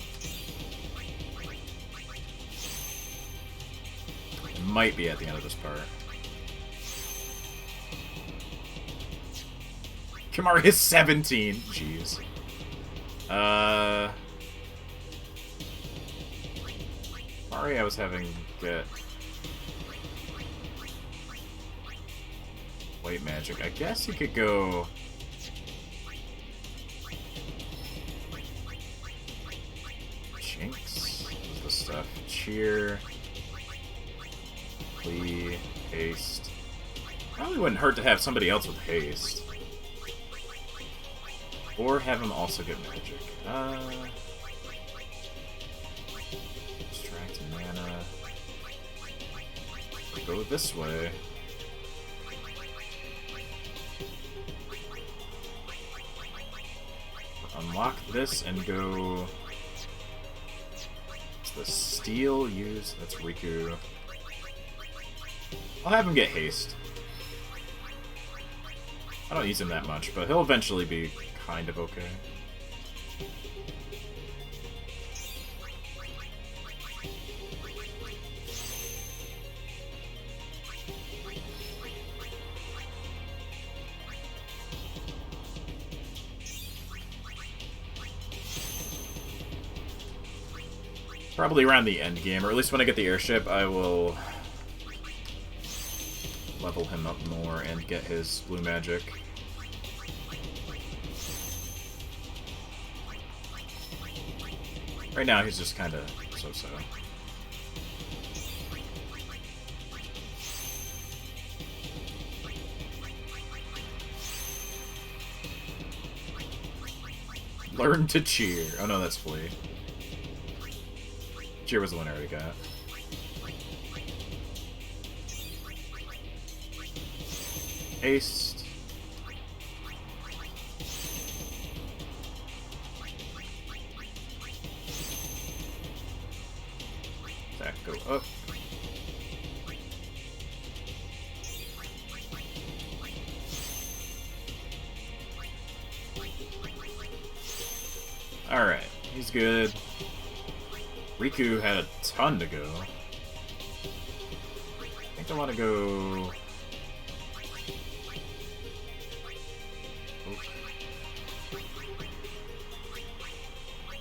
It might be at the end of this part. Kimari is 17. Jeez. Sorry, I was having get white magic. I guess you could go Jinx. What's the stuff? Cheer. Flee, haste. Probably wouldn't hurt to have somebody else with haste. Or have him also get magic. Extract mana. Go this way. Unlock this and go... It's the steel use. That's Riku. I'll have him get haste. I don't use him that much, but he'll eventually be kind of okay. Probably around the end game, or at least when I get the airship, I will level him up more and get his blue magic. Right now, he's just kind of so-so. Learn to cheer. Oh no, that's Flea. Cheer was the one I already got. Haste. Attack, go up. Alright, he's good. Riku had a ton to go. I think I want to go... Oh.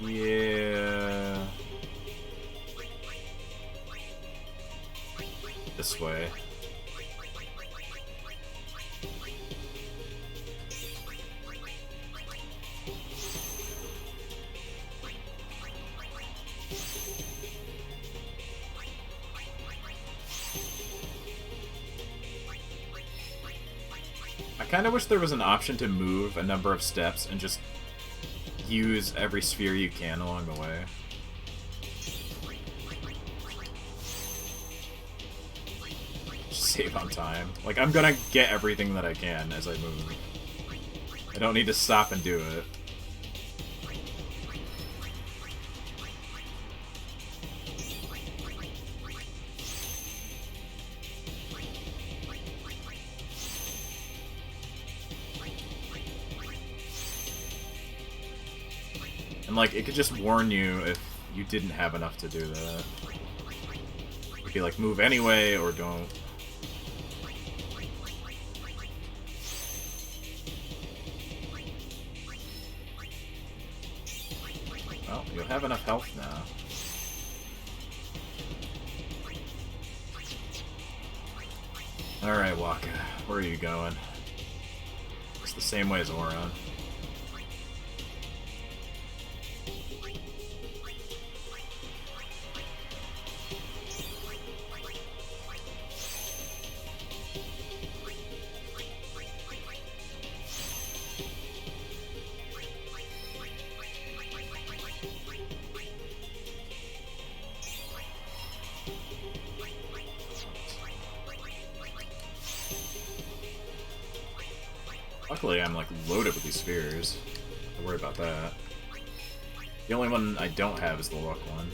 Yeah... This way. I kind of wish there was an option to move a number of steps and just use every sphere you can along the way. Just save on time. Like, I'm gonna get everything that I can as I move. I don't need to stop and do it. Like, it could just warn you if you didn't have enough to do that. It'd be like, move anyway, or don't. Well, you'll have enough health now. Alright, Waka. Where are you going? It's the same way as Oron. Luckily, I'm like loaded with these spheres. Don't worry about that. The only one I don't have is the luck one.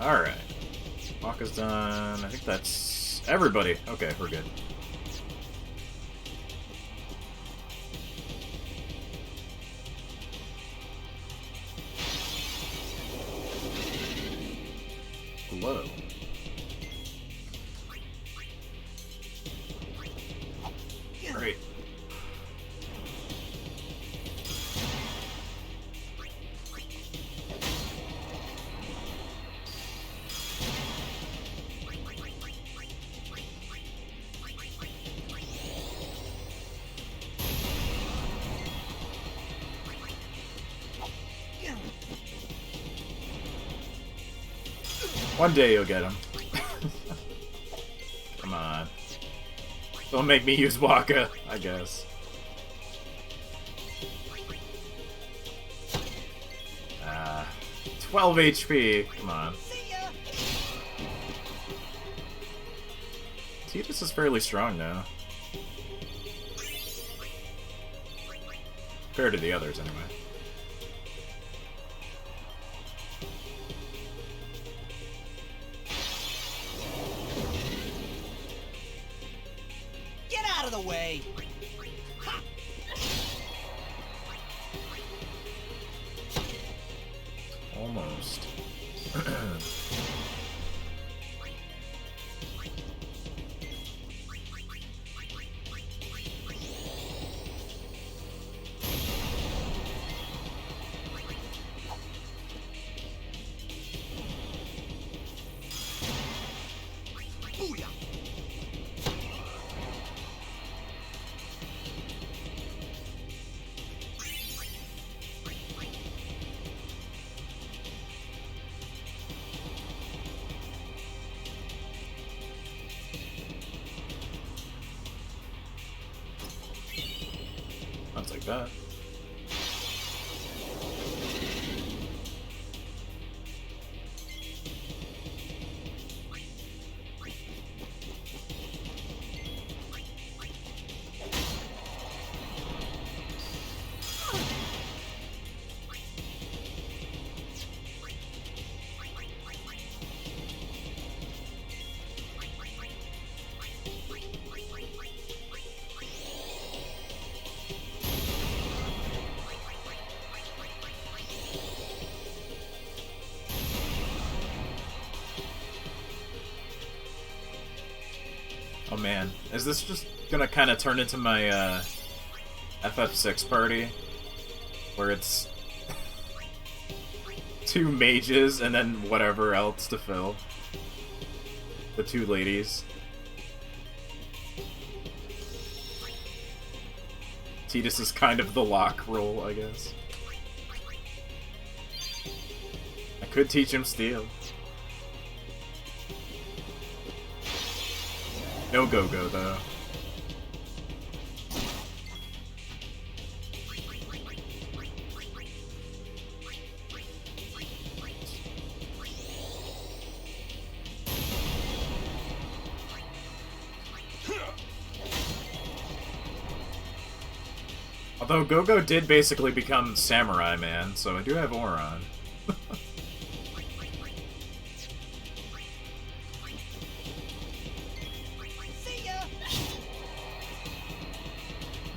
Alright. Waka's done. I think that's everybody. Okay, we're good. Hello. One day you'll get him. Come on. Don't make me use Waka, I guess. 12 HP. Come on. Tidus is fairly strong now. Compared to the others, anyway. Get out of the way! Almost. I'll take that. Oh man, is this just gonna kind of turn into my FF6 party? Where it's 2 mages and then whatever else to fill? The 2 ladies. Tidus is kind of the lock role, I guess. I could teach him steel. No go-go, though. Although Go-Go did basically become Samurai Man, so I do have Auron.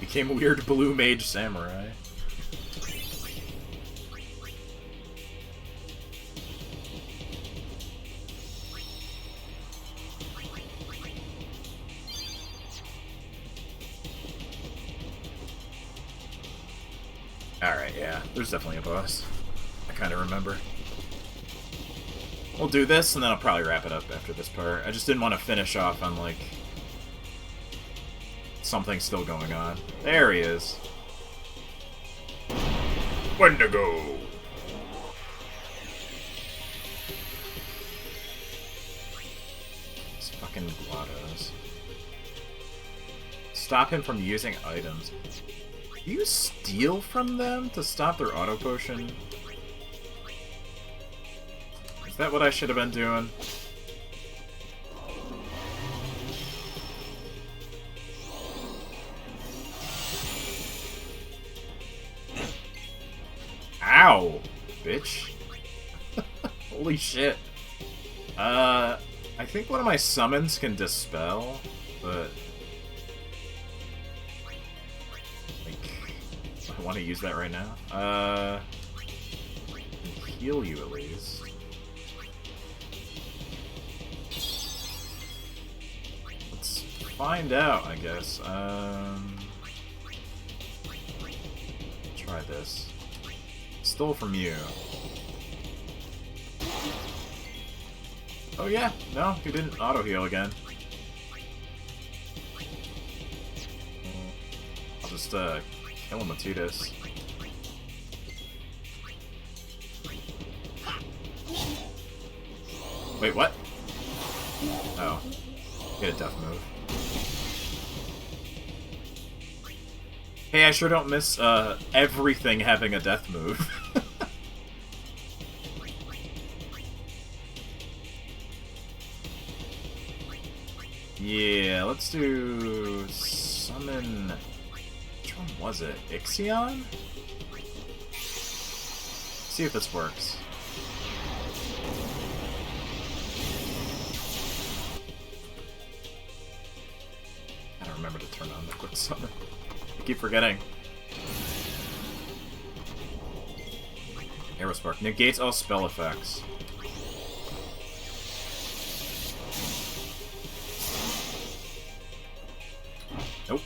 Became a weird blue mage samurai. Alright, yeah, there's definitely a boss. I kind of remember. We'll do this, and then I'll probably wrap it up after this part. I just didn't want to finish off on, like, something still going on. There he is. Wendigo! These fucking GLaDOS. Stop him from using items. Do you steal from them to stop their auto potion? Is that what I should have been doing? Ow! Bitch. Holy shit. I think one of my summons can dispel, but... I want to use that right now. Heal you at least. Let's find out, I guess. Try this. Stole from you. Oh yeah, no, he didn't auto-heal again. I'll just, kill him with Tidus. Wait, what? Oh. Get a death move. Hey, I sure don't miss everything having a death move. Yeah, let's do summon. Which one was it? Ixion? See if this works. I don't remember to turn on the quick summon. I keep forgetting. Aerospark negates all spell effects. Nope.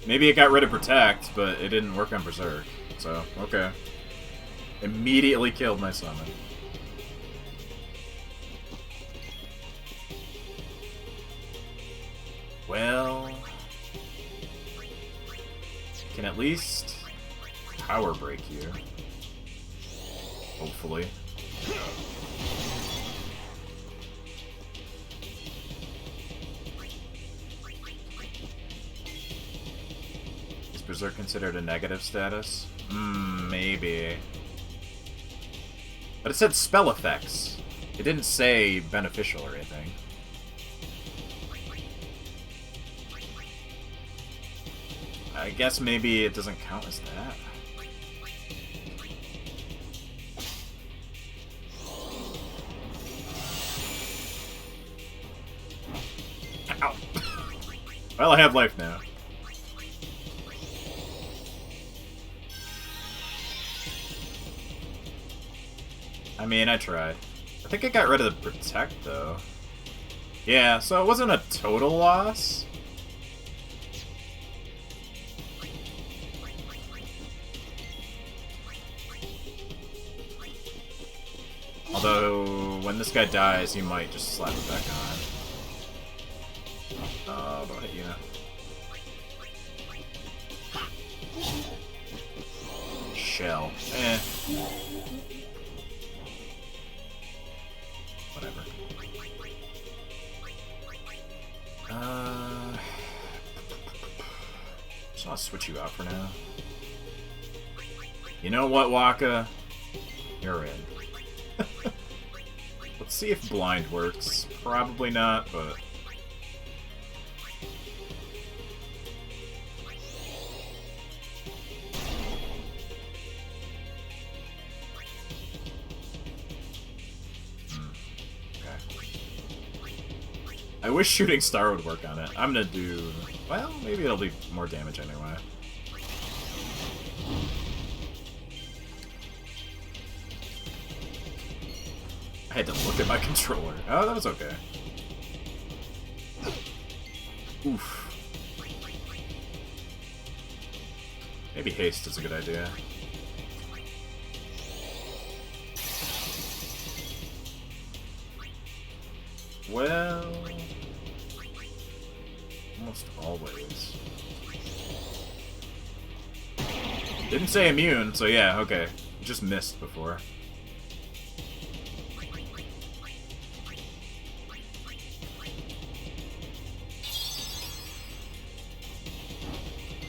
Maybe it got rid of Protect, but it didn't work on Berserk. So, okay. Immediately killed my summon. Well... can at least power break you. Hopefully. Is Berserk considered a negative status? Maybe. But it said spell effects. It didn't say beneficial or anything. I guess maybe it doesn't count as that. Ow. Well, I have life now. I mean, I tried. I think I got rid of the Protect, though. Yeah, so it wasn't a total loss. Although, when this guy dies, you might just slap it back on. Oh, don't hit you. Shell. Eh. Whatever. Just want to switch you out for now. You know what, Waka? You're in. Let's see if blind works. Probably not, but... I wish Shooting Star would work on it. I'm gonna do... well, maybe it'll do more damage anyway. I had to look at my controller. Oh, that was okay. Oof. Maybe haste is a good idea. Well... almost always. Didn't say immune, so yeah, okay. Just missed before.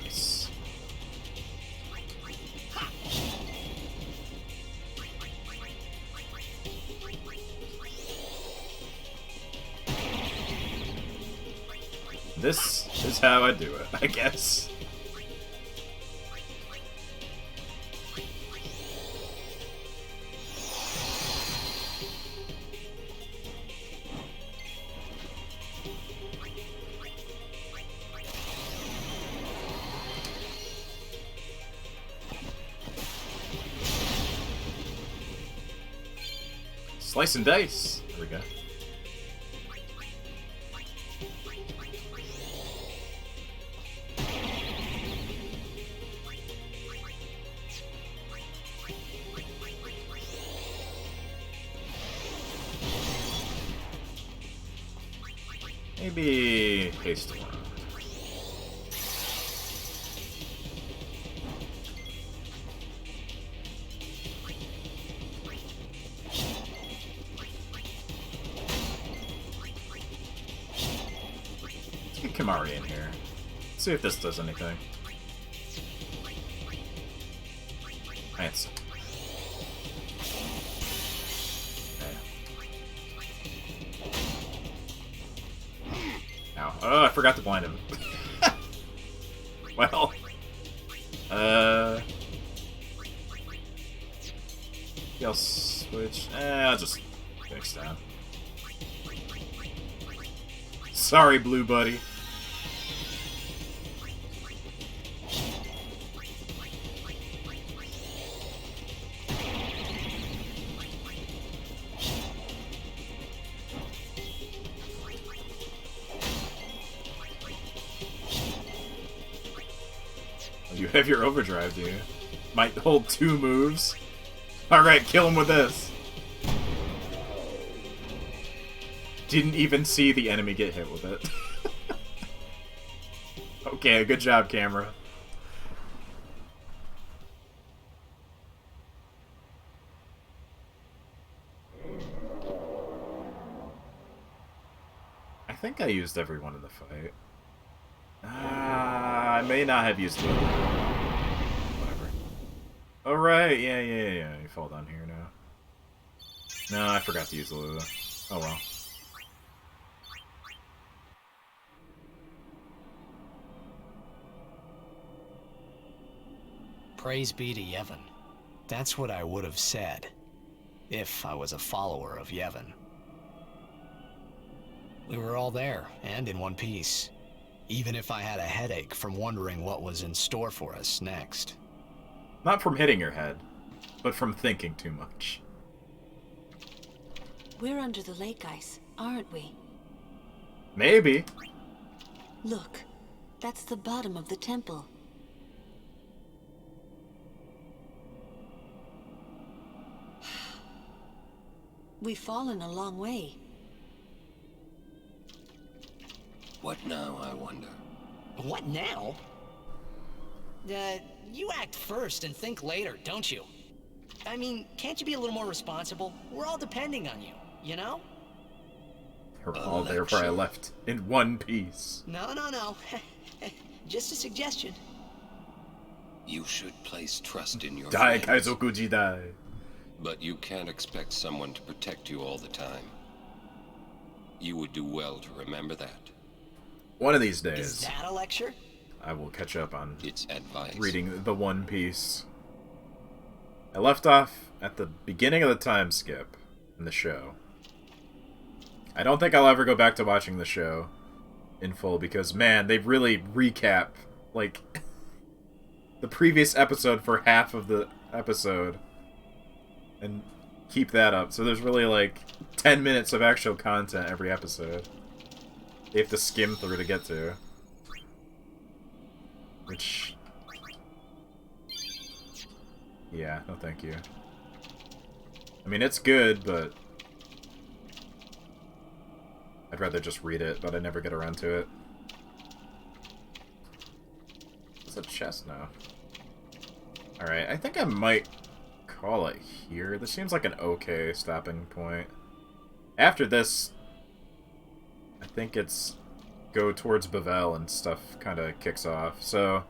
Nice. This is how I do it, I guess. Slice and dice. There we go. Maybe haste one. I'm already in here. Let's see if this does anything. Nice. Ow. Oh, I forgot to blind him. Well. I'll switch. I'll just fix that. Sorry, blue buddy. You have your overdrive, dude. Might hold 2 moves. Alright, kill him with this. Didn't even see the enemy get hit with it. Okay, good job, camera. I think I used everyone in the fight. I may not have used them. Whatever. Alright, yeah. You fall down here now. No, I forgot to use the Lula. Oh well. Praise be to Yevon. That's what I would have said, if I was a follower of Yevon. We were all there, and in one piece. Even if I had a headache from wondering what was in store for us next. Not from hitting your head, but from thinking too much. We're under the lake ice, aren't we? Maybe. Look, that's the bottom of the temple. We've fallen a long way. What now, I wonder? What now? You act first and think later, don't you? I mean, can't you be a little more responsible? We're all depending on you, you know? We're all there where I left, in one piece. No. Just a suggestion. You should place trust in your Dai friends. Kaizokuji Dai. But you can't expect someone to protect you all the time. You would do well to remember that. One of these days. Is that a lecture? I will catch up on It's advice. reading the One Piece. I left off at the beginning of the time skip in the show. I don't think I'll ever go back to watching the show in full because, man, they really recap, like, the previous episode for half of the episode and keep that up. So there's really, like, 10 minutes of actual content every episode they have to skim through to get to. Which... yeah, no thank you. I mean, it's good, but... I'd rather just read it, but I never get around to it. It's a chest now. Alright, I think I might call it here. This seems like an okay stopping point. After this, I think it's go towards Bavel and stuff kind of kicks off, so...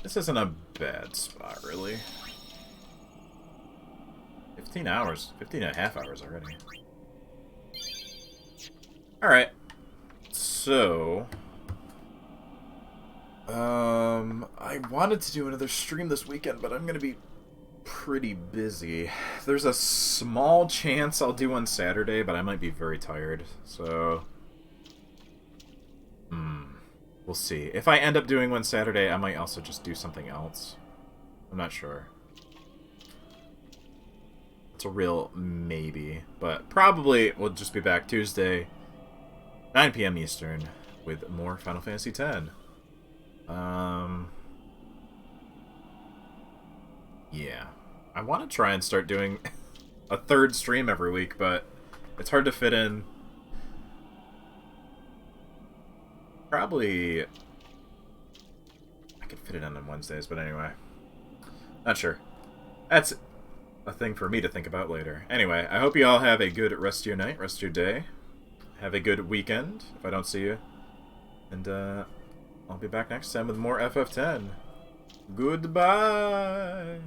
This isn't a bad spot, really. 15 hours. 15 and a half hours already. Alright. So... I wanted to do another stream this weekend, but I'm gonna be pretty busy. There's a small chance I'll do on Saturday, but I might be very tired, so... We'll see. If I end up doing one Saturday, I might also just do something else. I'm not sure. It's a real maybe, but probably we'll just be back Tuesday, 9 p.m. Eastern, with more Final Fantasy X. Yeah. I want to try and start doing a third stream every week, but it's hard to fit in. Probably... I could fit it in on Wednesdays, but anyway. Not sure. That's a thing for me to think about later. Anyway, I hope you all have a good rest of your night, rest of your day. have a good weekend if I don't see you. And I'll be back next time with more FF10. Goodbye!